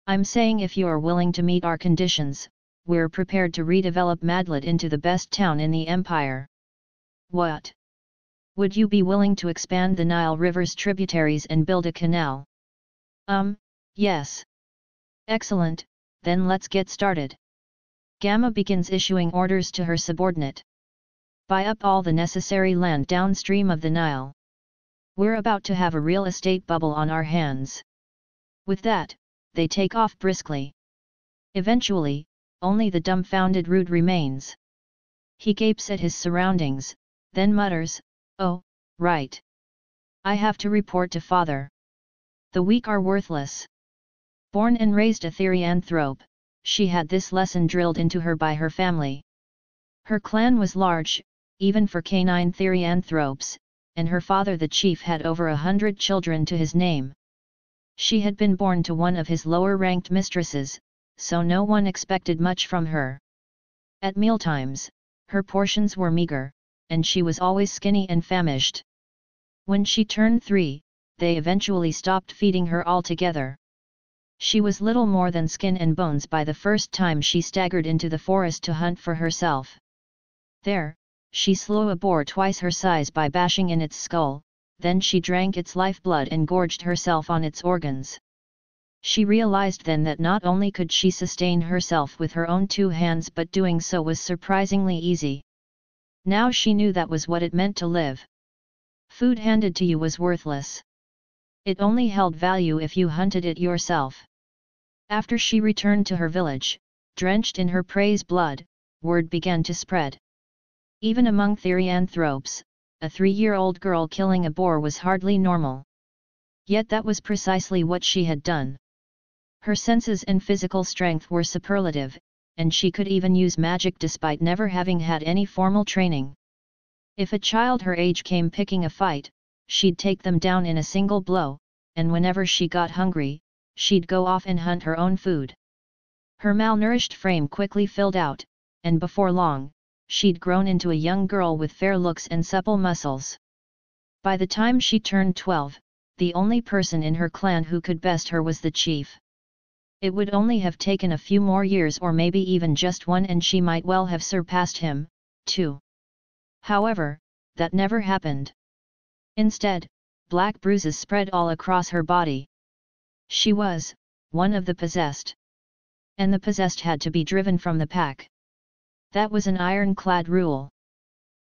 I'm saying if you're willing to meet our conditions, we're prepared to redevelop Madlad into the best town in the empire. What? Would you be willing to expand the Nile River's tributaries and build a canal? Yes. Excellent, then let's get started. Gamma begins issuing orders to her subordinate. Buy up all the necessary land downstream of the Nile. We're about to have a real estate bubble on our hands. With that, they take off briskly. Eventually, only the dumbfounded Root remains. He gapes at his surroundings, then mutters, "Oh, right. I have to report to father. The weak are worthless." Born and raised a therianthrope, she had this lesson drilled into her by her family. Her clan was large, even for canine therianthropes, and her father the chief had over 100 children to his name. She had been born to one of his lower-ranked mistresses, so no one expected much from her. At mealtimes, her portions were meager, and she was always skinny and famished. When she turned 3, they eventually stopped feeding her altogether. She was little more than skin and bones by the first time she staggered into the forest to hunt for herself. There, she slew a boar twice her size by bashing in its skull, then she drank its lifeblood and gorged herself on its organs. She realized then that not only could she sustain herself with her own 2 hands, but doing so was surprisingly easy. Now she knew that was what it meant to live. Food handed to you was worthless. It only held value if you hunted it yourself. After she returned to her village, drenched in her prey's blood, word began to spread. Even among therianthropes, a 3-year-old girl killing a boar was hardly normal. Yet that was precisely what she had done. Her senses and physical strength were superlative, and she could even use magic despite never having had any formal training. If a child her age came picking a fight, she'd take them down in a single blow, and whenever she got hungry, she'd go off and hunt her own food. Her malnourished frame quickly filled out, and before long, she'd grown into a young girl with fair looks and supple muscles. By the time she turned 12, the only person in her clan who could best her was the chief. It would only have taken a few more years, or maybe even just one, and she might well have surpassed him, too. However, that never happened. Instead, black bruises spread all across her body. She was one of the possessed. And the possessed had to be driven from the pack. That was an ironclad rule.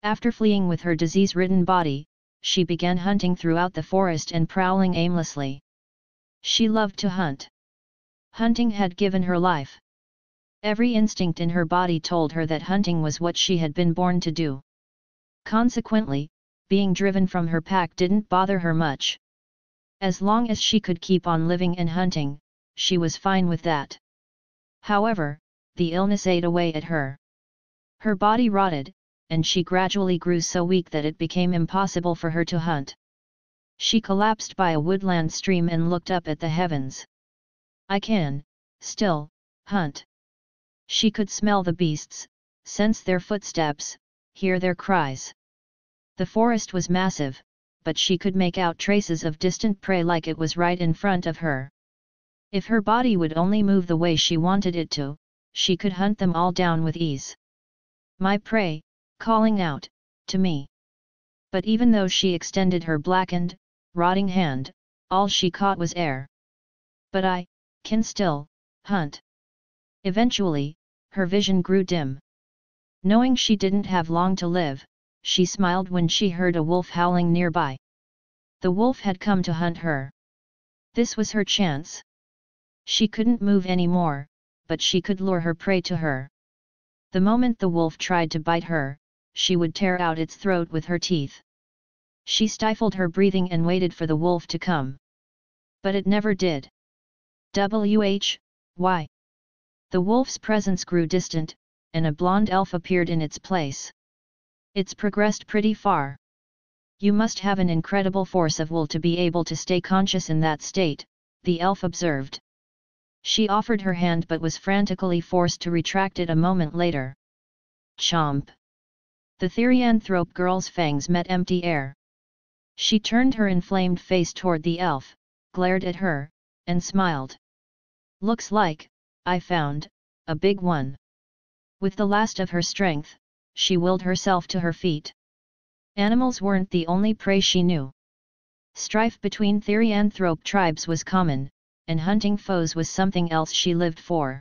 After fleeing with her disease-ridden body, she began hunting throughout the forest and prowling aimlessly. She loved to hunt. Hunting had given her life. Every instinct in her body told her that hunting was what she had been born to do. Consequently, being driven from her pack didn't bother her much. As long as she could keep on living and hunting, she was fine with that. However, the illness ate away at her. Her body rotted, and she gradually grew so weak that it became impossible for her to hunt. She collapsed by a woodland stream and looked up at the heavens. I can, still, hunt. She could smell the beasts, sense their footsteps, hear their cries. The forest was massive, but she could make out traces of distant prey like it was right in front of her. If her body would only move the way she wanted it to, she could hunt them all down with ease. My prey, calling out, to me. But even though she extended her blackened, rotting hand, all she caught was air. But I can still hunt. Eventually, her vision grew dim. Knowing she didn't have long to live, she smiled when she heard a wolf howling nearby. The wolf had come to hunt her. This was her chance. She couldn't move anymore, but she could lure her prey to her. The moment the wolf tried to bite her, she would tear out its throat with her teeth. She stifled her breathing and waited for the wolf to come. But it never did. Why? The wolf's presence grew distant, and a blonde elf appeared in its place. It's progressed pretty far. You must have an incredible force of will to be able to stay conscious in that state, the elf observed. She offered her hand but was frantically forced to retract it a moment later. Chomp! The therianthrope girl's fangs met empty air. She turned her inflamed face toward the elf, glared at her, and smiled. Looks like, I found, a big one. With the last of her strength, she willed herself to her feet. Animals weren't the only prey she knew. Strife between therianthrope tribes was common, and hunting foes was something else she lived for.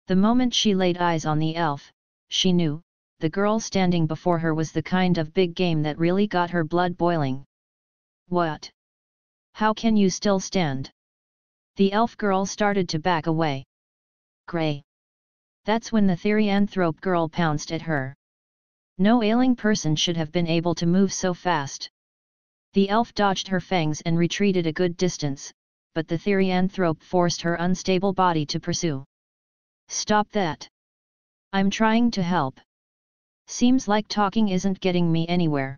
The moment she laid eyes on the elf, she knew, the girl standing before her was the kind of big game that really got her blood boiling. What? How can you still stand? The elf girl started to back away. Gray. That's when the therianthrope girl pounced at her. No ailing person should have been able to move so fast. The elf dodged her fangs and retreated a good distance, but the therianthrope forced her unstable body to pursue. Stop that! I'm trying to help. Seems like talking isn't getting me anywhere.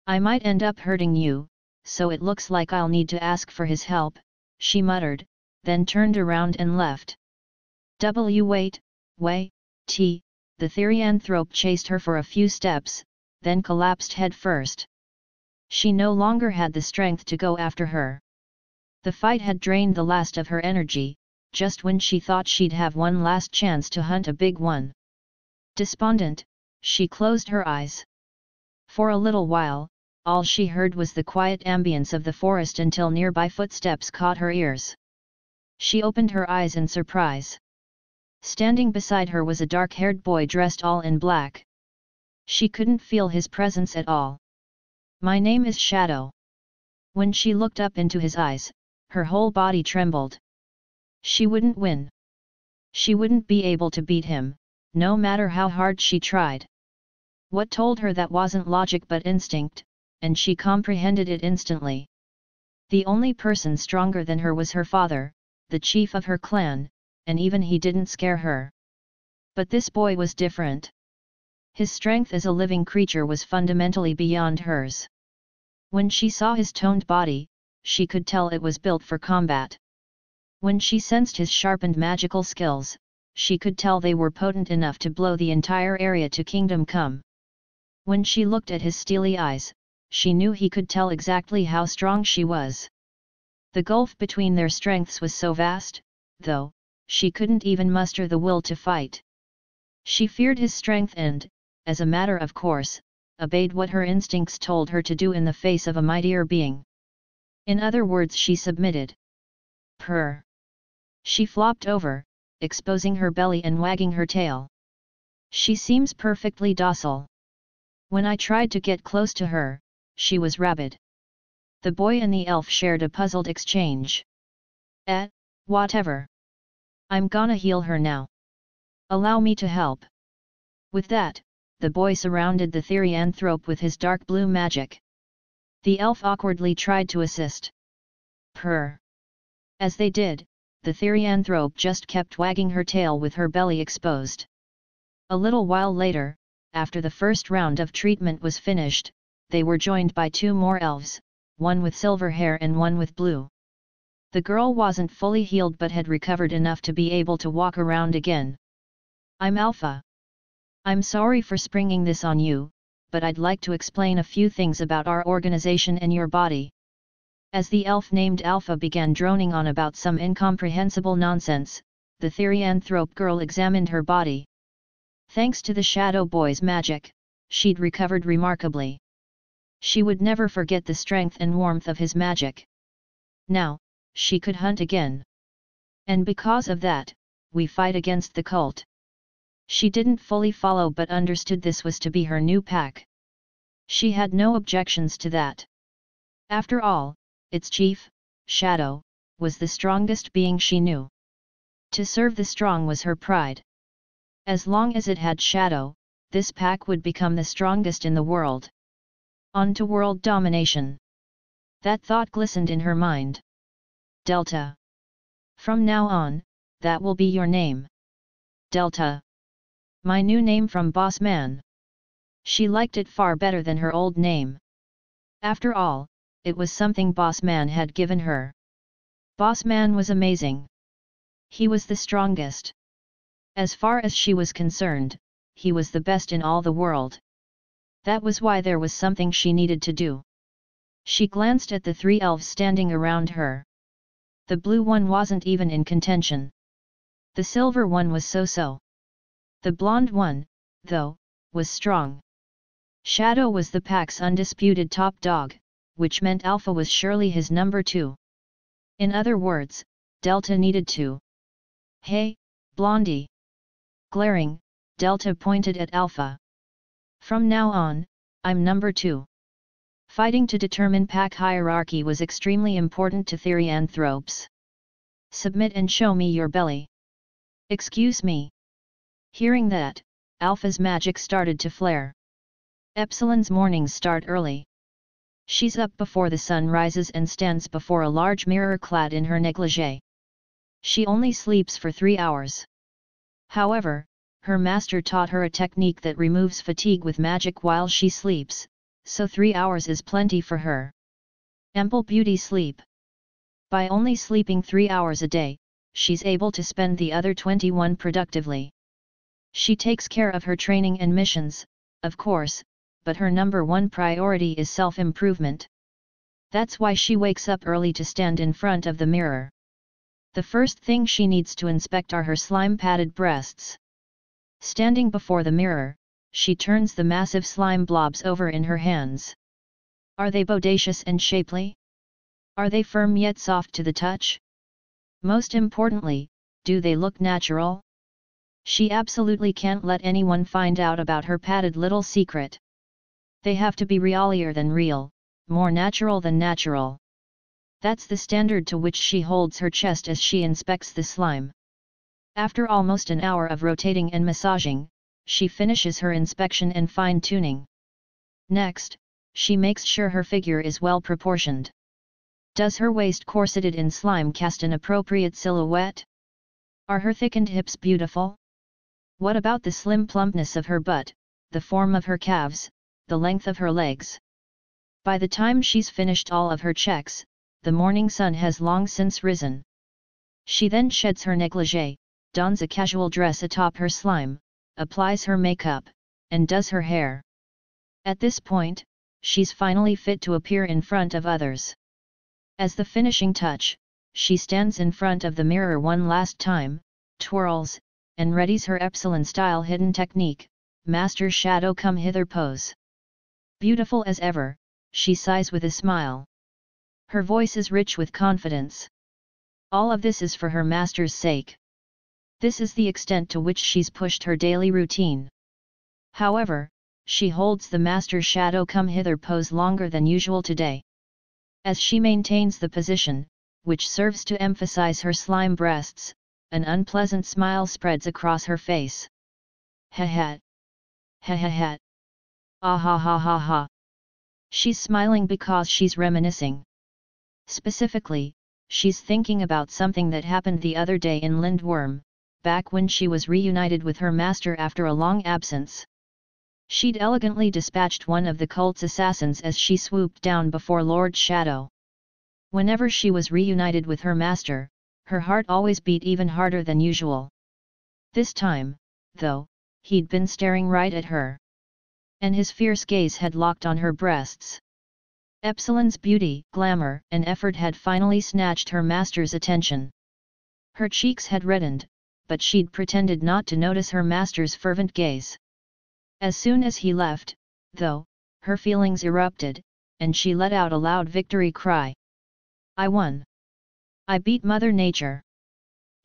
I might end up hurting you, so it looks like I'll need to ask for his help, she muttered, then turned around and left. Wait, the therianthrope chased her for a few steps, then collapsed head first. She no longer had the strength to go after her. The fight had drained the last of her energy, just when she thought she'd have one last chance to hunt a big one. Despondent, she closed her eyes. For a little while, all she heard was the quiet ambience of the forest until nearby footsteps caught her ears. She opened her eyes in surprise. Standing beside her was a dark-haired boy dressed all in black. She couldn't feel his presence at all. My name is Shadow. When she looked up into his eyes, her whole body trembled. She wouldn't win. She wouldn't be able to beat him, no matter how hard she tried. What told her that wasn't logic but instinct, and she comprehended it instantly. The only person stronger than her was her father, the chief of her clan, and even he didn't scare her. But this boy was different. His strength as a living creature was fundamentally beyond hers. When she saw his toned body, she could tell it was built for combat. When she sensed his sharpened magical skills, she could tell they were potent enough to blow the entire area to Kingdom Come. When she looked at his steely eyes, she knew he could tell exactly how strong she was. The gulf between their strengths was so vast, though, she couldn't even muster the will to fight. She feared his strength and, as a matter of course, obeyed what her instincts told her to do in the face of a mightier being. In other words, she submitted. Purr. She flopped over, exposing her belly and wagging her tail. She seems perfectly docile. When I tried to get close to her, she was rabid. The boy and the elf shared a puzzled exchange. Whatever. I'm gonna heal her now. Allow me to help. With that, the boy surrounded the therianthrope with his dark blue magic. The elf awkwardly tried to assist. Purr. As they did, the therianthrope just kept wagging her tail with her belly exposed. A little while later, after the first round of treatment was finished, they were joined by two more elves, one with silver hair and one with blue. The girl wasn't fully healed but had recovered enough to be able to walk around again. I'm Alpha. I'm sorry for springing this on you, but I'd like to explain a few things about our organization and your body. As the elf named Alpha began droning on about some incomprehensible nonsense, the therianthrope girl examined her body. Thanks to the Shadow Boy's magic, she'd recovered remarkably. She would never forget the strength and warmth of his magic. Now, she could hunt again. And because of that, we fight against the cult. She didn't fully follow but understood this was to be her new pack. She had no objections to that. After all, its chief, Shadow, was the strongest being she knew. To serve the strong was her pride. As long as it had Shadow, this pack would become the strongest in the world. On to world domination. That thought glistened in her mind. Delta. From now on, that will be your name. Delta. My new name from Boss Man. She liked it far better than her old name. After all, it was something Boss Man had given her. Boss Man was amazing. He was the strongest. As far as she was concerned, he was the best in all the world. That was why there was something she needed to do. She glanced at the three elves standing around her. The blue one wasn't even in contention. The silver one was so-so. The blonde one, though, was strong. Shadow was the pack's undisputed top dog, which meant Alpha was surely his number 2. In other words, Delta needed to. Hey, Blondie! Glaring, Delta pointed at Alpha. From now on, I'm number 2. Fighting to determine pack hierarchy was extremely important to therianthropes. Submit and show me your belly. Excuse me. Hearing that, Alpha's magic started to flare. Epsilon's mornings start early. She's up before the sun rises and stands before a large mirror clad in her negligee. She only sleeps for 3 hours. However, her master taught her a technique that removes fatigue with magic while she sleeps, so 3 hours is plenty for her. Ample beauty sleep. By only sleeping 3 hours a day, she's able to spend the other 21 productively. She takes care of her training and missions, of course, but her number 1 priority is self-improvement. That's why she wakes up early to stand in front of the mirror. The first thing she needs to inspect are her slime-padded breasts. Standing before the mirror, she turns the massive slime blobs over in her hands. Are they bodacious and shapely? Are they firm yet soft to the touch? Most importantly, do they look natural? She absolutely can't let anyone find out about her padded little secret. They have to be realier than real, more natural than natural. That's the standard to which she holds her chest as she inspects the slime. After almost an hour of rotating and massaging, she finishes her inspection and fine-tuning. Next, she makes sure her figure is well proportioned. Does her waist corseted in slime cast an appropriate silhouette? Are her thickened hips beautiful? What about the slim plumpness of her butt, the form of her calves, the length of her legs? By the time she's finished all of her checks, the morning sun has long since risen. She then sheds her negligee, dons a casual dress atop her slime, applies her makeup, and does her hair. At this point, she's finally fit to appear in front of others. As the finishing touch, she stands in front of the mirror one last time, twirls, and readies her Epsilon-style hidden technique, Master Shadow Come Hither pose. Beautiful as ever, she sighs with a smile. Her voice is rich with confidence. All of this is for her master's sake. This is the extent to which she's pushed her daily routine. However, she holds the master shadow come hither pose longer than usual today. As she maintains the position, which serves to emphasize her slime breasts, an unpleasant smile spreads across her face. Ha ha. Ha ha ha. Ah ha ha ha ha. She's smiling because she's reminiscing. Specifically, she's thinking about something that happened the other day in Lindworm, back when she was reunited with her master after a long absence. She'd elegantly dispatched one of the cult's assassins as she swooped down before Lord Shadow. Whenever she was reunited with her master, her heart always beat even harder than usual. This time, though, he'd been staring right at her. And his fierce gaze had locked on her breasts. Epsilon's beauty, glamour, and effort had finally snatched her master's attention. Her cheeks had reddened, but she'd pretended not to notice her master's fervent gaze. As soon as he left, though, her feelings erupted, and she let out a loud victory cry. I won! I beat Mother Nature!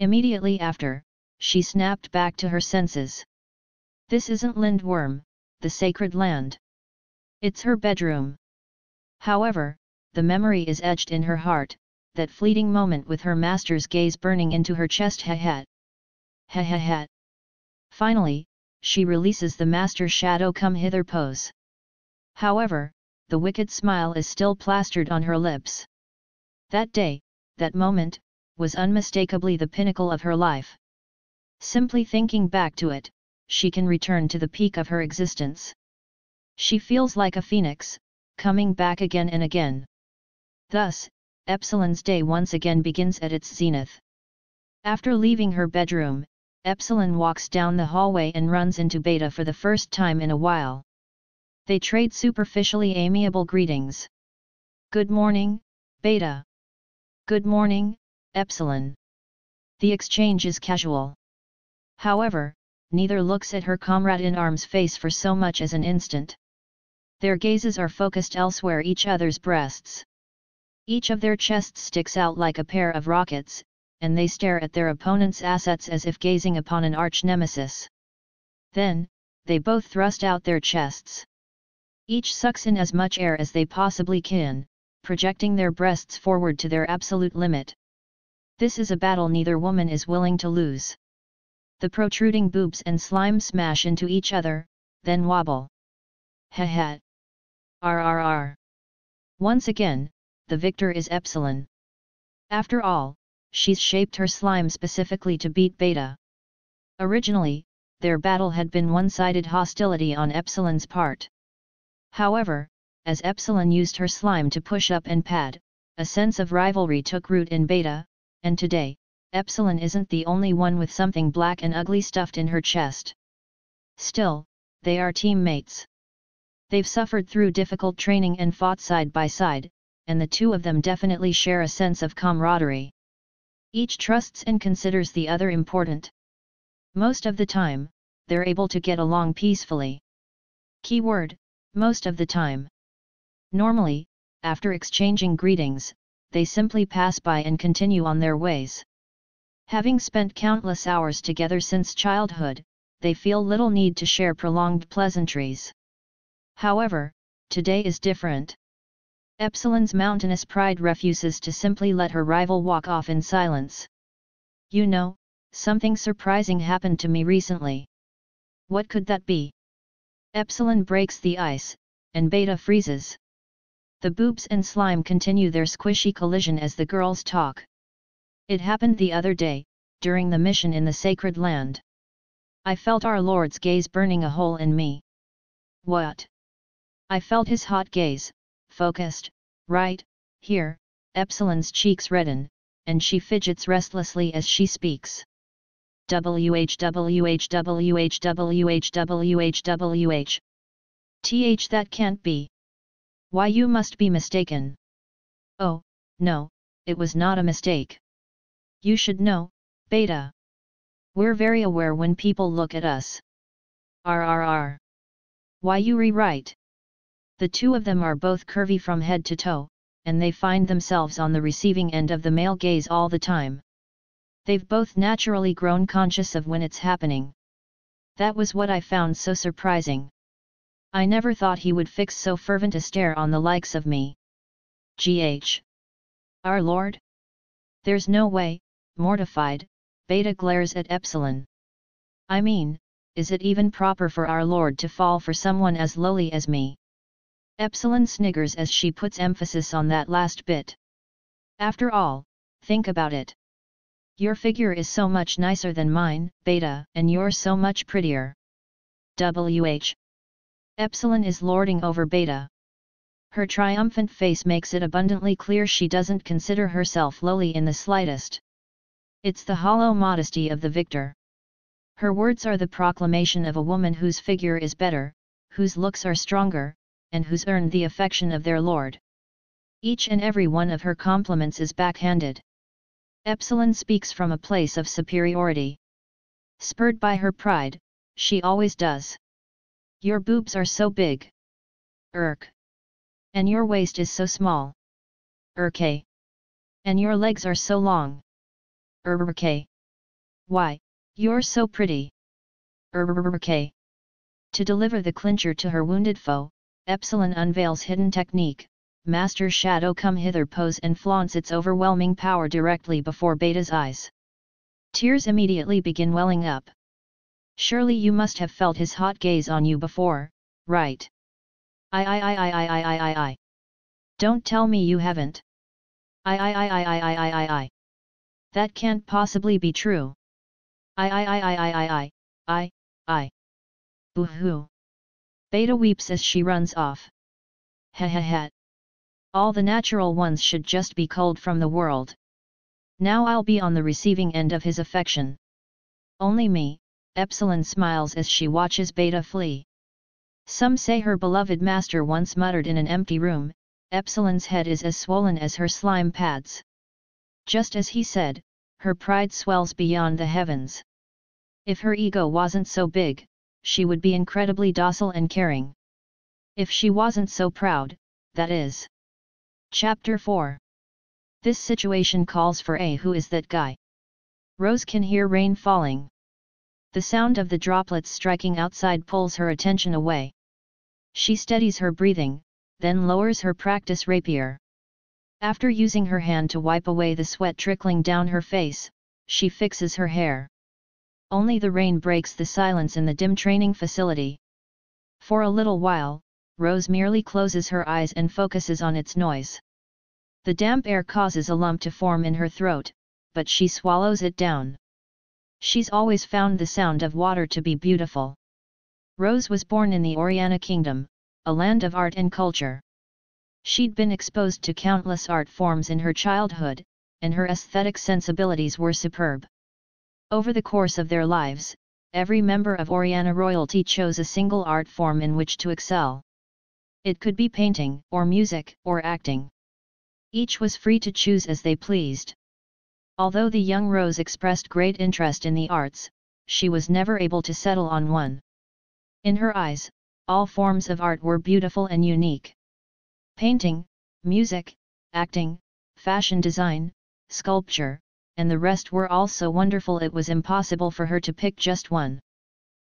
Immediately after, she snapped back to her senses. This isn't Lindworm, the sacred land. It's her bedroom. However, the memory is etched in her heart, that fleeting moment with her master's gaze burning into her chest. Ha ha. Ha ha ha. Finally, she releases the master shadow come hither pose. However, the wicked smile is still plastered on her lips. That day, that moment, was unmistakably the pinnacle of her life. Simply thinking back to it, she can return to the peak of her existence. She feels like a phoenix, coming back again and again. Thus, Epsilon's day once again begins at its zenith. After leaving her bedroom, Epsilon walks down the hallway and runs into Beta for the first time in a while. They trade superficially amiable greetings. Good morning, Beta. Good morning, Epsilon. The exchange is casual. However, neither looks at her comrade in arms' face for so much as an instant. Their gazes are focused elsewhere, each other's breasts. Each of their chests sticks out like a pair of rockets, and they stare at their opponent's assets as if gazing upon an arch-nemesis. Then, they both thrust out their chests. Each sucks in as much air as they possibly can, projecting their breasts forward to their absolute limit. This is a battle neither woman is willing to lose. The protruding boobs and slime smash into each other, then wobble. Ha ha. RRR. Once again, the victor is Epsilon. After all, she's shaped her slime specifically to beat Beta. Originally, their battle had been one-sided hostility on Epsilon's part. However, as Epsilon used her slime to push up and pad, a sense of rivalry took root in Beta, and today, Epsilon isn't the only one with something black and ugly stuffed in her chest. Still, they are teammates. They've suffered through difficult training and fought side by side, and the two of them definitely share a sense of camaraderie. Each trusts and considers the other important. Most of the time, they're able to get along peacefully. Keyword, most of the time. Normally, after exchanging greetings, they simply pass by and continue on their ways. Having spent countless hours together since childhood, they feel little need to share prolonged pleasantries. However, today is different. Epsilon's mountainous pride refuses to simply let her rival walk off in silence. You know, something surprising happened to me recently. What could that be? Epsilon breaks the ice, and Beta freezes. The boobs and slime continue their squishy collision as the girls talk. It happened the other day, during the mission in the sacred land. I felt our Lord's gaze burning a hole in me. What? I felt his hot gaze, focused, right here. Epsilon's cheeks redden, and she fidgets restlessly as she speaks. WH. That can't be. Why, you must be mistaken. Oh, no, it was not a mistake. You should know, Beta. We're very aware when people look at us. RRR. Why, you rewrite. The two of them are both curvy from head to toe, and they find themselves on the receiving end of the male gaze all the time. They've both naturally grown conscious of when it's happening. That was what I found so surprising. I never thought he would fix so fervent a stare on the likes of me. Gh. Our Lord? There's no way, mortified, Beta glares at Epsilon. I mean, is it even proper for our Lord to fall for someone as lowly as me? Epsilon sniggers as she puts emphasis on that last bit. After all, think about it. Your figure is so much nicer than mine, Beta, and you're so much prettier. Wh. Epsilon is lording over Beta. Her triumphant face makes it abundantly clear she doesn't consider herself lowly in the slightest. It's the hollow modesty of the victor. Her words are the proclamation of a woman whose figure is better, whose looks are stronger, and who's earned the affection of their lord. Each and every one of her compliments is backhanded. Epsilon speaks from a place of superiority. Spurred by her pride, she always does. Your boobs are so big. Irk. And your waist is so small. Irk. And your legs are so long. Irk. Why, you're so pretty. Irk. To deliver the clincher to her wounded foe, Epsilon unveils hidden technique, Master Shadow come hither pose, and flaunts its overwhelming power directly before Beta's eyes. Tears immediately begin welling up. Surely you must have felt his hot gaze on you before, right? I. Don't tell me you haven't. I. That can't possibly be true. I. Boo-hoo. Beta weeps as she runs off. Ha. All the natural ones should just be culled from the world. Now I'll be on the receiving end of his affection. Only me. Epsilon smiles as she watches Beta flee. Some say her beloved master once muttered in an empty room, Epsilon's head is as swollen as her slime pads. Just as he said, her pride swells beyond the heavens. If her ego wasn't so big, she would be incredibly docile and caring. If she wasn't so proud, that is. Chapter 4. This situation calls for a who is that guy? Rose can hear rain falling. The sound of the droplets striking outside pulls her attention away. She steadies her breathing, then lowers her practice rapier. After using her hand to wipe away the sweat trickling down her face, she fixes her hair. Only the rain breaks the silence in the dim training facility. For a little while, Rose merely closes her eyes and focuses on its noise. The damp air causes a lump to form in her throat, but she swallows it down. She's always found the sound of water to be beautiful. Rose was born in the Oriana Kingdom, a land of art and culture. She'd been exposed to countless art forms in her childhood, and her aesthetic sensibilities were superb. Over the course of their lives, every member of Oriana royalty chose a single art form in which to excel. It could be painting, or music, or acting. Each was free to choose as they pleased. Although the young Rose expressed great interest in the arts, she was never able to settle on one. In her eyes, all forms of art were beautiful and unique. Painting, music, acting, fashion design, sculpture, and the rest were all so wonderful it was impossible for her to pick just one.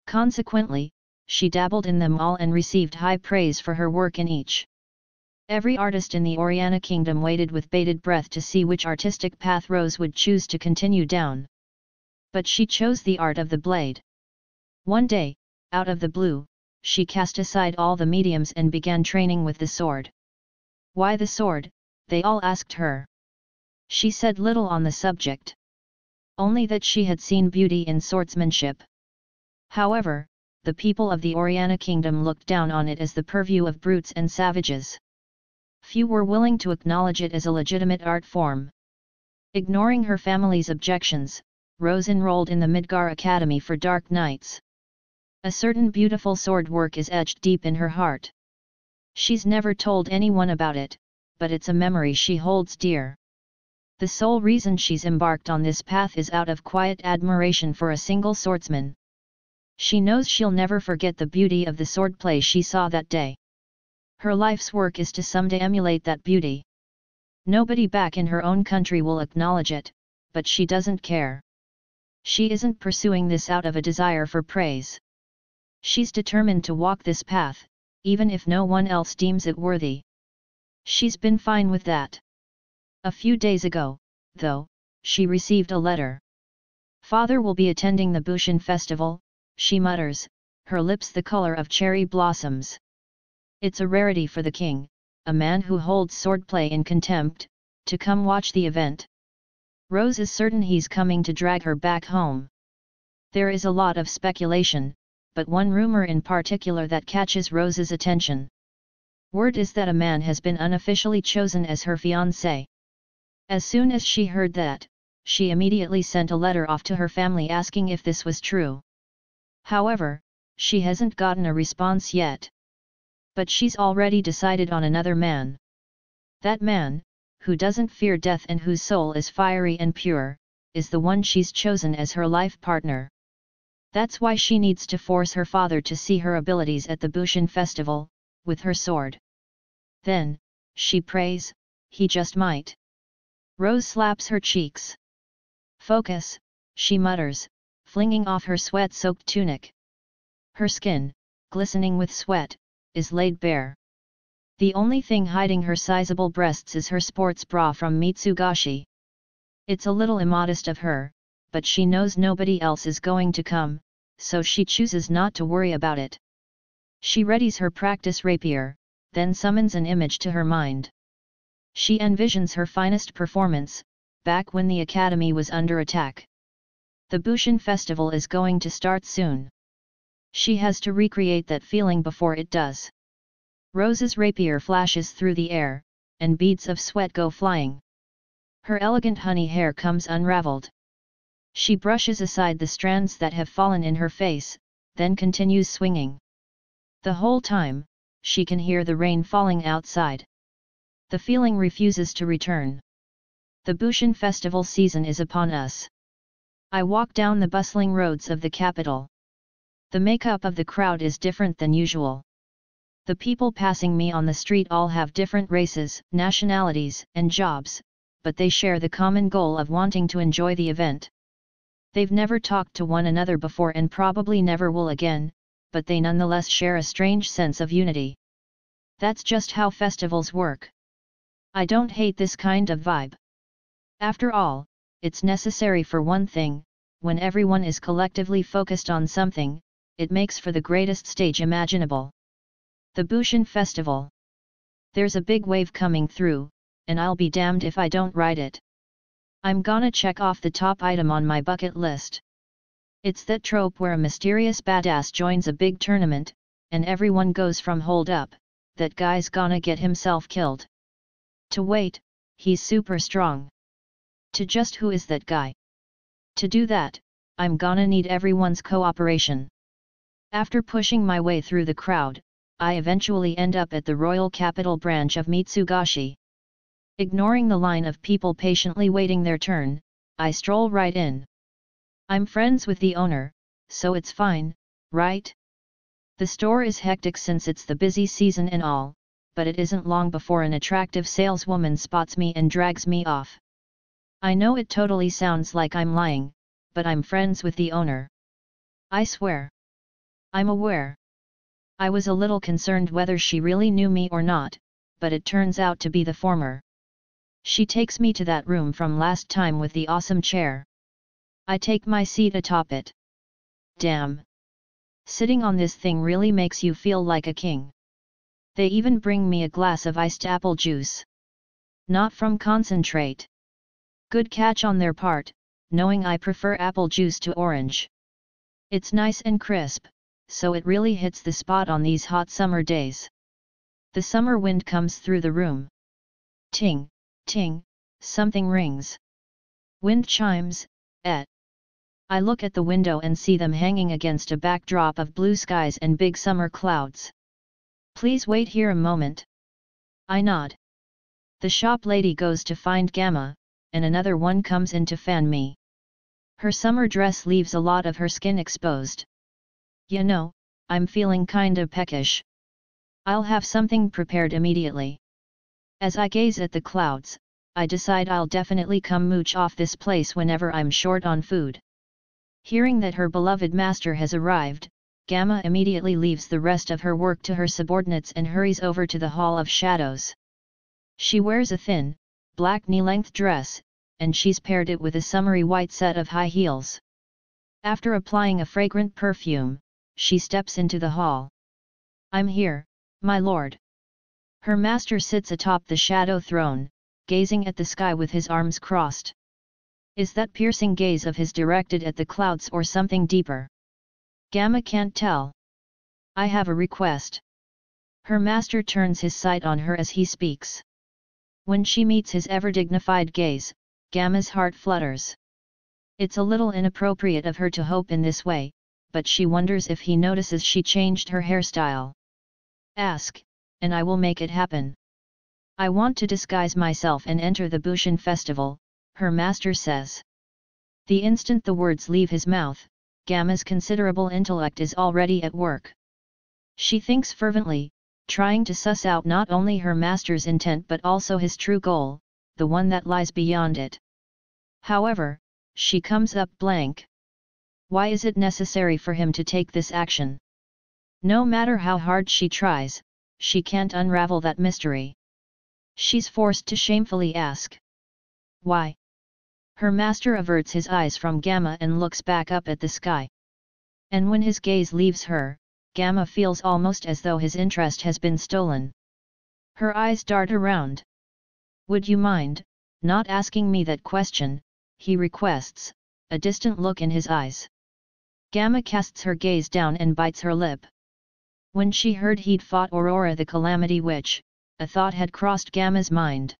Consequently, she dabbled in them all and received high praise for her work in each. Every artist in the Oriana Kingdom waited with bated breath to see which artistic path Rose would choose to continue down. But she chose the art of the blade. One day, out of the blue, she cast aside all the mediums and began training with the sword. Why the sword? They all asked her. She said little on the subject. Only that she had seen beauty in swordsmanship. However, the people of the Oriana Kingdom looked down on it as the purview of brutes and savages. Few were willing to acknowledge it as a legitimate art form. Ignoring her family's objections, Rose enrolled in the Midgar Academy for Dark Knights. A certain beautiful sword work is etched deep in her heart. She's never told anyone about it, but it's a memory she holds dear. The sole reason she's embarked on this path is out of quiet admiration for a single swordsman. She knows she'll never forget the beauty of the swordplay she saw that day. Her life's work is to someday emulate that beauty. Nobody back in her own country will acknowledge it, but she doesn't care. She isn't pursuing this out of a desire for praise. She's determined to walk this path, even if no one else deems it worthy. She's been fine with that. A few days ago, though, she received a letter. Father will be attending the Bushin festival, she mutters, her lips the color of cherry blossoms. It's a rarity for the king, a man who holds swordplay in contempt, to come watch the event. Rose is certain he's coming to drag her back home. There is a lot of speculation, but one rumor in particular that catches Rose's attention. Word is that a man has been unofficially chosen as her fiancé. As soon as she heard that, she immediately sent a letter off to her family asking if this was true. However, she hasn't gotten a response yet. But she's already decided on another man. That man, who doesn't fear death and whose soul is fiery and pure, is the one she's chosen as her life partner. That's why she needs to force her father to see her abilities at the Bushin festival, with her sword. Then, she prays, he just might. Rose slaps her cheeks. Focus, she mutters, flinging off her sweat-soaked tunic. Her skin, glistening with sweat, is laid bare. The only thing hiding her sizable breasts is her sports bra from Mitsugashi. It's a little immodest of her, but she knows nobody else is going to come, so she chooses not to worry about it. She readies her practice rapier, then summons an image to her mind. She envisions her finest performance, back when the academy was under attack. The Bushin festival is going to start soon. She has to recreate that feeling before it does. Rose's rapier flashes through the air, and beads of sweat go flying. Her elegant honey hair comes unraveled. She brushes aside the strands that have fallen in her face, then continues swinging. The whole time, she can hear the rain falling outside. The feeling refuses to return. The Bushin festival season is upon us. I walk down the bustling roads of the capital. The makeup of the crowd is different than usual. The people passing me on the street all have different races, nationalities, and jobs, but they share the common goal of wanting to enjoy the event. They've never talked to one another before and probably never will again, but they nonetheless share a strange sense of unity. That's just how festivals work. I don't hate this kind of vibe. After all, it's necessary for one thing: when everyone is collectively focused on something, it makes for the greatest stage imaginable. The Bushin festival. There's a big wave coming through, and I'll be damned if I don't ride it. I'm gonna check off the top item on my bucket list. It's that trope where a mysterious badass joins a big tournament, and everyone goes from hold up, that guy's gonna get himself killed. To wait, he's super strong. To just who is that guy? To do that, I'm gonna need everyone's cooperation. After pushing my way through the crowd, I eventually end up at the Royal Capital branch of Mitsugashi. Ignoring the line of people patiently waiting their turn, I stroll right in. I'm friends with the owner, so it's fine, right? The store is hectic since it's the busy season and all, but it isn't long before an attractive saleswoman spots me and drags me off. I know it totally sounds like I'm lying, but I'm friends with the owner. I swear. I'm aware. I was a little concerned whether she really knew me or not, but it turns out to be the former. She takes me to that room from last time with the awesome chair. I take my seat atop it. Damn. Sitting on this thing really makes you feel like a king. They even bring me a glass of iced apple juice. Not from concentrate. Good catch on their part, knowing I prefer apple juice to orange. It's nice and crisp, so it really hits the spot on these hot summer days. The summer wind comes through the room. Ting, ting, something rings. Wind chimes, eh. I look at the window and see them hanging against a backdrop of blue skies and big summer clouds. Please wait here a moment. I nod. The shop lady goes to find Gamma, and another one comes in to fan me. Her summer dress leaves a lot of her skin exposed. You know, I'm feeling kinda peckish. I'll have something prepared immediately. As I gaze at the clouds, I decide I'll definitely come mooch off this place whenever I'm short on food. Hearing that her beloved master has arrived, Gamma immediately leaves the rest of her work to her subordinates and hurries over to the Hall of Shadows. She wears a thin, black knee-length dress, and she's paired it with a summery white set of high heels. After applying a fragrant perfume, she steps into the hall. "I'm here, my lord." Her master sits atop the shadow throne, gazing at the sky with his arms crossed. Is that piercing gaze of his directed at the clouds or something deeper? Gamma can't tell. "I have a request." Her master turns his sight on her as he speaks. When she meets his ever-dignified gaze, Gamma's heart flutters. It's a little inappropriate of her to hope in this way, but she wonders if he notices she changed her hairstyle. "Ask, and I will make it happen." "I want to disguise myself and enter the Bushin festival," her master says. The instant the words leave his mouth, Gamma's considerable intellect is already at work. She thinks fervently, trying to suss out not only her master's intent but also his true goal, the one that lies beyond it. However, she comes up blank. Why is it necessary for him to take this action? No matter how hard she tries, she can't unravel that mystery. She's forced to shamefully ask. "Why?" Her master averts his eyes from Gamma and looks back up at the sky. And when his gaze leaves her, Gamma feels almost as though his interest has been stolen. Her eyes dart around. "Would you mind not asking me that question?" he requests, a distant look in his eyes. Gamma casts her gaze down and bites her lip. When she heard he'd fought Aurora the Calamity Witch, a thought had crossed Gamma's mind.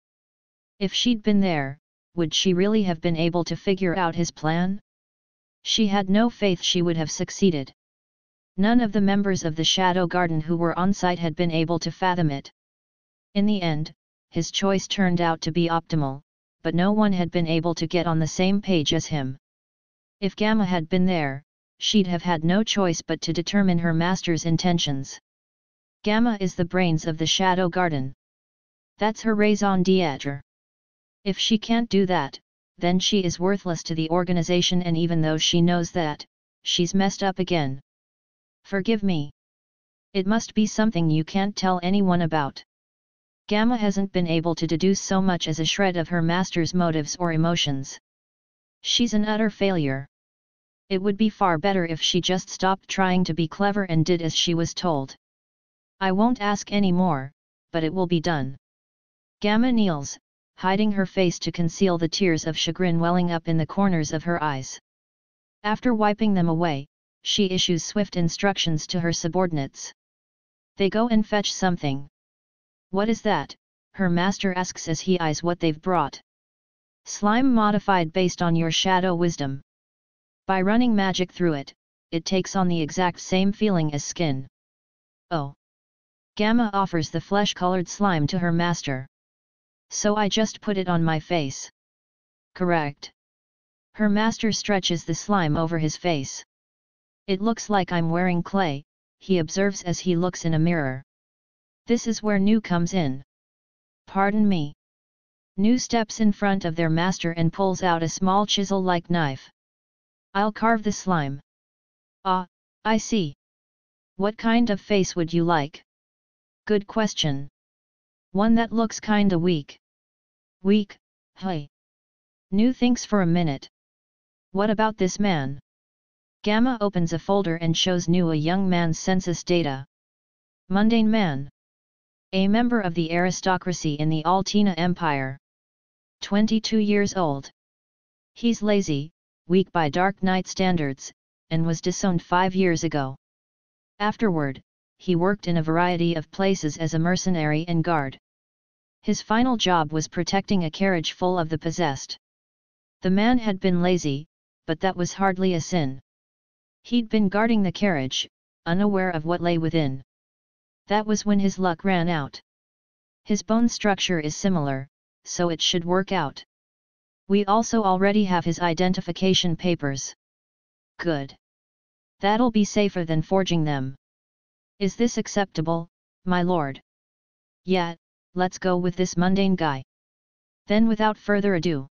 If she'd been there, would she really have been able to figure out his plan? She had no faith she would have succeeded. None of the members of the Shadow Garden who were on site had been able to fathom it. In the end, his choice turned out to be optimal, but no one had been able to get on the same page as him. If Gamma had been there, she'd have had no choice but to determine her master's intentions. Gamma is the brains of the Shadow Garden. That's her raison d'être. If she can't do that, then she is worthless to the organization, and even though she knows that, she's messed up again. "Forgive me. It must be something you can't tell anyone about." Gamma hasn't been able to deduce so much as a shred of her master's motives or emotions. She's an utter failure. It would be far better if she just stopped trying to be clever and did as she was told. "I won't ask any more, but it will be done." Gamma kneels, hiding her face to conceal the tears of chagrin welling up in the corners of her eyes. After wiping them away, she issues swift instructions to her subordinates. They go and fetch something. "What is that?" her master asks as he eyes what they've brought. "Slime modified based on your shadow wisdom. By running magic through it, it takes on the exact same feeling as skin." "Oh." Gamma offers the flesh-colored slime to her master. "So I just put it on my face?" "Correct." Her master stretches the slime over his face. "It looks like I'm wearing clay," he observes as he looks in a mirror. This is where Nu comes in. "Pardon me." Nu steps in front of their master and pulls out a small chisel-like knife. "I'll carve the slime." "Ah, I see. What kind of face would you like?" "Good question. One that looks kinda weak." "Weak, hey." Nu thinks for a minute. "What about this man?" Gamma opens a folder and shows Nu a young man's census data. "Mundane man. A member of the aristocracy in the Altina Empire. 22 years old. He's lazy, weak by Dark Knight standards, and was disowned 5 years ago. Afterward, he worked in a variety of places as a mercenary and guard. His final job was protecting a carriage full of the possessed. The man had been lazy, but that was hardly a sin. He'd been guarding the carriage, unaware of what lay within. That was when his luck ran out. His bone structure is similar, so it should work out. We also already have his identification papers." "Good. That'll be safer than forging them. Is this acceptable, my lord?" "Yeah, let's go with this mundane guy." Then without further ado,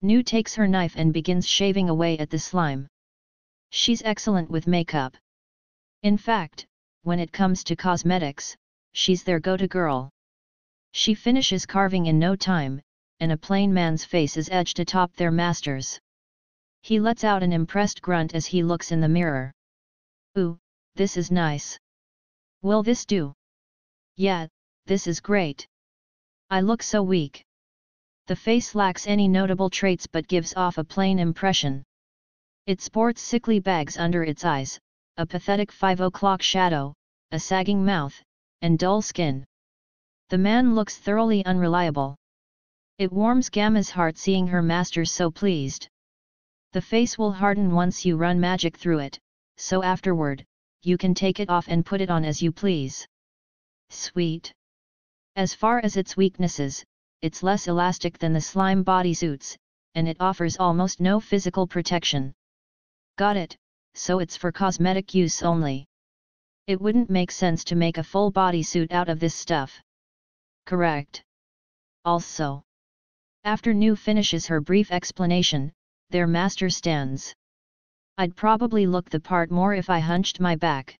Nu takes her knife and begins shaving away at the slime. She's excellent with makeup. In fact, when it comes to cosmetics, she's their go-to girl. She finishes carving in no time, and a plain man's face is edged atop their master's. He lets out an impressed grunt as he looks in the mirror. Ooh, this is nice. Will this do? Yeah, this is great. I look so weak. The face lacks any notable traits but gives off a plain impression. It sports sickly bags under its eyes, a pathetic 5 o'clock shadow, a sagging mouth, and dull skin. The man looks thoroughly unreliable. It warms Gamma's heart seeing her master so pleased. The face will harden once you run magic through it, so afterward, you can take it off and put it on as you please. Sweet. As far as its weaknesses, it's less elastic than the slime bodysuits, and it offers almost no physical protection. Got it, so it's for cosmetic use only. It wouldn't make sense to make a full bodysuit out of this stuff. Correct. Also. After Nu finishes her brief explanation, their master stands. I'd probably look the part more if I hunched my back.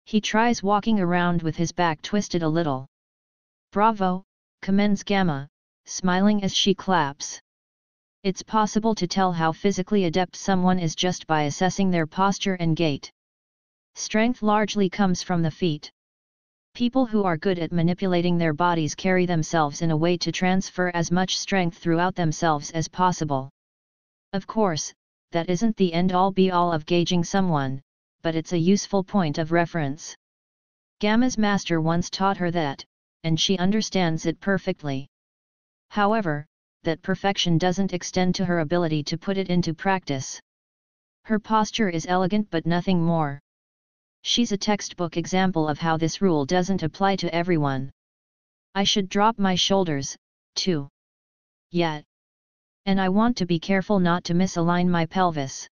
He tries walking around with his back twisted a little. Bravo, commends Gamma, smiling as she claps. It's possible to tell how physically adept someone is just by assessing their posture and gait. Strength largely comes from the feet. People who are good at manipulating their bodies carry themselves in a way to transfer as much strength throughout themselves as possible. Of course, that isn't the end-all be-all of gauging someone, but it's a useful point of reference. Gamma's master once taught her that, and she understands it perfectly. However, that perfection doesn't extend to her ability to put it into practice. Her posture is elegant but nothing more. She's a textbook example of how this rule doesn't apply to everyone. I should drop my shoulders, too. Yeah. And I want to be careful not to misalign my pelvis.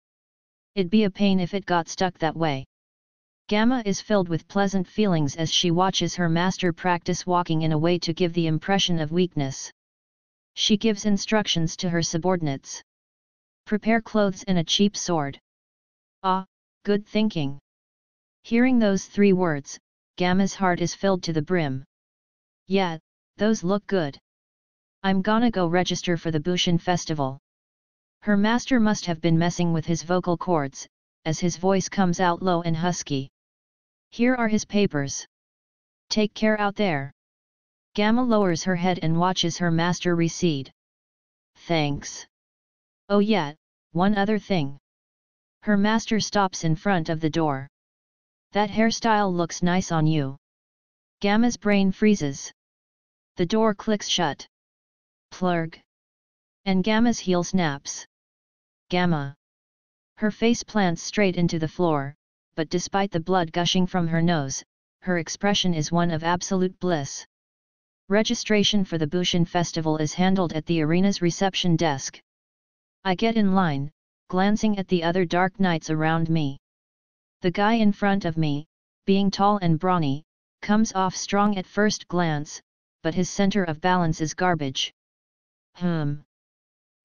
It'd be a pain if it got stuck that way. Gamma is filled with pleasant feelings as she watches her master practice walking in a way to give the impression of weakness. She gives instructions to her subordinates. Prepare clothes and a cheap sword. Ah, good thinking. Hearing those 3 words, Gamma's heart is filled to the brim. Yeah, those look good. I'm gonna go register for the Bushin festival. Her master must have been messing with his vocal cords, as his voice comes out low and husky. Here are his papers. Take care out there. Gamma lowers her head and watches her master recede. Thanks. Oh yeah, one other thing. Her master stops in front of the door. That hairstyle looks nice on you. Gamma's brain freezes. The door clicks shut. Plurg. And Gamma's heel snaps. Gamma. Her face plants straight into the floor, but despite the blood gushing from her nose, her expression is one of absolute bliss. Registration for the Bushin festival is handled at the arena's reception desk. I get in line, glancing at the other dark knights around me. The guy in front of me, being tall and brawny, comes off strong at first glance, but his center of balance is garbage.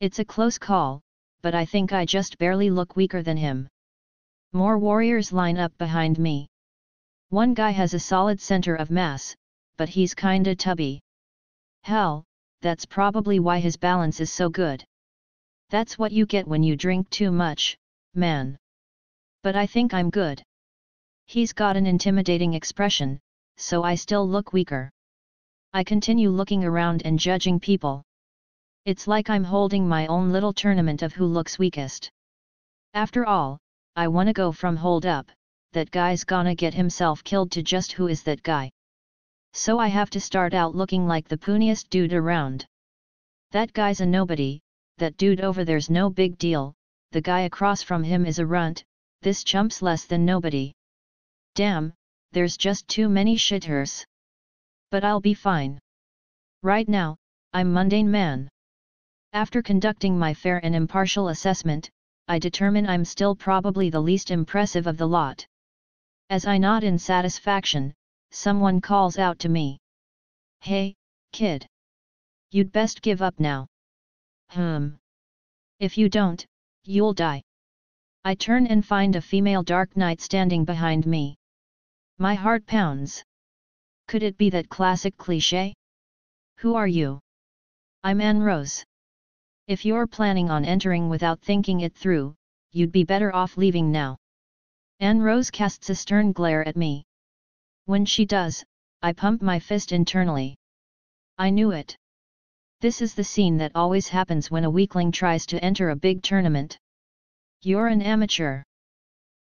It's a close call, but I think I just barely look weaker than him. More warriors line up behind me. One guy has a solid center of mass, but he's kinda tubby. Hell, that's probably why his balance is so good. That's what you get when you drink too much, man. But I think I'm good. He's got an intimidating expression, so I still look weaker. I continue looking around and judging people. It's like I'm holding my own little tournament of who looks weakest. After all, I wanna go from hold up, that guy's gonna get himself killed, to just who is that guy. So I have to start out looking like the pooniest dude around. That guy's a nobody, that dude over there's no big deal, the guy across from him is a runt, this chump's less than nobody. Damn, there's just too many shitters. But I'll be fine. Right now, I'm mundane man. After conducting my fair and impartial assessment, I determine I'm still probably the least impressive of the lot. As I nod in satisfaction, someone calls out to me. Hey, kid. You'd best give up now. If you don't, you'll die. I turn and find a female dark knight standing behind me. My heart pounds. Could it be that classic cliché? Who are you? I'm Anne Rose. If you're planning on entering without thinking it through, you'd be better off leaving now. Anne Rose casts a stern glare at me. When she does, I pump my fist internally. I knew it. This is the scene that always happens when a weakling tries to enter a big tournament. You're an amateur.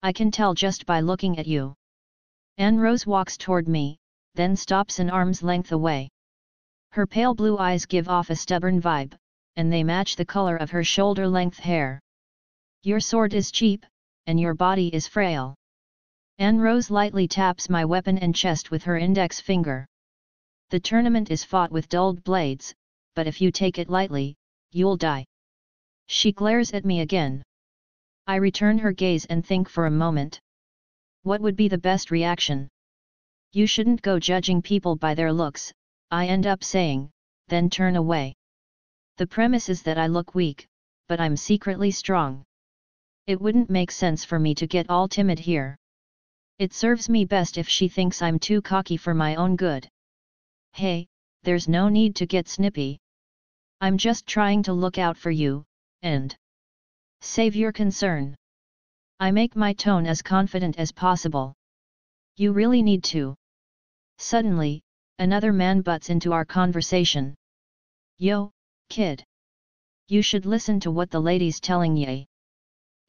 I can tell just by looking at you. Anne Rose walks toward me, then stops an arm's length away. Her pale blue eyes give off a stubborn vibe, and they match the color of her shoulder-length hair. Your sword is cheap, and your body is frail. Anne Rose lightly taps my weapon and chest with her index finger. The tournament is fought with dulled blades, but if you take it lightly, you'll die. She glares at me again. I return her gaze and think for a moment. What would be the best reaction? You shouldn't go judging people by their looks, I end up saying, then turn away. The premise is that I look weak, but I'm secretly strong. It wouldn't make sense for me to get all timid here. It serves me best if she thinks I'm too cocky for my own good. Hey, there's no need to get snippy. I'm just trying to look out for you, and save your concern. I make my tone as confident as possible. You really need to. Suddenly, another man butts into our conversation. Yo, kid. You should listen to what the lady's telling ye.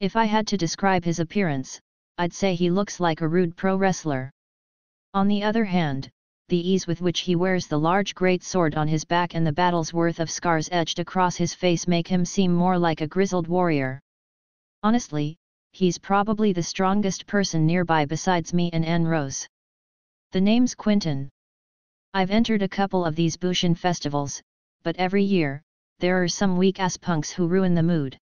If I had to describe his appearance, I'd say he looks like a rude pro wrestler. On the other hand, the ease with which he wears the large great sword on his back and the battle's worth of scars etched across his face make him seem more like a grizzled warrior. Honestly, he's probably the strongest person nearby besides me and Anne Rose. The name's Quentin. I've entered a couple of these Bushin festivals, but every year, there are some weak-ass punks who ruin the mood.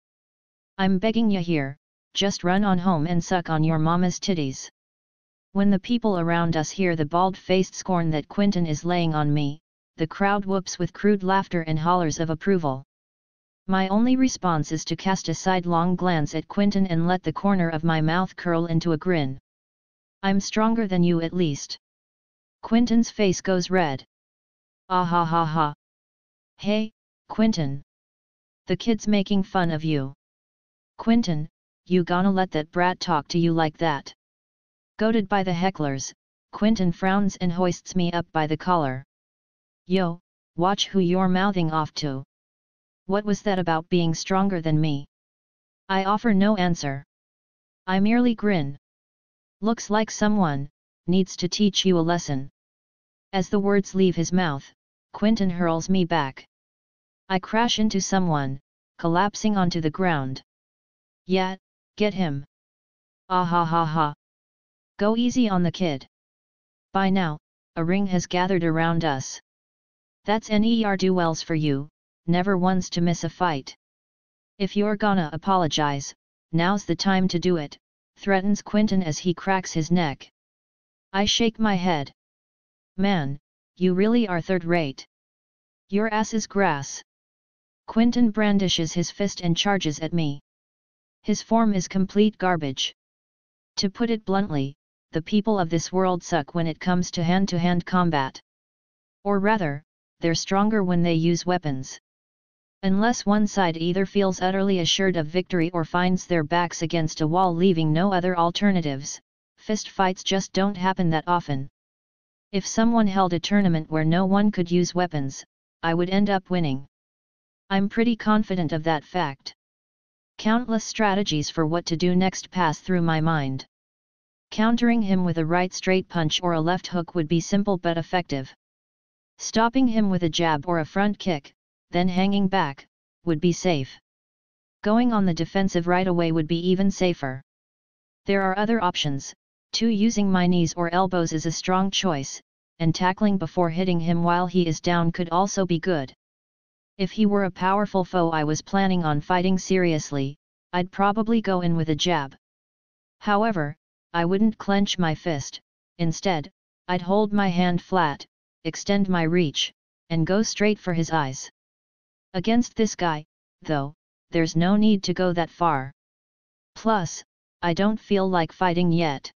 I'm begging ya here, just run on home and suck on your mama's titties. When the people around us hear the bald-faced scorn that Quentin is laying on me, the crowd whoops with crude laughter and hollers of approval. My only response is to cast a sidelong glance at Quentin and let the corner of my mouth curl into a grin. I'm stronger than you at least. Quentin's face goes red. Ah ha ha ha. Hey, Quentin. The kid's making fun of you. Quentin, you gonna let that brat talk to you like that? Goaded by the hecklers, Quentin frowns and hoists me up by the collar. Yo, watch who you're mouthing off to. What was that about being stronger than me? I offer no answer. I merely grin. Looks like someone needs to teach you a lesson. As the words leave his mouth, Quentin hurls me back. I crash into someone, collapsing onto the ground. Yeah, get him. Ah ha ha ha. Go easy on the kid. By now, a ring has gathered around us. That's ne'er-do-wells for you, never ones to miss a fight. If you're gonna apologize, now's the time to do it, threatens Quentin as he cracks his neck. I shake my head. Man, you really are third-rate. Your ass is grass. Quentin brandishes his fist and charges at me. His form is complete garbage. To put it bluntly, the people of this world suck when it comes to hand-to-hand combat. Or rather, they're stronger when they use weapons. Unless one side either feels utterly assured of victory or finds their backs against a wall leaving no other alternatives, fist fights just don't happen that often. If someone held a tournament where no one could use weapons, I would end up winning. I'm pretty confident of that fact. Countless strategies for what to do next pass through my mind. Countering him with a right straight punch or a left hook would be simple but effective. Stopping him with a jab or a front kick, then hanging back, would be safe. Going on the defensive right away would be even safer. There are other options, too. Using my knees or elbows is a strong choice, and tackling before hitting him while he is down could also be good. If he were a powerful foe I was planning on fighting seriously, I'd probably go in with a jab. However, I wouldn't clench my fist, instead, I'd hold my hand flat, extend my reach, and go straight for his eyes. Against this guy, though, there's no need to go that far. Plus, I don't feel like fighting yet.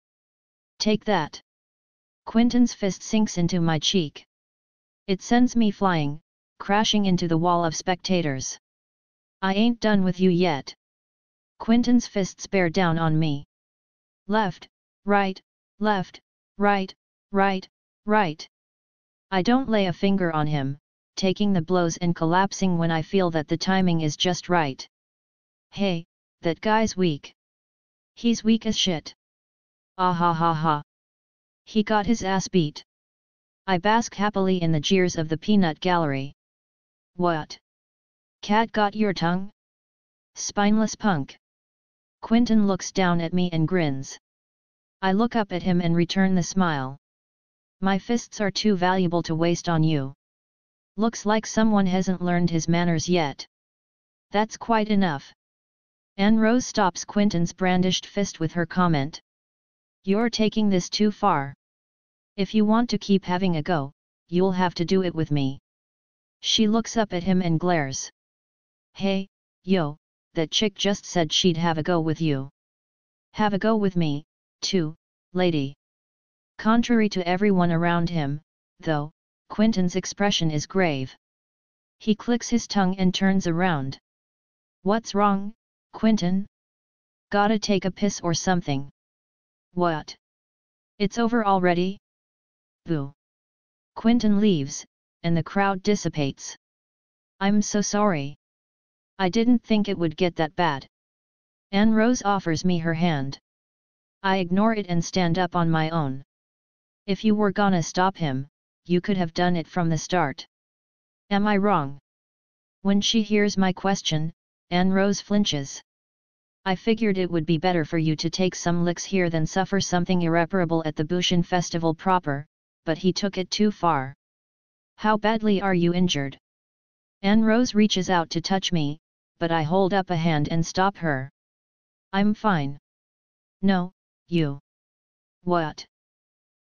Take that. Quentin's fist sinks into my cheek. It sends me flying, crashing into the wall of spectators. I ain't done with you yet. Quentin's fists bear down on me. Left, right, right, right. I don't lay a finger on him, taking the blows and collapsing when I feel that the timing is just right. Hey, that guy's weak. He's weak as shit. Ah ha ha ha. He got his ass beat. I bask happily in the jeers of the peanut gallery. What? Cat got your tongue? Spineless punk. Quentin looks down at me and grins. I look up at him and return the smile. My fists are too valuable to waste on you. Looks like someone hasn't learned his manners yet. That's quite enough. Anne Rose stops Quentin's brandished fist with her comment. You're taking this too far. If you want to keep having a go, you'll have to do it with me. She looks up at him and glares. Hey, yo, that chick just said she'd have a go with you. Have a go with me, too, lady. Contrary to everyone around him, though, Quentin's expression is grave. He clicks his tongue and turns around. What's wrong, Quentin? Gotta take a piss or something? What? It's over already? Boo. Quentin leaves, and the crowd dissipates. I'm so sorry. I didn't think it would get that bad. Anne Rose offers me her hand. I ignore it and stand up on my own. If you were gonna stop him, you could have done it from the start. Am I wrong? When she hears my question, Anne Rose flinches. I figured it would be better for you to take some licks here than suffer something irreparable at the Bushin festival proper, but he took it too far. How badly are you injured? Anne Rose reaches out to touch me, but I hold up a hand and stop her. I'm fine. No, you. What?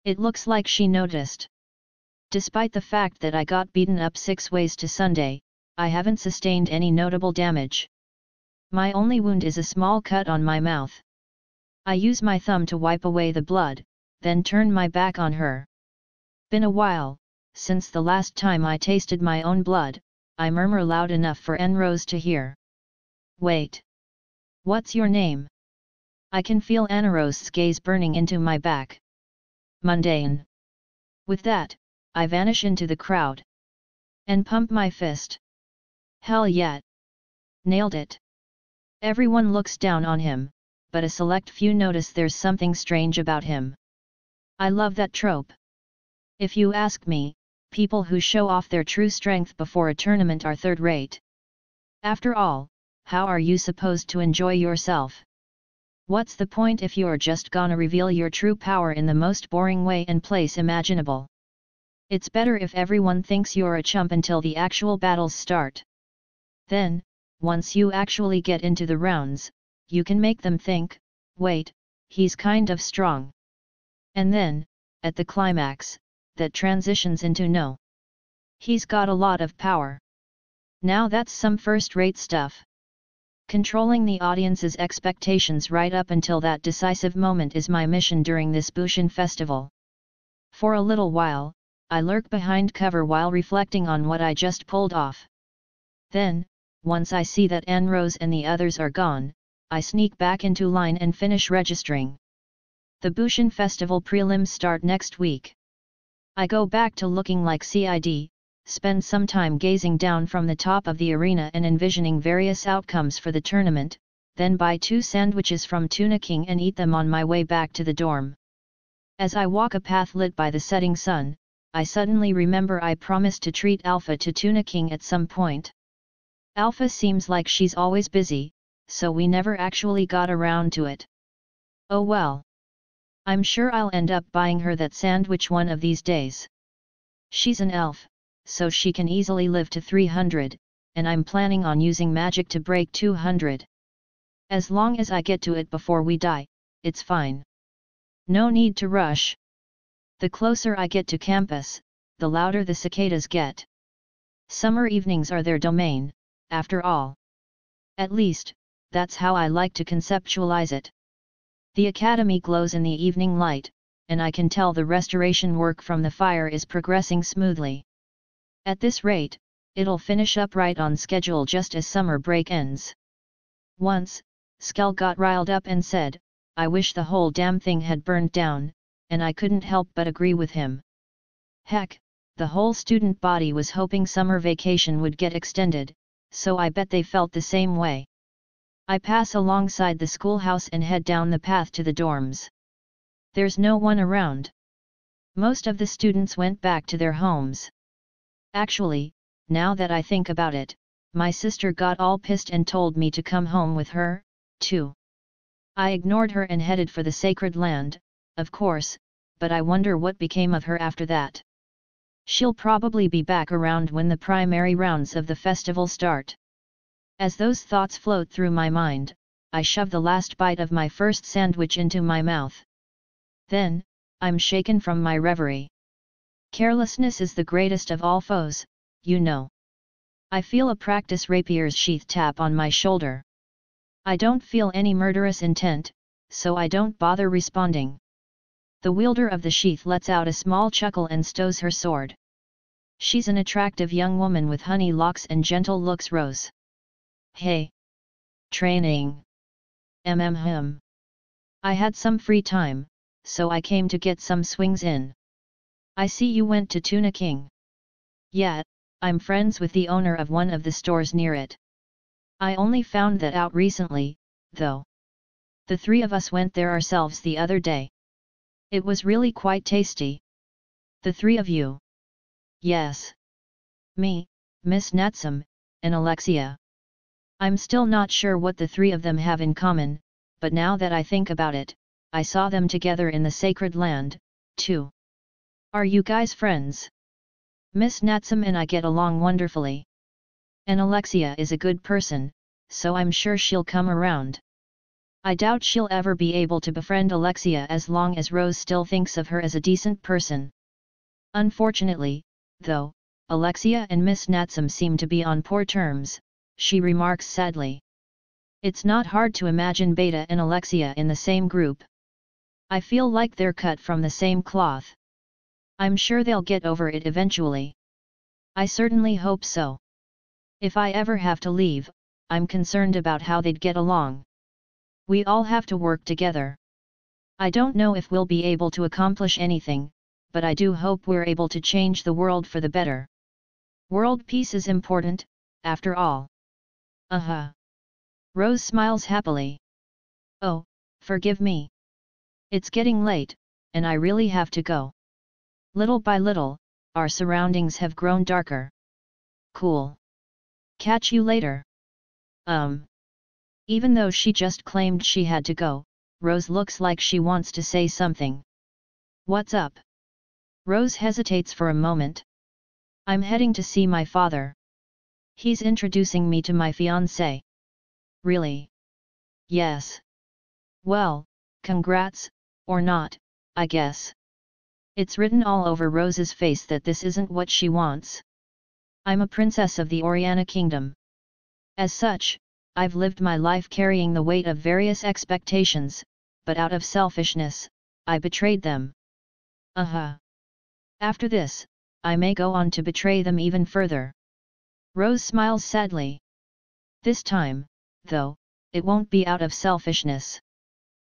It looks like she noticed. Despite the fact that I got beaten up 6 ways to Sunday, I haven't sustained any notable damage. My only wound is a small cut on my mouth. I use my thumb to wipe away the blood, then turn my back on her. Been a while, since the last time I tasted my own blood, I murmur loud enough for Anne Rose to hear. Wait. What's your name? I can feel Anne Rose's gaze burning into my back. Mundane. With that, I vanish into the crowd. And pump my fist. Hell yeah. Nailed it. Everyone looks down on him, but a select few notice there's something strange about him. I love that trope. If you ask me, people who show off their true strength before a tournament are third-rate. After all, how are you supposed to enjoy yourself? What's the point if you're just gonna reveal your true power in the most boring way and place imaginable? It's better if everyone thinks you're a chump until the actual battles start. Then, once you actually get into the rounds, you can make them think, wait, he's kind of strong. And then, at the climax, that transitions into no. He's got a lot of power. Now that's some first-rate stuff. Controlling the audience's expectations right up until that decisive moment is my mission during this Bushin festival. For a little while, I lurk behind cover while reflecting on what I just pulled off. Then, once I see that Anne Rose and the others are gone, I sneak back into line and finish registering. The Bushin festival prelims start next week. I go back to looking like CID, spend some time gazing down from the top of the arena and envisioning various outcomes for the tournament, then buy 2 sandwiches from Tuna King and eat them on my way back to the dorm. As I walk a path lit by the setting sun, I suddenly remember I promised to treat Alpha to Tuna King at some point. Alpha seems like she's always busy, so we never actually got around to it. Oh well. I'm sure I'll end up buying her that sandwich one of these days. She's an elf, so she can easily live to 300, and I'm planning on using magic to break 200. As long as I get to it before we die, it's fine. No need to rush. The closer I get to campus, the louder the cicadas get. Summer evenings are their domain, after all. At least, that's how I like to conceptualize it. The academy glows in the evening light, and I can tell the restoration work from the fire is progressing smoothly. At this rate, it'll finish up right on schedule just as summer break ends. Once, Skell got riled up and said, "I wish the whole damn thing had burned down," and I couldn't help but agree with him. Heck, the whole student body was hoping summer vacation would get extended, so I bet they felt the same way. I pass alongside the schoolhouse and head down the path to the dorms. There's no one around. Most of the students went back to their homes. Actually, now that I think about it, my sister got all pissed and told me to come home with her, too. I ignored her and headed for the sacred land, of course, but I wonder what became of her after that. She'll probably be back around when the primary rounds of the festival start. As those thoughts float through my mind, I shove the last bite of my first sandwich into my mouth. Then, I'm shaken from my reverie. Carelessness is the greatest of all foes, you know. I feel a practice rapier's sheath tap on my shoulder. I don't feel any murderous intent, so I don't bother responding. The wielder of the sheath lets out a small chuckle and stows her sword. She's an attractive young woman with honey locks and gentle looks. Rose. Hey. Training. Him. I had some free time, so I came to get some swings in. I see you went to Tuna King. Yeah, I'm friends with the owner of one of the stores near it. I only found that out recently, though. The three of us went there ourselves the other day. It was really quite tasty. The three of you? Yes. Me, Miss Natsum, and Alexia. I'm still not sure what the three of them have in common, but now that I think about it, I saw them together in the sacred land, too. Are you guys friends? Miss Natsum and I get along wonderfully. And Alexia is a good person, so I'm sure she'll come around. I doubt she'll ever be able to befriend Alexia as long as Rose still thinks of her as a decent person. Unfortunately, though, Alexia and Miss Natsum seem to be on poor terms, she remarks sadly. It's not hard to imagine Beta and Alexia in the same group. I feel like they're cut from the same cloth. I'm sure they'll get over it eventually. I certainly hope so. If I ever have to leave, I'm concerned about how they'd get along. We all have to work together. I don't know if we'll be able to accomplish anything, but I do hope we're able to change the world for the better. World peace is important, after all. Rose smiles happily. Oh, forgive me. It's getting late, and I really have to go. Little by little, our surroundings have grown darker. Cool. Catch you later. Even though she just claimed she had to go, Rose looks like she wants to say something. What's up? Rose hesitates for a moment. I'm heading to see my father. He's introducing me to my fiancé. Really? Yes. Well, congrats, or not, I guess. It's written all over Rose's face that this isn't what she wants. I'm a princess of the Oriana Kingdom. As such, I've lived my life carrying the weight of various expectations, but out of selfishness, I betrayed them. After this, I may go on to betray them even further. Rose smiles sadly. This time, though, it won't be out of selfishness.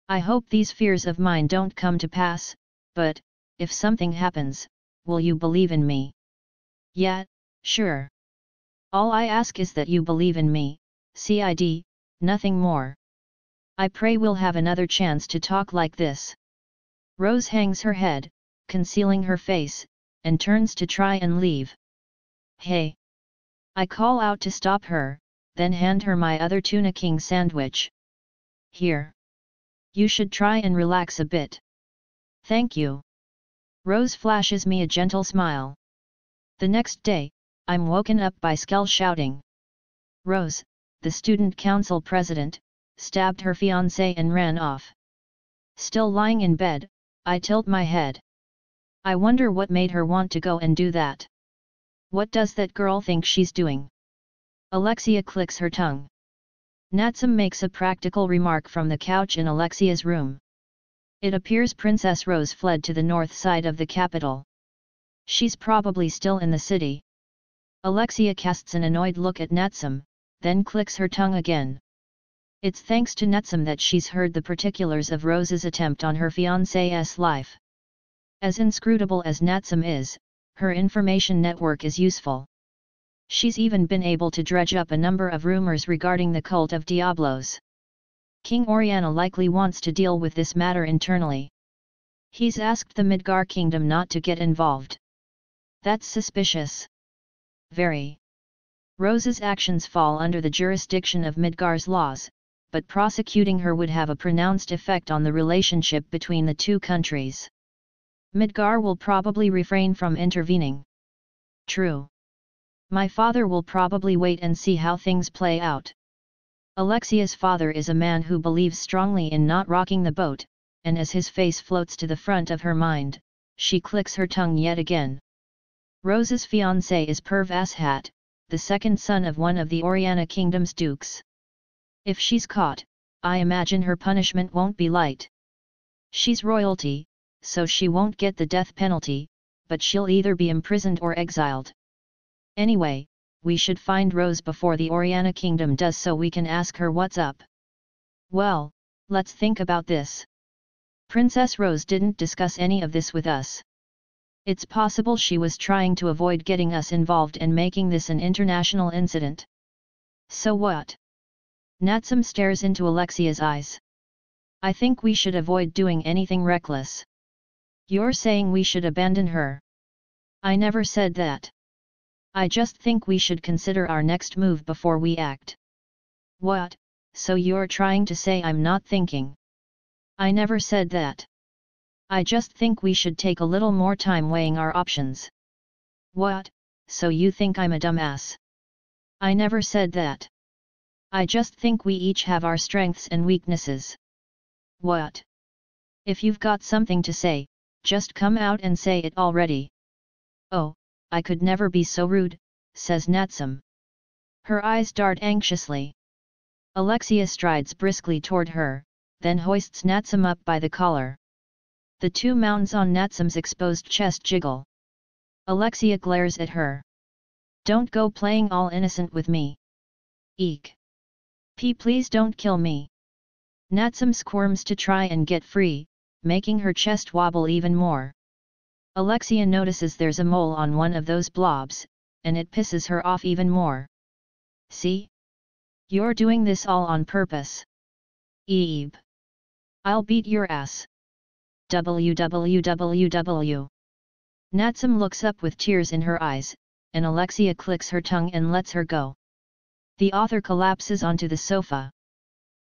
I hope these fears of mine don't come to pass, but, if something happens, will you believe in me? Yeah, sure. All I ask is that you believe in me, Cid, nothing more. I pray we'll have another chance to talk like this. Rose hangs her head, concealing her face, and turns to try and leave. Hey! I call out to stop her, then hand her my other Tuna King sandwich. Here. You should try and relax a bit. Thank you. Rose flashes me a gentle smile. The next day, I'm woken up by Skell shouting. Rose, the student council president, stabbed her fiancé and ran off. Still lying in bed, I tilt my head. I wonder what made her want to go and do that. What does that girl think she's doing? Alexia clicks her tongue. Natsum makes a practical remark from the couch in Alexia's room. It appears Princess Rose fled to the north side of the capital. She's probably still in the city. Alexia casts an annoyed look at Natsum, then clicks her tongue again. It's thanks to Natsum that she's heard the particulars of Rose's attempt on her fiancé's life. As inscrutable as Natsum is, her information network is useful. She's even been able to dredge up a number of rumors regarding the cult of Diablos. King Oriana likely wants to deal with this matter internally. He's asked the Midgar kingdom not to get involved. That's suspicious. Very. Rose's actions fall under the jurisdiction of Midgar's laws, but prosecuting her would have a pronounced effect on the relationship between the two countries. Midgar will probably refrain from intervening. True. My father will probably wait and see how things play out. Alexia's father is a man who believes strongly in not rocking the boat, and as his face floats to the front of her mind, she clicks her tongue yet again. Rose's fiancé is Pervashat, the second son of one of the Oriana Kingdom's dukes. If she's caught, I imagine her punishment won't be light. She's royalty, so she won't get the death penalty, but she'll either be imprisoned or exiled. Anyway, we should find Rose before the Oriana Kingdom does so we can ask her what's up. Well, let's think about this. Princess Rose didn't discuss any of this with us. It's possible she was trying to avoid getting us involved and making this an international incident. So what? Natsum stares into Alexia's eyes. I think we should avoid doing anything reckless. You're saying we should abandon her? I never said that. I just think we should consider our next move before we act. What, so you're trying to say I'm not thinking? I never said that. I just think we should take a little more time weighing our options. What, so you think I'm a dumbass? I never said that. I just think we each have our strengths and weaknesses. What? If you've got something to say, just come out and say it already. Oh, I could never be so rude, says Natsum. Her eyes dart anxiously. Alexia strides briskly toward her, then hoists Natsum up by the collar. The two mounds on Natsum's exposed chest jiggle. Alexia glares at her. Don't go playing all innocent with me. Eek. Please don't kill me. Natsum squirms to try and get free, making her chest wobble even more. Alexia notices there's a mole on one of those blobs, and it pisses her off even more. See? You're doing this all on purpose. Eeb. I'll beat your ass. www. Natsum looks up with tears in her eyes, and Alexia clicks her tongue and lets her go. The author collapses onto the sofa.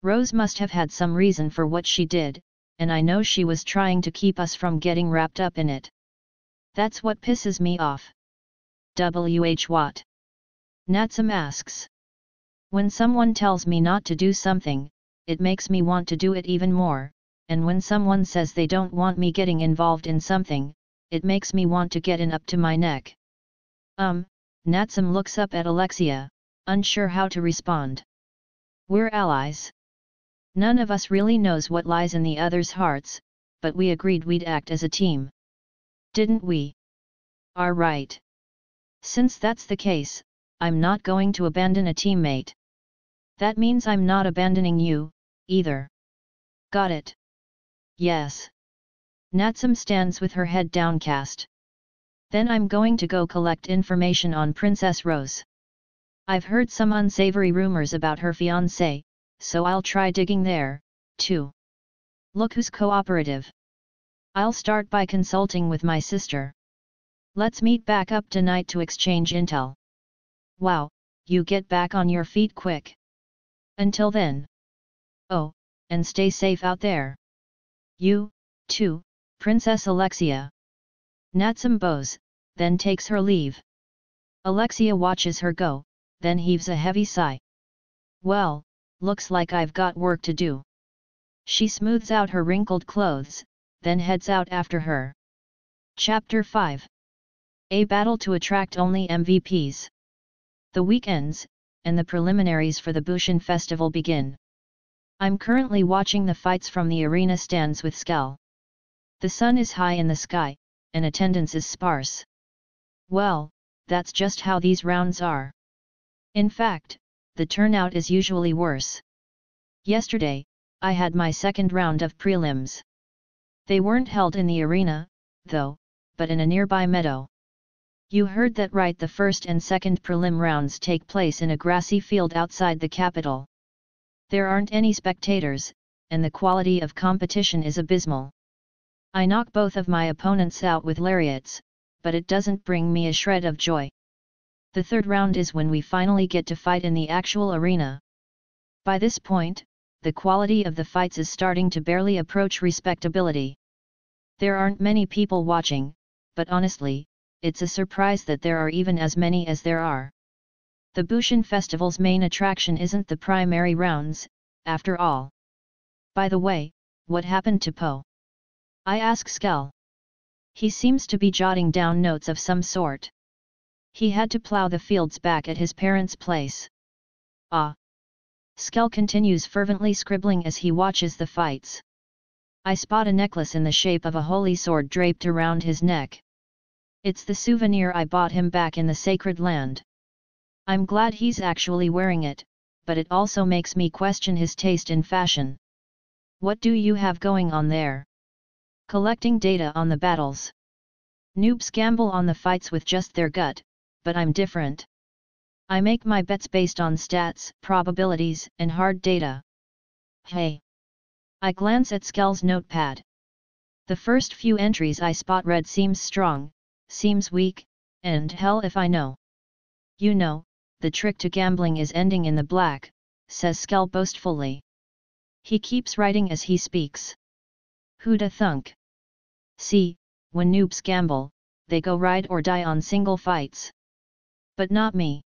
Rose must have had some reason for what she did, and I know she was trying to keep us from getting wrapped up in it. That's what pisses me off. What? Natsum asks. When someone tells me not to do something, it makes me want to do it even more, and when someone says they don't want me getting involved in something, it makes me want to get in up to my neck. Natsum looks up at Alexia, unsure how to respond. We're allies. None of us really knows what lies in the other's hearts, but we agreed we'd act as a team. Didn't we? Are right. Since that's the case, I'm not going to abandon a teammate. That means I'm not abandoning you, either. Got it? Yes. Natsum stands with her head downcast. Then I'm going to go collect information on Princess Rose. I've heard some unsavory rumors about her fiancé, so I'll try digging there, too. Look who's cooperative. I'll start by consulting with my sister. Let's meet back up tonight to exchange intel. Wow, you get back on your feet quick. Until then. Oh, and stay safe out there. You, too, Princess Alexia. Natsum bows, then takes her leave. Alexia watches her go, then heaves a heavy sigh. Well, looks like I've got work to do. She smooths out her wrinkled clothes, then heads out after her. Chapter 5. A battle to attract only MVPs. The week ends, and the preliminaries for the Bushin Festival begin. I'm currently watching the fights from the arena stands with Skell. The sun is high in the sky, and attendance is sparse. Well, that's just how these rounds are. In fact, the turnout is usually worse. Yesterday, I had my second round of prelims. They weren't held in the arena, though, but in a nearby meadow. You heard that right, the first and second prelim rounds take place in a grassy field outside the capital. There aren't any spectators, and the quality of competition is abysmal. I knock both of my opponents out with lariats, but it doesn't bring me a shred of joy. The third round is when we finally get to fight in the actual arena. By this point, the quality of the fights is starting to barely approach respectability. There aren't many people watching, but honestly, it's a surprise that there are even as many as there are. The Bushin Festival's main attraction isn't the primary rounds, after all. By the way, what happened to Po? I ask Skell. He seems to be jotting down notes of some sort. He had to plow the fields back at his parents' place. Ah. Skell continues fervently scribbling as he watches the fights. I spot a necklace in the shape of a holy sword draped around his neck. It's the souvenir I bought him back in the sacred land. I'm glad he's actually wearing it, but it also makes me question his taste in fashion. What do you have going on there? Collecting data on the battles. Noobs gamble on the fights with just their gut, but I'm different. I make my bets based on stats, probabilities, and hard data. Hey! I glance at Skell's notepad. The first few entries I spot read seems strong, seems weak, and hell if I know. You know, the trick to gambling is ending in the black, says Skell boastfully. He keeps writing as he speaks. Who'da thunk? See, when noobs gamble, they go ride or die on single fights. But not me.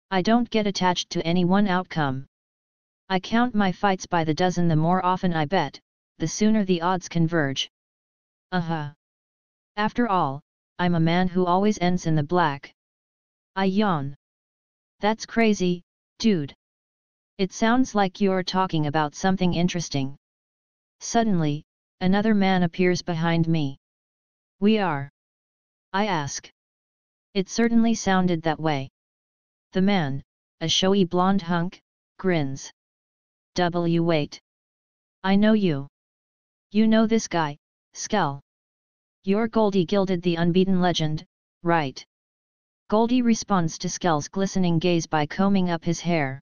I don't get attached to any one outcome. I count my fights by the dozen. The more often I bet, the sooner the odds converge. After all, I'm a man who always ends in the black. I yawn. That's crazy, dude. It sounds like you're talking about something interesting. Suddenly, another man appears behind me. We are? I ask. It certainly sounded that way. The man, a showy blonde hunk, grins. Wait. I know you. You know this guy, Skell. You're Goldie Gilded, the unbeaten legend, right? Goldie responds to Skell's glistening gaze by combing up his hair.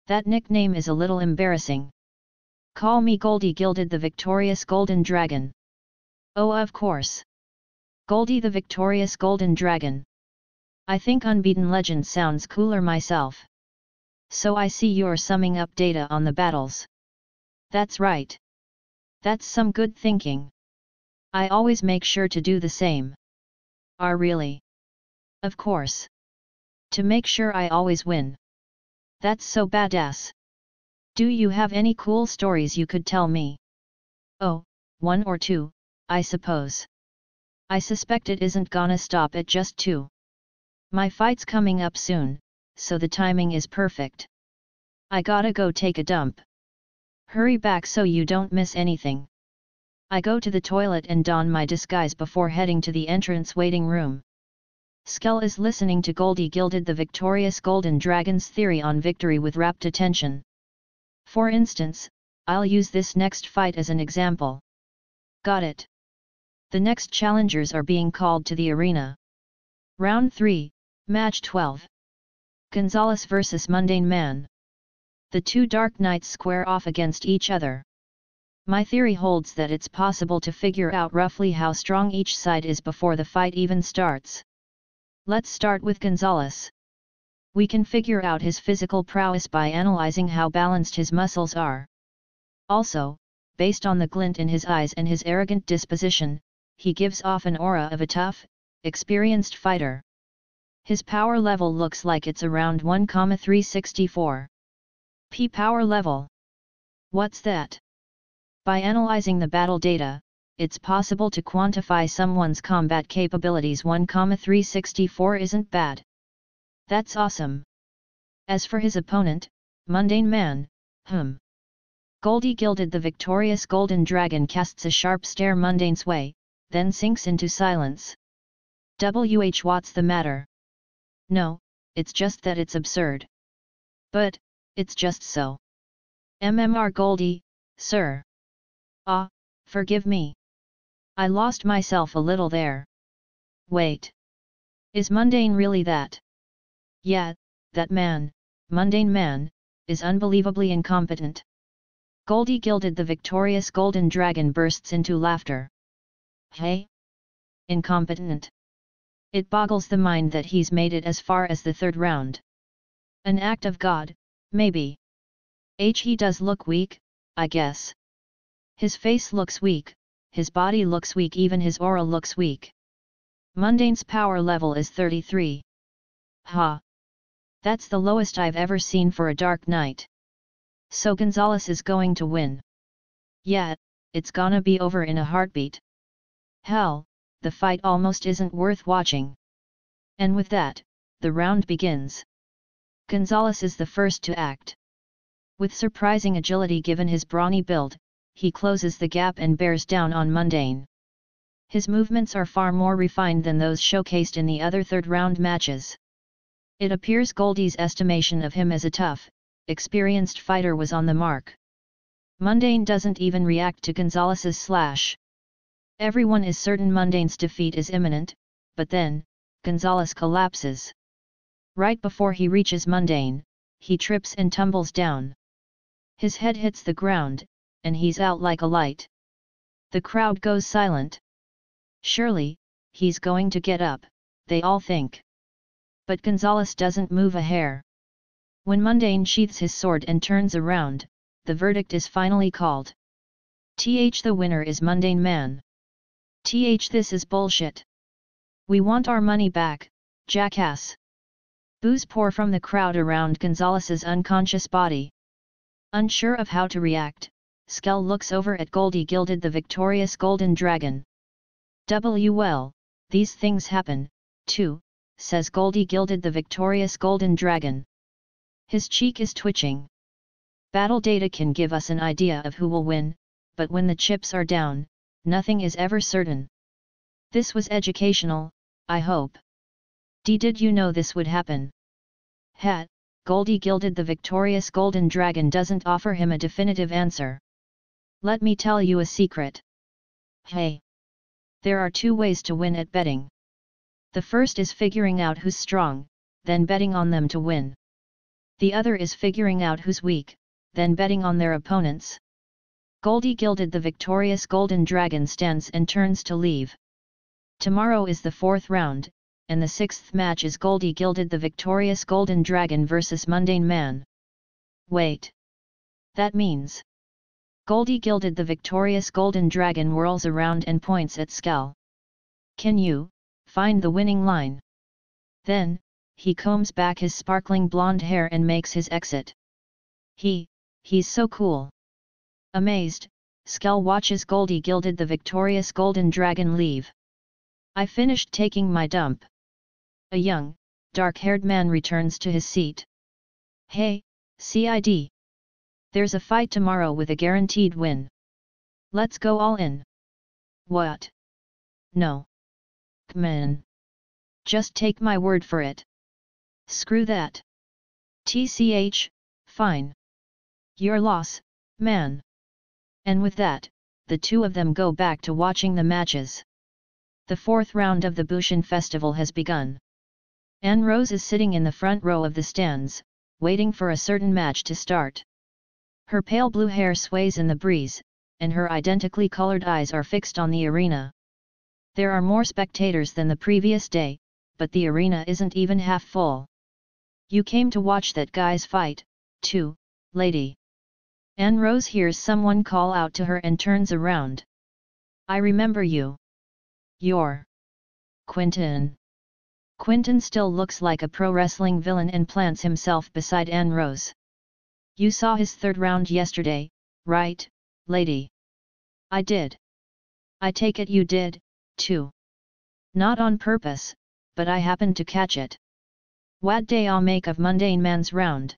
That nickname is a little embarrassing. Call me Goldie Gilded, the victorious golden dragon. Oh, of course. Goldie the victorious golden dragon. I think unbeaten legend sounds cooler myself. So I see you're summing up data on the battles. That's right. That's some good thinking. I always make sure to do the same. Really? Of course. To make sure I always win. That's so badass. Do you have any cool stories you could tell me? Oh, one or two, I suppose. I suspect it isn't gonna stop at just two. My fight's coming up soon, so the timing is perfect. I gotta go take a dump. Hurry back so you don't miss anything. I go to the toilet and don my disguise before heading to the entrance waiting room. Skell is listening to Goldie Gilded, the victorious golden dragon's theory on victory with rapt attention. For instance, I'll use this next fight as an example. Got it. The next challengers are being called to the arena. Round 3, Match 12. Gonzalez vs. Mundane Man. The two Dark Knights square off against each other. My theory holds that it's possible to figure out roughly how strong each side is before the fight even starts. Let's start with Gonzalez. We can figure out his physical prowess by analyzing how balanced his muscles are. Also, based on the glint in his eyes and his arrogant disposition, he gives off an aura of a tough, experienced fighter. His power level looks like it's around 1,364. P power level. What's that? By analyzing the battle data, it's possible to quantify someone's combat capabilities. 1,364 isn't bad. That's awesome. As for his opponent, Mundane Man, Goldie gilded the victorious golden dragon casts a sharp stare Mundane's way, then sinks into silence. What's the matter? No, it's just that it's absurd. But, it's just so. MMR Goldie, sir. Ah, forgive me. I lost myself a little there. Wait. Is Mundane really that? Yeah, that man, Mundane man, is unbelievably incompetent. Goldie gilded the victorious golden dragon bursts into laughter. Hey? Incompetent. It boggles the mind that he's made it as far as the third round. An act of God, maybe. He does look weak, I guess. His face looks weak, his body looks weak, even his aura looks weak. Mundane's power level is 33. Ha! That's the lowest I've ever seen for a Dark Knight. So Gonzalez is going to win. Yeah, it's gonna be over in a heartbeat. Hell, the fight almost isn't worth watching. And with that, the round begins. Gonzalez is the first to act. With surprising agility given his brawny build, he closes the gap and bears down on Mundane. His movements are far more refined than those showcased in the other third-round matches. It appears Goldie's estimation of him as a tough, experienced fighter was on the mark. Mundane doesn't even react to Gonzalez's slash. Everyone is certain Mundane's defeat is imminent, but then, Gonzalez collapses. Right before he reaches Mundane, he trips and tumbles down. His head hits the ground, and he's out like a light. The crowd goes silent. Surely, he's going to get up, they all think. But Gonzalez doesn't move a hair. When Mundane sheaths his sword and turns around, the verdict is finally called. The winner is Mundane Man. This is bullshit. We want our money back, jackass. Boos pour from the crowd around Gonzalez's unconscious body. Unsure of how to react, Skell looks over at Goldie gilded the victorious golden dragon. Well, these things happen, too, says Goldie gilded the victorious golden dragon. His cheek is twitching. Battle data can give us an idea of who will win, but when the chips are down, nothing is ever certain. This was educational, I hope. Did you know this would happen? Goldie gilded the victorious golden dragon doesn't offer him a definitive answer. Let me tell you a secret. Hey! There are two ways to win at betting. The first is figuring out who's strong, then betting on them to win. The other is figuring out who's weak, then betting on their opponents. Goldie gilded the victorious golden dragon stands and turns to leave. Tomorrow is the fourth round, and the sixth match is Goldie gilded the victorious golden dragon versus Mundane Man. Wait. That means Goldie gilded the victorious golden dragon whirls around and points at Skell. Can you find the winning line? Then, he combs back his sparkling blonde hair and makes his exit. He's so cool. Amazed, Skell watches Goldie gilded the victorious golden dragon leave. I finished taking my dump. A young, dark-haired man returns to his seat. Hey, CID. There's a fight tomorrow with a guaranteed win. Let's go all in. What? No. C'mon. Just take my word for it. Screw that. Fine. Your loss, man. And with that, the two of them go back to watching the matches. The fourth round of the Bushin Festival has begun. Anne Rose is sitting in the front row of the stands, waiting for a certain match to start. Her pale blue hair sways in the breeze, and her identically colored eyes are fixed on the arena. There are more spectators than the previous day, but the arena isn't even half full. You came to watch that guy's fight, too, lady. Anne Rose hears someone call out to her and turns around. I remember you. You're Quentin. Quentin still looks like a pro wrestling villain and plants himself beside Anne Rose. You saw his third round yesterday, right, lady? I did. I take it you did, too. Not on purpose, but I happened to catch it. What day I'll make of Mundane Man's round?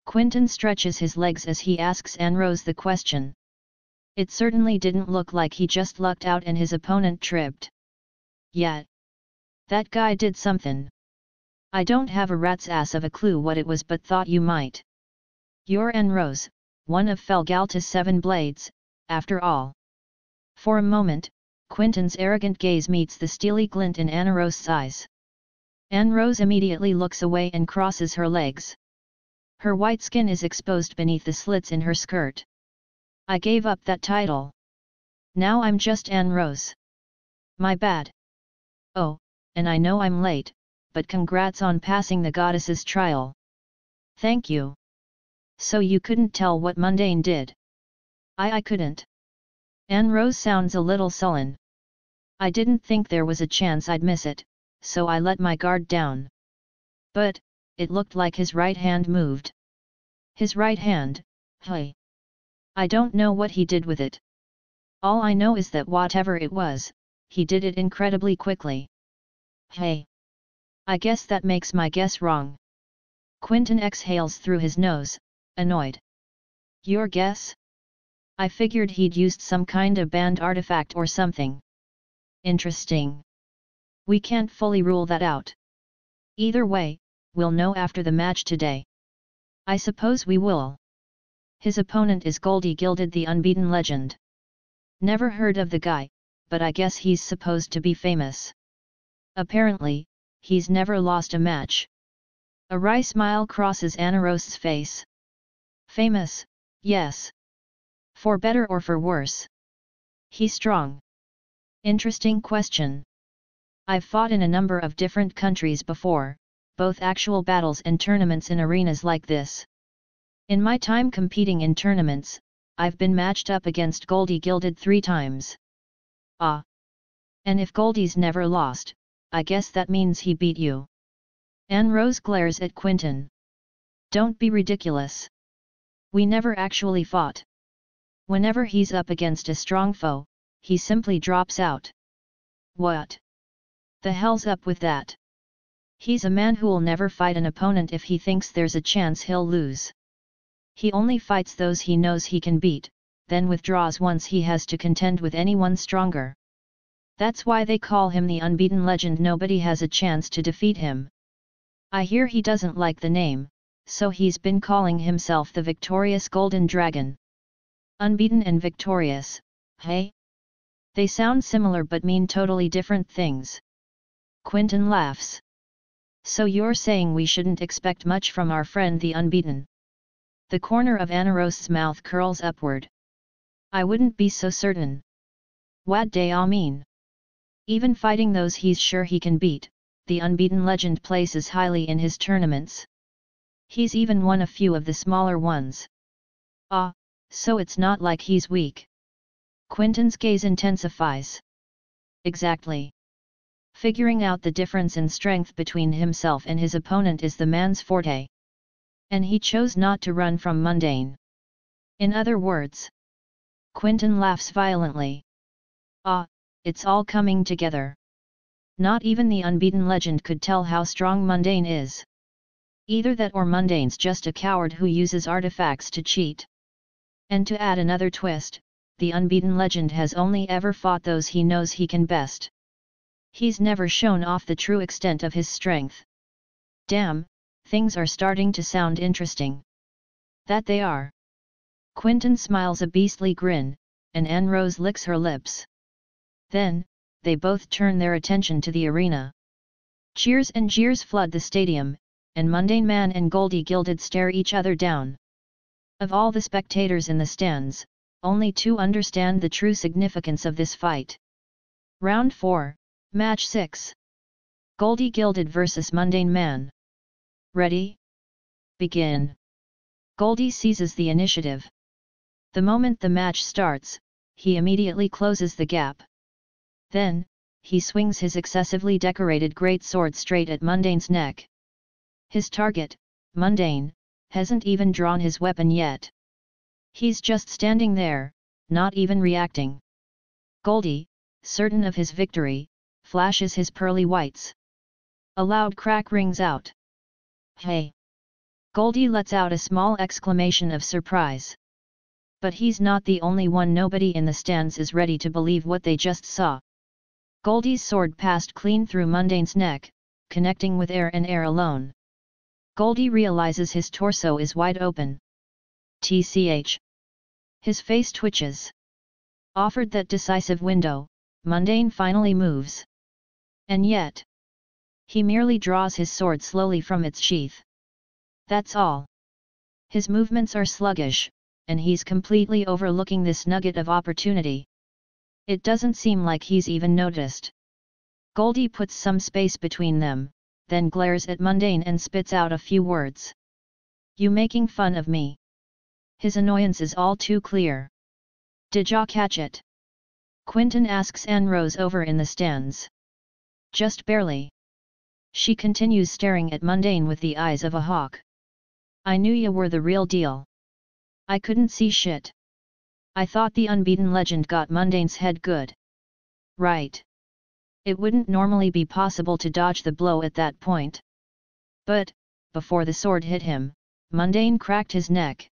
Quentin stretches his legs as he asks Anne Rose the question. It certainly didn't look like he just lucked out and his opponent tripped. Yet. That guy did something. I don't have a rat's ass of a clue what it was, but thought you might. You're Anne Rose, one of Felgalta's 7 blades, after all. For a moment, Quentin's arrogant gaze meets the steely glint in Anne Rose's eyes. Anne Rose immediately looks away and crosses her legs. Her white skin is exposed beneath the slits in her skirt. I gave up that title. Now I'm just Anne Rose. My bad. Oh, and I know I'm late, but congrats on passing the goddess's trial. Thank you. So you couldn't tell what Mundane did? I couldn't. Anne Rose sounds a little sullen. I didn't think there was a chance I'd miss it, so I let my guard down. But, it looked like his right hand moved. His right hand, hey. I don't know what he did with it. All I know is that whatever it was, he did it incredibly quickly. Hey. I guess that makes my guess wrong. Quentin exhales through his nose, annoyed. Your guess? I figured he'd used some kind of banned artifact or something. Interesting. We can't fully rule that out. Either way, we'll know after the match today. I suppose we will. His opponent is Goldie Gilded, the unbeaten legend. Never heard of the guy, but I guess he's supposed to be famous. Apparently, he's never lost a match. A wry smile crosses Anne Rose's face. Famous, yes. For better or for worse? He's strong. Interesting question. I've fought in a number of different countries before, both actual battles and tournaments in arenas like this. In my time competing in tournaments, I've been matched up against Goldie Gilded 3 times. Ah. And if Goldie's never lost, I guess that means he beat you. Anne Rose glares at Quentin. Don't be ridiculous. We never actually fought. Whenever he's up against a strong foe, he simply drops out. What? The hell's up with that? He's a man who'll never fight an opponent if he thinks there's a chance he'll lose. He only fights those he knows he can beat, then withdraws once he has to contend with anyone stronger. That's why they call him the unbeaten legend. Nobody has a chance to defeat him. I hear he doesn't like the name, so he's been calling himself the victorious Golden Dragon. Unbeaten and victorious, hey? They sound similar but mean totally different things. Quentin laughs. So you're saying we shouldn't expect much from our friend the unbeaten? The corner of Anne Rose's mouth curls upward. I wouldn't be so certain. What do I mean? Even fighting those he's sure he can beat, the unbeaten legend places highly in his tournaments. He's even won a few of the smaller ones. Ah, so it's not like he's weak. Quentin's gaze intensifies. Exactly. Figuring out the difference in strength between himself and his opponent is the man's forte. And he chose not to run from Mundane. In other words. Quentin laughs violently. Ah, it's all coming together. Not even the unbeaten legend could tell how strong Mundane is. Either that or Mundane's just a coward who uses artifacts to cheat. And to add another twist, the unbeaten legend has only ever fought those he knows he can best. He's never shown off the true extent of his strength. Damn, things are starting to sound interesting. That they are. Quentin smiles a beastly grin, and Anne Rose licks her lips. Then, they both turn their attention to the arena. Cheers and jeers flood the stadium, and Mundane Man and Goldie Gilded stare each other down. Of all the spectators in the stands, only 2 understand the true significance of this fight. Round 4, Match 6. Goldie Gilded vs Mundane Man. Ready? Begin. Goldie seizes the initiative. The moment the match starts, he immediately closes the gap. Then, he swings his excessively decorated great sword straight at Mundane's neck. His target, Mundane, hasn't even drawn his weapon yet. He's just standing there, not even reacting. Goldie, certain of his victory, flashes his pearly whites. A loud crack rings out. Hey! Goldie lets out a small exclamation of surprise. But he's not the only one. Nobody in the stands is ready to believe what they just saw. Goldie's sword passed clean through Mundane's neck, connecting with air and air alone. Goldie realizes his torso is wide open. TCH. His face twitches. Offered that decisive window, Mundane finally moves. And yet, he merely draws his sword slowly from its sheath. That's all. His movements are sluggish, and he's completely overlooking this nugget of opportunity. It doesn't seem like he's even noticed. Goldie puts some space between them, then glares at Mundane and spits out a few words. You making fun of me? His annoyance is all too clear. Did ya catch it? Quinton asks Anne Rose over in the stands. Just barely. She continues staring at Mundane with the eyes of a hawk. I knew ya were the real deal. I couldn't see shit. I thought the unbeaten legend got Mundane's head good. Right. It wouldn't normally be possible to dodge the blow at that point. But, before the sword hit him, Mundane cracked his neck.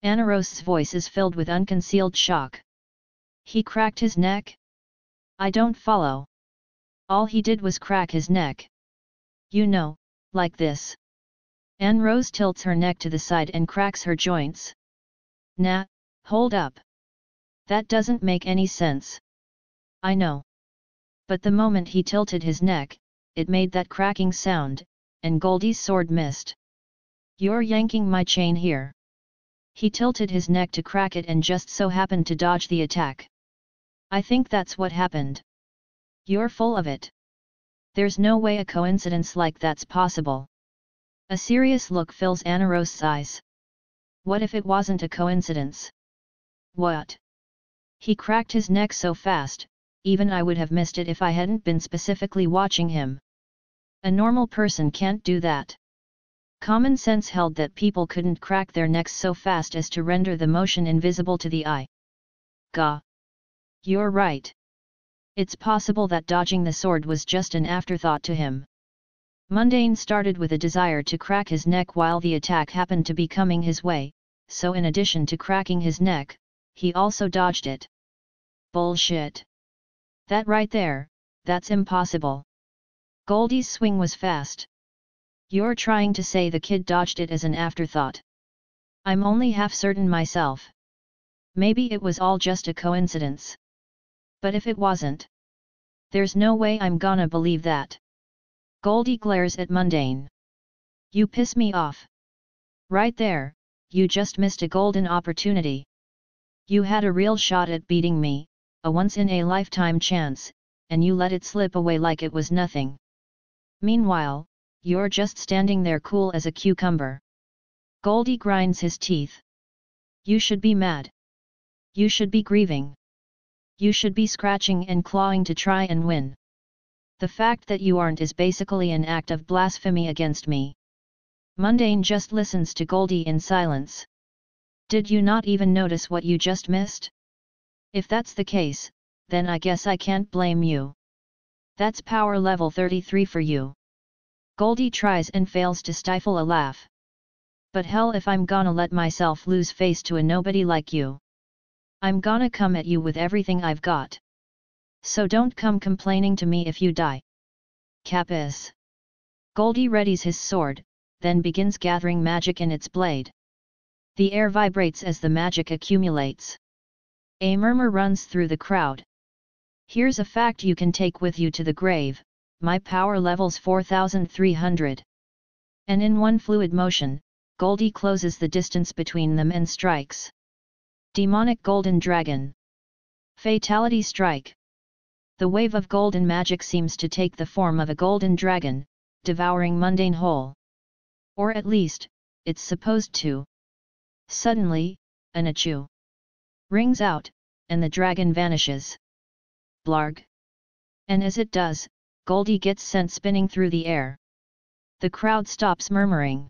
Anna Rose's voice is filled with unconcealed shock. He cracked his neck? I don't follow. All he did was crack his neck. You know, like this. Anne Rose tilts her neck to the side and cracks her joints. Nah, hold up. That doesn't make any sense. I know. But the moment he tilted his neck, it made that cracking sound, and Goldie's sword missed. You're yanking my chain here. He tilted his neck to crack it and just so happened to dodge the attack. I think that's what happened. You're full of it. There's no way a coincidence like that's possible. A serious look fills Anna Rose's eyes. What if it wasn't a coincidence? What? He cracked his neck so fast, even I would have missed it if I hadn't been specifically watching him. A normal person can't do that. Common sense held that people couldn't crack their necks so fast as to render the motion invisible to the eye. Gah! You're right. It's possible that dodging the sword was just an afterthought to him. Mundane started with a desire to crack his neck while the attack happened to be coming his way, so in addition to cracking his neck, he also dodged it. Bullshit. That right there, that's impossible. Goldie's swing was fast. You're trying to say the kid dodged it as an afterthought. I'm only half certain myself. Maybe it was all just a coincidence. But if it wasn't, there's no way I'm gonna believe that. Goldie glares at Mundane. You piss me off. Right there, you just missed a golden opportunity. You had a real shot at beating me, a once-in-a-lifetime chance, and you let it slip away like it was nothing. Meanwhile, you're just standing there cool as a cucumber. Goldie grinds his teeth. You should be mad. You should be grieving. You should be scratching and clawing to try and win. The fact that you aren't is basically an act of blasphemy against me. Mundane just listens to Goldie in silence. Did you not even notice what you just missed? If that's the case, then I guess I can't blame you. That's power level 33 for you. Goldie tries and fails to stifle a laugh. But hell if I'm gonna let myself lose face to a nobody like you. I'm gonna come at you with everything I've got. So don't come complaining to me if you die. Capis. Goldie readies his sword, then begins gathering magic in its blade. The air vibrates as the magic accumulates. A murmur runs through the crowd. Here's a fact you can take with you to the grave, my power level's 4300. And in one fluid motion, Goldie closes the distance between them and strikes. Demonic Golden Dragon. Fatality Strike. The wave of golden magic seems to take the form of a golden dragon, devouring Mundane whole. Or at least, it's supposed to. Suddenly, an achoo rings out, and the dragon vanishes. Blarg. And as it does, Goldie gets sent spinning through the air. The crowd stops murmuring.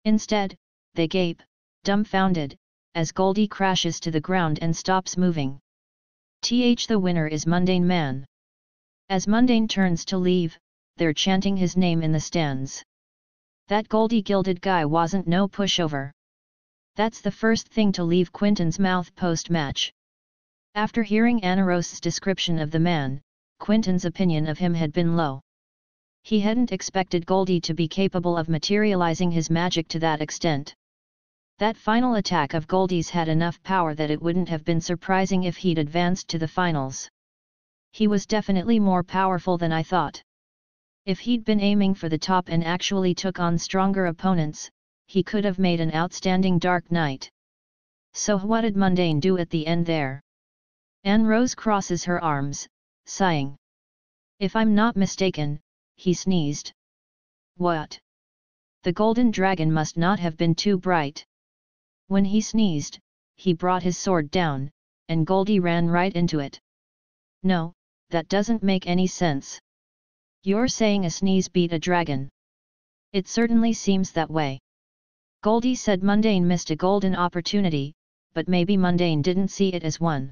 Instead, they gape, dumbfounded, as Goldie crashes to the ground and stops moving. The winner is Mundane Man. As Mundane turns to leave, they're chanting his name in the stands. That Goldie-gilded guy wasn't no pushover. That's the first thing to leave Quinton's mouth post-match. After hearing Anaros's description of the man, Quinton's opinion of him had been low. He hadn't expected Goldie to be capable of materializing his magic to that extent. That final attack of Goldie's had enough power that it wouldn't have been surprising if he'd advanced to the finals. He was definitely more powerful than I thought. If he'd been aiming for the top and actually took on stronger opponents, he could have made an outstanding Dark Knight. So what did Mundane do at the end there? Anne Rose crosses her arms, sighing. If I'm not mistaken, he sneezed. What? The golden dragon must not have been too bright. When he sneezed, he brought his sword down, and Goldie ran right into it. No, that doesn't make any sense. You're saying a sneeze beat a dragon? It certainly seems that way. Goldie said Mundane missed a golden opportunity, but maybe Mundane didn't see it as one.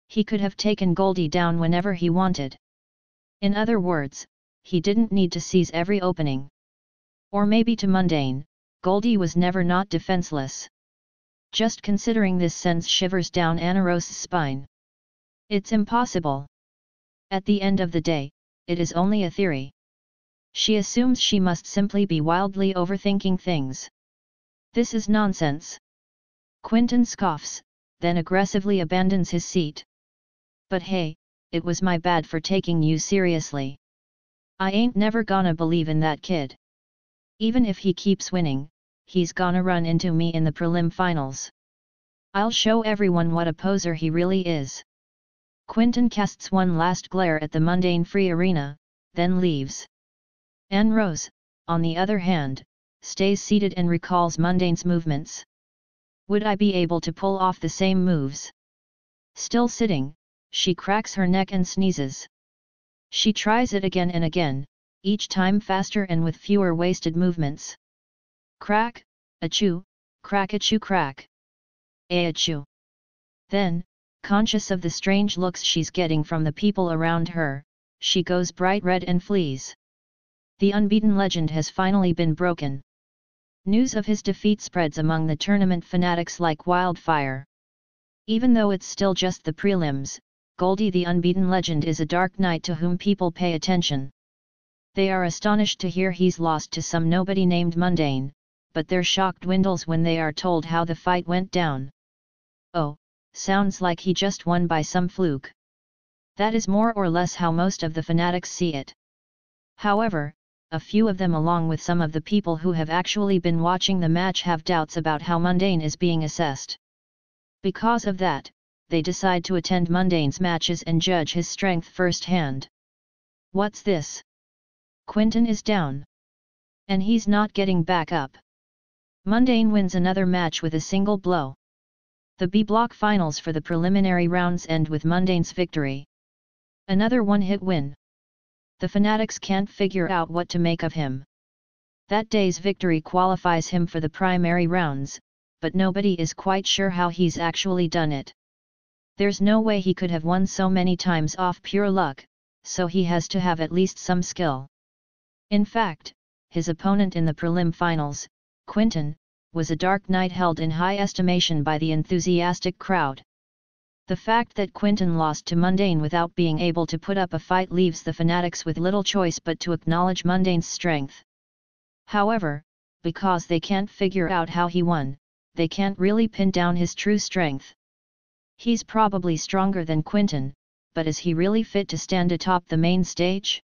He could have taken Goldie down whenever he wanted. In other words, he didn't need to seize every opening. Or maybe to Mundane, Goldie was never not defenseless. Just considering this sends shivers down Anaros's spine. It's impossible. At the end of the day, it is only a theory. She assumes she must simply be wildly overthinking things. This is nonsense. Quinton scoffs, then aggressively abandons his seat. But hey, it was my bad for taking you seriously. I ain't never gonna believe in that kid. Even if he keeps winning, he's gonna run into me in the prelim finals. I'll show everyone what a poser he really is. Quinton casts one last glare at the Mundane free arena, then leaves. Anne Rose, on the other hand, stays seated and recalls Mundane's movements. Would I be able to pull off the same moves? Still sitting, she cracks her neck and sneezes. She tries it again and again, each time faster and with fewer wasted movements. Crack, achoo, crack achoo crack. Achoo. Then, conscious of the strange looks she's getting from the people around her, she goes bright red and flees. The unbeaten legend has finally been broken. News of his defeat spreads among the tournament fanatics like wildfire. Even though it's still just the prelims, Goldie the unbeaten legend is a Dark Knight to whom people pay attention. They are astonished to hear he's lost to some nobody named Mundane, but their shock dwindles when they are told how the fight went down. Oh, sounds like he just won by some fluke. That is more or less how most of the fanatics see it. However, a few of them along with some of the people who have actually been watching the match have doubts about how Mundane is being assessed. Because of that, they decide to attend Mundane's matches and judge his strength firsthand. What's this? Quinton is down. And he's not getting back up. Mundane wins another match with a single blow. The B block finals for the preliminary rounds end with Mundane's victory. Another one-hit win. The fanatics can't figure out what to make of him. That day's victory qualifies him for the primary rounds, but nobody is quite sure how he's actually done it. There's no way he could have won so many times off pure luck, so he has to have at least some skill. In fact, his opponent in the prelim finals, Quinton, was a Dark Knight held in high estimation by the enthusiastic crowd. The fact that Quinton lost to Mundane without being able to put up a fight leaves the fanatics with little choice but to acknowledge Mundane's strength. However, because they can't figure out how he won, they can't really pin down his true strength. He's probably stronger than Quinton, but is he really fit to stand atop the main stage?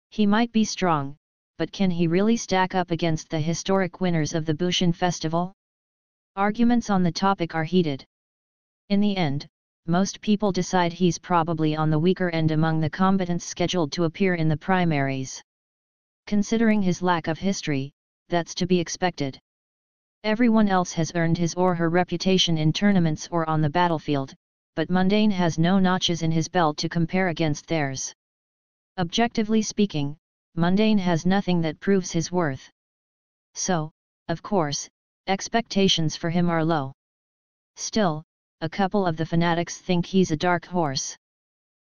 He might be strong, but can he really stack up against the historic winners of the Bushin Festival? Arguments on the topic are heated. In the end, most people decide he's probably on the weaker end among the combatants scheduled to appear in the primaries. Considering his lack of history, that's to be expected. Everyone else has earned his or her reputation in tournaments or on the battlefield, but Mundane has no notches in his belt to compare against theirs. Objectively speaking, Mundane has nothing that proves his worth. So, of course, expectations for him are low. Still, a couple of the fanatics think he's a dark horse.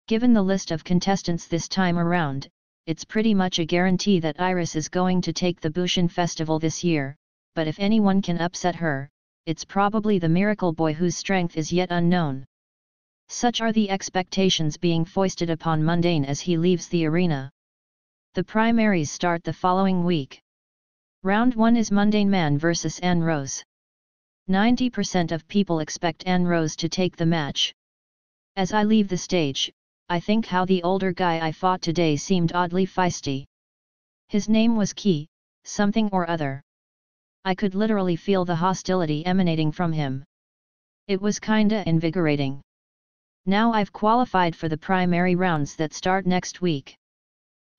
Given the list of contestants this time around, it's pretty much a guarantee that Iris is going to take the Bushin festival this year, but if anyone can upset her, it's probably the miracle boy whose strength is yet unknown. Such are the expectations being foisted upon Mundane as he leaves the arena. The primaries start the following week. Round 1 is Mundane Man vs Anne Rose. 90% of people expect Anne Rose to take the match. As I leave the stage, I think how the older guy I fought today seemed oddly feisty. His name was Key, something or other. I could literally feel the hostility emanating from him. It was kinda invigorating. Now I've qualified for the primary rounds that start next week.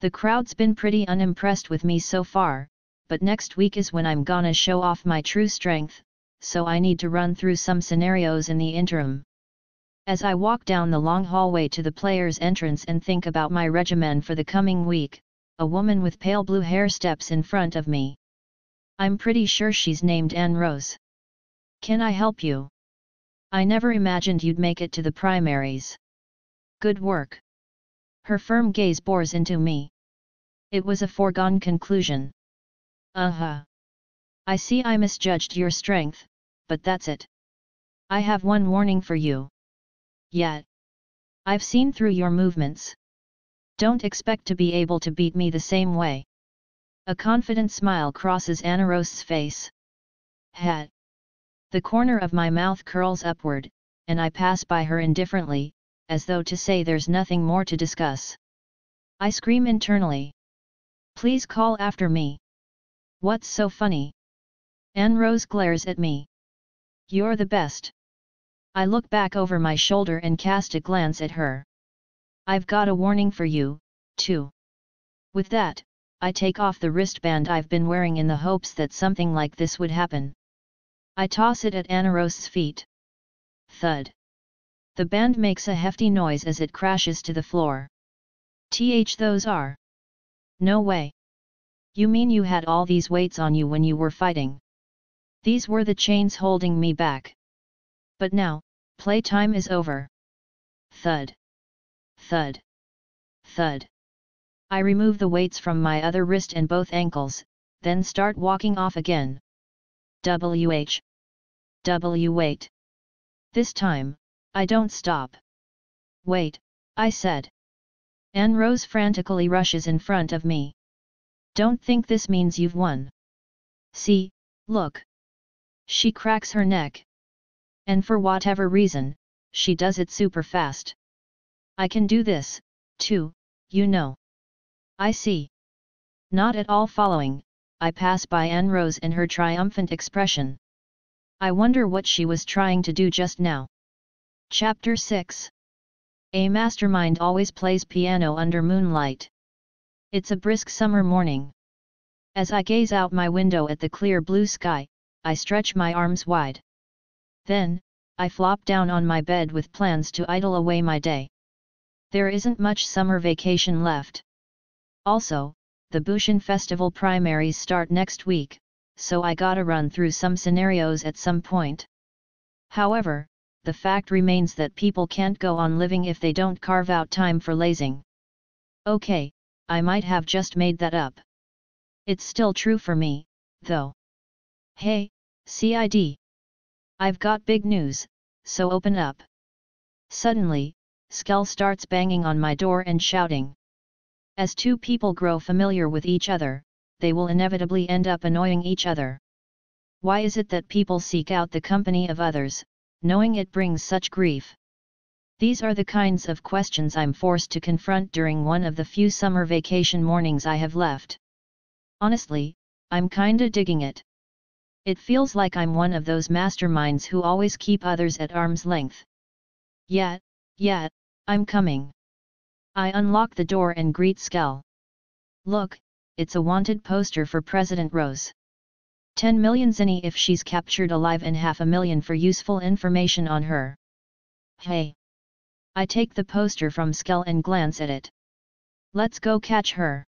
The crowd's been pretty unimpressed with me so far, but next week is when I'm gonna show off my true strength, so I need to run through some scenarios in the interim. As I walk down the long hallway to the player's entrance and think about my regimen for the coming week, a woman with pale blue hair steps in front of me. I'm pretty sure she's named Anne Rose. Can I help you? I never imagined you'd make it to the primaries. Good work. Her firm gaze bores into me. It was a foregone conclusion. I see I misjudged your strength, but that's it. I have one warning for you. Yet. I've seen through your movements. Don't expect to be able to beat me the same way. A confident smile crosses Anne Rose's face. Hat. The corner of my mouth curls upward, and I pass by her indifferently, as though to say there's nothing more to discuss. I scream internally. Please call after me. What's so funny? Anne Rose glares at me. You're the best. I look back over my shoulder and cast a glance at her. I've got a warning for you, too. With that, I take off the wristband I've been wearing in the hopes that something like this would happen. I toss it at Anne Rose's feet. Thud. The band makes a hefty noise as it crashes to the floor. Those are. No way. You mean you had all these weights on you when you were fighting? These were the chains holding me back. But now, playtime is over. Thud. Thud. Thud. I remove the weights from my other wrist and both ankles, then start walking off again. Wait. This time, I don't stop. Wait, I said. Anne Rose frantically rushes in front of me. Don't think this means you've won. See, look. She cracks her neck. And for whatever reason, she does it super fast. I can do this, too, you know. I see. Not at all following, I pass by Anne Rose and her triumphant expression. I wonder what she was trying to do just now. Chapter 6. A mastermind always plays piano under moonlight. It's a brisk summer morning. As I gaze out my window at the clear blue sky, I stretch my arms wide. Then, I flop down on my bed with plans to idle away my day. There isn't much summer vacation left. Also, the Bushin Festival primaries start next week, so I gotta run through some scenarios at some point. However, the fact remains that people can't go on living if they don't carve out time for lazing. Okay, I might have just made that up. It's still true for me, though. Hey, CID. I've got big news, so open up. Suddenly, Skell starts banging on my door and shouting. As two people grow familiar with each other, they will inevitably end up annoying each other. Why is it that people seek out the company of others, knowing it brings such grief? These are the kinds of questions I'm forced to confront during one of the few summer vacation mornings I have left. Honestly, I'm kinda digging it. It feels like I'm one of those masterminds who always keep others at arm's length. Yet, I'm coming. I unlock the door and greet Skell. Look, it's a wanted poster for President Rose. 10 million zenny if she's captured alive and 500,000 for useful information on her. Hey! I take the poster from Skell and glance at it. Let's go catch her.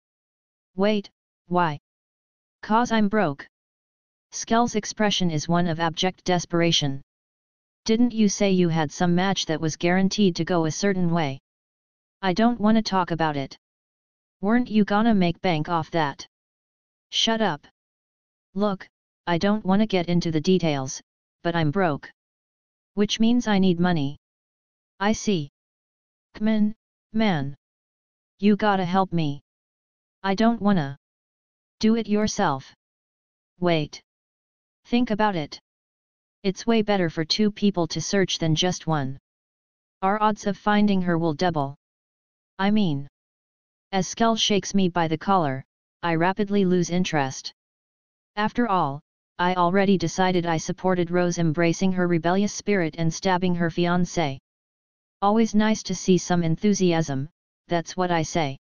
Wait, why? 'Cause I'm broke. Skell's expression is one of abject desperation. Didn't you say you had some match that was guaranteed to go a certain way? I don't want to talk about it. Weren't you gonna make bank off that? Shut up. Look, I don't wanna get into the details, but I'm broke. Which means I need money. I see. C'mon, man. You gotta help me. I don't wanna. Do it yourself. Wait. Think about it. It's way better for two people to search than just one. Our odds of finding her will double. I mean. As Skell shakes me by the collar, I rapidly lose interest. After all, I already decided I supported Rose embracing her rebellious spirit and stabbing her fiancé. Always nice to see some enthusiasm, that's what I say.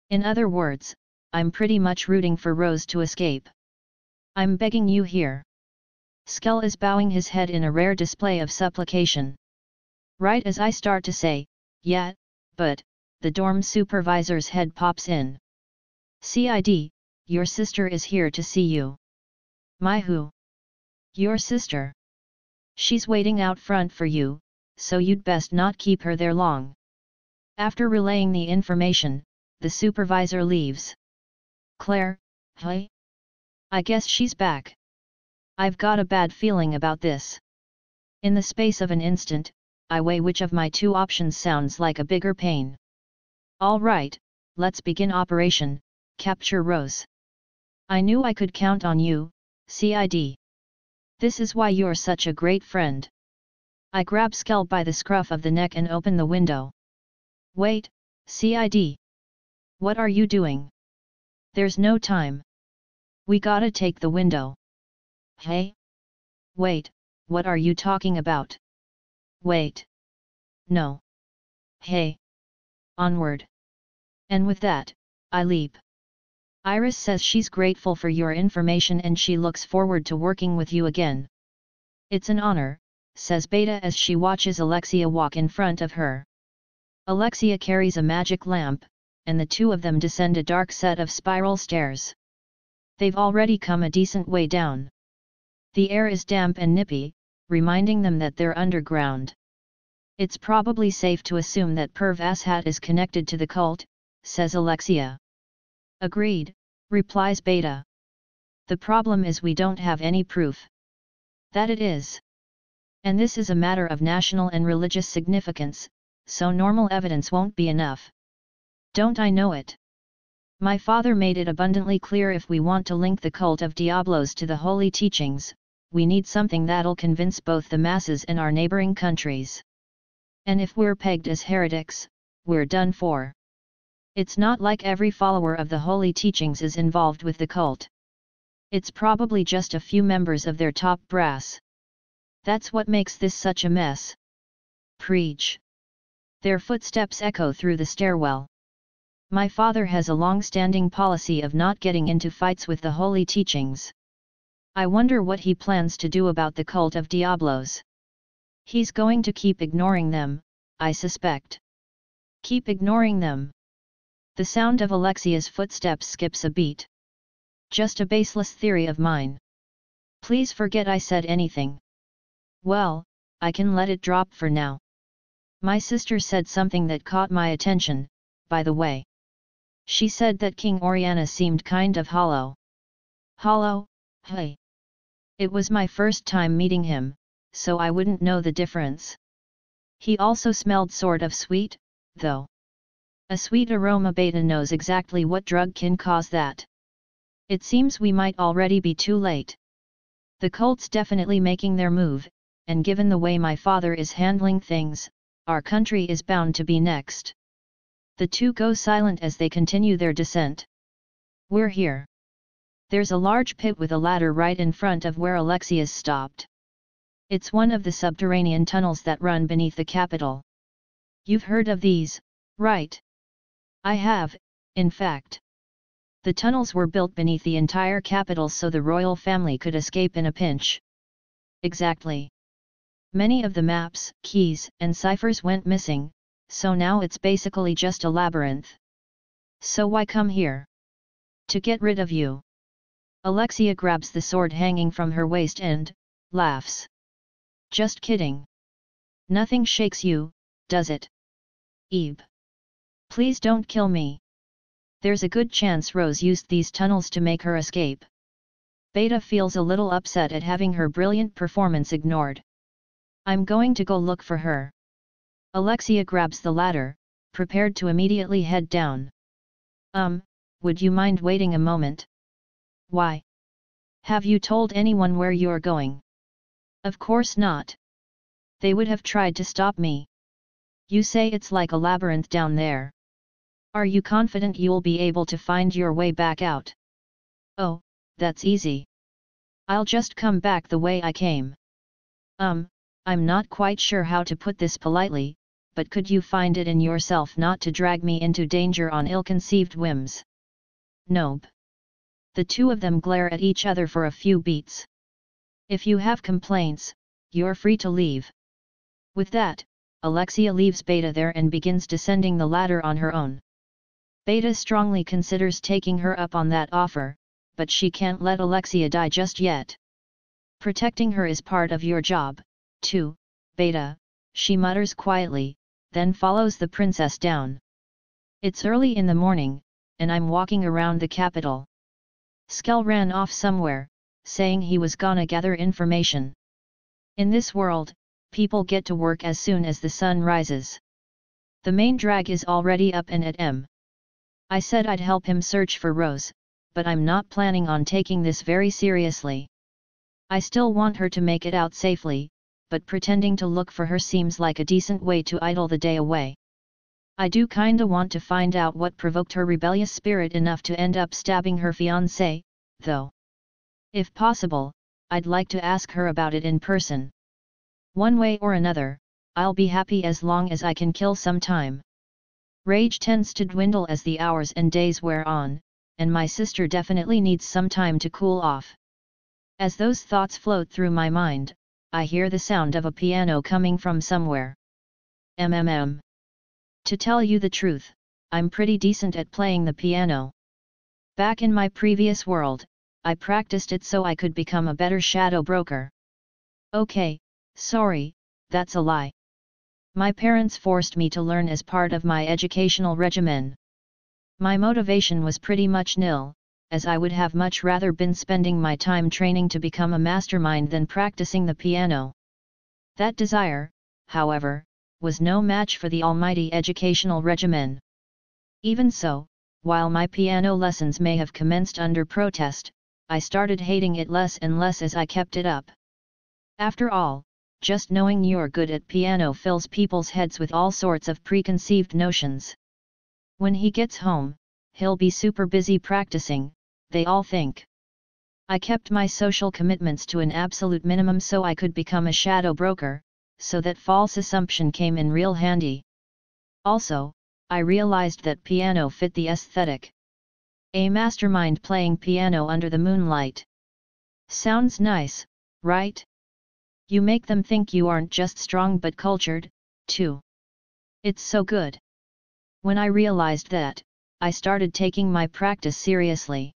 In other words, I'm pretty much rooting for Rose to escape. I'm begging you here. Skell is bowing his head in a rare display of supplication. Right as I start to say, yeah, but, the dorm supervisor's head pops in. "Cid, your sister is here to see you." "My who?" "Your sister. She's waiting out front for you, so you'd best not keep her there long." After relaying the information, the supervisor leaves. "Claire, hey? I guess she's back. I've got a bad feeling about this." In the space of an instant, I weigh which of my two options sounds like a bigger pain. All right, let's begin Operation Capture Rose. I knew I could count on you, Cid. This is why you're such a great friend. I grab Skell by the scruff of the neck and open the window. "Wait, Cid. What are you doing? There's no time. We gotta take the window." "Hey? Wait, what are you talking about? Wait. No. Hey. Onward." And with that, I leap. "Iris says she's grateful for your information and she looks forward to working with you again." "It's an honor," says Beta as she watches Alexia walk in front of her. Alexia carries a magic lamp, and the two of them descend a dark set of spiral stairs. They've already come a decent way down. The air is damp and nippy, reminding them that they're underground. "It's probably safe to assume that Perv Asshat is connected to the cult," says Alexia. "Agreed," replies Beta. "The problem is we don't have any proof that it is. And this is a matter of national and religious significance, so normal evidence won't be enough. Don't I know it? My father made it abundantly clear if we want to link the cult of Diablos to the holy teachings, we need something that'll convince both the masses and our neighboring countries. And if we're pegged as heretics, we're done for. It's not like every follower of the holy teachings is involved with the cult. It's probably just a few members of their top brass. That's what makes this such a mess." Preach. Their footsteps echo through the stairwell. My father has a long-standing policy of not getting into fights with the holy teachings. I wonder what he plans to do about the cult of Diablos. He's going to keep ignoring them, I suspect. Keep ignoring them. The sound of Alexia's footsteps skips a beat. Just a baseless theory of mine. Please forget I said anything. Well, I can let it drop for now. My sister said something that caught my attention, by the way. She said that King Oriana seemed kind of hollow. Hollow? Hey. It was my first time meeting him, so I wouldn't know the difference. He also smelled sort of sweet, though. A sweet aroma. Beta knows exactly what drug can cause that. It seems we might already be too late. The cult's definitely making their move, and given the way my father is handling things, our country is bound to be next. The two go silent as they continue their descent. We're here. There's a large pit with a ladder right in front of where Alexia's stopped. It's one of the subterranean tunnels that run beneath the capital. You've heard of these, right? I have, in fact. The tunnels were built beneath the entire capital so the royal family could escape in a pinch. Exactly. Many of the maps, keys, and ciphers went missing, so now it's basically just a labyrinth. So why come here? To get rid of you. Alexia grabs the sword hanging from her waist and laughs. Just kidding. Nothing shakes you, does it? Eve. Please don't kill me. There's a good chance Rose used these tunnels to make her escape. Beta feels a little upset at having her brilliant performance ignored. I'm going to go look for her. Alexia grabs the ladder, prepared to immediately head down. Would you mind waiting a moment? Why? Have you told anyone where you're going? Of course not. They would have tried to stop me. You say it's like a labyrinth down there. Are you confident you'll be able to find your way back out? Oh, that's easy. I'll just come back the way I came. I'm not quite sure how to put this politely, but could you find it in yourself not to drag me into danger on ill-conceived whims? Nope. The two of them glare at each other for a few beats. If you have complaints, you're free to leave. With that, Alexia leaves Beta there and begins descending the ladder on her own. Beta strongly considers taking her up on that offer, but she can't let Alexia die just yet. Protecting her is part of your job, too, Beta, she mutters quietly, then follows the princess down. It's early in the morning, and I'm walking around the capital. Skell ran off somewhere, saying he was gonna gather information. In this world, people get to work as soon as the sun rises. The main drag is already up and at M. I said I'd help him search for Rose, but I'm not planning on taking this very seriously. I still want her to make it out safely, but pretending to look for her seems like a decent way to idle the day away. I do kinda want to find out what provoked her rebellious spirit enough to end up stabbing her fiancé, though. If possible, I'd like to ask her about it in person. One way or another, I'll be happy as long as I can kill some time. Rage tends to dwindle as the hours and days wear on, and my sister definitely needs some time to cool off. As those thoughts float through my mind, I hear the sound of a piano coming from somewhere. To tell you the truth, I'm pretty decent at playing the piano. Back in my previous world, I practiced it so I could become a better shadow broker. Okay, sorry, that's a lie. My parents forced me to learn as part of my educational regimen. My motivation was pretty much nil, as I would have much rather been spending my time training to become a mastermind than practicing the piano. That desire, however, was no match for the almighty educational regimen. Even so, while my piano lessons may have commenced under protest, I started hating it less and less as I kept it up. After all, just knowing you're good at piano fills people's heads with all sorts of preconceived notions. When he gets home, he'll be super busy practicing, they all think. I kept my social commitments to an absolute minimum so I could become a shadow broker, so that false assumption came in real handy. Also, I realized that piano fit the aesthetic. A mastermind playing piano under the moonlight. Sounds nice, right? You make them think you aren't just strong but cultured, too. It's so good. When I realized that, I started taking my practice seriously.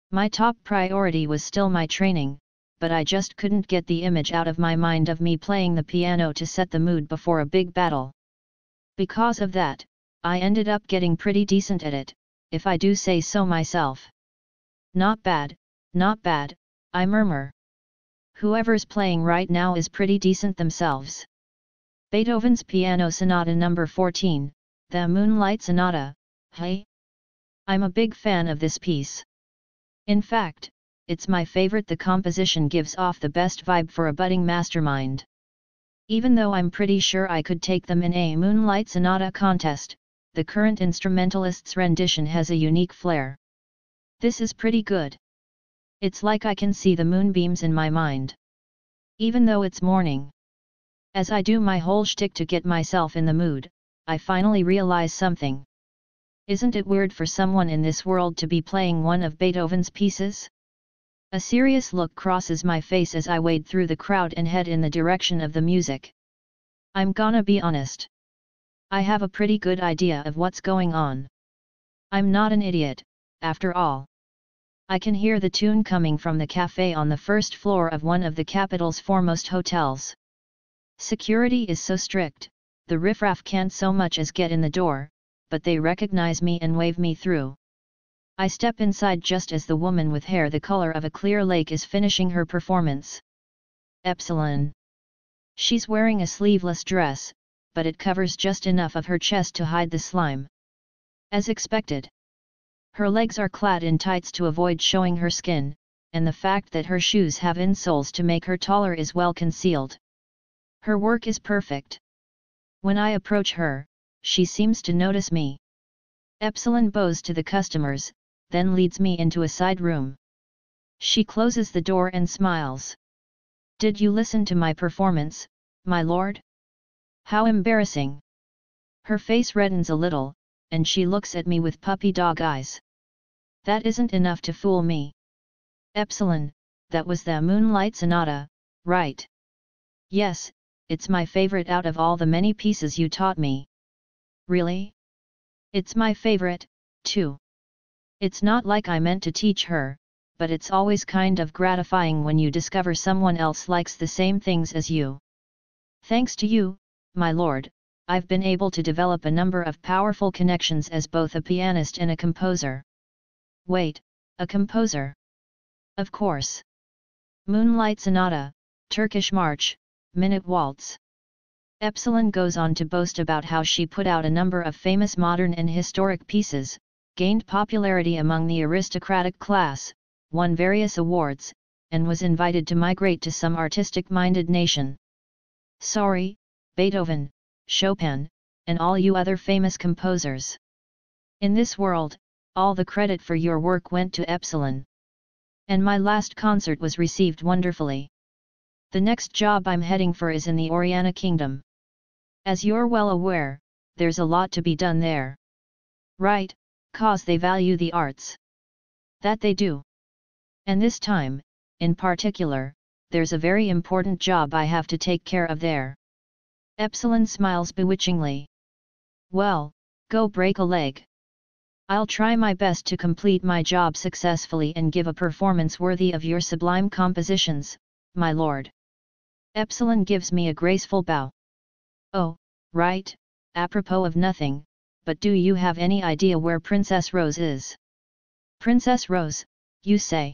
My top priority was still my training, but I just couldn't get the image out of my mind of me playing the piano to set the mood before a big battle. Because of that, I ended up getting pretty decent at it, if I do say so myself. Not bad, I murmur. Whoever's playing right now is pretty decent themselves. Beethoven's Piano Sonata No. 14, the Moonlight Sonata, hey? I'm a big fan of this piece. In fact, it's my favorite. The composition gives off the best vibe for a budding mastermind. Even though I'm pretty sure I could take them in a Moonlight Sonata contest, the current instrumentalist's rendition has a unique flair. This is pretty good. It's like I can see the moonbeams in my mind. Even though it's morning. As I do my whole shtick to get myself in the mood, I finally realize something. Isn't it weird for someone in this world to be playing one of Beethoven's pieces? A serious look crosses my face as I wade through the crowd and head in the direction of the music. I'm gonna be honest. I have a pretty good idea of what's going on. I'm not an idiot, after all. I can hear the tune coming from the cafe on the first floor of one of the capital's foremost hotels. Security is so strict, the riffraff can't so much as get in the door, but they recognize me and wave me through. I step inside just as the woman with hair the color of a clear lake is finishing her performance. Epsilon. She's wearing a sleeveless dress, but it covers just enough of her chest to hide the slime. As expected. Her legs are clad in tights to avoid showing her skin, and the fact that her shoes have insoles to make her taller is well concealed. Her work is perfect. When I approach her, she seems to notice me. Epsilon bows to the customers, then leads me into a side room. She closes the door and smiles. Did you listen to my performance, my lord? How embarrassing. Her face reddens a little, and she looks at me with puppy dog eyes. That isn't enough to fool me. Epsilon, that was the Moonlight Sonata, right? Yes, it's my favorite out of all the many pieces you taught me. Really? It's my favorite, too. It's not like I meant to teach her, but it's always kind of gratifying when you discover someone else likes the same things as you. Thanks to you, my lord, I've been able to develop a number of powerful connections as both a pianist and a composer. Wait, a composer? Of course. Moonlight Sonata, Turkish March, Minute Waltz. Epsilon goes on to boast about how she put out a number of famous modern and historic pieces, gained popularity among the aristocratic class, won various awards, and was invited to migrate to some artistic-minded nation. Sorry, Beethoven, Chopin, and all you other famous composers. In this world, all the credit for your work went to Epsilon. And my last concert was received wonderfully. The next job I'm heading for is in the Oriana Kingdom. As you're well aware, there's a lot to be done there. Right, 'cause they value the arts. That they do. And this time, in particular, there's a very important job I have to take care of there. Epsilon smiles bewitchingly. Well, go break a leg. I'll try my best to complete my job successfully and give a performance worthy of your sublime compositions, my lord. Epsilon gives me a graceful bow. Oh, right, apropos of nothing, but do you have any idea where Princess Rose is? Princess Rose, you say?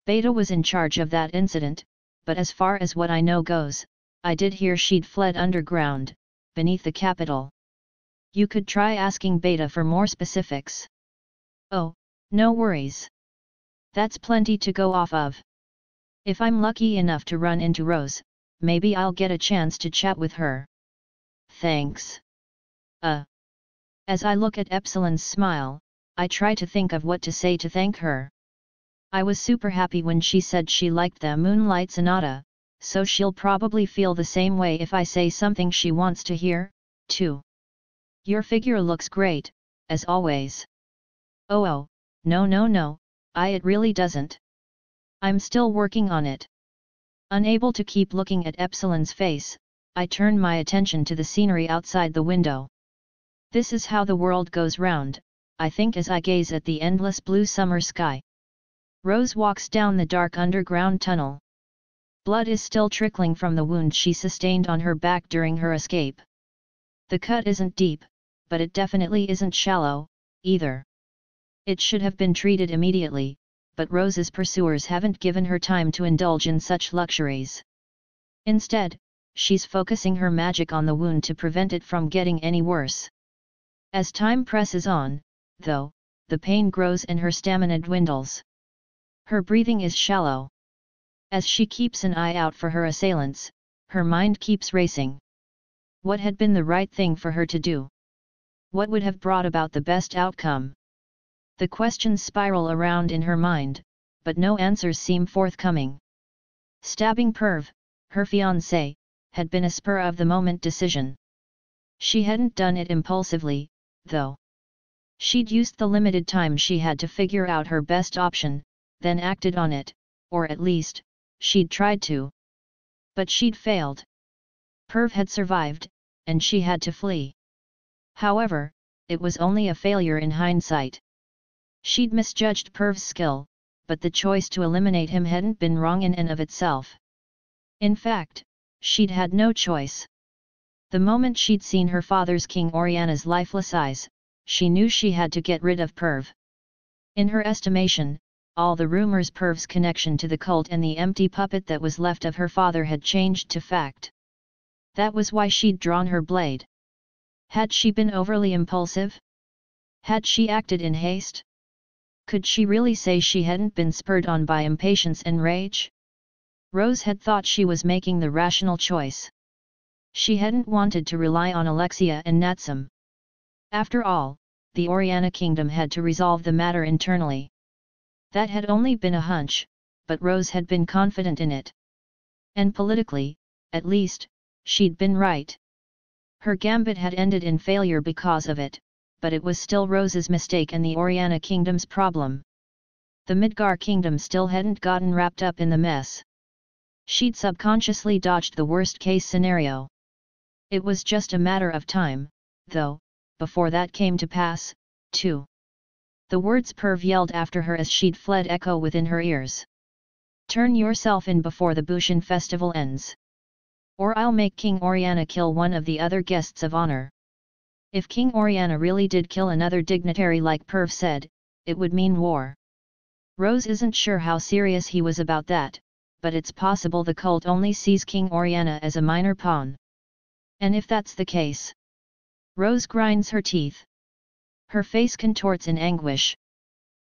Beta was in charge of that incident, but as far as what I know goes, I did hear she'd fled underground, beneath the capital. You could try asking Beta for more specifics. Oh, no worries. That's plenty to go off of. If I'm lucky enough to run into Rose, maybe I'll get a chance to chat with her. Thanks. As I look at Epsilon's smile, I try to think of what to say to thank her. I was super happy when she said she liked the Moonlight Sonata, so she'll probably feel the same way if I say something she wants to hear, too. Your figure looks great, as always. Oh, no, it really doesn't. I'm still working on it. Unable to keep looking at Epsilon's face, I turn my attention to the scenery outside the window. This is how the world goes round, I think as I gaze at the endless blue summer sky. Rose walks down the dark underground tunnel. Blood is still trickling from the wound she sustained on her back during her escape. The cut isn't deep, but it definitely isn't shallow, either. It should have been treated immediately, but Rose's pursuers haven't given her time to indulge in such luxuries. Instead, she's focusing her magic on the wound to prevent it from getting any worse. As time presses on, though, the pain grows and her stamina dwindles. Her breathing is shallow. As she keeps an eye out for her assailants, her mind keeps racing. What had been the right thing for her to do? What would have brought about the best outcome? The questions spiral around in her mind, but no answers seem forthcoming. Stabbing Perv, her fiancé, had been a spur-of-the-moment decision. She hadn't done it impulsively, though. She'd used the limited time she had to figure out her best option, then acted on it, or at least, she'd tried to. But she'd failed. Perv had survived, and she had to flee. However, it was only a failure in hindsight. She'd misjudged Perv's skill, but the choice to eliminate him hadn't been wrong in and of itself. In fact, she'd had no choice. The moment she'd seen her father's King Oriana's lifeless eyes, she knew she had to get rid of Perv. In her estimation, all the rumors Perv's connection to the cult and the empty puppet that was left of her father had changed to fact. That was why she'd drawn her blade. Had she been overly impulsive? Had she acted in haste? Could she really say she hadn't been spurred on by impatience and rage? Rose had thought she was making the rational choice. She hadn't wanted to rely on Alexia and Natsum. After all, the Oriana kingdom had to resolve the matter internally. That had only been a hunch, but Rose had been confident in it. And politically, at least, she'd been right. Her gambit had ended in failure because of it, but it was still Rose's mistake and the Oriana kingdom's problem. The Midgar kingdom still hadn't gotten wrapped up in the mess. She'd subconsciously dodged the worst-case scenario. It was just a matter of time, though, before that came to pass, too. The words Perv yelled after her as she'd fled echo within her ears. "Turn yourself in before the Bushin festival ends. Or I'll make King Oriana kill one of the other guests of honor." If King Oriana really did kill another dignitary like Perv said, it would mean war. Rose isn't sure how serious he was about that, but it's possible the cult only sees King Oriana as a minor pawn. And if that's the case... Rose grinds her teeth. Her face contorts in anguish.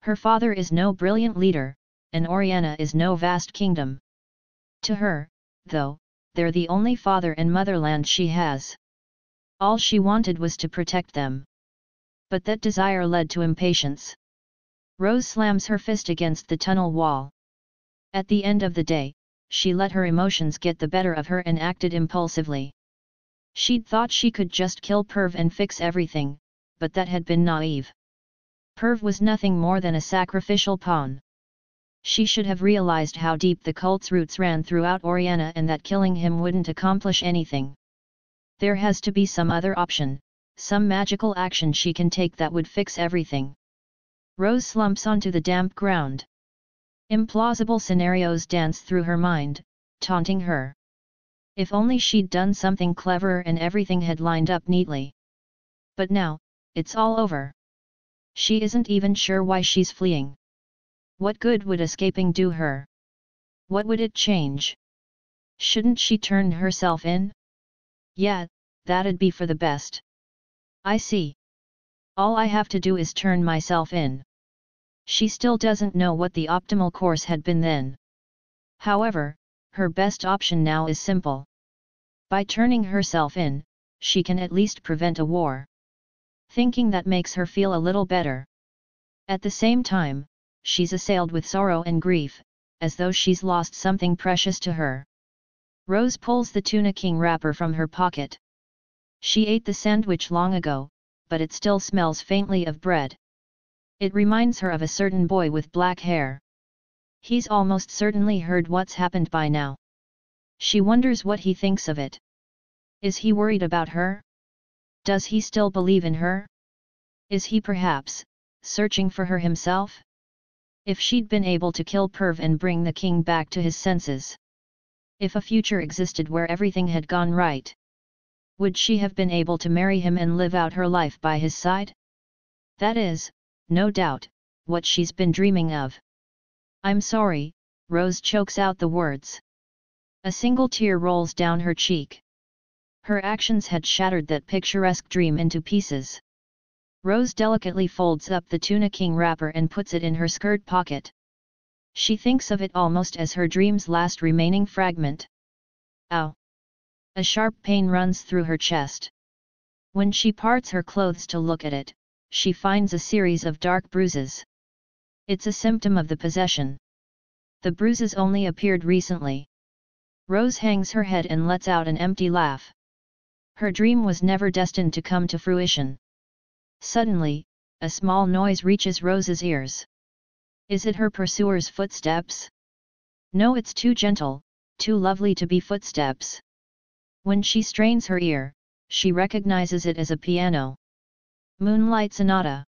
Her father is no brilliant leader, and Oriana is no vast kingdom. To her, though, they're the only father and motherland she has. All she wanted was to protect them. But that desire led to impatience. Rose slams her fist against the tunnel wall. At the end of the day, she let her emotions get the better of her and acted impulsively. She'd thought she could just kill Perv and fix everything, but that had been naive. Perv was nothing more than a sacrificial pawn. She should have realized how deep the cult's roots ran throughout Oriana and that killing him wouldn't accomplish anything. There has to be some other option, some magical action she can take that would fix everything. Rose slumps onto the damp ground. Implausible scenarios dance through her mind, taunting her. If only she'd done something cleverer and everything had lined up neatly. But now, it's all over. She isn't even sure why she's fleeing. What good would escaping do her? What would it change? Shouldn't she turn herself in? Yeah, that'd be for the best. I see. All I have to do is turn myself in. She still doesn't know what the optimal course had been then. However, her best option now is simple. By turning herself in, she can at least prevent a war. Thinking that makes her feel a little better. At the same time, she's assailed with sorrow and grief, as though she's lost something precious to her. Rose pulls the Tuna King wrapper from her pocket. She ate the sandwich long ago, but it still smells faintly of bread. It reminds her of a certain boy with black hair. He's almost certainly heard what's happened by now. She wonders what he thinks of it. Is he worried about her? Does he still believe in her? Is he perhaps searching for her himself? If she'd been able to kill Perv and bring the king back to his senses. If a future existed where everything had gone right. Would she have been able to marry him and live out her life by his side? That is, no doubt, what she's been dreaming of. I'm sorry, Rose chokes out the words. A single tear rolls down her cheek. Her actions had shattered that picturesque dream into pieces. Rose delicately folds up the Tuna King wrapper and puts it in her skirt pocket. She thinks of it almost as her dream's last remaining fragment. Ow! A sharp pain runs through her chest. When she parts her clothes to look at it, she finds a series of dark bruises. It's a symptom of the possession. The bruises only appeared recently. Rose hangs her head and lets out an empty laugh. Her dream was never destined to come to fruition. Suddenly, a small noise reaches Rose's ears. Is it her pursuer's footsteps? No, it's too gentle, too lovely to be footsteps. When she strains her ear, she recognizes it as a piano. Moonlight Sonata.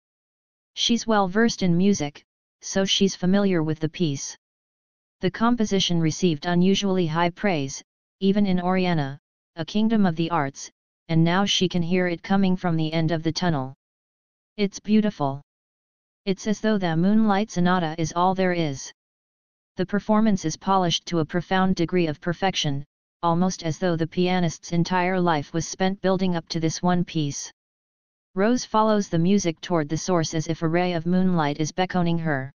She's well versed in music, so she's familiar with the piece. The composition received unusually high praise, even in Oriana, a kingdom of the arts, and now she can hear it coming from the end of the tunnel. It's beautiful. It's as though the Moonlight Sonata is all there is. The performance is polished to a profound degree of perfection, almost as though the pianist's entire life was spent building up to this one piece. Rose follows the music toward the source as if a ray of moonlight is beckoning her.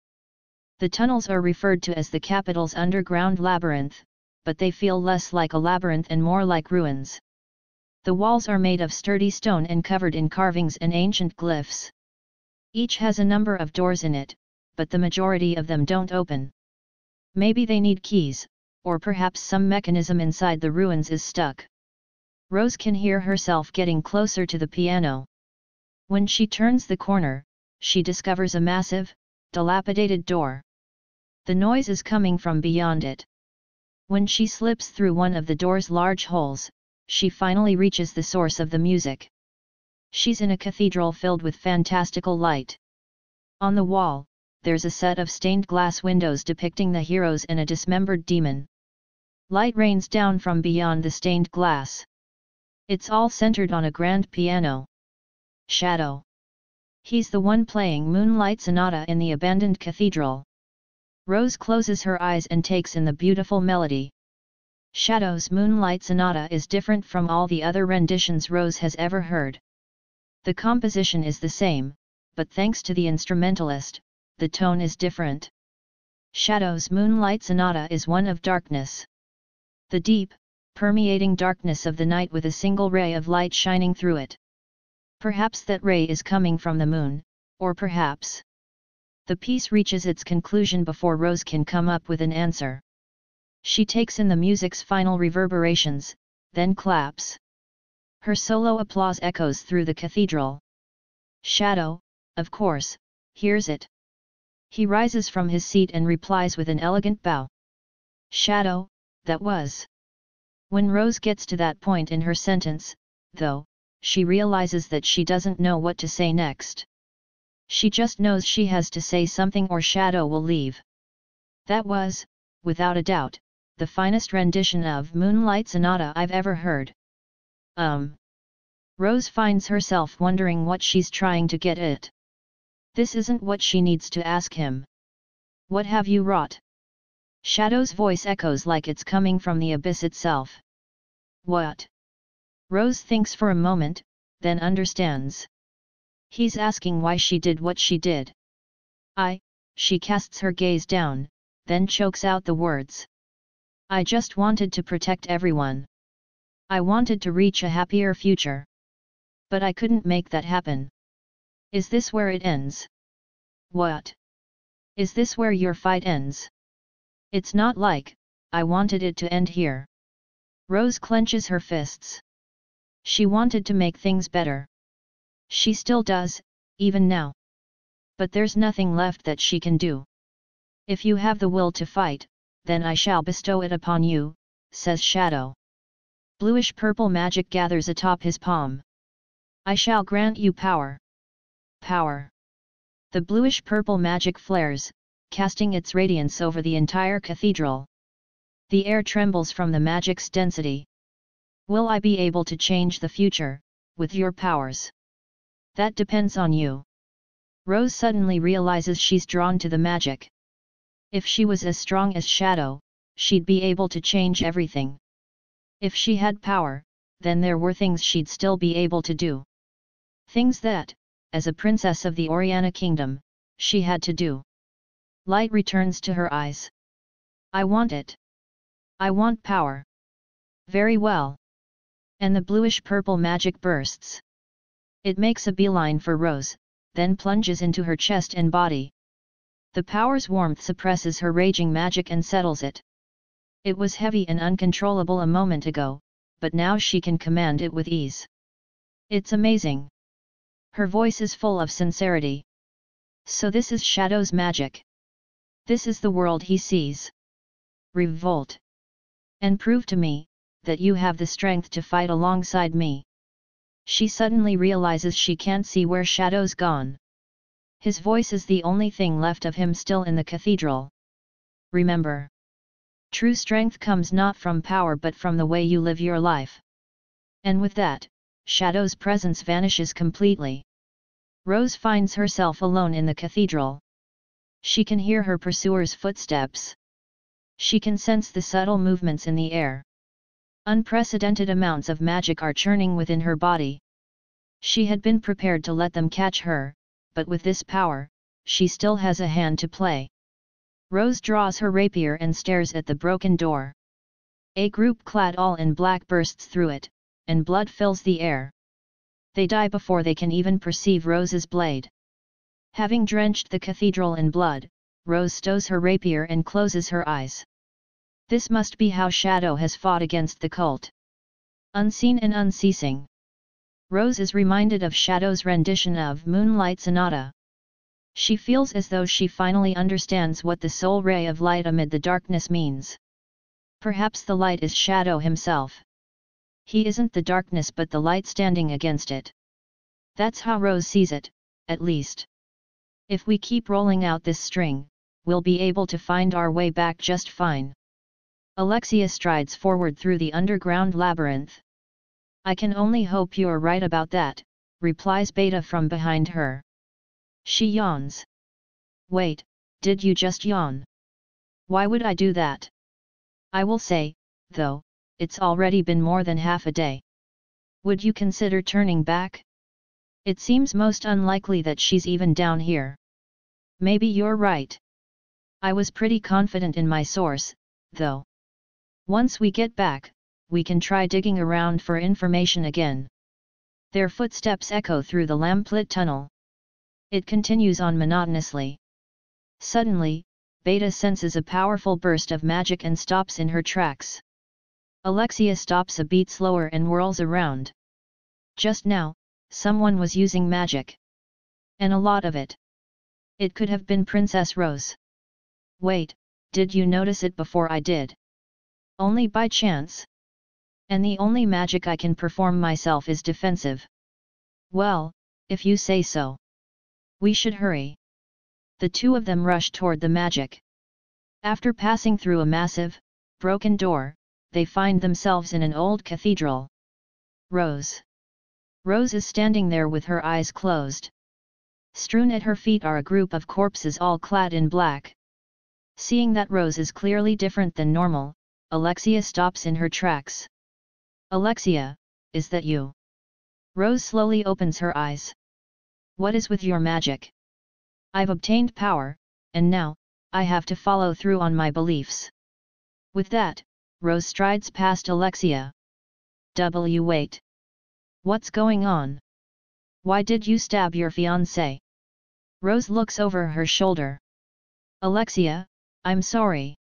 The tunnels are referred to as the capital's underground labyrinth, but they feel less like a labyrinth and more like ruins. The walls are made of sturdy stone and covered in carvings and ancient glyphs. Each has a number of doors in it, but the majority of them don't open. Maybe they need keys, or perhaps some mechanism inside the ruins is stuck. Rose can hear herself getting closer to the piano. When she turns the corner, she discovers a massive, dilapidated door. The noise is coming from beyond it. When she slips through one of the door's large holes, she finally reaches the source of the music. She's in a cathedral filled with fantastical light. On the wall, there's a set of stained glass windows depicting the heroes and a dismembered demon. Light rains down from beyond the stained glass. It's all centered on a grand piano. Shadow. He's the one playing Moonlight Sonata in the abandoned cathedral. Rose closes her eyes and takes in the beautiful melody. Shadow's Moonlight Sonata is different from all the other renditions Rose has ever heard. The composition is the same, but thanks to the instrumentalist, the tone is different. Shadow's Moonlight Sonata is one of darkness. The deep, permeating darkness of the night with a single ray of light shining through it. Perhaps that ray is coming from the moon, or perhaps. The piece reaches its conclusion before Rose can come up with an answer. She takes in the music's final reverberations, then claps. Her solo applause echoes through the cathedral. Shadow, of course, hears it. He rises from his seat and replies with an elegant bow. Shadow, that was. When Rose gets to that point in her sentence, though, she realizes that she doesn't know what to say next. She just knows she has to say something or Shadow will leave. That was, without a doubt, the finest rendition of Moonlight Sonata I've ever heard. Rose finds herself wondering what she's trying to get at. This isn't what she needs to ask him. What have you wrought? Shadow's voice echoes like it's coming from the abyss itself. What? Rose thinks for a moment, then understands. He's asking why she did what she did. She casts her gaze down, then chokes out the words. I just wanted to protect everyone. I wanted to reach a happier future. But I couldn't make that happen. Is this where it ends? What? Is this where your fight ends? It's not like, I wanted it to end here. Rose clenches her fists. She wanted to make things better. She still does, even now. But there's nothing left that she can do. If you have the will to fight, then I shall bestow it upon you, says Shadow. Bluish-purple magic gathers atop his palm. I shall grant you power. Power. The bluish-purple magic flares, casting its radiance over the entire cathedral. The air trembles from the magic's density. Will I be able to change the future, with your powers? That depends on you. Rose suddenly realizes she's drawn to the magic. If she was as strong as Shadow, she'd be able to change everything. If she had power, then there were things she'd still be able to do. Things that, as a princess of the Oriana Kingdom, she had to do. Light returns to her eyes. I want it. I want power. Very well. And the bluish-purple magic bursts. It makes a beeline for Rose, then plunges into her chest and body. The power's warmth suppresses her raging magic and settles it. It was heavy and uncontrollable a moment ago, but now she can command it with ease. It's amazing. Her voice is full of sincerity. So this is Shadow's magic. This is the world he sees. Revolt. And prove to me, that you have the strength to fight alongside me. She suddenly realizes she can't see where Shadow's gone. His voice is the only thing left of him still in the cathedral. Remember. True strength comes not from power but from the way you live your life. And with that, Shadow's presence vanishes completely. Rose finds herself alone in the cathedral. She can hear her pursuer's footsteps. She can sense the subtle movements in the air. Unprecedented amounts of magic are churning within her body. She had been prepared to let them catch her, but with this power, she still has a hand to play. Rose draws her rapier and stares at the broken door. A group clad all in black bursts through it, and blood fills the air. They die before they can even perceive Rose's blade. Having drenched the cathedral in blood, Rose stows her rapier and closes her eyes. This must be how Shadow has fought against the cult. Unseen and unceasing. Rose is reminded of Shadow's rendition of Moonlight Sonata. She feels as though she finally understands what the sole ray of light amid the darkness means. Perhaps the light is Shadow himself. He isn't the darkness but the light standing against it. That's how Rose sees it, at least. If we keep rolling out this string, we'll be able to find our way back just fine. Alexia strides forward through the underground labyrinth. I can only hope you're right about that, replies Beta from behind her. She yawns. Wait, did you just yawn? Why would I do that? I will say, though, it's already been more than half a day. Would you consider turning back? It seems most unlikely that she's even down here. Maybe you're right. I was pretty confident in my source, though. Once we get back, we can try digging around for information again. Their footsteps echo through the lamplit tunnel. It continues on monotonously. Suddenly, Beta senses a powerful burst of magic and stops in her tracks. Alexia stops a beat slower and whirls around. Just now, someone was using magic. And a lot of it. It could have been Princess Rose. Wait, did you notice it before I did? Only by chance. And the only magic I can perform myself is defensive. Well, if you say so. We should hurry. The two of them rush toward the magic. After passing through a massive, broken door, they find themselves in an old cathedral. Rose. Rose is standing there with her eyes closed. Strewn at her feet are a group of corpses all clad in black. Seeing that Rose is clearly different than normal, Alexia stops in her tracks. Alexia, is that you? Rose slowly opens her eyes. What is with your magic? I've obtained power, and now, I have to follow through on my beliefs. With that, Rose strides past Alexia. Wait. What's going on? Why did you stab your fiancé? Rose looks over her shoulder. Alexia, I'm sorry.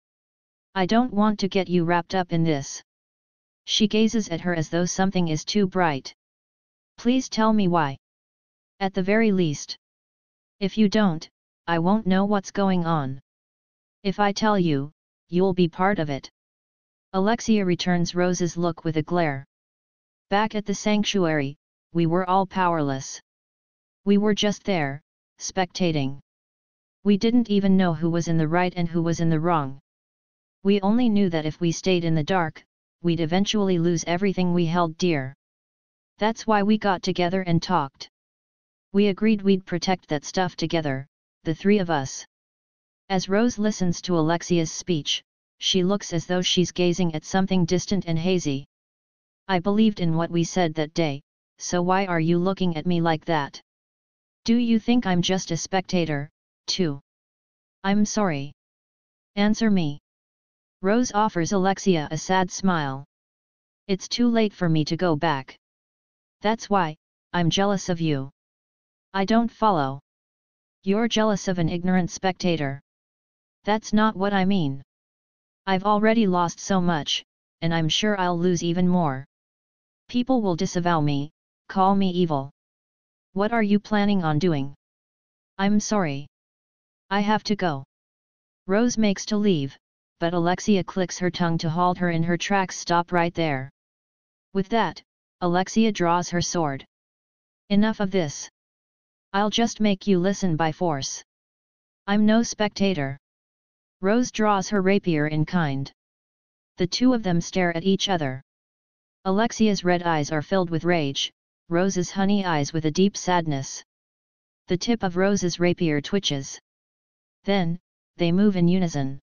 I don't want to get you wrapped up in this. She gazes at her as though something is too bright. Please tell me why. At the very least. If you don't, I won't know what's going on. If I tell you, you'll be part of it. Alexia returns Rose's look with a glare. Back at the sanctuary, we were all powerless. We were just there, spectating. We didn't even know who was in the right and who was in the wrong. We only knew that if we stayed in the dark, we'd eventually lose everything we held dear. That's why we got together and talked. We agreed we'd protect that stuff together, the three of us. As Rose listens to Alexia's speech, she looks as though she's gazing at something distant and hazy. I believed in what we said that day, so why are you looking at me like that? Do you think I'm just a spectator, too? I'm sorry. Answer me. Rose offers Alexia a sad smile. It's too late for me to go back. That's why, I'm jealous of you. I don't follow. You're jealous of an ignorant spectator. That's not what I mean. I've already lost so much, and I'm sure I'll lose even more. People will disavow me, call me evil. What are you planning on doing? I'm sorry. I have to go. Rose makes to leave, but Alexia clicks her tongue to halt her in her tracks. Stop right there. With that, Alexia draws her sword. Enough of this. I'll just make you listen by force. I'm no spectator. Rose draws her rapier in kind. The two of them stare at each other. Alexia's red eyes are filled with rage, Rose's honey eyes with a deep sadness. The tip of Rose's rapier twitches. Then, they move in unison.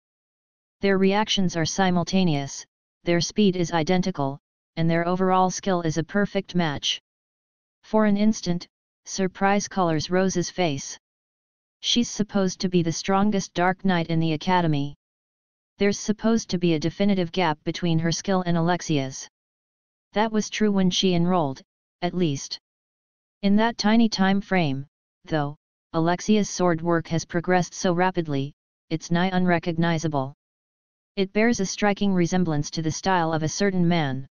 Their reactions are simultaneous, their speed is identical, and their overall skill is a perfect match. For an instant, surprise colors Rose's face. She's supposed to be the strongest Dark Knight in the Academy. There's supposed to be a definitive gap between her skill and Alexia's. That was true when she enrolled, at least. In that tiny time frame, though, Alexia's sword work has progressed so rapidly, it's nigh unrecognizable. It bears a striking resemblance to the style of a certain man.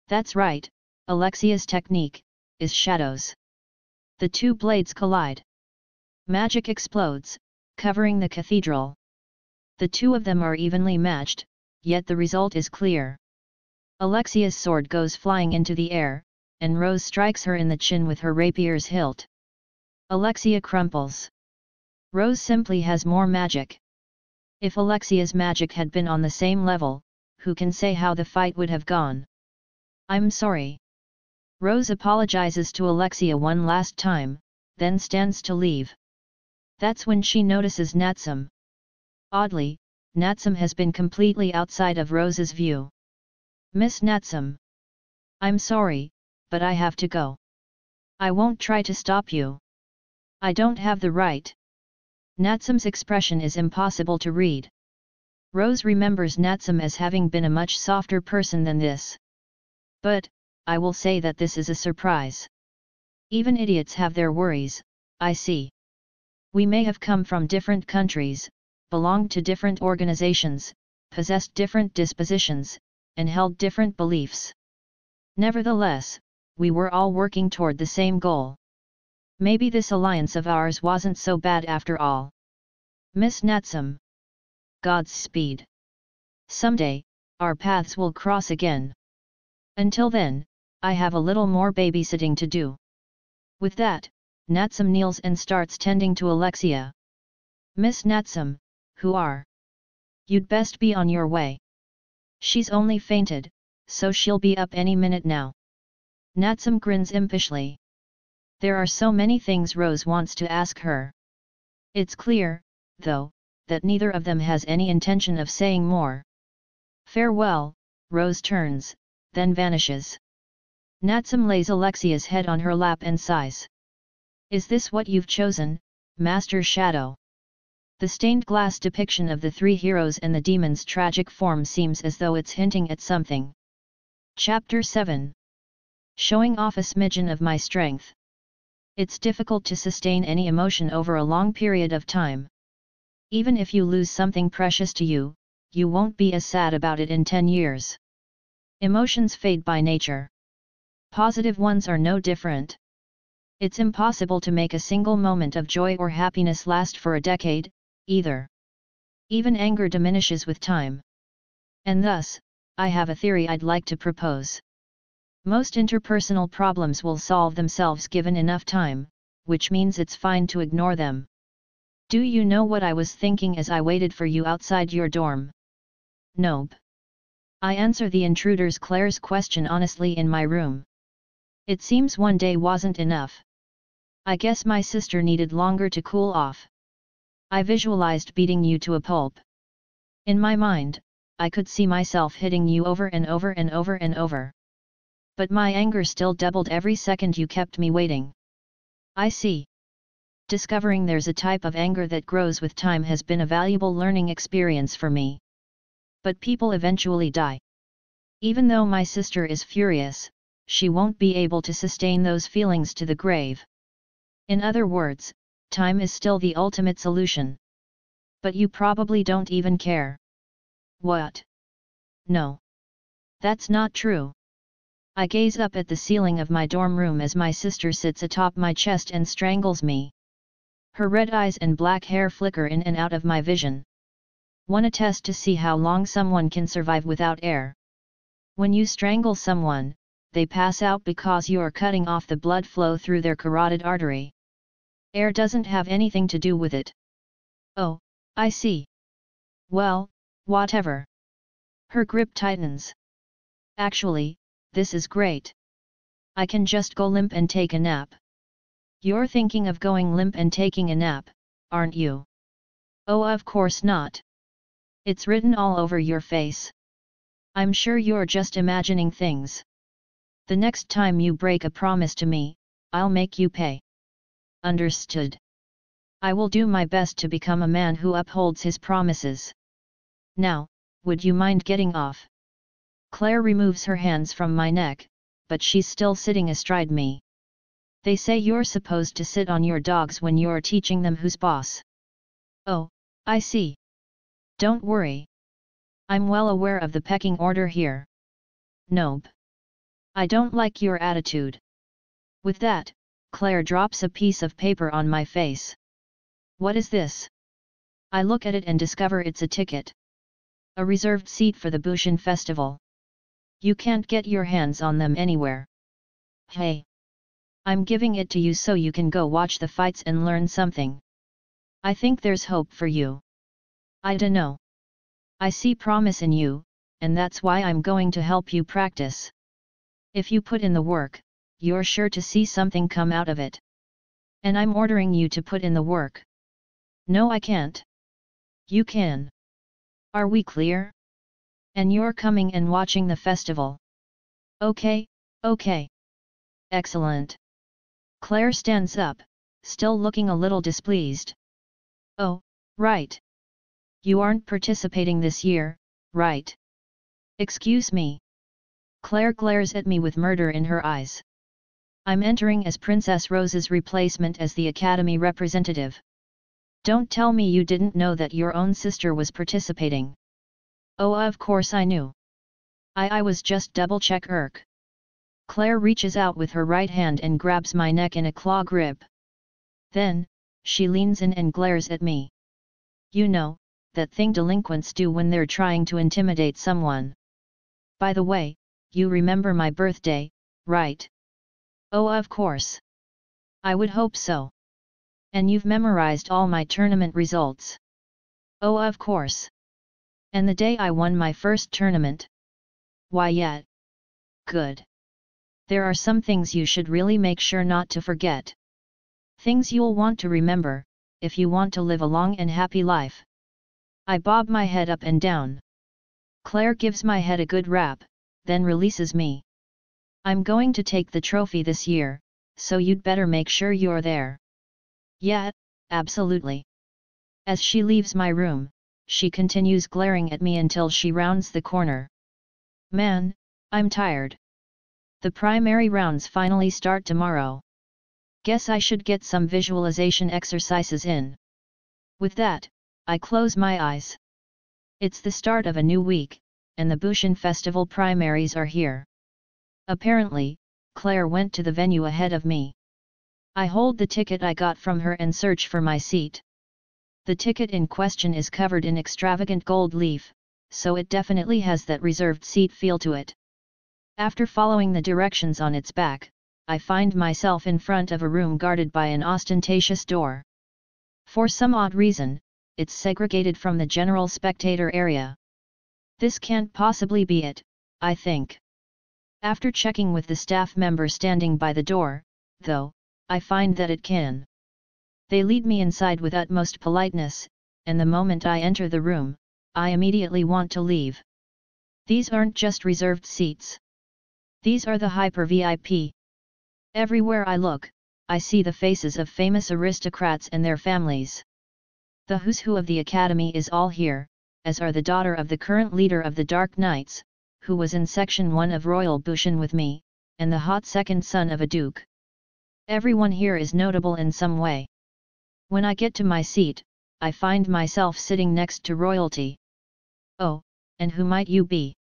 That's right, Alexia's technique is shadows. The two blades collide. Magic explodes, covering the cathedral. The two of them are evenly matched, yet the result is clear. Alexia's sword goes flying into the air, and Rose strikes her in the chin with her rapier's hilt. Alexia crumples. Rose simply has more magic. If Alexia's magic had been on the same level, who can say how the fight would have gone? I'm sorry. Rose apologizes to Alexia one last time, then stands to leave. That's when she notices Natsum. Oddly, Natsum has been completely outside of Rose's view. Miss Natsum. I'm sorry, but I have to go. I won't try to stop you. I don't have the right. Natsum's expression is impossible to read. Rose remembers Natsum as having been a much softer person than this. But, I will say that this is a surprise. Even idiots have their worries, I see. We may have come from different countries, belonged to different organizations, possessed different dispositions, and held different beliefs. Nevertheless, we were all working toward the same goal. Maybe this alliance of ours wasn't so bad after all. Miss Natsum. Godspeed. Someday, our paths will cross again. Until then, I have a little more babysitting to do. With that, Natsum kneels and starts tending to Alexia. Miss Natsum, who are? You'd best be on your way. She's only fainted, so she'll be up any minute now. Natsum grins impishly. There are so many things Rose wants to ask her. It's clear, though, that neither of them has any intention of saying more. Farewell, Rose turns, then vanishes. Natsum lays Alexia's head on her lap and sighs. Is this what you've chosen, Master Shadow? The stained glass depiction of the three heroes and the demon's tragic form seems as though it's hinting at something. Chapter 7. Showing off a smidgen of my strength. It's difficult to sustain any emotion over a long period of time. Even if you lose something precious to you, you won't be as sad about it in 10 years. Emotions fade by nature. Positive ones are no different. It's impossible to make a single moment of joy or happiness last for a decade, either. Even anger diminishes with time. And thus, I have a theory I'd like to propose. Most interpersonal problems will solve themselves given enough time, which means it's fine to ignore them. Do you know what I was thinking as I waited for you outside your dorm? Nope. I answer the intruder's Claire's question honestly in my room. It seems one day wasn't enough. I guess my sister needed longer to cool off. I visualized beating you to a pulp. In my mind, I could see myself hitting you over and over and over and over. But my anger still doubled every second you kept me waiting. I see. Discovering there's a type of anger that grows with time has been a valuable learning experience for me. But people eventually die. Even though my sister is furious, she won't be able to sustain those feelings to the grave. In other words, time is still the ultimate solution. But you probably don't even care. What? No. That's not true. I gaze up at the ceiling of my dorm room as my sister sits atop my chest and strangles me. Her red eyes and black hair flicker in and out of my vision. One test to see how long someone can survive without air. When you strangle someone, they pass out because you are cutting off the blood flow through their carotid artery. Air doesn't have anything to do with it. Oh, I see. Well, whatever. Her grip tightens. Actually, this is great. I can just go limp and take a nap. You're thinking of going limp and taking a nap, aren't you? Oh, of course not. It's written all over your face. I'm sure you're just imagining things. The next time you break a promise to me, I'll make you pay. Understood. I will do my best to become a man who upholds his promises. Now, would you mind getting off? Claire removes her hands from my neck, but she's still sitting astride me. They say you're supposed to sit on your dogs when you're teaching them who's boss. Oh, I see. Don't worry. I'm well aware of the pecking order here. Nope. I don't like your attitude. With that, Claire drops a piece of paper on my face. What is this? I look at it and discover it's a ticket. A reserved seat for the Bushin festival. You can't get your hands on them anywhere. Hey. I'm giving it to you so you can go watch the fights and learn something. I think there's hope for you. I dunno. I see promise in you, and that's why I'm going to help you practice. If you put in the work, you're sure to see something come out of it. And I'm ordering you to put in the work. No, I can't. You can. Are we clear? And you're coming and watching the festival. Okay, okay. Excellent. Claire stands up, still looking a little displeased. Oh, right. You aren't participating this year, right? Excuse me. Claire glares at me with murder in her eyes. I'm entering as Princess Rose's replacement as the Academy representative. Don't tell me you didn't know that your own sister was participating. Oh, of course I knew. I was just double-check. Claire reaches out with her right hand and grabs my neck in a claw grip. Then, she leans in and glares at me. You know, that thing delinquents do when they're trying to intimidate someone. By the way, you remember my birthday, right? Oh, of course. I would hope so. And you've memorized all my tournament results. Oh, of course. And the day I won my first tournament. Why yet? Good. There are some things you should really make sure not to forget. Things you'll want to remember, if you want to live a long and happy life. I bob my head up and down. Claire gives my head a good rap, then releases me. I'm going to take the trophy this year, so you'd better make sure you're there. Yeah, absolutely. As she leaves my room, she continues glaring at me until she rounds the corner. Man, I'm tired. The primary rounds finally start tomorrow. Guess I should get some visualization exercises in. With that, I close my eyes. It's the start of a new week, and the Bushin Festival primaries are here. Apparently, Claire went to the venue ahead of me. I hold the ticket I got from her and search for my seat. The ticket in question is covered in extravagant gold leaf, so it definitely has that reserved seat feel to it. After following the directions on its back, I find myself in front of a room guarded by an ostentatious door. For some odd reason, it's segregated from the general spectator area. This can't possibly be it, I think. After checking with the staff member standing by the door, though, I find that it can. They lead me inside with utmost politeness, and the moment I enter the room, I immediately want to leave. These aren't just reserved seats. These are the hyper VIP. Everywhere I look, I see the faces of famous aristocrats and their families. The who's who of the Academy is all here, as are the daughter of the current leader of the Dark Knights, who was in Section 1 of Royal Bushin with me, and the hot second son of a duke. Everyone here is notable in some way. When I get to my seat, I find myself sitting next to royalty. Oh, and who might you be?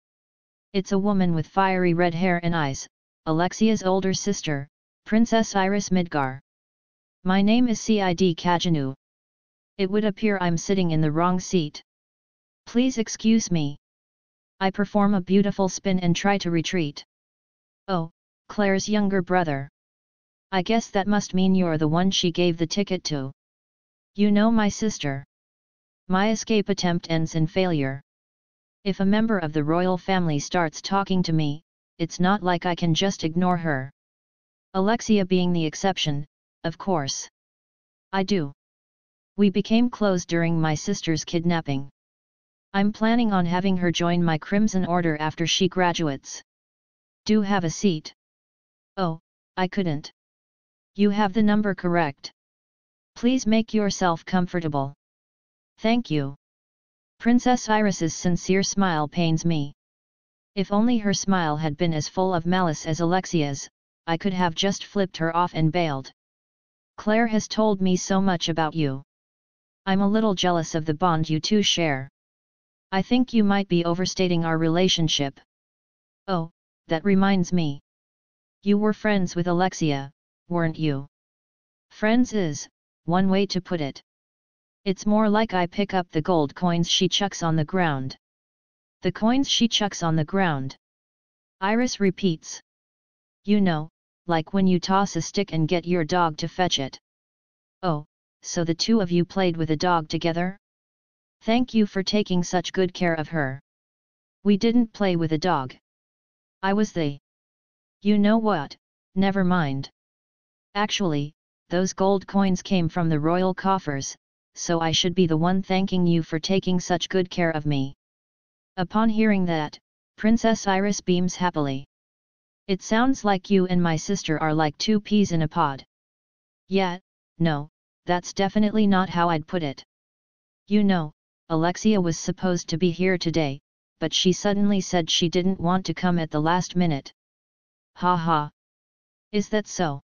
It's a woman with fiery red hair and eyes, Alexia's older sister, Princess Iris Midgar. My name is Cid Kajanu. It would appear I'm sitting in the wrong seat. Please excuse me. I perform a beautiful spin and try to retreat. Oh, Claire's younger brother. I guess that must mean you're the one she gave the ticket to. You know my sister. My escape attempt ends in failure. If a member of the royal family starts talking to me, it's not like I can just ignore her. Alexia being the exception, of course. I do. We became close during my sister's kidnapping. I'm planning on having her join my Crimson Order after she graduates. Do have a seat. Oh, I couldn't. You have the number correct. Please make yourself comfortable. Thank you. Princess Iris's sincere smile pains me. If only her smile had been as full of malice as Alexia's, I could have just flipped her off and bailed. Claire has told me so much about you. I'm a little jealous of the bond you two share. I think you might be overstating our relationship. Oh, that reminds me. You were friends with Alexia, weren't you? Friends is one way to put it. It's more like I pick up the gold coins she chucks on the ground. The coins she chucks on the ground. Iris repeats. You know, like when you toss a stick and get your dog to fetch it. Oh, so the two of you played with a dog together? Thank you for taking such good care of her. We didn't play with a dog. I was the... You know what, never mind. Actually, those gold coins came from the royal coffers, so I should be the one thanking you for taking such good care of me. Upon hearing that, Princess Iris beams happily. It sounds like you and my sister are like two peas in a pod. Yeah, no, that's definitely not how I'd put it. You know, Alexia was supposed to be here today, but she suddenly said she didn't want to come at the last minute. Ha ha. Is that so?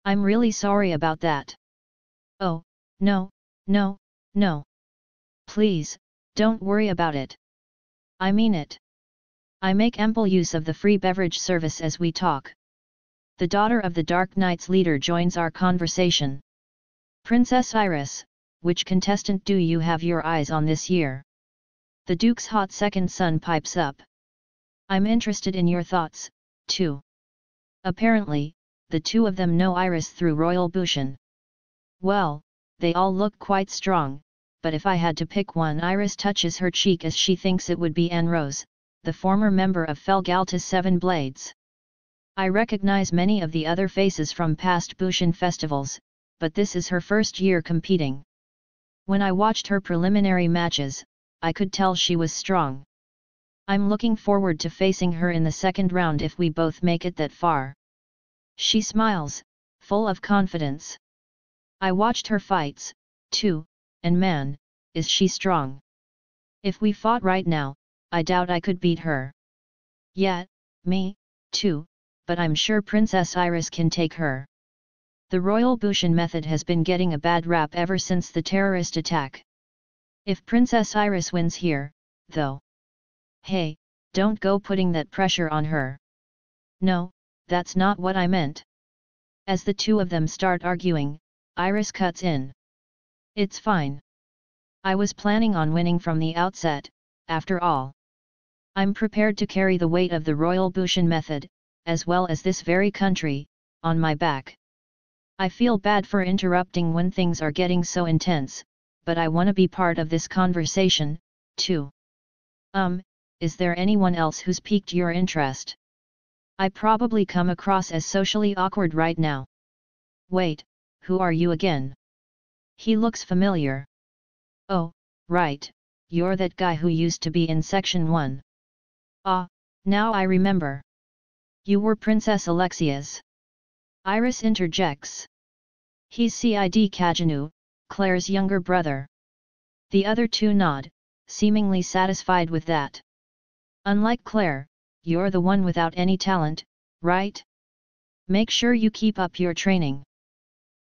I'm really sorry about that. Oh, no, no, no. Please, don't worry about it. I mean it. I make ample use of the free beverage service as we talk. The daughter of the Dark Knight's leader joins our conversation. Princess Iris, which contestant do you have your eyes on this year? The Duke's hot second son pipes up. I'm interested in your thoughts, too. Apparently, the two of them know Iris through Royal Bushan. Well, they all look quite strong, but if I had to pick one, Iris touches her cheek as she thinks it would be Anne Rose, the former member of Felgalta's Seven Blades. I recognize many of the other faces from past Bushan festivals, but this is her first year competing. When I watched her preliminary matches, I could tell she was strong. I'm looking forward to facing her in the second round if we both make it that far. She smiles, full of confidence. I watched her fights, too, and man, is she strong. If we fought right now, I doubt I could beat her. Yeah, me, too, but I'm sure Princess Iris can take her. The Royal Bushan method has been getting a bad rap ever since the terrorist attack. If Princess Iris wins here, though. Hey, don't go putting that pressure on her. No, that's not what I meant. As the two of them start arguing, Iris cuts in. It's fine. I was planning on winning from the outset, after all. I'm prepared to carry the weight of the Royal Bushan method, as well as this very country, on my back. I feel bad for interrupting when things are getting so intense, but I want to be part of this conversation, too. Is there anyone else who's piqued your interest? I probably come across as socially awkward right now. Wait, who are you again? He looks familiar. Oh, right, you're that guy who used to be in Section 1. Ah, now I remember. You were Princess Alexia's. Iris interjects. He's Cid Kajanu, Claire's younger brother. The other two nod, seemingly satisfied with that. Unlike Claire, you're the one without any talent, right? Make sure you keep up your training.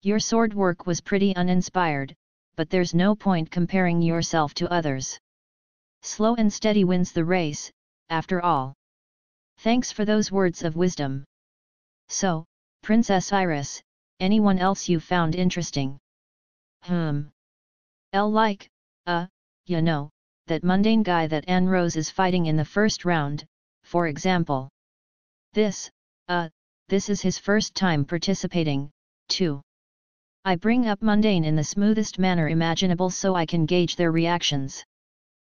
Your sword work was pretty uninspired, but there's no point comparing yourself to others. Slow and steady wins the race, after all. Thanks for those words of wisdom. So, Princess Iris, anyone else you found interesting? Like, you know, that mundane guy that Anne Rose is fighting in the first round, for example. This is his first time participating, too. I bring up mundane in the smoothest manner imaginable so I can gauge their reactions.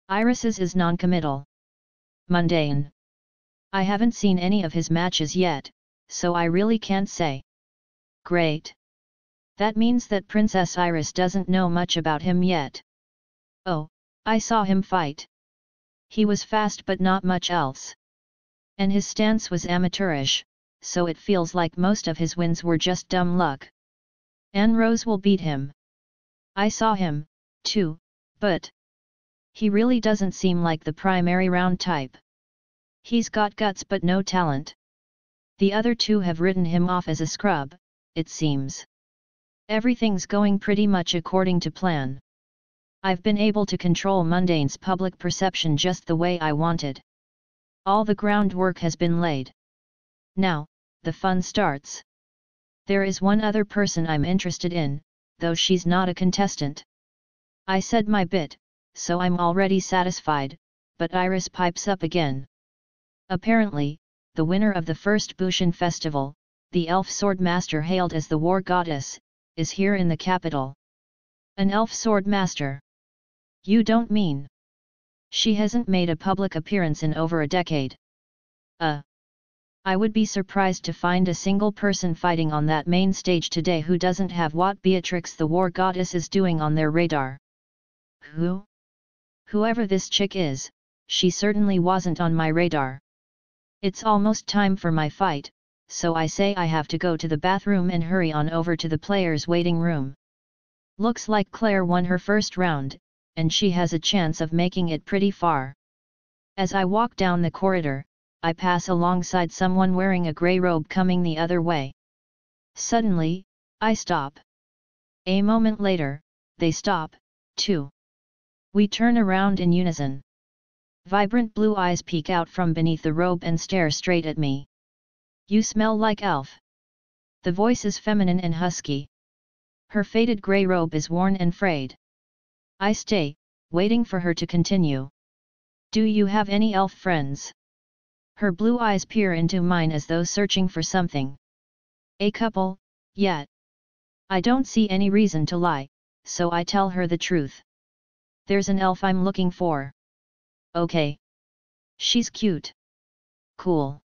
Iris's is non-committal. Mundane. I haven't seen any of his matches yet, so I really can't say. Great. That means that Princess Iris doesn't know much about him yet. Oh, I saw him fight. He was fast but not much else. And his stance was amateurish, so it feels like most of his wins were just dumb luck. Anne Rose will beat him. I saw him, too, but he really doesn't seem like the primary round type. He's got guts but no talent. The other two have written him off as a scrub, it seems. Everything's going pretty much according to plan. I've been able to control Mundane's public perception just the way I wanted. All the groundwork has been laid. Now, the fun starts. There is one other person I'm interested in, though she's not a contestant. I said my bit, so I'm already satisfied, but Iris pipes up again. Apparently, the winner of the first Bushin festival, the elf sword master hailed as the war goddess, is here in the capital. An elf sword master? You don't mean? She hasn't made a public appearance in over a decade. I would be surprised to find a single person fighting on that main stage today who doesn't have what Beatrix the war goddess is doing on their radar. Who? Whoever this chick is, she certainly wasn't on my radar. It's almost time for my fight, so I say I have to go to the bathroom and hurry on over to the players' waiting room. Looks like Claire won her first round, and she has a chance of making it pretty far. As I walk down the corridor, I pass alongside someone wearing a grey robe coming the other way. Suddenly, I stop. A moment later, they stop, too. We turn around in unison. Vibrant blue eyes peek out from beneath the robe and stare straight at me. You smell like elf. The voice is feminine and husky. Her faded grey robe is worn and frayed. I stay, waiting for her to continue. Do you have any elf friends? Her blue eyes peer into mine as though searching for something. A couple, yet. I don't see any reason to lie, so I tell her the truth. There's an elf I'm looking for. Okay. She's cute. Cool.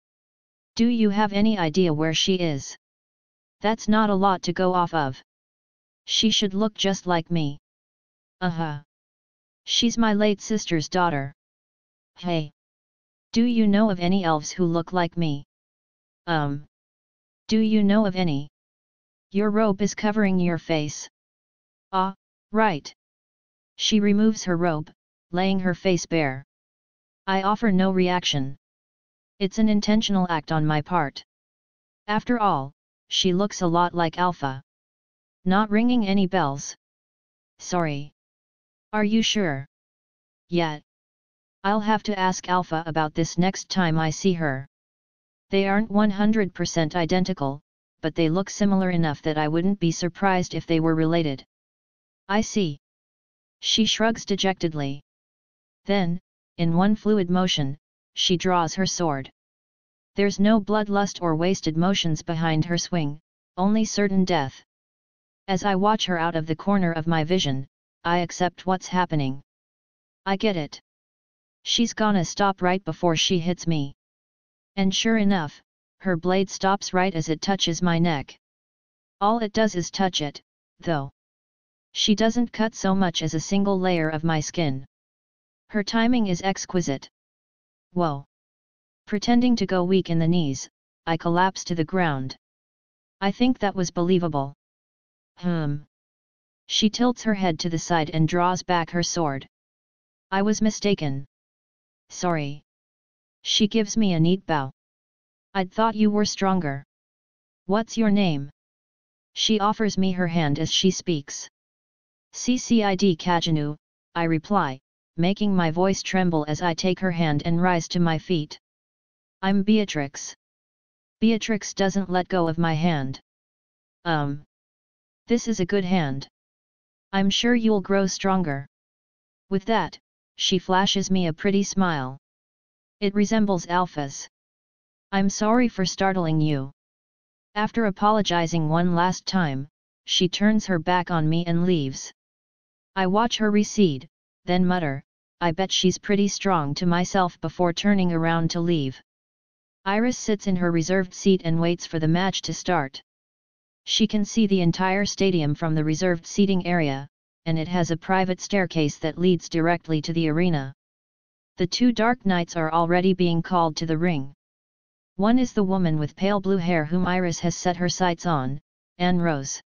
Do you have any idea where she is? That's not a lot to go off of. She should look just like me. She's my late sister's daughter. Hey. Do you know of any elves who look like me? Do you know of any? Your robe is covering your face. Ah, right. She removes her robe, laying her face bare. I offer no reaction. It's an intentional act on my part. After all, she looks a lot like Alpha. Not ringing any bells. Sorry. Are you sure? Yet. I'll have to ask Alpha about this next time I see her. They aren't 100% identical, but they look similar enough that I wouldn't be surprised if they were related. I see. She shrugs dejectedly. Then, in one fluid motion, she draws her sword. There's no bloodlust or wasted motions behind her swing, only certain death. As I watch her out of the corner of my vision, I accept what's happening. I get it. She's gonna stop right before she hits me. And sure enough, her blade stops right as it touches my neck. All it does is touch it, though. She doesn't cut so much as a single layer of my skin. Her timing is exquisite. Whoa. Pretending to go weak in the knees, I collapse to the ground. I think that was believable. She tilts her head to the side and draws back her sword. I was mistaken. Sorry. She gives me a neat bow. I'd thought you were stronger. What's your name? She offers me her hand as she speaks. Ccid Kajanu, I reply, making my voice tremble as I take her hand and rise to my feet. I'm Beatrix. Beatrix doesn't let go of my hand. This is a good hand. I'm sure you'll grow stronger. With that, she flashes me a pretty smile. It resembles Alpha's. I'm sorry for startling you. After apologizing one last time, she turns her back on me and leaves. I watch her recede, then mutter, I bet she's pretty strong, to myself before turning around to leave. Iris sits in her reserved seat and waits for the match to start. She can see the entire stadium from the reserved seating area, and it has a private staircase that leads directly to the arena. The two dark knights are already being called to the ring. One is the woman with pale blue hair whom Iris has set her sights on, Anne Rose.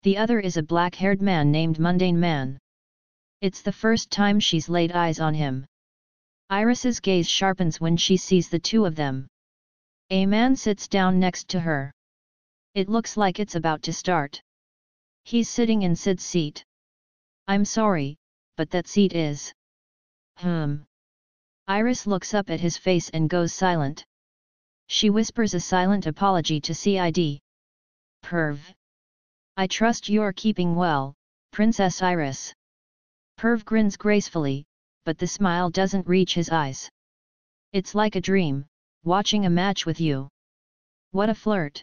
The other is a black-haired man named Mundane Man. It's the first time she's laid eyes on him. Iris's gaze sharpens when she sees the two of them. A man sits down next to her. It looks like it's about to start. He's sitting in Sid's seat. I'm sorry, but that seat is... Iris looks up at his face and goes silent. She whispers a silent apology to Cid. Perv. I trust you're keeping well, Princess Iris. Perv grins gracefully, but the smile doesn't reach his eyes. It's like a dream, watching a match with you. What a flirt.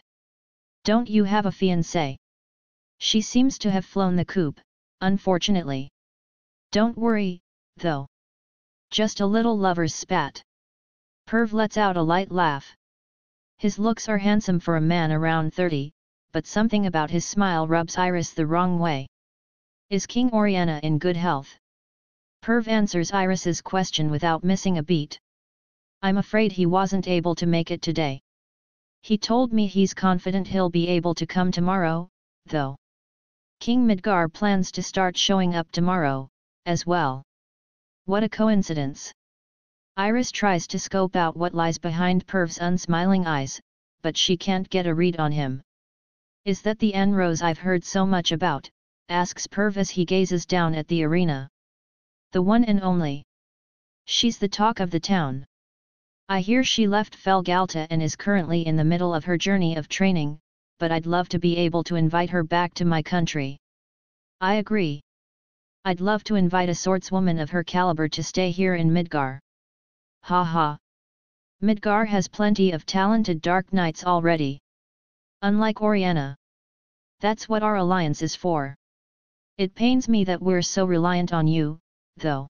Don't you have a fiancé? She seems to have flown the coop, unfortunately. Don't worry, though. Just a little lover's spat. Perv lets out a light laugh. His looks are handsome for a man around 30, but something about his smile rubs Iris the wrong way. Is King Oriana in good health? Perv answers Iris's question without missing a beat. I'm afraid he wasn't able to make it today. He told me he's confident he'll be able to come tomorrow, though. King Midgar plans to start showing up tomorrow, as well. What a coincidence. Iris tries to scope out what lies behind Perv's unsmiling eyes, but she can't get a read on him. Is that the Anne Rose I've heard so much about? Asks Perv as he gazes down at the arena. The one and only. She's the talk of the town. I hear she left Felgalta and is currently in the middle of her journey of training, but I'd love to be able to invite her back to my country. I agree. I'd love to invite a swordswoman of her caliber to stay here in Midgar. Ha ha. Midgar has plenty of talented dark knights already. Unlike Oriana. That's what our alliance is for. It pains me that we're so reliant on you, though.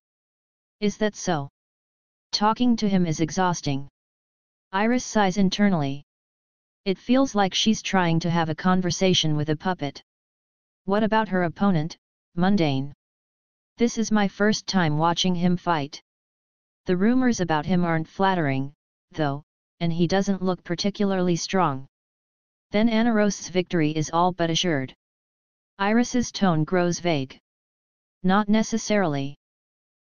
Is that so? Talking to him is exhausting. Iris sighs internally. It feels like she's trying to have a conversation with a puppet. What about her opponent, Mundane? This is my first time watching him fight. The rumors about him aren't flattering, though, and he doesn't look particularly strong. Then Anaros's victory is all but assured. Iris's tone grows vague. Not necessarily.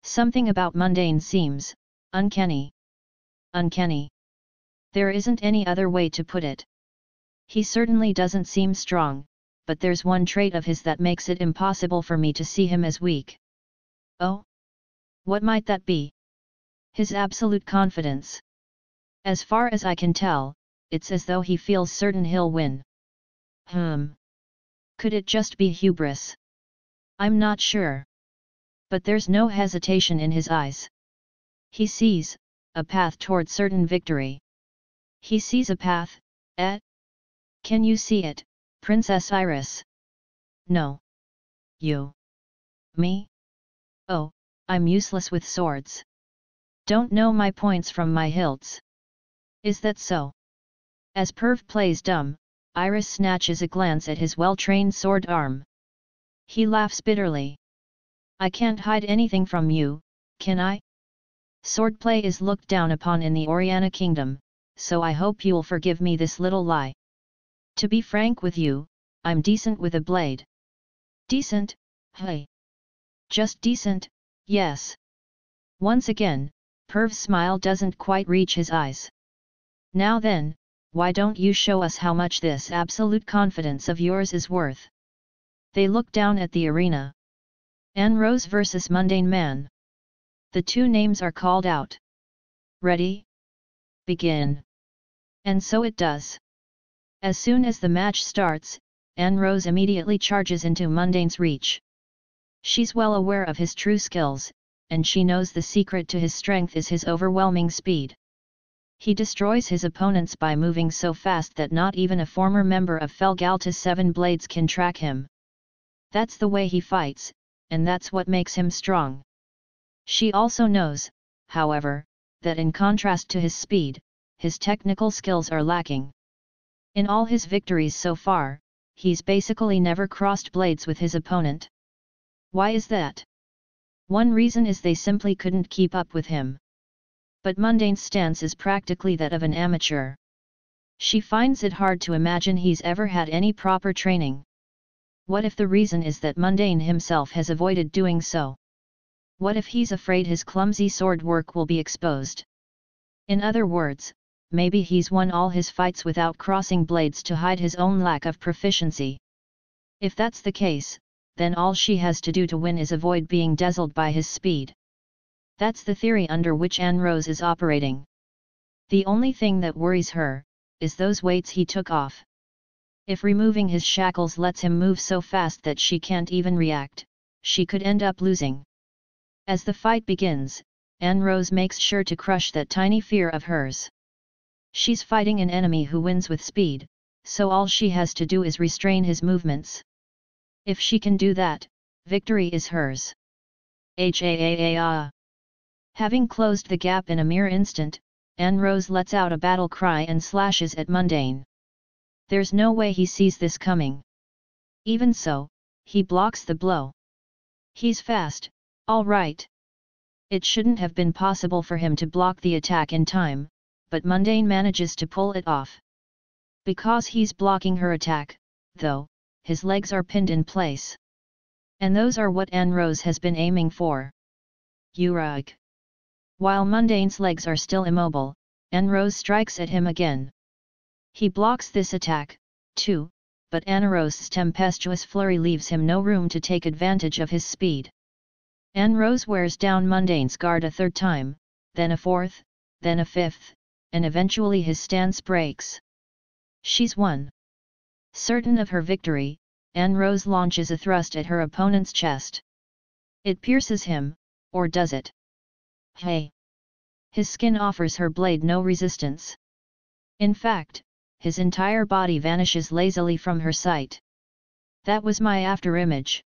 Something about Mundane seems uncanny. Uncanny. There isn't any other way to put it. He certainly doesn't seem strong, but there's one trait of his that makes it impossible for me to see him as weak. Oh? What might that be? His absolute confidence. As far as I can tell, it's as though he feels certain he'll win. Could it just be hubris? I'm not sure. But there's no hesitation in his eyes. He sees a path toward certain victory. He sees a path, eh? Can you see it, Princess Iris? No. You? Me? Oh, I'm useless with swords. Don't know my points from my hilts. Is that so? As Perv plays dumb, Iris snatches a glance at his well-trained sword arm. He laughs bitterly. I can't hide anything from you, can I? Swordplay is looked down upon in the Oriana Kingdom, so I hope you'll forgive me this little lie. To be frank with you, I'm decent with a blade. Decent, hey. Just decent, yes. Once again, Perv's smile doesn't quite reach his eyes. Now then, why don't you show us how much this absolute confidence of yours is worth? They look down at the arena. Anne Rose versus Mundane Man. The two names are called out. Ready? Begin. And so it does. As soon as the match starts, Anne Rose immediately charges into Mundane's reach. She's well aware of his true skills, and she knows the secret to his strength is his overwhelming speed. He destroys his opponents by moving so fast that not even a former member of Felgalta's Seven Blades can track him. That's the way he fights, and that's what makes him strong. She also knows, however, that in contrast to his speed, his technical skills are lacking. In all his victories so far, he's basically never crossed blades with his opponent. Why is that? One reason is they simply couldn't keep up with him. But Mundane's stance is practically that of an amateur. She finds it hard to imagine he's ever had any proper training. What if the reason is that Mundane himself has avoided doing so? What if he's afraid his clumsy sword work will be exposed? In other words, maybe he's won all his fights without crossing blades to hide his own lack of proficiency. If that's the case, then all she has to do to win is avoid being dazzled by his speed. That's the theory under which Anne Rose is operating. The only thing that worries her is those weights he took off. If removing his shackles lets him move so fast that she can't even react, she could end up losing. As the fight begins, Anne Rose makes sure to crush that tiny fear of hers. She's fighting an enemy who wins with speed, so all she has to do is restrain his movements. If she can do that, victory is hers. Having closed the gap in a mere instant, Anne Rose lets out a battle cry and slashes at Mundane. There's no way he sees this coming. Even so, he blocks the blow. He's fast, all right. It shouldn't have been possible for him to block the attack in time, but Mundane manages to pull it off. Because he's blocking her attack, though, his legs are pinned in place. And those are what Anne Rose has been aiming for. Urag. While Mundane's legs are still immobile, Anne Rose strikes at him again. He blocks this attack, too, but Anne Rose's tempestuous flurry leaves him no room to take advantage of his speed. Anne Rose wears down Mundane's guard a third time, then a fourth, then a fifth, and eventually his stance breaks. She's won. Certain of her victory, Anne Rose launches a thrust at her opponent's chest. It pierces him, or does it? Hey! His skin offers her blade no resistance. In fact, his entire body vanishes lazily from her sight. That was my afterimage.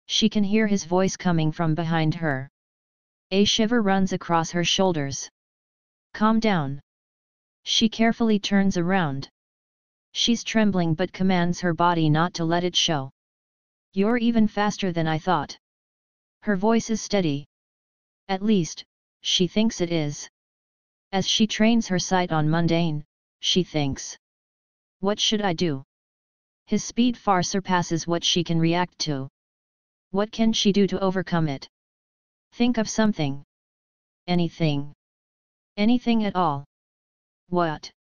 She can hear his voice coming from behind her. A shiver runs across her shoulders. Calm down. She carefully turns around. She's trembling but commands her body not to let it show. You're even faster than I thought. Her voice is steady. At least, she thinks it is. As she trains her sight on Mundane, she thinks. What should I do? His speed far surpasses what she can react to. What can she do to overcome it? Think of something. Anything. Anything at all. What?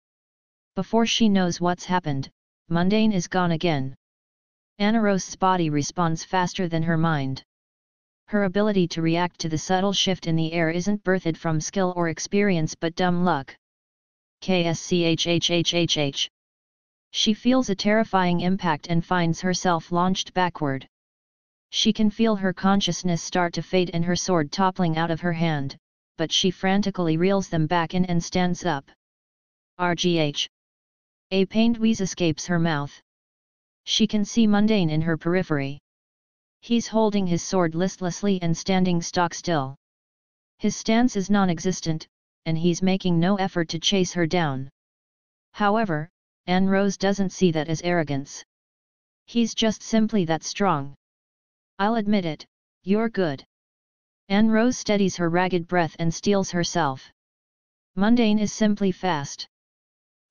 Before she knows what's happened, Mundane is gone again. Anne Rose's body responds faster than her mind. Her ability to react to the subtle shift in the air isn't birthed from skill or experience but dumb luck. KSCHHHHH. She feels a terrifying impact and finds herself launched backward. She can feel her consciousness start to fade and her sword toppling out of her hand, but she frantically reels them back in and stands up. RGH. A pained wheeze escapes her mouth. She can see Mundane in her periphery. He's holding his sword listlessly and standing stock still. His stance is non-existent, and he's making no effort to chase her down. However, Anne Rose doesn't see that as arrogance. He's just simply that strong. I'll admit it, you're good. Anne Rose steadies her ragged breath and steels herself. Mundane is simply fast.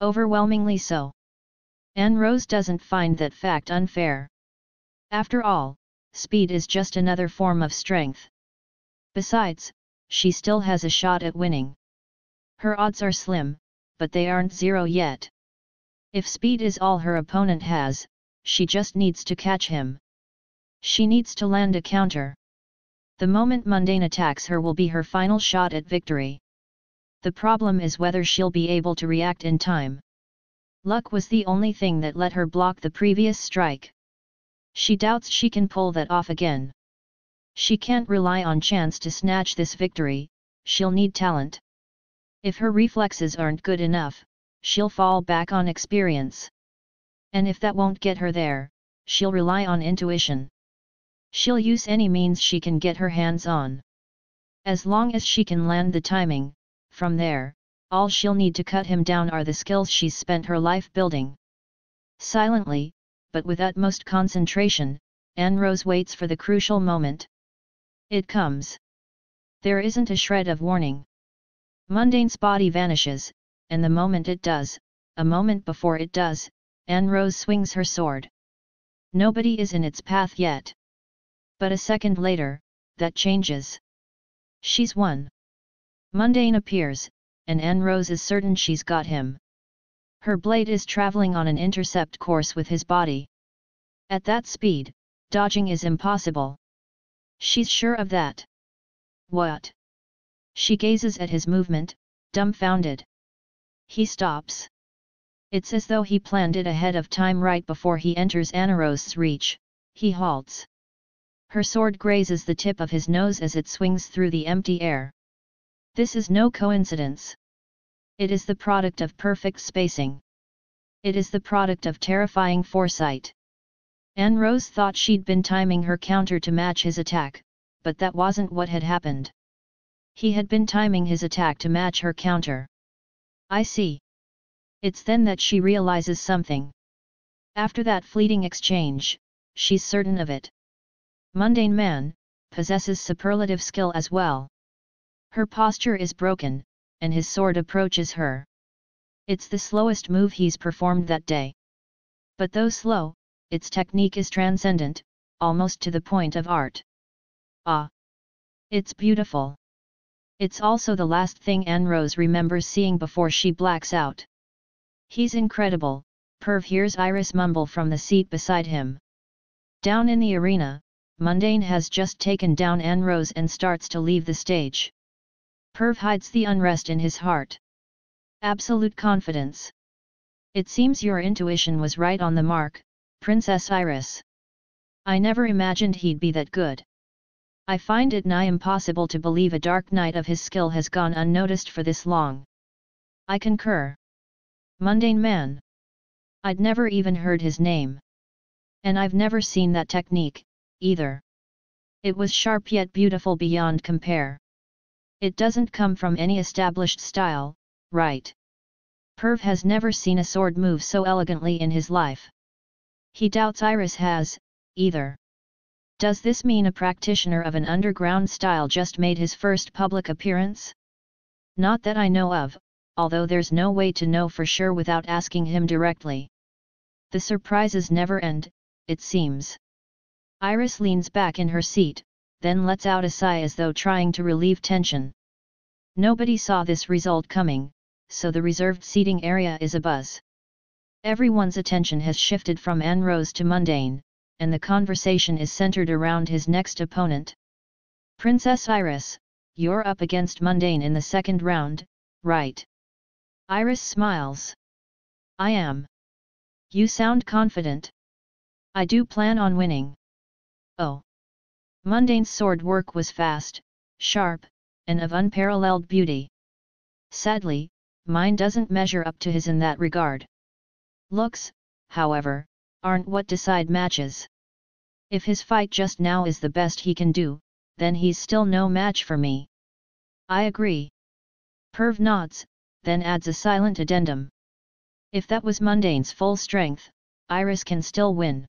Overwhelmingly so. Anne Rose doesn't find that fact unfair. After all, speed is just another form of strength. Besides, she still has a shot at winning. Her odds are slim, but they aren't zero yet. If speed is all her opponent has, she just needs to catch him. She needs to land a counter. The moment Mundane attacks her will be her final shot at victory. The problem is whether she'll be able to react in time. Luck was the only thing that let her block the previous strike. She doubts she can pull that off again. She can't rely on chance to snatch this victory, she'll need talent. If her reflexes aren't good enough, she'll fall back on experience. And if that won't get her there, she'll rely on intuition. She'll use any means she can get her hands on. As long as she can land the timing, from there, all she'll need to cut him down are the skills she's spent her life building. Silently, but with utmost concentration, Anne Rose waits for the crucial moment. It comes. There isn't a shred of warning. Mundane's body vanishes, and the moment it does, a moment before it does, Anne Rose swings her sword. Nobody is in its path yet. But a second later, that changes. She's won. Mundane appears, and Anne Rose is certain she's got him. Her blade is traveling on an intercept course with his body. At that speed, dodging is impossible. She's sure of that. What? She gazes at his movement, dumbfounded. He stops. It's as though he planned it ahead of time. Right before he enters Anne Rose's reach, he halts. Her sword grazes the tip of his nose as it swings through the empty air. This is no coincidence. It is the product of perfect spacing. It is the product of terrifying foresight. Anne Rose thought she'd been timing her counter to match his attack, but that wasn't what had happened. He had been timing his attack to match her counter. I see. It's then that she realizes something. After that fleeting exchange, she's certain of it. Mundane man possesses superlative skill as well. Her posture is broken, and his sword approaches her. It's the slowest move he's performed that day. But though slow, its technique is transcendent, almost to the point of art. Ah! It's beautiful. It's also the last thing Anne Rose remembers seeing before she blacks out. He's incredible, Perv hears Iris mumble from the seat beside him. Down in the arena, Mundane has just taken down Anne Rose and starts to leave the stage. Perv hides the unrest in his heart. Absolute confidence. It seems your intuition was right on the mark, Princess Iris. I never imagined he'd be that good. I find it nigh impossible to believe a dark knight of his skill has gone unnoticed for this long. I concur. Mundane man. I'd never even heard his name. And I've never seen that technique, either. It was sharp yet beautiful beyond compare. It doesn't come from any established style, right? Perv has never seen a sword move so elegantly in his life. He doubts Iris has, either. Does this mean a practitioner of an underground style just made his first public appearance? Not that I know of, although there's no way to know for sure without asking him directly. The surprises never end, it seems. Iris leans back in her seat, then lets out a sigh as though trying to relieve tension. Nobody saw this result coming, so the reserved seating area is abuzz. Everyone's attention has shifted from Anne Rose to Mundane, and the conversation is centered around his next opponent. Princess Iris, you're up against Mundane in the second round, right? Iris smiles. I am. You sound confident. I do plan on winning. Oh. Mundane's sword work was fast, sharp, and of unparalleled beauty. Sadly, mine doesn't measure up to his in that regard. Looks, however, aren't what decide matches. If his fight just now is the best he can do, then he's still no match for me. I agree. Perv nods, then adds a silent addendum. If that was Mundane's full strength, Iris can still win.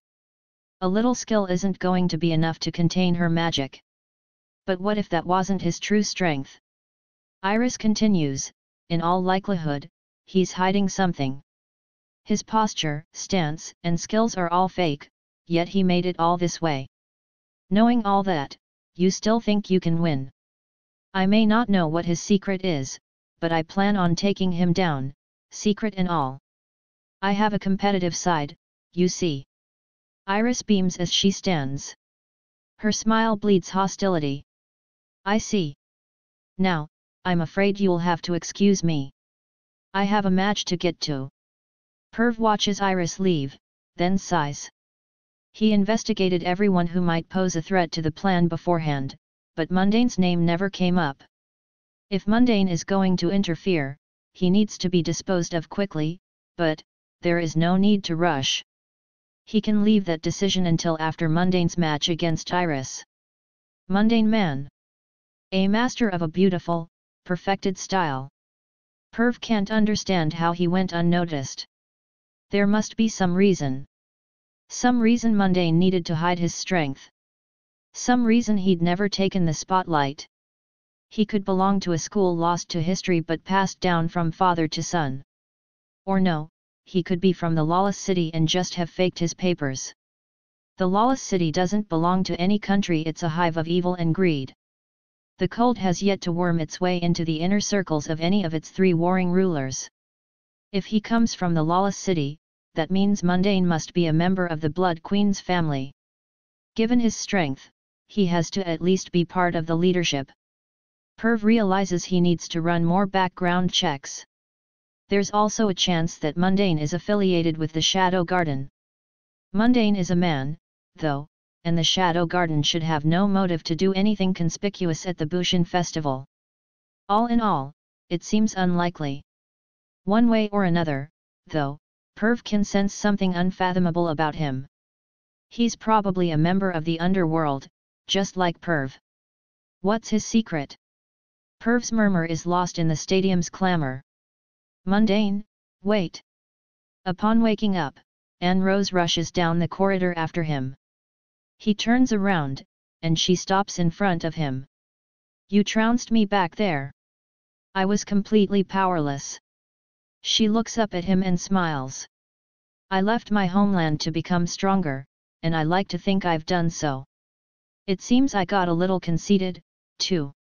A little skill isn't going to be enough to contain her magic. But what if that wasn't his true strength? Iris continues, in all likelihood, he's hiding something. His posture, stance, and skills are all fake, yet he made it all this way. Knowing all that, you still think you can win. I may not know what his secret is, but I plan on taking him down, secret and all. I have a competitive side, you see. Iris beams as she stands. Her smile bleeds hostility. I see. Now, I'm afraid you'll have to excuse me. I have a match to get to. Perv watches Iris leave, then sighs. He investigated everyone who might pose a threat to the plan beforehand, but Mundane's name never came up. If Mundane is going to interfere, he needs to be disposed of quickly, but there is no need to rush. He can leave that decision until after Mundane's match against Iris. Mundane man. A master of a beautiful, perfected style. Perv can't understand how he went unnoticed. There must be some reason. Some reason mundane needed to hide his strength. Some reason he'd never taken the spotlight. He could belong to a school lost to history but passed down from father to son. Or no, he could be from the lawless city and just have faked his papers. The lawless city doesn't belong to any country, it's a hive of evil and greed. The cult has yet to worm its way into the inner circles of any of its 3 warring rulers. If he comes from the lawless city, that means mundane must be a member of the Blood Queen's family. Given his strength, he has to at least be part of the leadership. Perv realizes he needs to run more background checks. There's also a chance that mundane is affiliated with the Shadow Garden. Mundane is a man, though, and the Shadow Garden should have no motive to do anything conspicuous at the Bushin festival. All in all, it seems unlikely. One way or another, though, Perv can sense something unfathomable about him. He's probably a member of the underworld, just like Perv. What's his secret? Perv's murmur is lost in the stadium's clamor. Mundane, wait. Upon waking up, Anne Rose rushes down the corridor after him. He turns around, and she stops in front of him. You trounced me back there. I was completely powerless. She looks up at him and smiles. I left my homeland to become stronger, and I like to think I've done so. It seems I got a little conceited, too.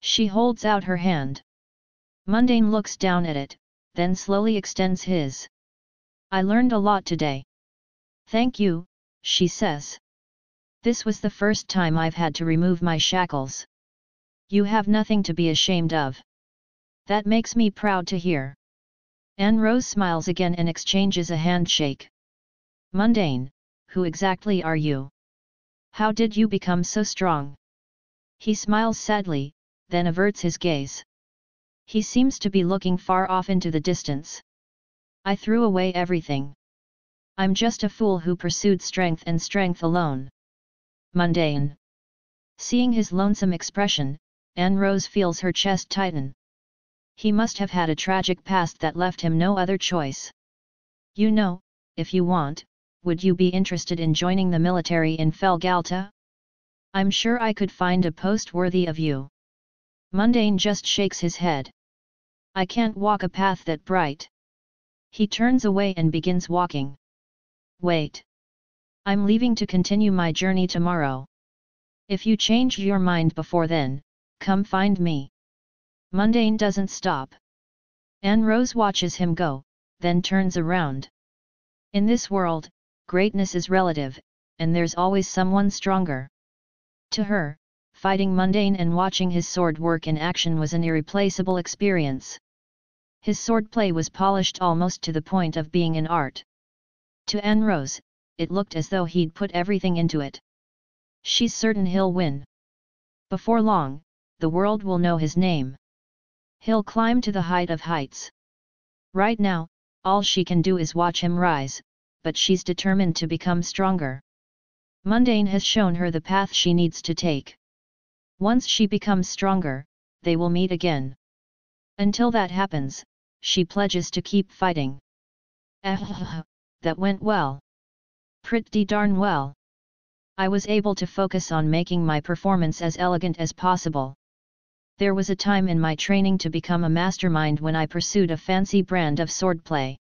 She holds out her hand. Mundane looks down at it, then slowly extends his. I learned a lot today. Thank you, she says. This was the first time I've had to remove my shackles. You have nothing to be ashamed of. That makes me proud to hear. Anne Rose smiles again and exchanges a handshake. Mundane, who exactly are you? How did you become so strong? He smiles sadly, then averts his gaze. He seems to be looking far off into the distance. I threw away everything. I'm just a fool who pursued strength and strength alone. Mundane. Seeing his lonesome expression, Anne Rose feels her chest tighten. He must have had a tragic past that left him no other choice. You know, if you want, would you be interested in joining the military in Felgalta? I'm sure I could find a post worthy of you. Mundane just shakes his head. I can't walk a path that bright. He turns away and begins walking. Wait. I'm leaving to continue my journey tomorrow. If you change your mind before then, come find me. Mundane doesn't stop. Anne Rose watches him go, then turns around. In this world, greatness is relative, and there's always someone stronger. To her, fighting Mundane and watching his sword work in action was an irreplaceable experience. His swordplay was polished almost to the point of being an art. To Anne Rose, it looked as though he'd put everything into it. She's certain he'll win. Before long, the world will know his name. He'll climb to the height of heights. Right now, all she can do is watch him rise, but she's determined to become stronger. Mundane has shown her the path she needs to take. Once she becomes stronger, they will meet again. Until that happens, she pledges to keep fighting. That went well. Pretty darn well. I was able to focus on making my performance as elegant as possible. There was a time in my training to become a mastermind when I pursued a fancy brand of swordplay.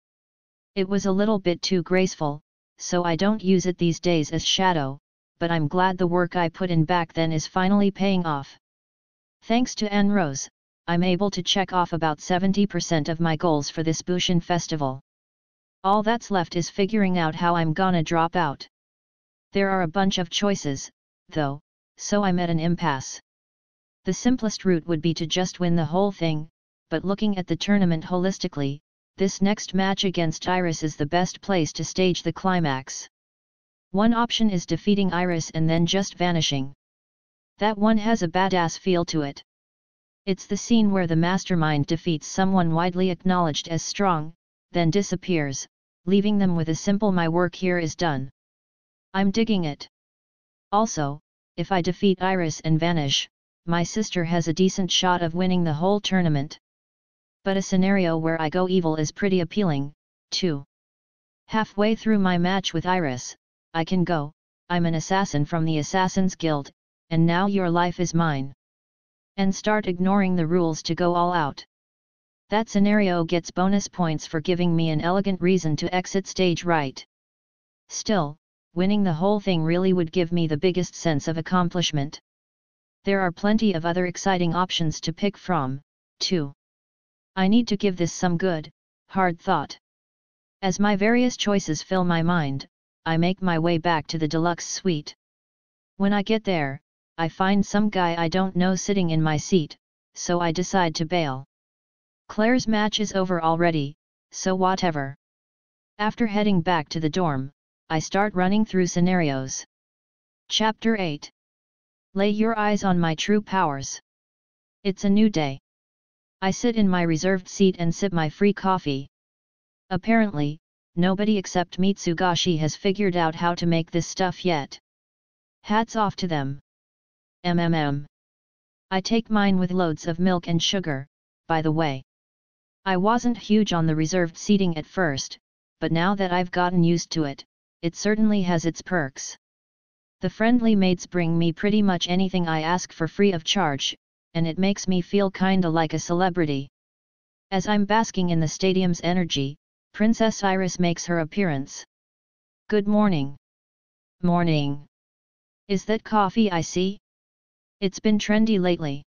It was a little bit too graceful, so I don't use it these days as shadow, but I'm glad the work I put in back then is finally paying off. Thanks to Anne Rose, I'm able to check off about 70% of my goals for this Bushin festival. All that's left is figuring out how I'm gonna drop out. There are a bunch of choices, though, so I'm at an impasse. The simplest route would be to just win the whole thing, but looking at the tournament holistically, this next match against Iris is the best place to stage the climax. One option is defeating Iris and then just vanishing. That one has a badass feel to it. It's the scene where the mastermind defeats someone widely acknowledged as strong, then disappears, leaving them with a simple "my work here is done." I'm digging it. Also, if I defeat Iris and vanish, my sister has a decent shot of winning the whole tournament. But a scenario where I go evil is pretty appealing, too. Halfway through my match with Iris, I can go, I'm an assassin from the Assassin's Guild, and now your life is mine. And start ignoring the rules to go all out. That scenario gets bonus points for giving me an elegant reason to exit stage right. Still, winning the whole thing really would give me the biggest sense of accomplishment. There are plenty of other exciting options to pick from, too. I need to give this some good, hard thought. As my various choices fill my mind, I make my way back to the deluxe suite. When I get there, I find some guy I don't know sitting in my seat, so I decide to bail. Claire's match is over already, so whatever. After heading back to the dorm, I start running through scenarios. Chapter 8. Lay your eyes on my true powers. It's a new day. I sit in my reserved seat and sip my free coffee. Apparently, nobody except Mitsugashi has figured out how to make this stuff yet. Hats off to them. I take mine with loads of milk and sugar, by the way. I wasn't huge on the reserved seating at first, but now that I've gotten used to it, it certainly has its perks. The friendly maids bring me pretty much anything I ask for free of charge, and it makes me feel kinda like a celebrity. As I'm basking in the stadium's energy, Princess Iris makes her appearance. Good morning. Morning. Is that coffee I see? It's been trendy lately.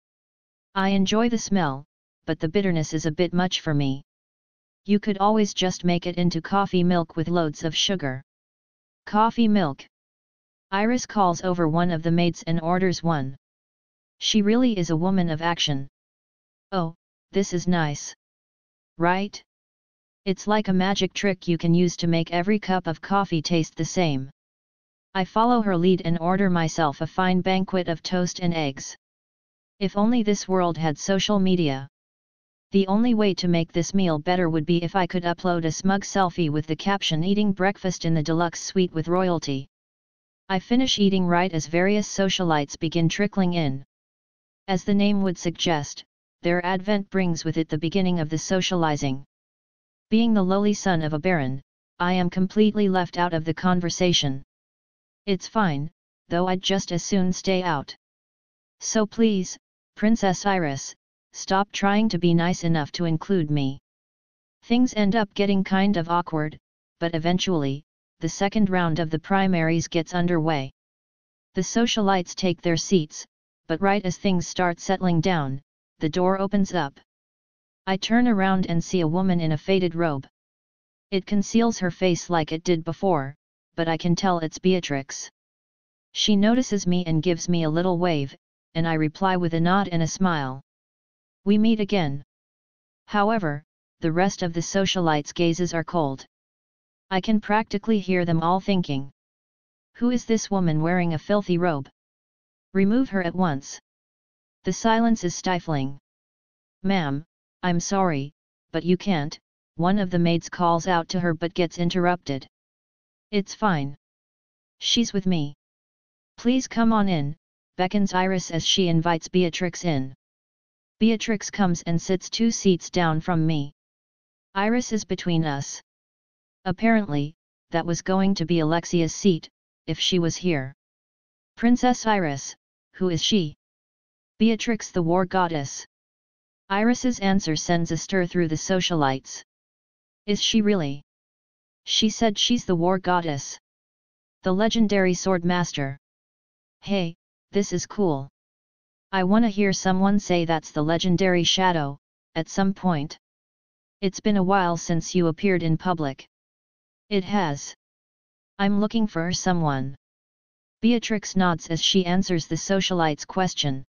I enjoy the smell, but the bitterness is a bit much for me. You could always just make it into coffee milk with loads of sugar. Coffee milk. Iris calls over one of the maids and orders one. She really is a woman of action. Oh, this is nice. Right? It's like a magic trick you can use to make every cup of coffee taste the same. I follow her lead and order myself a fine banquet of toast and eggs. If only this world had social media. The only way to make this meal better would be if I could upload a smug selfie with the caption "Eating breakfast in the deluxe suite with royalty." I finish eating right as various socialites begin trickling in. As the name would suggest, their advent brings with it the beginning of the socializing. Being the lowly son of a baron, I am completely left out of the conversation. It's fine, though I'd just as soon stay out. So please, Princess Iris, stop trying to be nice enough to include me. Things end up getting kind of awkward, but eventually, the second round of the primaries gets underway. The socialites take their seats, but right as things start settling down, the door opens up. I turn around and see a woman in a faded robe. It conceals her face like it did before, but I can tell it's Beatrix. She notices me and gives me a little wave, and I reply with a nod and a smile. We meet again. However, the rest of the socialites' gazes are cold. I can practically hear them all thinking. Who is this woman wearing a filthy robe? Remove her at once. The silence is stifling. Ma'am, I'm sorry, but you can't, one of the maids calls out to her but gets interrupted. It's fine. She's with me. Please come on in, beckons Iris as she invites Beatrix in. Beatrix comes and sits 2 seats down from me. Iris is between us. Apparently, that was going to be Alexia's seat, if she was here. Princess Iris, who is she? Beatrix, the war goddess. Iris's answer sends a stir through the socialites. Is she really? She said she's the war goddess. The legendary sword master. Hey, this is cool. I wanna hear someone say that's the legendary Shadow, at some point. It's been a while since you appeared in public. It has. I'm looking for someone. Beatrix nods as she answers the socialite's question.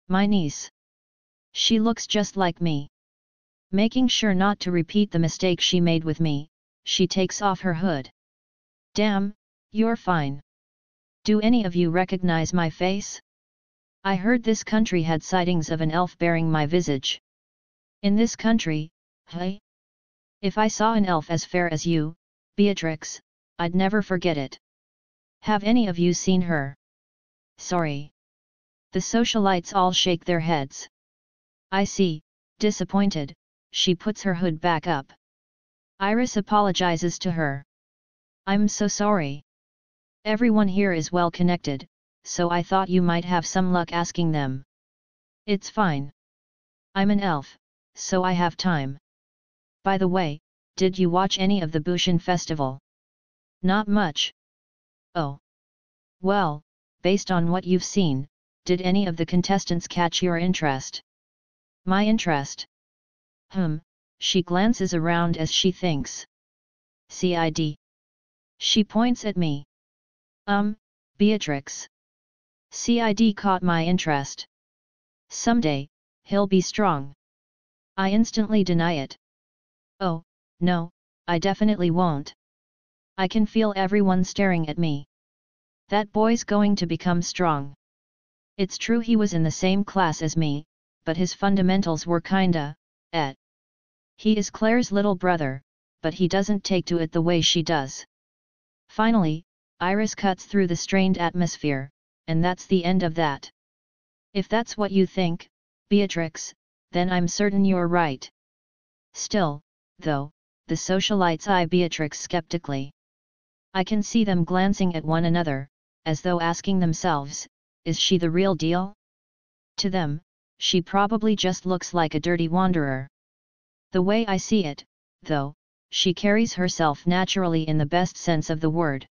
My niece. She looks just like me. Making sure not to repeat the mistake she made with me, she takes off her hood. Damn, you're fine. Do any of you recognize my face? I heard this country had sightings of an elf bearing my visage. In this country, hey? If I saw an elf as fair as you, Beatrix, I'd never forget it. Have any of you seen her? Sorry. The socialites all shake their heads. I see, disappointed, she puts her hood back up. Iris apologizes to her. I'm so sorry. Everyone here is well connected, so I thought you might have some luck asking them. It's fine. I'm an elf, so I have time. By the way, did you watch any of the Bushin festival? Not much. Oh. Well, based on what you've seen, did any of the contestants catch your interest? My interest? She glances around as she thinks. Cid. She points at me. Beatrix. Cid caught my interest. Someday, he'll be strong. I instantly deny it. Oh, no, I definitely won't. I can feel everyone staring at me. That boy's going to become strong. It's true he was in the same class as me, but his fundamentals were kinda, He is Claire's little brother, but he doesn't take to it the way she does. Finally, Iris cuts through the strained atmosphere, and that's the end of that. If that's what you think, Beatrix, then I'm certain you're right. Still, though, the socialites eye Beatrix skeptically. I can see them glancing at one another, as though asking themselves, is she the real deal? To them, she probably just looks like a dirty wanderer. The way I see it, though, she carries herself naturally in the best sense of the word.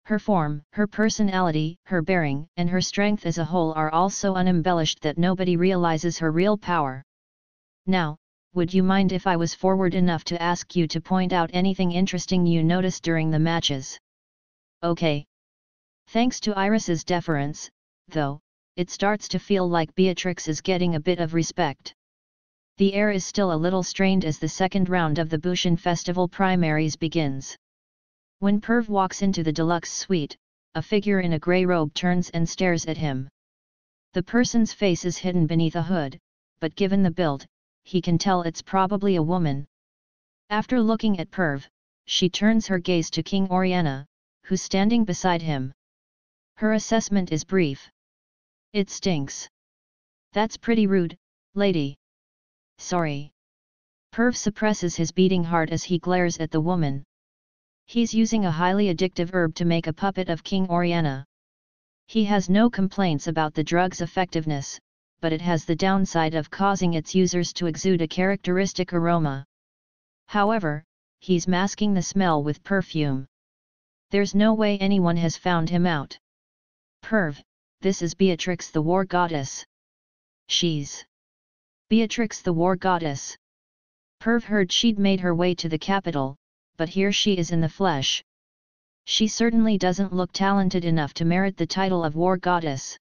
Her form, her personality, her bearing, and her strength as a whole are all so unembellished that nobody realizes her real power. Now, would you mind if I was forward enough to ask you to point out anything interesting you noticed during the matches? Okay. Thanks to Iris's deference, though, it starts to feel like Beatrix is getting a bit of respect. The air is still a little strained as the second round of the Bushin Festival primaries begins. When Perv walks into the deluxe suite, a figure in a grey robe turns and stares at him. The person's face is hidden beneath a hood, but given the build, he can tell it's probably a woman. After looking at Perv, she turns her gaze to King Oriana, who's standing beside him. Her assessment is brief. It stinks. That's pretty rude, lady. Sorry. Perv suppresses his beating heart as he glares at the woman. He's using a highly addictive herb to make a puppet of King Oriana. He has no complaints about the drug's effectiveness, but it has the downside of causing its users to exude a characteristic aroma. However, he's masking the smell with perfume. There's no way anyone has found him out. Perv, this is Beatrix the War Goddess. She's Beatrix the War Goddess. Perv heard she'd made her way to the capital, but here she is in the flesh. She certainly doesn't look talented enough to merit the title of War Goddess.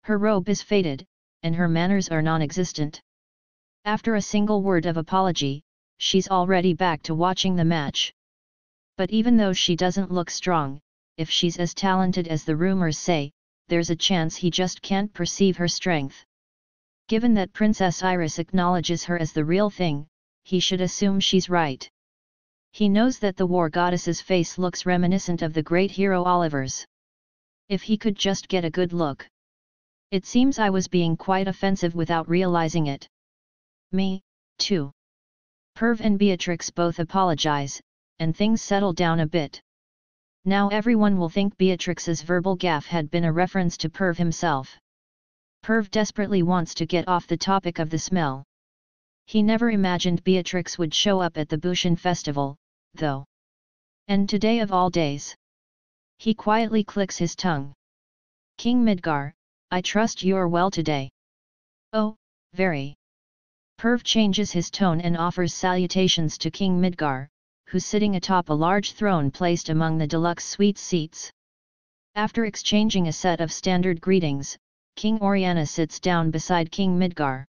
Her robe is faded, and her manners are non-existent. After a single word of apology, she's already back to watching the match. But even though she doesn't look strong, if she's as talented as the rumors say, there's a chance he just can't perceive her strength. Given that Princess Iris acknowledges her as the real thing, he should assume she's right. He knows that the war goddess's face looks reminiscent of the great hero Oliver's. If he could just get a good look. It seems I was being quite offensive without realizing it. Me, too. Perv and Beatrix both apologize, and things settle down a bit. Now everyone will think Beatrix's verbal gaffe had been a reference to Perv himself. Perv desperately wants to get off the topic of the smell. He never imagined Beatrix would show up at the Bushin festival, though. And today of all days. He quietly clicks his tongue. King Midgar, I trust you're well today. Oh, very. Perv changes his tone and offers salutations to King Midgar, who's sitting atop a large throne placed among the deluxe suite seats. After exchanging a set of standard greetings, King Oriana sits down beside King Midgar.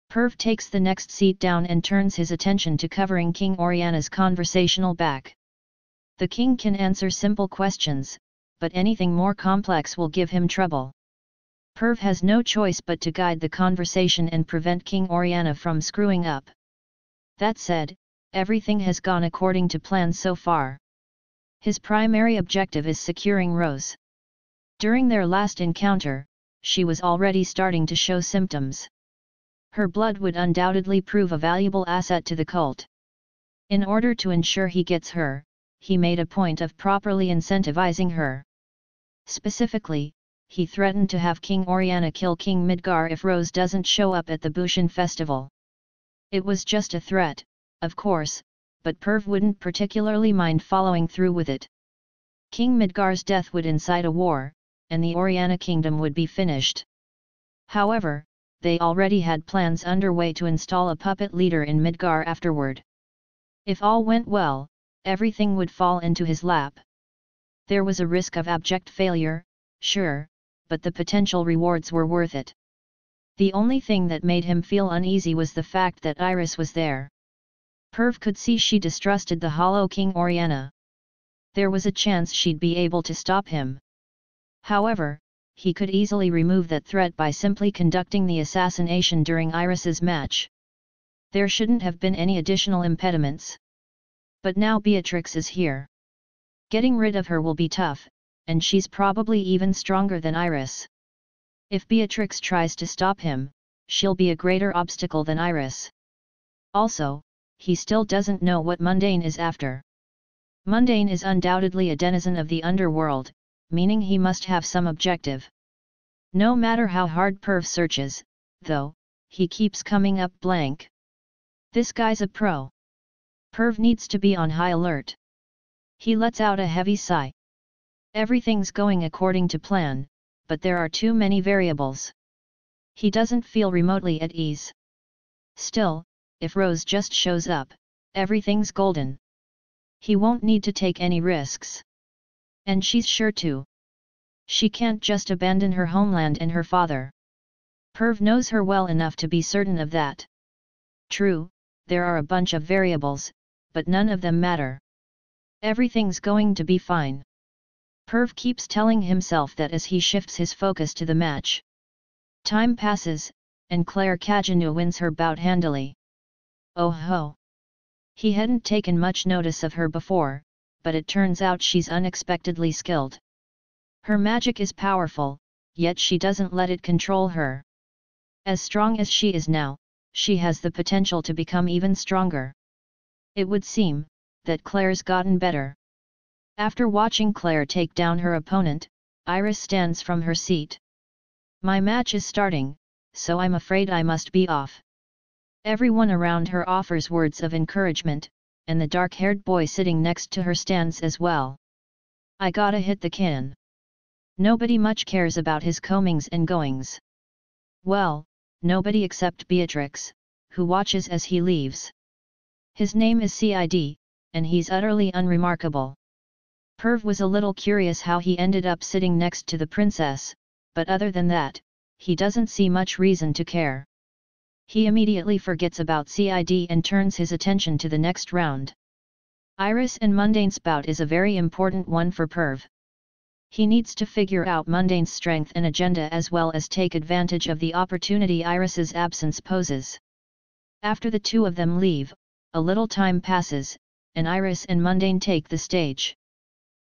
Perv takes the next seat down and turns his attention to covering King Oriana's conversational back. The king can answer simple questions, but anything more complex will give him trouble. Perv has no choice but to guide the conversation and prevent King Oriana from screwing up. That said, everything has gone according to plan so far. His primary objective is securing Rose. During their last encounter, she was already starting to show symptoms. Her blood would undoubtedly prove a valuable asset to the cult. In order to ensure he gets her, he made a point of properly incentivizing her. Specifically, he threatened to have King Oriana kill King Midgar if Rose doesn't show up at the Bushan festival. It was just a threat, of course, but Perv wouldn't particularly mind following through with it. King Midgar's death would incite a war, and the Oriana kingdom would be finished. However, they already had plans underway to install a puppet leader in Midgar afterward. If all went well, everything would fall into his lap. There was a risk of abject failure, sure, but the potential rewards were worth it. The only thing that made him feel uneasy was the fact that Iris was there. Perv could see she distrusted the Hollow King Oriana. There was a chance she'd be able to stop him. However, he could easily remove that threat by simply conducting the assassination during Iris's match. There shouldn't have been any additional impediments. But now Beatrix is here. Getting rid of her will be tough, and she's probably even stronger than Iris. If Beatrix tries to stop him, she'll be a greater obstacle than Iris. Also, he still doesn't know what Mundane is after. Mundane is undoubtedly a denizen of the underworld, meaning he must have some objective. No matter how hard Perv searches, though, he keeps coming up blank. This guy's a pro. Perv needs to be on high alert. He lets out a heavy sigh. Everything's going according to plan, but there are too many variables. He doesn't feel remotely at ease. Still, if Rose just shows up, everything's golden. He won't need to take any risks. And she's sure to. She can't just abandon her homeland and her father. Perv knows her well enough to be certain of that. True, there are a bunch of variables, but none of them matter. Everything's going to be fine. Perv keeps telling himself that as he shifts his focus to the match. Time passes, and Claire Cagignou wins her bout handily. Oh ho! He hadn't taken much notice of her before, but it turns out she's unexpectedly skilled. Her magic is powerful, yet she doesn't let it control her. As strong as she is now, she has the potential to become even stronger. It would seem that Claire's gotten better. After watching Claire take down her opponent, Iris stands from her seat. My match is starting, so I'm afraid I must be off. Everyone around her offers words of encouragement, and the dark-haired boy sitting next to her stands as well. I gotta hit the can. Nobody much cares about his comings and goings. Well, nobody except Beatrix, who watches as he leaves. His name is Cid, and he's utterly unremarkable. Perv was a little curious how he ended up sitting next to the princess, but other than that, he doesn't see much reason to care. He immediately forgets about Cid and turns his attention to the next round. Iris and Mundane's bout is a very important one for Perv. He needs to figure out Mundane's strength and agenda as well as take advantage of the opportunity Iris's absence poses. After the two of them leave, a little time passes, and Iris and Mundane take the stage.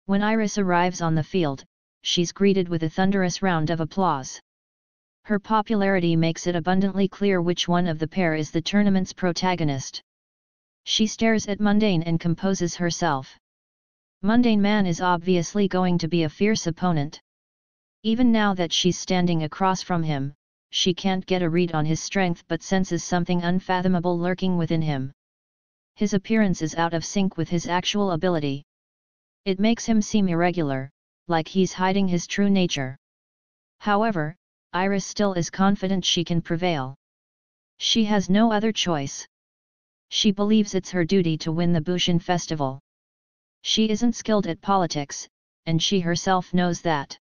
When Iris arrives on the field, she's greeted with a thunderous round of applause. Her popularity makes it abundantly clear which one of the pair is the tournament's protagonist. She stares at Mundane and composes herself. Mundane Man is obviously going to be a fierce opponent. Even now that she's standing across from him, she can't get a read on his strength but senses something unfathomable lurking within him. His appearance is out of sync with his actual ability. It makes him seem irregular, like he's hiding his true nature. However, Iris still is confident she can prevail. She has no other choice. She believes it's her duty to win the Bushan festival. She isn't skilled at politics, and she herself knows that.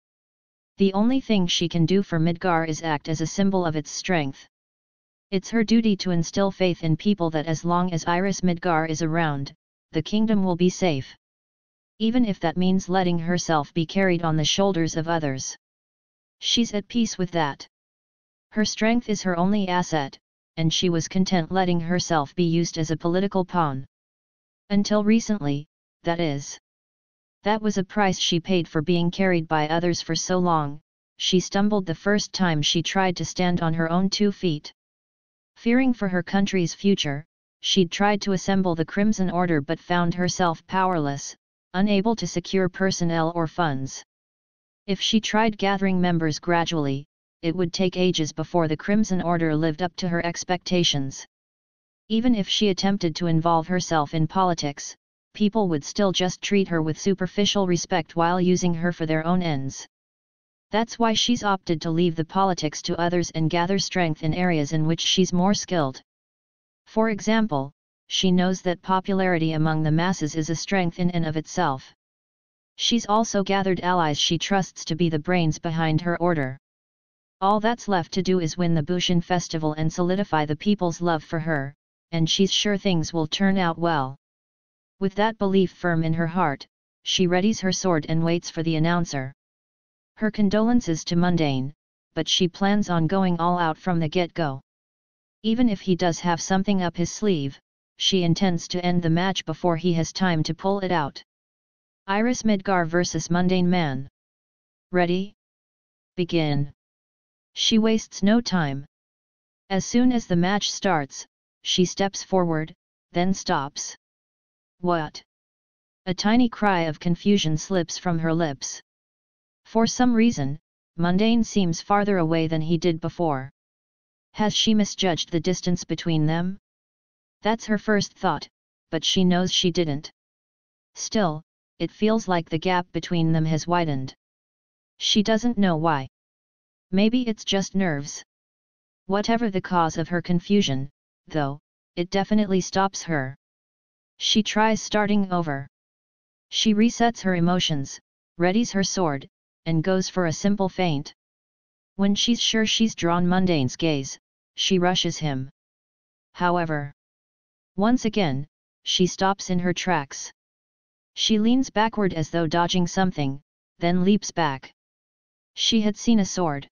The only thing she can do for Midgar is act as a symbol of its strength. It's her duty to instill faith in people that as long as Iris Midgar is around, the kingdom will be safe. Even if that means letting herself be carried on the shoulders of others. She's at peace with that. Her strength is her only asset, and she was content letting herself be used as a political pawn. Until recently, that is. That was a price she paid for being carried by others for so long. She stumbled the first time she tried to stand on her own 2 feet. Fearing for her country's future, she'd tried to assemble the Crimson Order but found herself powerless, unable to secure personnel or funds. If she tried gathering members gradually, it would take ages before the Crimson Order lived up to her expectations. Even if she attempted to involve herself in politics, people would still just treat her with superficial respect while using her for their own ends. That's why she's opted to leave the politics to others and gather strength in areas in which she's more skilled. For example, she knows that popularity among the masses is a strength in and of itself. She's also gathered allies she trusts to be the brains behind her order. All that's left to do is win the Bushin festival and solidify the people's love for her, and she's sure things will turn out well. With that belief firm in her heart, she readies her sword and waits for the announcer. Her condolences to Mundane, but she plans on going all out from the get-go. Even if he does have something up his sleeve, she intends to end the match before he has time to pull it out. Iris Midgar vs Mundane Man. Ready? Begin. She wastes no time. As soon as the match starts, she steps forward, then stops. What? A tiny cry of confusion slips from her lips. For some reason, Mundane seems farther away than he did before. Has she misjudged the distance between them? That's her first thought, but she knows she didn't. Still, it feels like the gap between them has widened. She doesn't know why. Maybe it's just nerves. Whatever the cause of her confusion, though, it definitely stops her. She tries starting over. She resets her emotions, readies her sword, and goes for a simple feint. When she's sure she's drawn Mundane's gaze, she rushes him. However, once again, she stops in her tracks. She leans backward as though dodging something, then leaps back. She had seen a sword.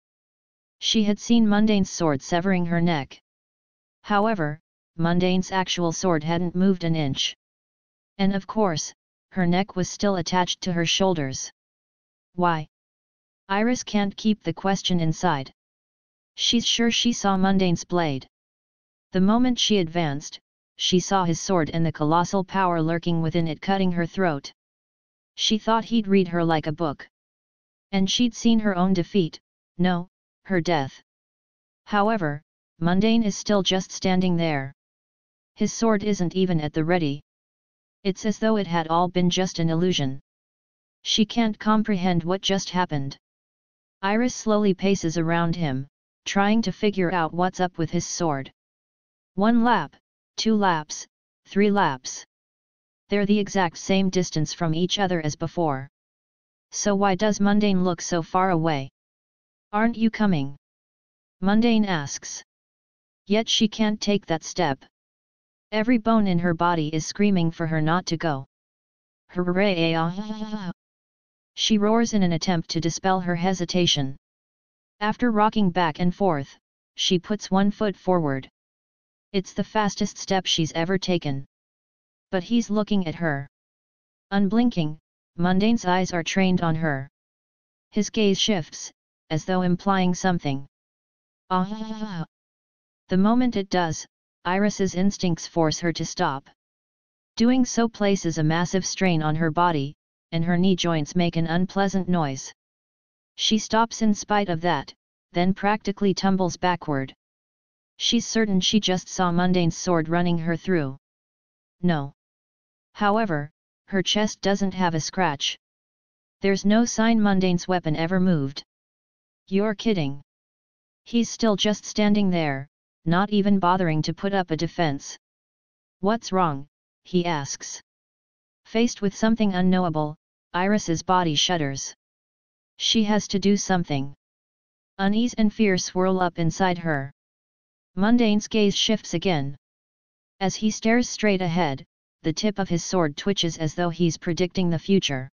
She had seen Mundane's sword severing her neck. However, Mundane's actual sword hadn't moved an inch. And of course, her neck was still attached to her shoulders. Why? Iris can't keep the question inside. She's sure she saw Mundane's blade. The moment she advanced, she saw his sword and the colossal power lurking within it cutting her throat. She thought he'd read her like a book. And she'd seen her own defeat, no, her death. However, Mundane is still just standing there. His sword isn't even at the ready. It's as though it had all been just an illusion. She can't comprehend what just happened. Iris slowly paces around him, trying to figure out what's up with his sword. 1 lap, 2 laps, 3 laps. They're the exact same distance from each other as before. So why does Mundane look so far away? Aren't you coming? Mundane asks. Yet she can't take that step. Every bone in her body is screaming for her not to go. Hooray! She roars in an attempt to dispel her hesitation. After rocking back and forth, she puts one foot forward. It's the fastest step she's ever taken. But he's looking at her. Unblinking, Mundane's eyes are trained on her. His gaze shifts, as though implying something. The moment it does, Iris's instincts force her to stop. Doing so places a massive strain on her body, and her knee joints make an unpleasant noise. She stops in spite of that, then practically tumbles backward. She's certain she just saw Mundane's sword running her through. No. However, her chest doesn't have a scratch. There's no sign Mundane's weapon ever moved. You're kidding. He's still just standing there, not even bothering to put up a defense. What's wrong? He asks. Faced with something unknowable, Iris's body shudders. She has to do something. Unease and fear swirl up inside her. Mundane's gaze shifts again. As he stares straight ahead, the tip of his sword twitches as though he's predicting the future.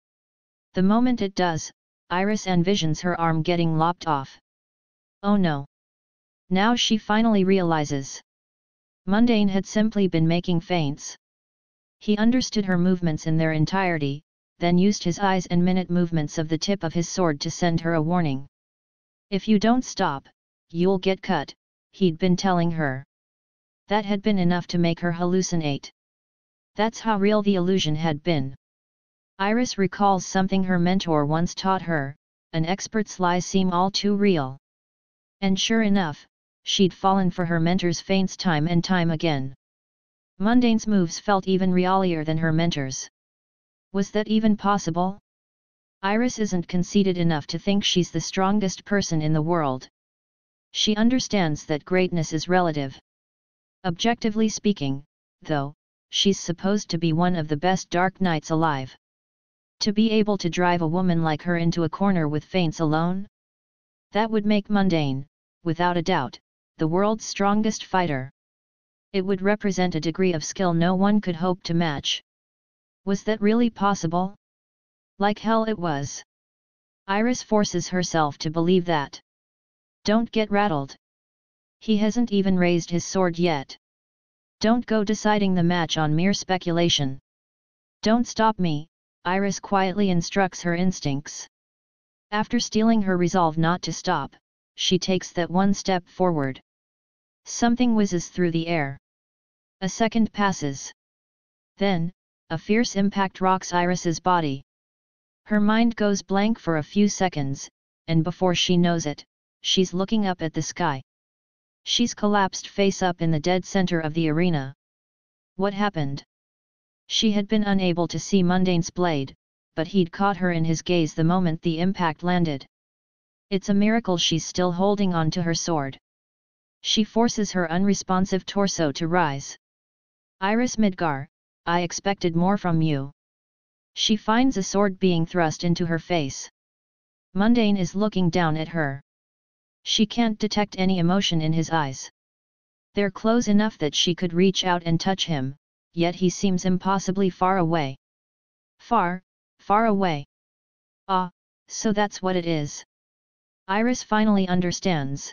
The moment it does, Iris envisions her arm getting lopped off. Oh no! Now she finally realizes. Mundane had simply been making feints. He understood her movements in their entirety, then used his eyes and minute movements of the tip of his sword to send her a warning. If you don't stop, you'll get cut, he'd been telling her. That had been enough to make her hallucinate. That's how real the illusion had been. Iris recalls something her mentor once taught her, an expert's lies seem all too real. And sure enough, she'd fallen for her mentor's feints time and time again. Mundane's moves felt even realier than her mentor's. Was that even possible? Iris isn't conceited enough to think she's the strongest person in the world. She understands that greatness is relative. Objectively speaking, though, she's supposed to be one of the best dark knights alive. To be able to drive a woman like her into a corner with feints alone? That would make Mundane, without a doubt, the world's strongest fighter. It would represent a degree of skill no one could hope to match. Was that really possible? Like hell it was. Iris forces herself to believe that. Don't get rattled. He hasn't even raised his sword yet. Don't go deciding the match on mere speculation. Don't stop me, Iris quietly instructs her instincts. After steeling her resolve not to stop, she takes that one step forward. Something whizzes through the air. A second passes. Then, a fierce impact rocks Iris's body. Her mind goes blank for a few seconds, and before she knows it, she's looking up at the sky. She's collapsed face up in the dead center of the arena. What happened? She had been unable to see Mundane's blade, but he'd caught her in his gaze the moment the impact landed. It's a miracle she's still holding on to her sword. She forces her unresponsive torso to rise. Iris Midgar, I expected more from you. She finds a sword being thrust into her face. Mundane is looking down at her. She can't detect any emotion in his eyes. They're close enough that she could reach out and touch him, yet he seems impossibly far away. Far, far away. Ah, so that's what it is. Iris finally understands.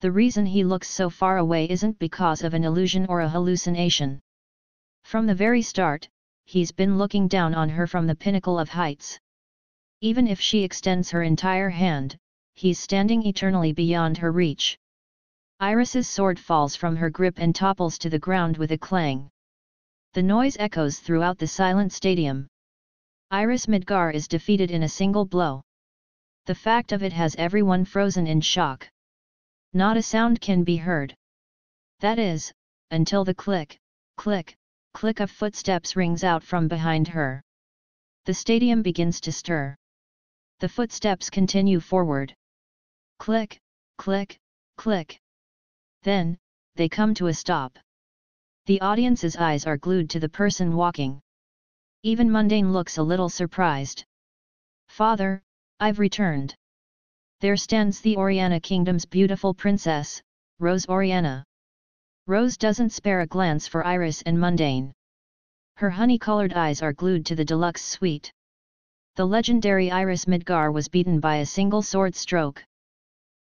The reason he looks so far away isn't because of an illusion or a hallucination. From the very start, he's been looking down on her from the pinnacle of heights. Even if she extends her entire hand, he's standing eternally beyond her reach. Iris's sword falls from her grip and topples to the ground with a clang. The noise echoes throughout the silent stadium. Iris Midgar is defeated in a single blow. The fact of it has everyone frozen in shock. Not a sound can be heard. That is, until the click, click, click of footsteps rings out from behind her. The stadium begins to stir. The footsteps continue forward. Click, click, click. Then, they come to a stop. The audience's eyes are glued to the person walking. Even Mundane looks a little surprised. Father, I've returned. There stands the Oriana Kingdom's beautiful princess, Rose Oriana. Rose doesn't spare a glance for Iris and Mundane. Her honey-colored eyes are glued to the deluxe suite. The legendary Iris Midgar was beaten by a single sword stroke.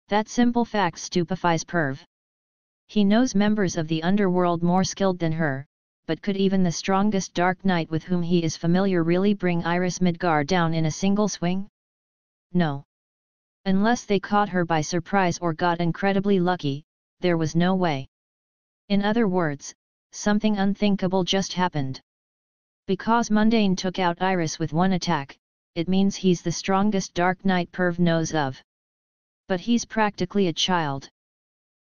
That simple fact stupefies Perv. He knows members of the underworld more skilled than her, but could even the strongest Dark Knight with whom he is familiar really bring Iris Midgar down in a single swing? No. Unless they caught her by surprise or got incredibly lucky, there was no way. In other words, something unthinkable just happened. Because Mundane took out Iris with one attack, it means he's the strongest Dark Knight Perv knows of. But he's practically a child.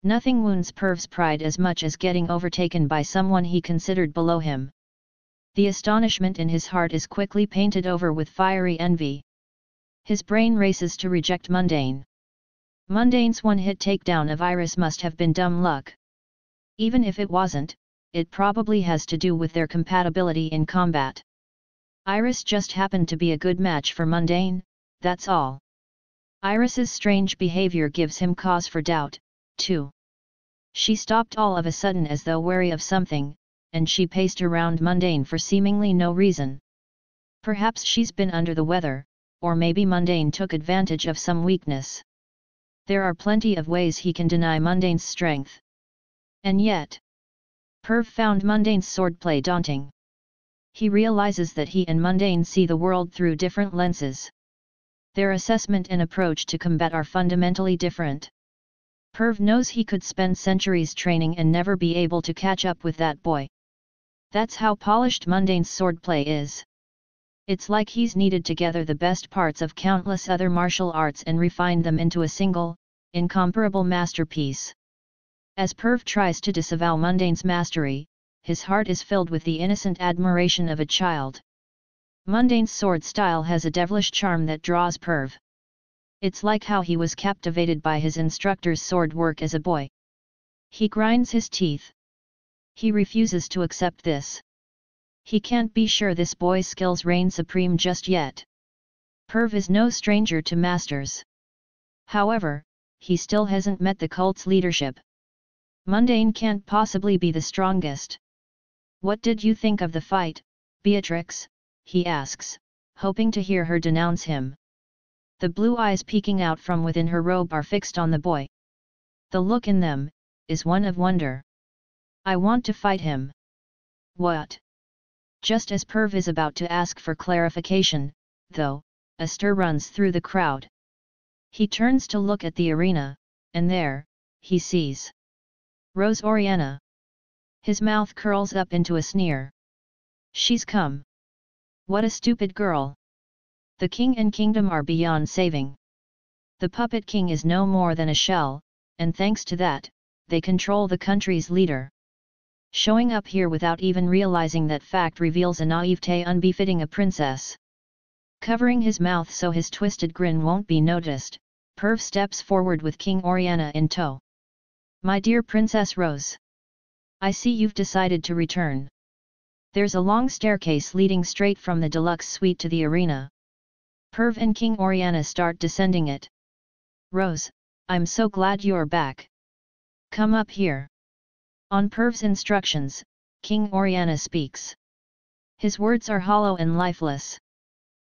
Nothing wounds Perv's pride as much as getting overtaken by someone he considered below him. The astonishment in his heart is quickly painted over with fiery envy. His brain races to reject Mundane. Mundane's one-hit takedown of Iris must have been dumb luck. Even if it wasn't, it probably has to do with their compatibility in combat. Iris just happened to be a good match for Mundane, that's all. Iris's strange behavior gives him cause for doubt, too. She stopped all of a sudden as though wary of something, and she paced around Mundane for seemingly no reason. Perhaps she's been under the weather, or maybe Mundane took advantage of some weakness. There are plenty of ways he can deny Mundane's strength. And yet, Perv found Mundane's swordplay daunting. He realizes that he and Mundane see the world through different lenses. Their assessment and approach to combat are fundamentally different. Perv knows he could spend centuries training and never be able to catch up with that boy. That's how polished Mundane's swordplay is. It's like he's kneaded together the best parts of countless other martial arts and refined them into a single, incomparable masterpiece. As Perv tries to disavow Mundane's mastery, his heart is filled with the innocent admiration of a child. Mundane's sword style has a devilish charm that draws Perv. It's like how he was captivated by his instructor's sword work as a boy. He grinds his teeth. He refuses to accept this. He can't be sure this boy's skills reign supreme just yet. Perv is no stranger to masters. However, he still hasn't met the cult's leadership. Mundane can't possibly be the strongest. What did you think of the fight, Beatrix? He asks, hoping to hear her denounce him. The blue eyes peeking out from within her robe are fixed on the boy. The look in them is one of wonder. I want to fight him. What? Just as Perv is about to ask for clarification, though, a stir runs through the crowd. He turns to look at the arena, and there, he sees Rose Oriana. His mouth curls up into a sneer. She's come. What a stupid girl. The king and kingdom are beyond saving. The puppet king is no more than a shell, and thanks to that, they control the country's leader. Showing up here without even realizing that fact reveals a naivete unbefitting a princess. Covering his mouth so his twisted grin won't be noticed, Perv steps forward with King Oriana in tow. My dear Princess Rose. I see you've decided to return. There's a long staircase leading straight from the deluxe suite to the arena. Perv and King Oriana start descending it. Rose, I'm so glad you're back. Come up here. On Perv's instructions, King Oriana speaks. His words are hollow and lifeless.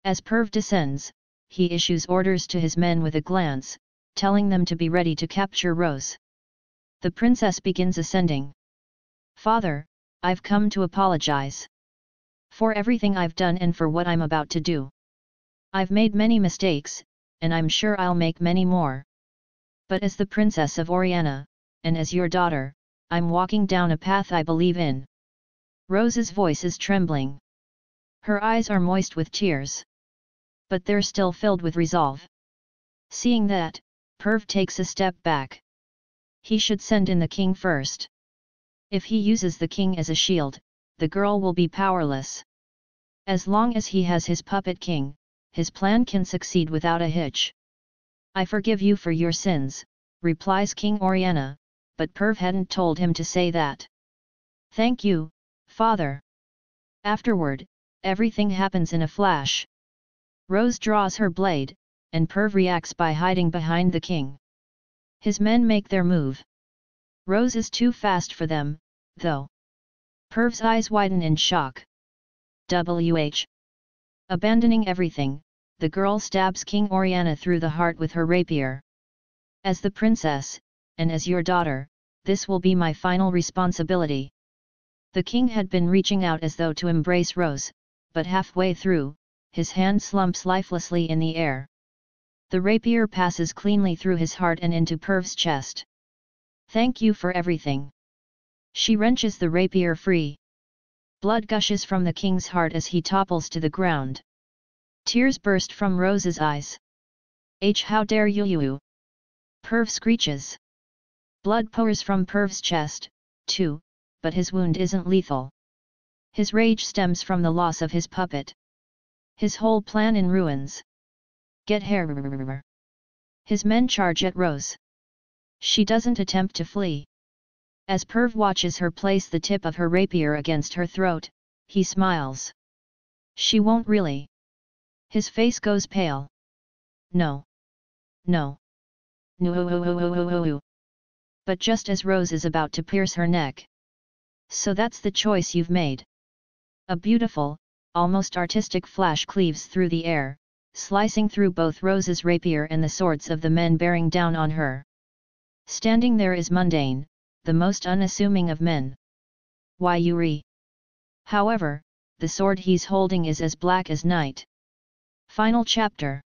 As Perv descends, he issues orders to his men with a glance, telling them to be ready to capture Rose. The princess begins ascending. Father, I've come to apologize. For everything I've done and for what I'm about to do. I've made many mistakes, and I'm sure I'll make many more. But as the Princess of Oriana, and as your daughter, I'm walking down a path I believe in. Rose's voice is trembling. Her eyes are moist with tears. But they're still filled with resolve. Seeing that, Perv takes a step back. He should send in the king first. If he uses the king as a shield, the girl will be powerless. As long as he has his puppet king, his plan can succeed without a hitch. I forgive you for your sins, replies King Oriana, but Perv hadn't told him to say that. Thank you, father. Afterward, everything happens in a flash. Rose draws her blade, and Perv reacts by hiding behind the king. His men make their move. Rose is too fast for them, though. Perv's eyes widen in shock. Abandoning everything, the girl stabs King Oriana through the heart with her rapier. As the princess, and as your daughter, this will be my final responsibility. The king had been reaching out as though to embrace Rose, but halfway through, his hand slumps lifelessly in the air. The rapier passes cleanly through his heart and into Perv's chest. Thank you for everything. She wrenches the rapier free. Blood gushes from the king's heart as he topples to the ground. Tears burst from Rose's eyes. How dare you! Perv screeches. Blood pours from Perv's chest, too, but his wound isn't lethal. His rage stems from the loss of his puppet. His whole plan in ruins. Get here! His men charge at Rose. She doesn't attempt to flee. As Perv watches her place the tip of her rapier against her throat, he smiles. She won't really. His face goes pale. No. No. No. But just as Rose is about to pierce her neck. So that's the choice you've made. A beautiful, almost artistic flash cleaves through the air, slicing through both Rose's rapier and the swords of the men bearing down on her. Standing there is Mundane, the most unassuming of men. Why Yuri? However, the sword he's holding is as black as night. Final chapter.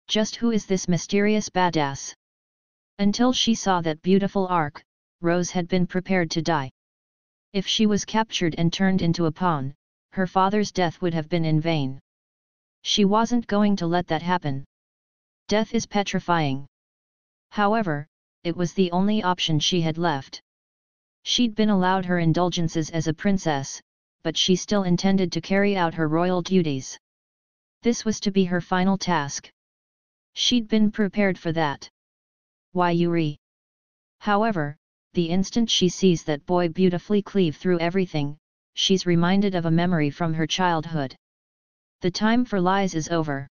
Just who is this mysterious badass? Until she saw that beautiful arc, Rose had been prepared to die. If she was captured and turned into a pawn, her father's death would have been in vain. She wasn't going to let that happen. Death is petrifying. However, it was the only option she had left. She'd been allowed her indulgences as a princess, but she still intended to carry out her royal duties. This was to be her final task. She'd been prepared for that. Why Yuri? However, the instant she sees that boy beautifully cleave through everything, she's reminded of a memory from her childhood. The time for lies is over.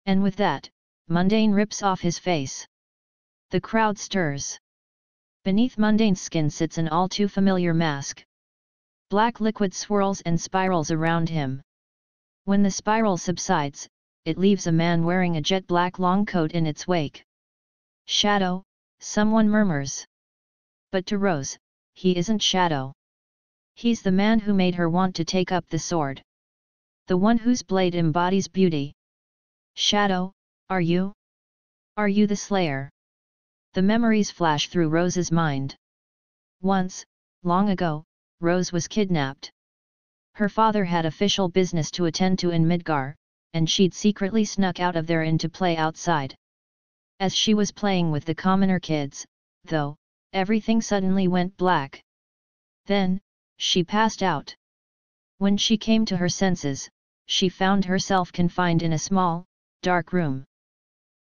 And with that, Mundane rips off his face. The crowd stirs. Beneath Mundane's skin sits an all too familiar mask. Black liquid swirls and spirals around him. When the spiral subsides, it leaves a man wearing a jet black long coat in its wake. Shadow, someone murmurs. But to Rose, he isn't Shadow. He's the man who made her want to take up the sword. The one whose blade embodies beauty. Shadow, are you? Are you the Slayer? The memories flash through Rose's mind. Once, long ago, Rose was kidnapped. Her father had official business to attend to in Midgar, and she'd secretly snuck out of there and to play outside. As she was playing with the commoner kids, though, everything suddenly went black. Then, she passed out. When she came to her senses, she found herself confined in a small, dark room.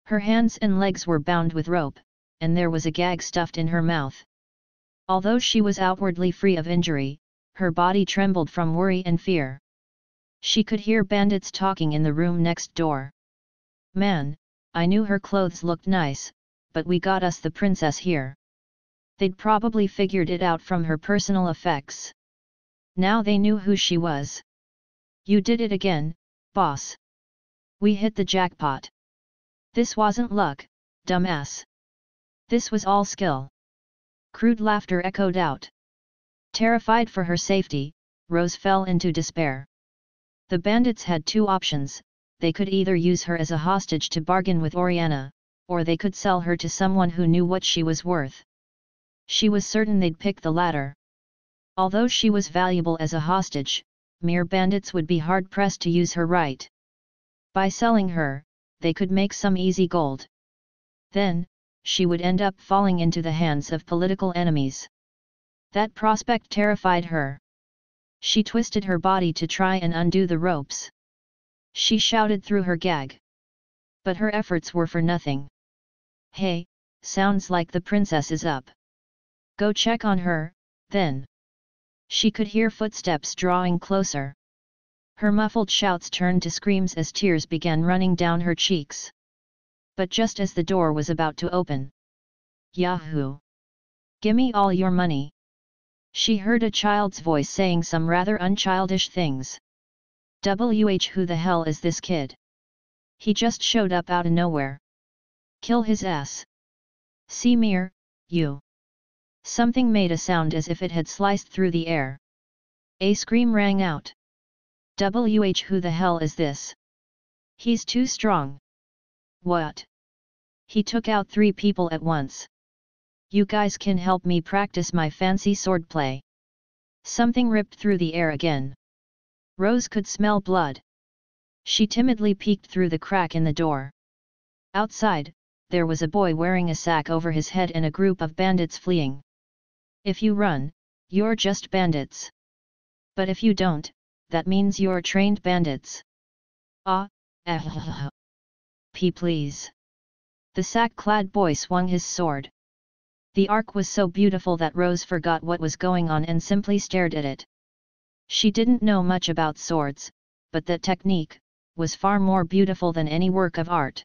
Her hands and legs were bound with rope, and there was a gag stuffed in her mouth. Although she was outwardly free of injury, her body trembled from worry and fear. She could hear bandits talking in the room next door. Man, I knew her clothes looked nice, but we got us the princess here. They'd probably figured it out from her personal effects. Now they knew who she was. You did it again, boss. We hit the jackpot. This wasn't luck, dumbass. This was all skill. Crude laughter echoed out. Terrified for her safety, Rose fell into despair. The bandits had two options: they could either use her as a hostage to bargain with Oriana, or they could sell her to someone who knew what she was worth. She was certain they'd pick the latter. Although she was valuable as a hostage, mere bandits would be hard-pressed to use her right. By selling her, they could make some easy gold. Then, she would end up falling into the hands of political enemies. That prospect terrified her. She twisted her body to try and undo the ropes. She shouted through her gag. But her efforts were for nothing. Hey, sounds like the princess is up. Go check on her, then. She could hear footsteps drawing closer. Her muffled shouts turned to screams as tears began running down her cheeks. But just as the door was about to open. Yahoo! Gimme all your money. She heard a child's voice saying some rather unchildish things. Who the hell is this kid? He just showed up out of nowhere. Kill his ass. See Mir, you. Something made a sound as if it had sliced through the air. A scream rang out. Who the hell is this? He's too strong. What? He took out 3 people at once. You guys can help me practice my fancy swordplay. Something ripped through the air again. Rose could smell blood. She timidly peeked through the crack in the door. Outside, there was a boy wearing a sack over his head and a group of bandits fleeing. If you run, you're just bandits. But if you don't, that means you're trained bandits. Please. The sack-clad boy swung his sword. The arc was so beautiful that Rose forgot what was going on and simply stared at it. She didn't know much about swords, but that technique was far more beautiful than any work of art.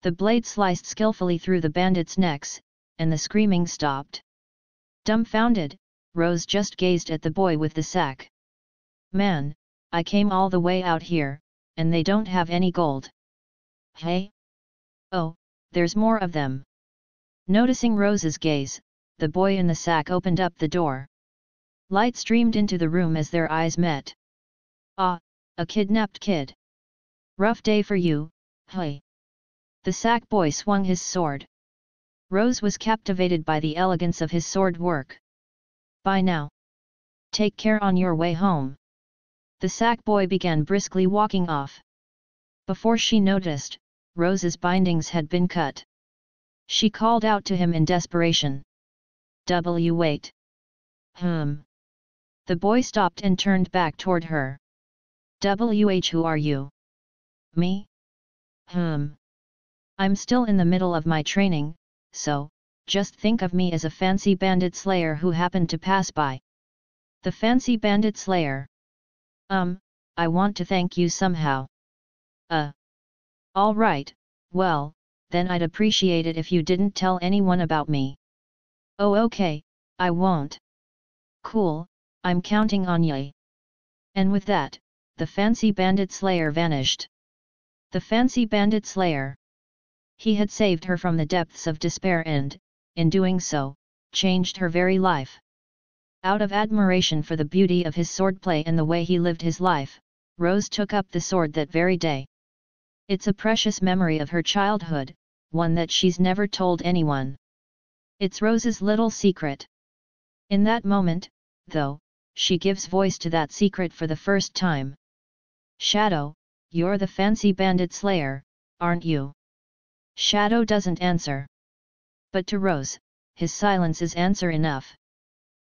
The blade sliced skillfully through the bandits' necks, and the screaming stopped. Dumbfounded, Rose just gazed at the boy with the sack. Man, I came all the way out here, and they don't have any gold. Hey? Oh, there's more of them. Noticing Rose's gaze, the boy in the sack opened up the door. Light streamed into the room as their eyes met. Ah, a kidnapped kid. Rough day for you, hey. The sack boy swung his sword. Rose was captivated by the elegance of his sword work. Bye now. Take care on your way home. The sack boy began briskly walking off. Before she noticed, Rose's bindings had been cut. She called out to him in desperation. Wait. The boy stopped and turned back toward her. Who are you? Me? I'm still in the middle of my training, so, just think of me as a fancy bandit slayer who happened to pass by. The fancy bandit slayer. I want to thank you somehow. All right, well, then I'd appreciate it if you didn't tell anyone about me. Oh okay, I won't. Cool, I'm counting on ya. And with that, the fancy bandit slayer vanished. The fancy bandit slayer. He had saved her from the depths of despair and, in doing so, changed her very life. Out of admiration for the beauty of his swordplay and the way he lived his life, Rose took up the sword that very day. It's a precious memory of her childhood, one that she's never told anyone. It's Rose's little secret. In that moment, though, she gives voice to that secret for the first time. Shadow, you're the fancy bandit slayer, aren't you? Shadow doesn't answer. But to Rose, his silence is answer enough.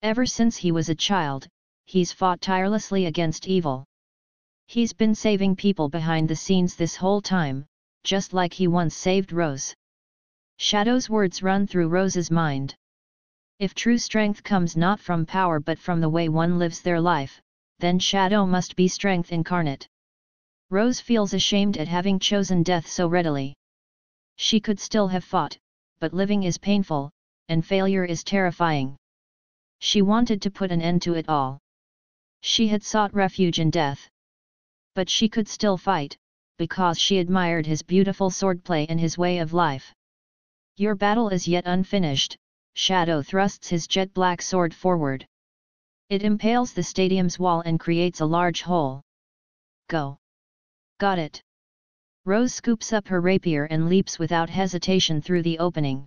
Ever since he was a child, he's fought tirelessly against evil. He's been saving people behind the scenes this whole time, just like he once saved Rose. Shadow's words run through Rose's mind. If true strength comes not from power but from the way one lives their life, then Shadow must be strength incarnate. Rose feels ashamed at having chosen death so readily. She could still have fought, but living is painful, and failure is terrifying. She wanted to put an end to it all. She had sought refuge in death. But she could still fight, because she admired his beautiful swordplay and his way of life. Your battle is yet unfinished, Shadow thrusts his jet-black sword forward. It impales the stadium's wall and creates a large hole. Go. Got it. Rose scoops up her rapier and leaps without hesitation through the opening.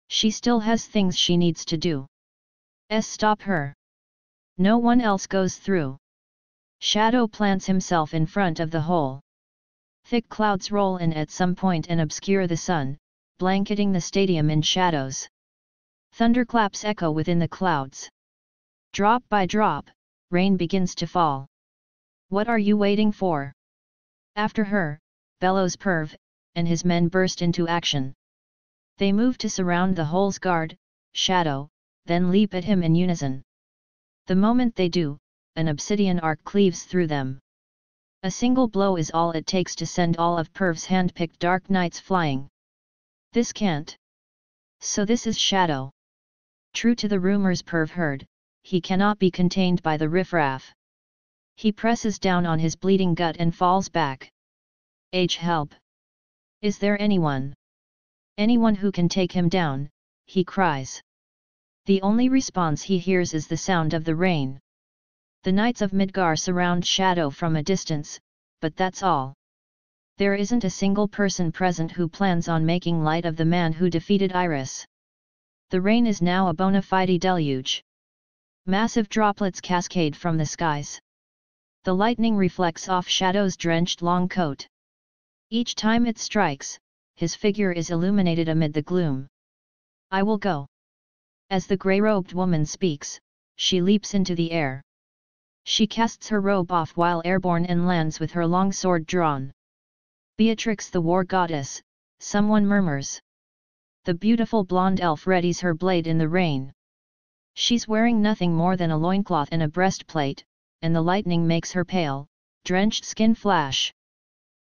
She still has things she needs to do. Stop her. No one else goes through. Shadow plants himself in front of the hole. Thick clouds roll in at some point and obscure the sun, blanketing the stadium in shadows. Thunderclaps echo within the clouds. Drop by drop, rain begins to fall. What are you waiting for? After her, bellows Perv, and his men burst into action. They move to surround the hole's guard, Shadow, then leap at him in unison. The moment they do, an obsidian arc cleaves through them. A single blow is all it takes to send all of Perv's hand-picked dark knights flying. This can't. So this is Shadow. True to the rumors Perv heard, he cannot be contained by the riffraff. He presses down on his bleeding gut and falls back. Help! Is there anyone? Anyone who can take him down, he cries. The only response he hears is the sound of the rain. The knights of Midgar surround Shadow from a distance, but that's all. There isn't a single person present who plans on making light of the man who defeated Iris. The rain is now a bona fide deluge. Massive droplets cascade from the skies. The lightning reflects off Shadow's drenched long coat. Each time it strikes, his figure is illuminated amid the gloom. I will go. As the grey-robed woman speaks, she leaps into the air. She casts her robe off while airborne and lands with her long sword drawn. Beatrix the war goddess, someone murmurs. The beautiful blonde elf readies her blade in the rain. She's wearing nothing more than a loincloth and a breastplate, and the lightning makes her pale, drenched skin flash.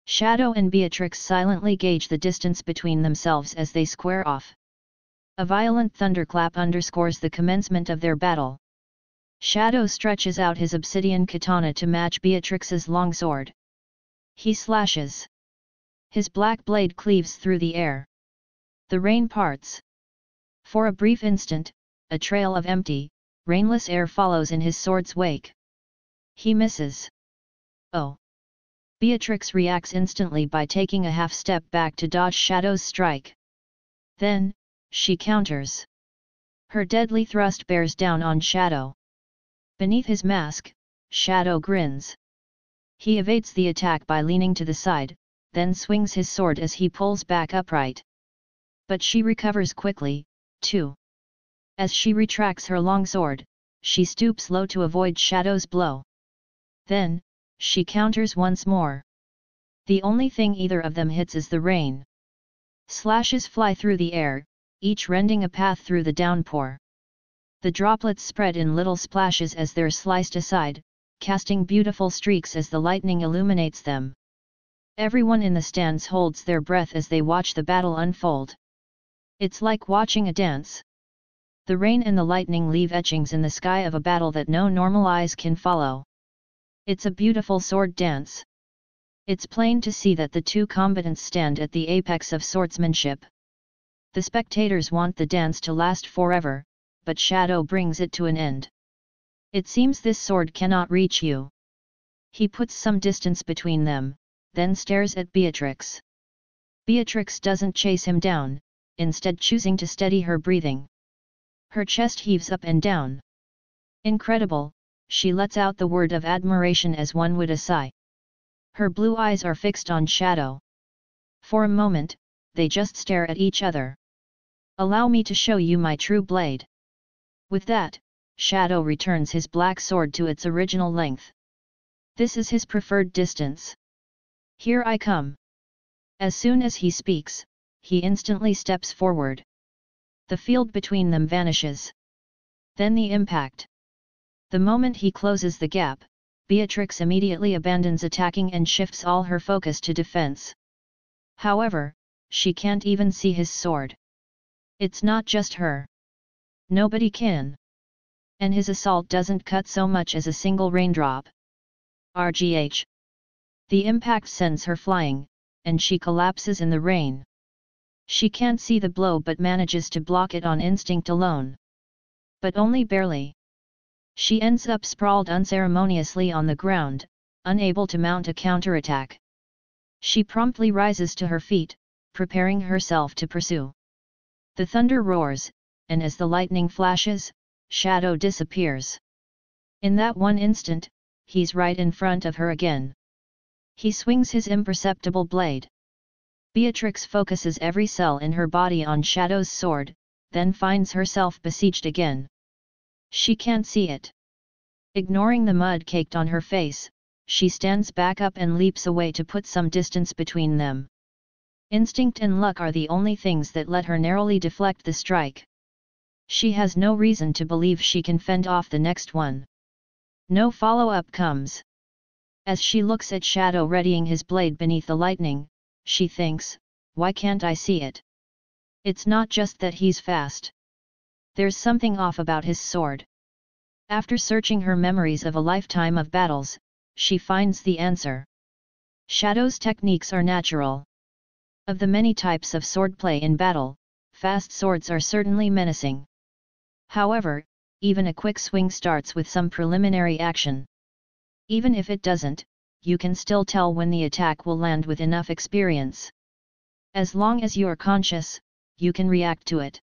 Shadow and Beatrix silently gauge the distance between themselves as they square off. A violent thunderclap underscores the commencement of their battle. Shadow stretches out his obsidian katana to match Beatrix's longsword. He slashes. His black blade cleaves through the air. The rain parts. For a brief instant, a trail of empty, rainless air follows in his sword's wake. He misses. Oh! Beatrix reacts instantly by taking a half step back to dodge Shadow's strike. Then, she counters. Her deadly thrust bears down on Shadow. Beneath his mask, Shadow grins. He evades the attack by leaning to the side, then swings his sword as he pulls back upright. But she recovers quickly, too. As she retracts her long sword, she stoops low to avoid Shadow's blow. Then, she counters once more. The only thing either of them hits is the rain. Slashes fly through the air, each rending a path through the downpour. The droplets spread in little splashes as they're sliced aside, casting beautiful streaks as the lightning illuminates them. Everyone in the stands holds their breath as they watch the battle unfold. It's like watching a dance. The rain and the lightning leave etchings in the sky of a battle that no normal eyes can follow. It's a beautiful sword dance. It's plain to see that the two combatants stand at the apex of swordsmanship. The spectators want the dance to last forever, but Shadow brings it to an end. It seems this sword cannot reach you. He puts some distance between them, then stares at Beatrix. Beatrix doesn't chase him down, instead choosing to steady her breathing. Her chest heaves up and down. Incredible, she lets out the word of admiration as one would a sigh. Her blue eyes are fixed on Shadow. For a moment, they just stare at each other. Allow me to show you my true blade. With that, Shadow returns his black sword to its original length. This is his preferred distance. Here I come. As soon as he speaks, he instantly steps forward. The field between them vanishes. Then the impact. The moment he closes the gap, Beatrix immediately abandons attacking and shifts all her focus to defense. However, she can't even see his sword. It's not just her. Nobody can. And his assault doesn't cut so much as a single raindrop. RGH. The impact sends her flying, and she collapses in the rain. She can't see the blow but manages to block it on instinct alone. But only barely. She ends up sprawled unceremoniously on the ground, unable to mount a counterattack. She promptly rises to her feet, preparing herself to pursue. The thunder roars, and as the lightning flashes, Shadow disappears. In that one instant, he's right in front of her again. He swings his imperceptible blade. Beatrix focuses every cell in her body on Shadow's sword, then finds herself besieged again. She can't see it. Ignoring the mud caked on her face, she stands back up and leaps away to put some distance between them. Instinct and luck are the only things that let her narrowly deflect the strike. She has no reason to believe she can fend off the next one. No follow-up comes. As she looks at Shadow readying his blade beneath the lightning, she thinks, why can't I see it? It's not just that he's fast. There's something off about his sword. After searching her memories of a lifetime of battles, she finds the answer. Shadow's techniques are natural. Of the many types of swordplay in battle, fast swords are certainly menacing. However, even a quick swing starts with some preliminary action. Even if it doesn't, you can still tell when the attack will land with enough experience. As long as you're conscious, you can react to it.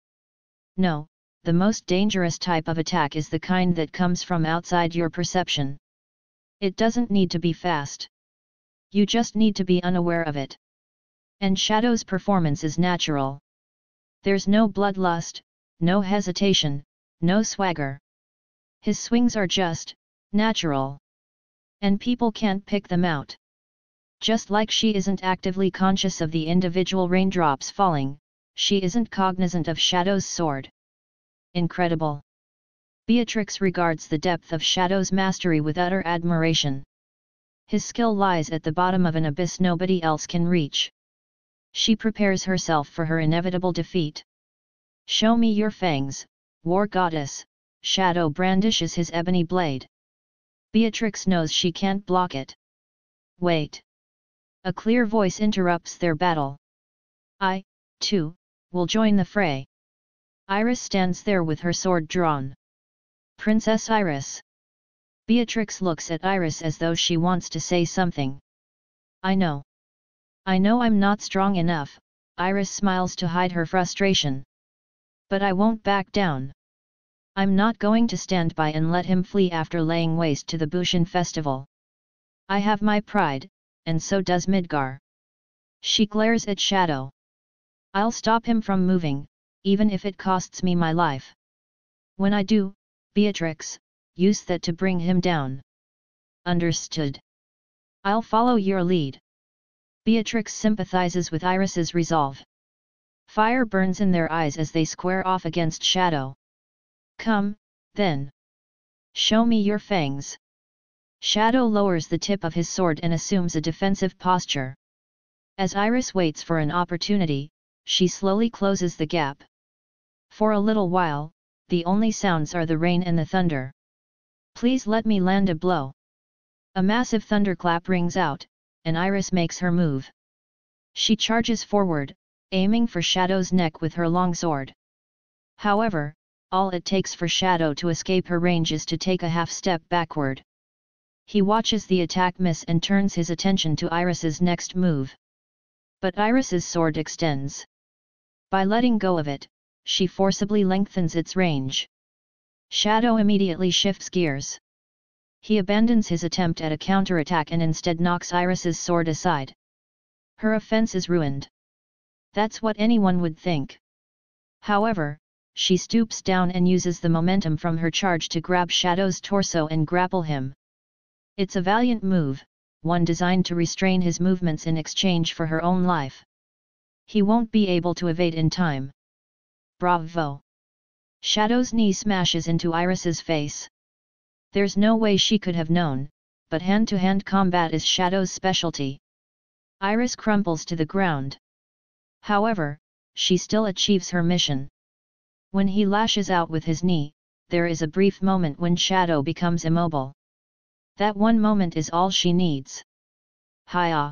No, the most dangerous type of attack is the kind that comes from outside your perception. It doesn't need to be fast. You just need to be unaware of it. And Shadow's performance is natural. There's no bloodlust, no hesitation, no swagger. His swings are just natural. And people can't pick them out. Just like she isn't actively conscious of the individual raindrops falling, she isn't cognizant of Shadow's sword. Incredible. Beatrix regards the depth of Shadow's mastery with utter admiration. His skill lies at the bottom of an abyss nobody else can reach. She prepares herself for her inevitable defeat. Show me your fangs, war goddess. Shadow brandishes his ebony blade. Beatrix knows she can't block it. Wait. A clear voice interrupts their battle. I, too, will join the fray. Iris stands there with her sword drawn. Princess Iris. Beatrix looks at Iris as though she wants to say something. I know I'm not strong enough, Iris smiles to hide her frustration. But I won't back down. I'm not going to stand by and let him flee after laying waste to the Bushin festival. I have my pride, and so does Midgar. She glares at Shadow. I'll stop him from moving, even if it costs me my life. When I do, Beatrix, use that to bring him down. Understood. I'll follow your lead. Beatrix sympathizes with Iris's resolve. Fire burns in their eyes as they square off against Shadow. Come, then. Show me your fangs. Shadow lowers the tip of his sword and assumes a defensive posture. As Iris waits for an opportunity, she slowly closes the gap. For a little while, the only sounds are the rain and the thunder. Please let me land a blow. A massive thunderclap rings out, and Iris makes her move. She charges forward, aiming for Shadow's neck with her longsword. However, all it takes for Shadow to escape her range is to take a half step backward. He watches the attack miss and turns his attention to Iris's next move. But Iris's sword extends. By letting go of it, she forcibly lengthens its range. Shadow immediately shifts gears. He abandons his attempt at a counterattack and instead knocks Iris's sword aside. Her offense is ruined. That's what anyone would think. However, she stoops down and uses the momentum from her charge to grab Shadow's torso and grapple him. It's a valiant move, one designed to restrain his movements in exchange for her own life. He won't be able to evade in time. Bravo! Shadow's knee smashes into Iris's face. There's no way she could have known, but hand-to-hand combat is Shadow's specialty. Iris crumples to the ground. However, she still achieves her mission. When he lashes out with his knee, there is a brief moment when Shadow becomes immobile. That one moment is all she needs. Hi-ya!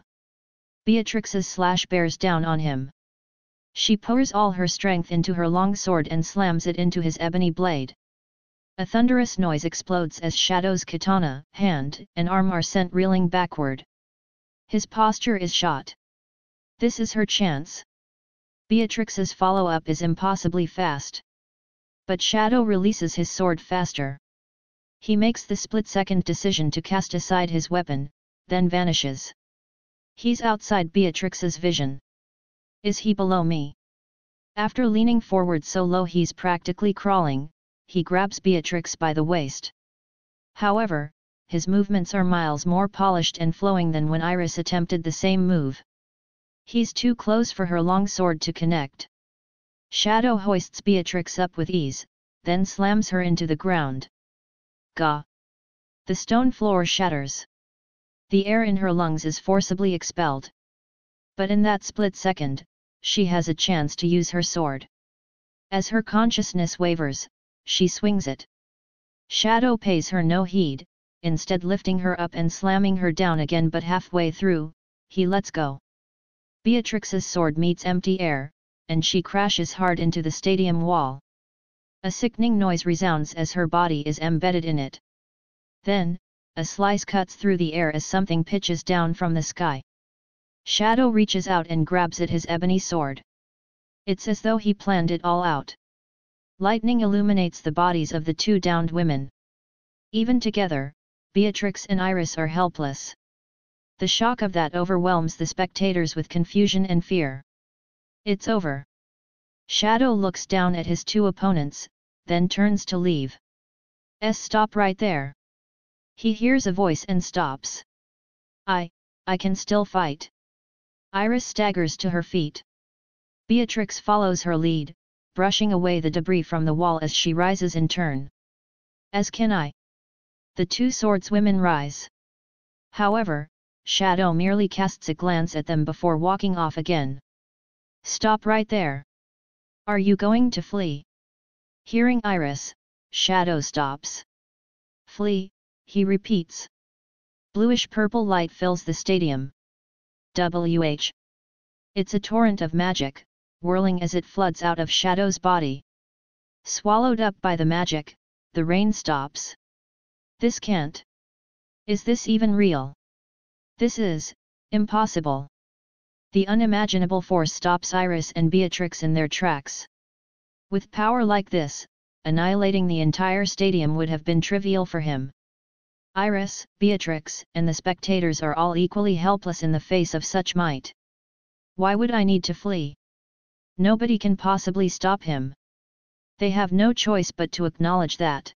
Beatrix's slash bears down on him. She pours all her strength into her long sword and slams it into his ebony blade. A thunderous noise explodes as Shadow's katana, hand, and arm are sent reeling backward. His posture is shot. This is her chance. Beatrix's follow-up is impossibly fast. But Shadow releases his sword faster. He makes the split-second decision to cast aside his weapon, then vanishes. He's outside Beatrix's vision. Is he below me? After leaning forward so low he's practically crawling, he grabs Beatrix by the waist. However, his movements are miles more polished and flowing than when Iris attempted the same move. He's too close for her long sword to connect. Shadow hoists Beatrix up with ease, then slams her into the ground. Gah! The stone floor shatters. The air in her lungs is forcibly expelled. But in that split second, she has a chance to use her sword. As her consciousness wavers, she swings it. Shadow pays her no heed, instead lifting her up and slamming her down again, but halfway through, he lets go. Beatrix's sword meets empty air, and she crashes hard into the stadium wall. A sickening noise resounds as her body is embedded in it. Then, a slice cuts through the air as something pitches down from the sky. Shadow reaches out and grabs at his ebony sword. It's as though he planned it all out. Lightning illuminates the bodies of the two downed women. Even together, Beatrix and Iris are helpless. The shock of that overwhelms the spectators with confusion and fear. It's over. Shadow looks down at his two opponents, then turns to leave. Stop right there. He hears a voice and stops. I can still fight. Iris staggers to her feet. Beatrix follows her lead, brushing away the debris from the wall as she rises in turn. As can I. The two swordswomen rise. However, Shadow merely casts a glance at them before walking off again. Stop right there. Are you going to flee? Hearing Iris, Shadow stops. Flee, he repeats. Bluish-purple light fills the stadium. It's a torrent of magic, whirling as it floods out of Shadow's body. Swallowed up by the magic, the rain stops. This can't. Is this even real? This is impossible. The unimaginable force stops Iris and Beatrix in their tracks. With power like this, annihilating the entire stadium would have been trivial for him. Iris, Beatrix, and the spectators are all equally helpless in the face of such might. Why would I need to flee? Nobody can possibly stop him. They have no choice but to acknowledge that.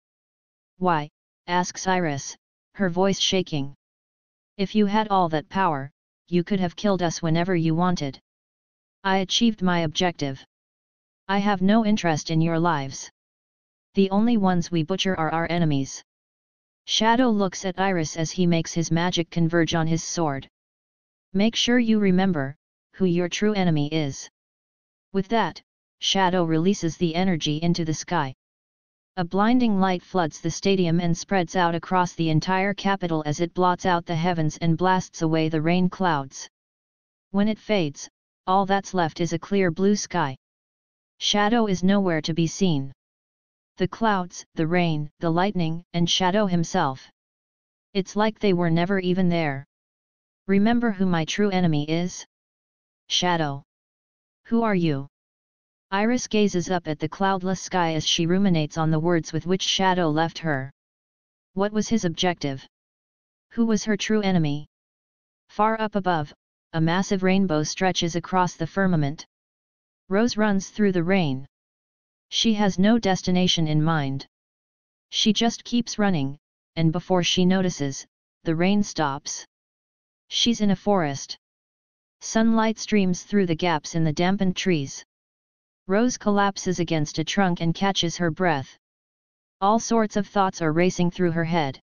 Why? Asks Iris, her voice shaking. If you had all that power, you could have killed us whenever you wanted. I achieved my objective. I have no interest in your lives. The only ones we butcher are our enemies. Shadow looks at Iris as he makes his magic converge on his sword. Make sure you remember who your true enemy is. With that, Shadow releases the energy into the sky. A blinding light floods the stadium and spreads out across the entire capital as it blots out the heavens and blasts away the rain clouds. When it fades, all that's left is a clear blue sky. Shadow is nowhere to be seen. The clouds, the rain, the lightning, and Shadow himself. It's like they were never even there. Remember who my true enemy is? Shadow. Who are you? Iris gazes up at the cloudless sky as she ruminates on the words with which Shadow left her. What was his objective? Who was her true enemy? Far up above, a massive rainbow stretches across the firmament. Rose runs through the rain. She has no destination in mind. She just keeps running, and before she notices, the rain stops. She's in a forest. Sunlight streams through the gaps in the dampened trees. Rose collapses against a trunk and catches her breath. All sorts of thoughts are racing through her head.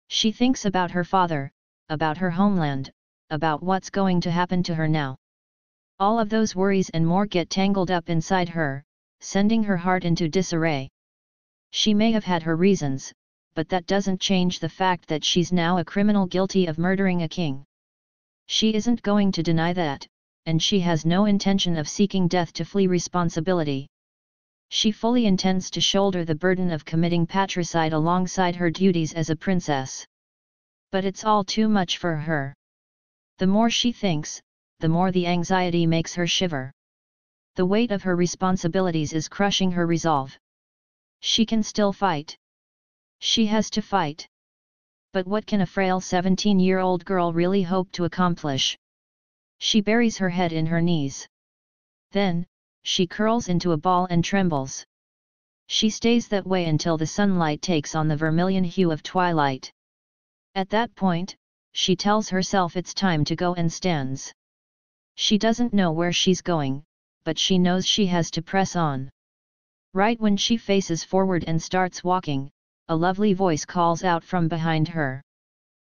She thinks about her father, about her homeland, about what's going to happen to her now. All of those worries and more get tangled up inside her, sending her heart into disarray. She may have had her reasons, but that doesn't change the fact that she's now a criminal guilty of murdering a king. She isn't going to deny that, and she has no intention of seeking death to flee responsibility. She fully intends to shoulder the burden of committing patricide alongside her duties as a princess. But it's all too much for her. The more she thinks, the more the anxiety makes her shiver. The weight of her responsibilities is crushing her resolve. She can still fight. She has to fight. But what can a frail 17-year-old girl really hope to accomplish? She buries her head in her knees. Then, she curls into a ball and trembles. She stays that way until the sunlight takes on the vermilion hue of twilight. At that point, she tells herself it's time to go and stands. She doesn't know where she's going, but she knows she has to press on. Right when she faces forward and starts walking, a lovely voice calls out from behind her.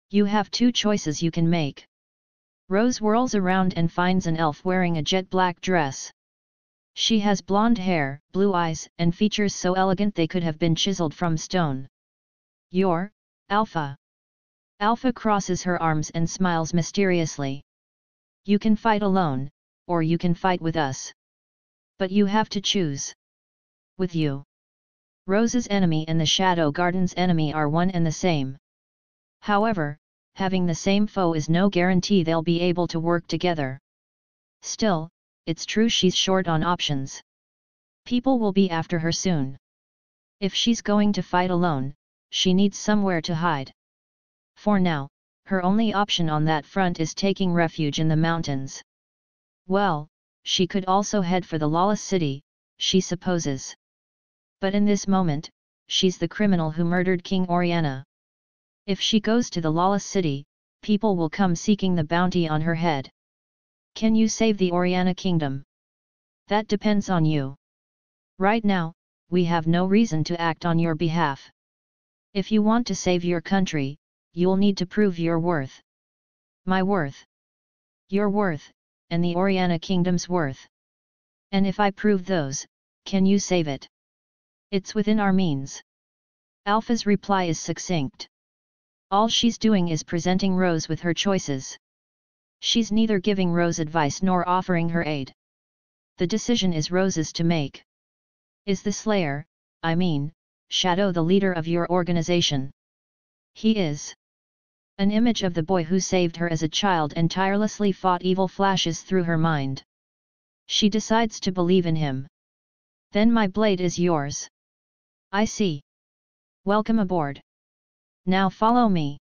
You have two choices you can make. Rose whirls around and finds an elf wearing a jet black dress. She has blonde hair, blue eyes, and features so elegant they could have been chiseled from stone. You're Alpha. Alpha crosses her arms and smiles mysteriously. You can fight alone, or you can fight with us. But you have to choose. With you. Rose's enemy and the Shadow Garden's enemy are one and the same. However, having the same foe is no guarantee they'll be able to work together. Still, it's true she's short on options. People will be after her soon. If she's going to fight alone, she needs somewhere to hide. For now, her only option on that front is taking refuge in the mountains. Well, she could also head for the lawless city, she supposes. But in this moment, she's the criminal who murdered King Oriana. If she goes to the lawless city, people will come seeking the bounty on her head. Can you save the Oriana kingdom? That depends on you. Right now, we have no reason to act on your behalf. If you want to save your country, you'll need to prove your worth. My worth. Your worth, and the Oriana kingdom's worth. And if I prove those, can you save it? It's within our means. Alpha's reply is succinct. All she's doing is presenting Rose with her choices. She's neither giving Rose advice nor offering her aid. The decision is Rose's to make. Is the Slayer, Shadow, the leader of your organization? He is. An image of the boy who saved her as a child and tirelessly fought evil flashes through her mind. She decides to believe in him. Then my blade is yours. I see. Welcome aboard. Now follow me.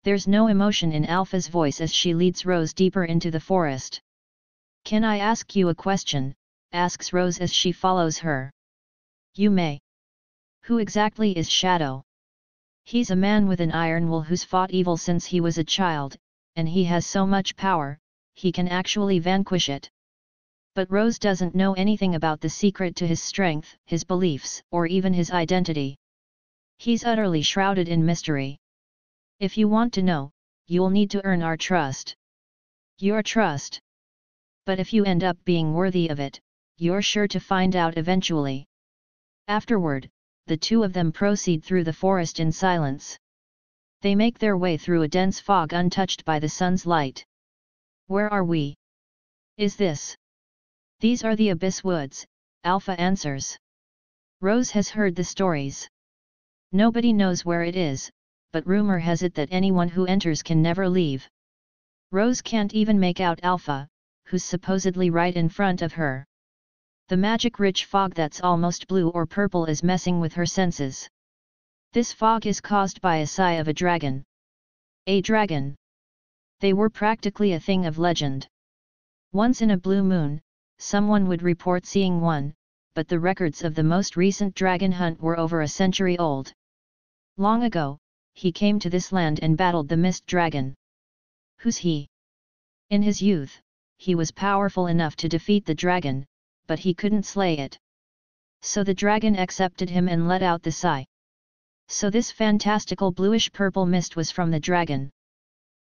There's no emotion in Alpha's voice as she leads Rose deeper into the forest. Can I ask you a question? Asks Rose as she follows her. You may. Who exactly is Shadow? He's a man with an iron will who's fought evil since he was a child, and he has so much power, he can actually vanquish it. But Rose doesn't know anything about the secret to his strength, his beliefs, or even his identity. He's utterly shrouded in mystery. If you want to know, you'll need to earn our trust. Your trust. But if you end up being worthy of it, you're sure to find out eventually. Afterward, the two of them proceed through the forest in silence. They make their way through a dense fog untouched by the sun's light. Where are we? Is this? These are the Abyss Woods, Alpha answers. Rose has heard the stories. Nobody knows where it is, but rumor has it that anyone who enters can never leave. Rose can't even make out Alpha, who's supposedly right in front of her. The magic-rich fog that's almost blue or purple is messing with her senses. This fog is caused by a sigh of a dragon. A dragon. They were practically a thing of legend. Once in a blue moon, someone would report seeing one, but the records of the most recent dragon hunt were over a century old. Long ago, he came to this land and battled the mist dragon. Who's he? In his youth, he was powerful enough to defeat the dragon, but he couldn't slay it. So the dragon accepted him and let out the sigh. So this fantastical bluish-purple mist was from the dragon.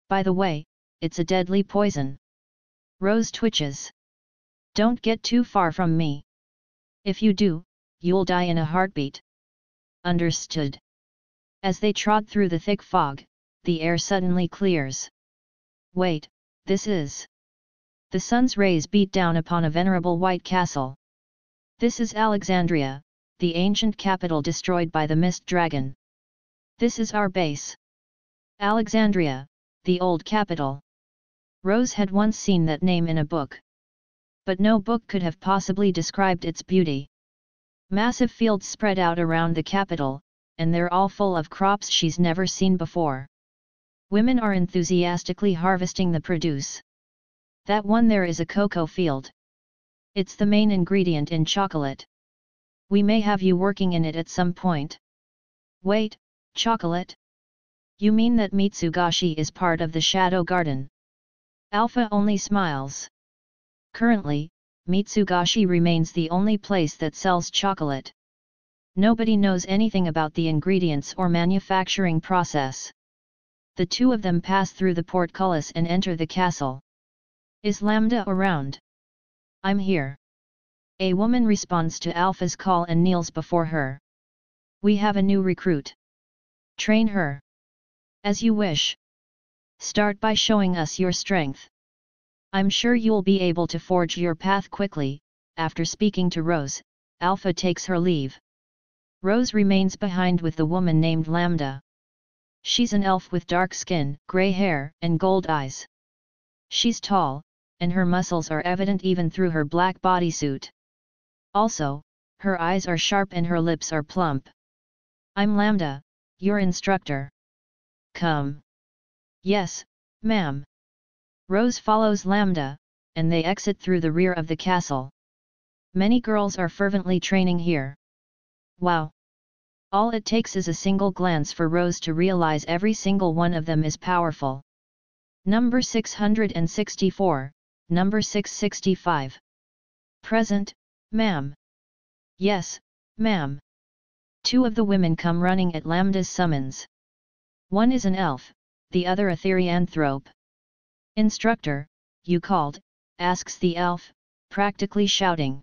By the way, it's a deadly poison. Rose twitches. Don't get too far from me. If you do, you'll die in a heartbeat. Understood. As they trod through the thick fog, the air suddenly clears. Wait, this is... The sun's rays beat down upon a venerable white castle. This is Alexandria, the ancient capital destroyed by the mist dragon. This is our base. Alexandria, the old capital. Rose had once seen that name in a book. But no book could have possibly described its beauty. Massive fields spread out around the capital, and they're all full of crops she's never seen before. Women are enthusiastically harvesting the produce. That one there is a cocoa field. It's the main ingredient in chocolate. We may have you working in it at some point. Wait, chocolate? You mean that Mitsugashi is part of the Shadow Garden? Alpha only smiles. Currently, Mitsugashi remains the only place that sells chocolate. Nobody knows anything about the ingredients or manufacturing process. The two of them pass through the portcullis and enter the castle. Is Lambda around? I'm here. A woman responds to Alpha's call and kneels before her. We have a new recruit. Train her. As you wish. Start by showing us your strength. I'm sure you'll be able to forge your path quickly. After speaking to Rose, Alpha takes her leave. Rose remains behind with the woman named Lambda. She's an elf with dark skin, grey hair, and gold eyes. She's tall, and her muscles are evident even through her black bodysuit. Also, her eyes are sharp and her lips are plump. I'm Lambda, your instructor. Come. Yes, ma'am. Rose follows Lambda, and they exit through the rear of the castle. Many girls are fervently training here. Wow! All it takes is a single glance for Rose to realize every single one of them is powerful. Number 664, number 665. Present, ma'am. Yes, ma'am. Two of the women come running at Lambda's summons. One is an elf, the other a therianthrope. Instructor, you called, asks the elf, practically shouting.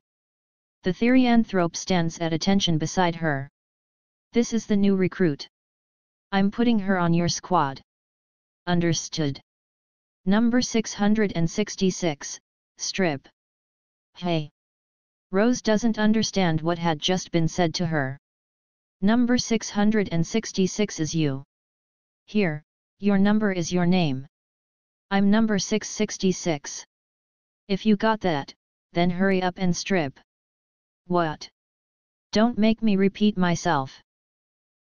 The therianthrope stands at attention beside her. This is the new recruit. I'm putting her on your squad. Understood. Number 666, strip. Hey. Rose doesn't understand what had just been said to her. Number 666 is you. Here, your number is your name. I'm number 666. If you got that, then hurry up and strip. What? Don't make me repeat myself.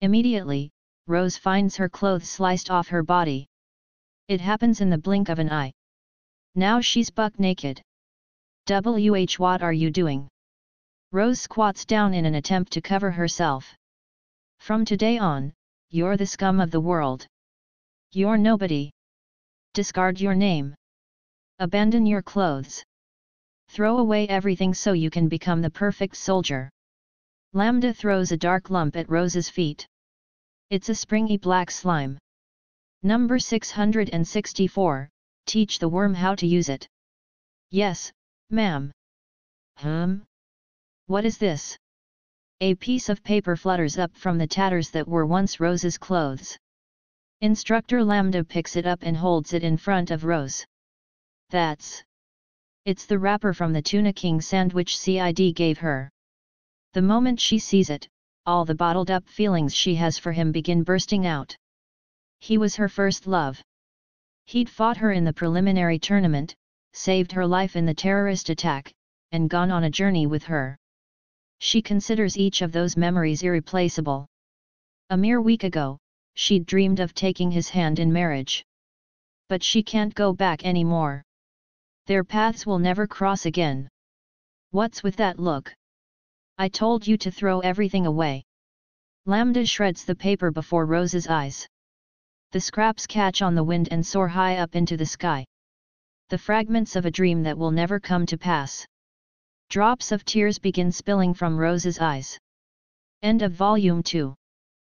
Immediately, Rose finds her clothes sliced off her body. It happens in the blink of an eye. Now she's buck naked. What are you doing? Rose squats down in an attempt to cover herself. From today on, you're the scum of the world. You're nobody. Discard your name. Abandon your clothes. Throw away everything so you can become the perfect soldier. Lambda throws a dark lump at Rose's feet. It's a springy black slime. Number 664, teach the worm how to use it. Yes, ma'am. What is this? A piece of paper flutters up from the tatters that were once Rose's clothes. Instructor Lambda picks it up and holds it in front of Rose. It's the wrapper from the Tuna King sandwich Cid gave her. The moment she sees it, all the bottled-up feelings she has for him begin bursting out. He was her first love. He'd fought her in the preliminary tournament, saved her life in the terrorist attack, and gone on a journey with her. She considers each of those memories irreplaceable. A mere week ago, she'd dreamed of taking his hand in marriage. But she can't go back anymore. Their paths will never cross again. What's with that look? I told you to throw everything away. Lambda shreds the paper before Rose's eyes. The scraps catch on the wind and soar high up into the sky. The fragments of a dream that will never come to pass. Drops of tears begin spilling from Rose's eyes. End of Volume 2.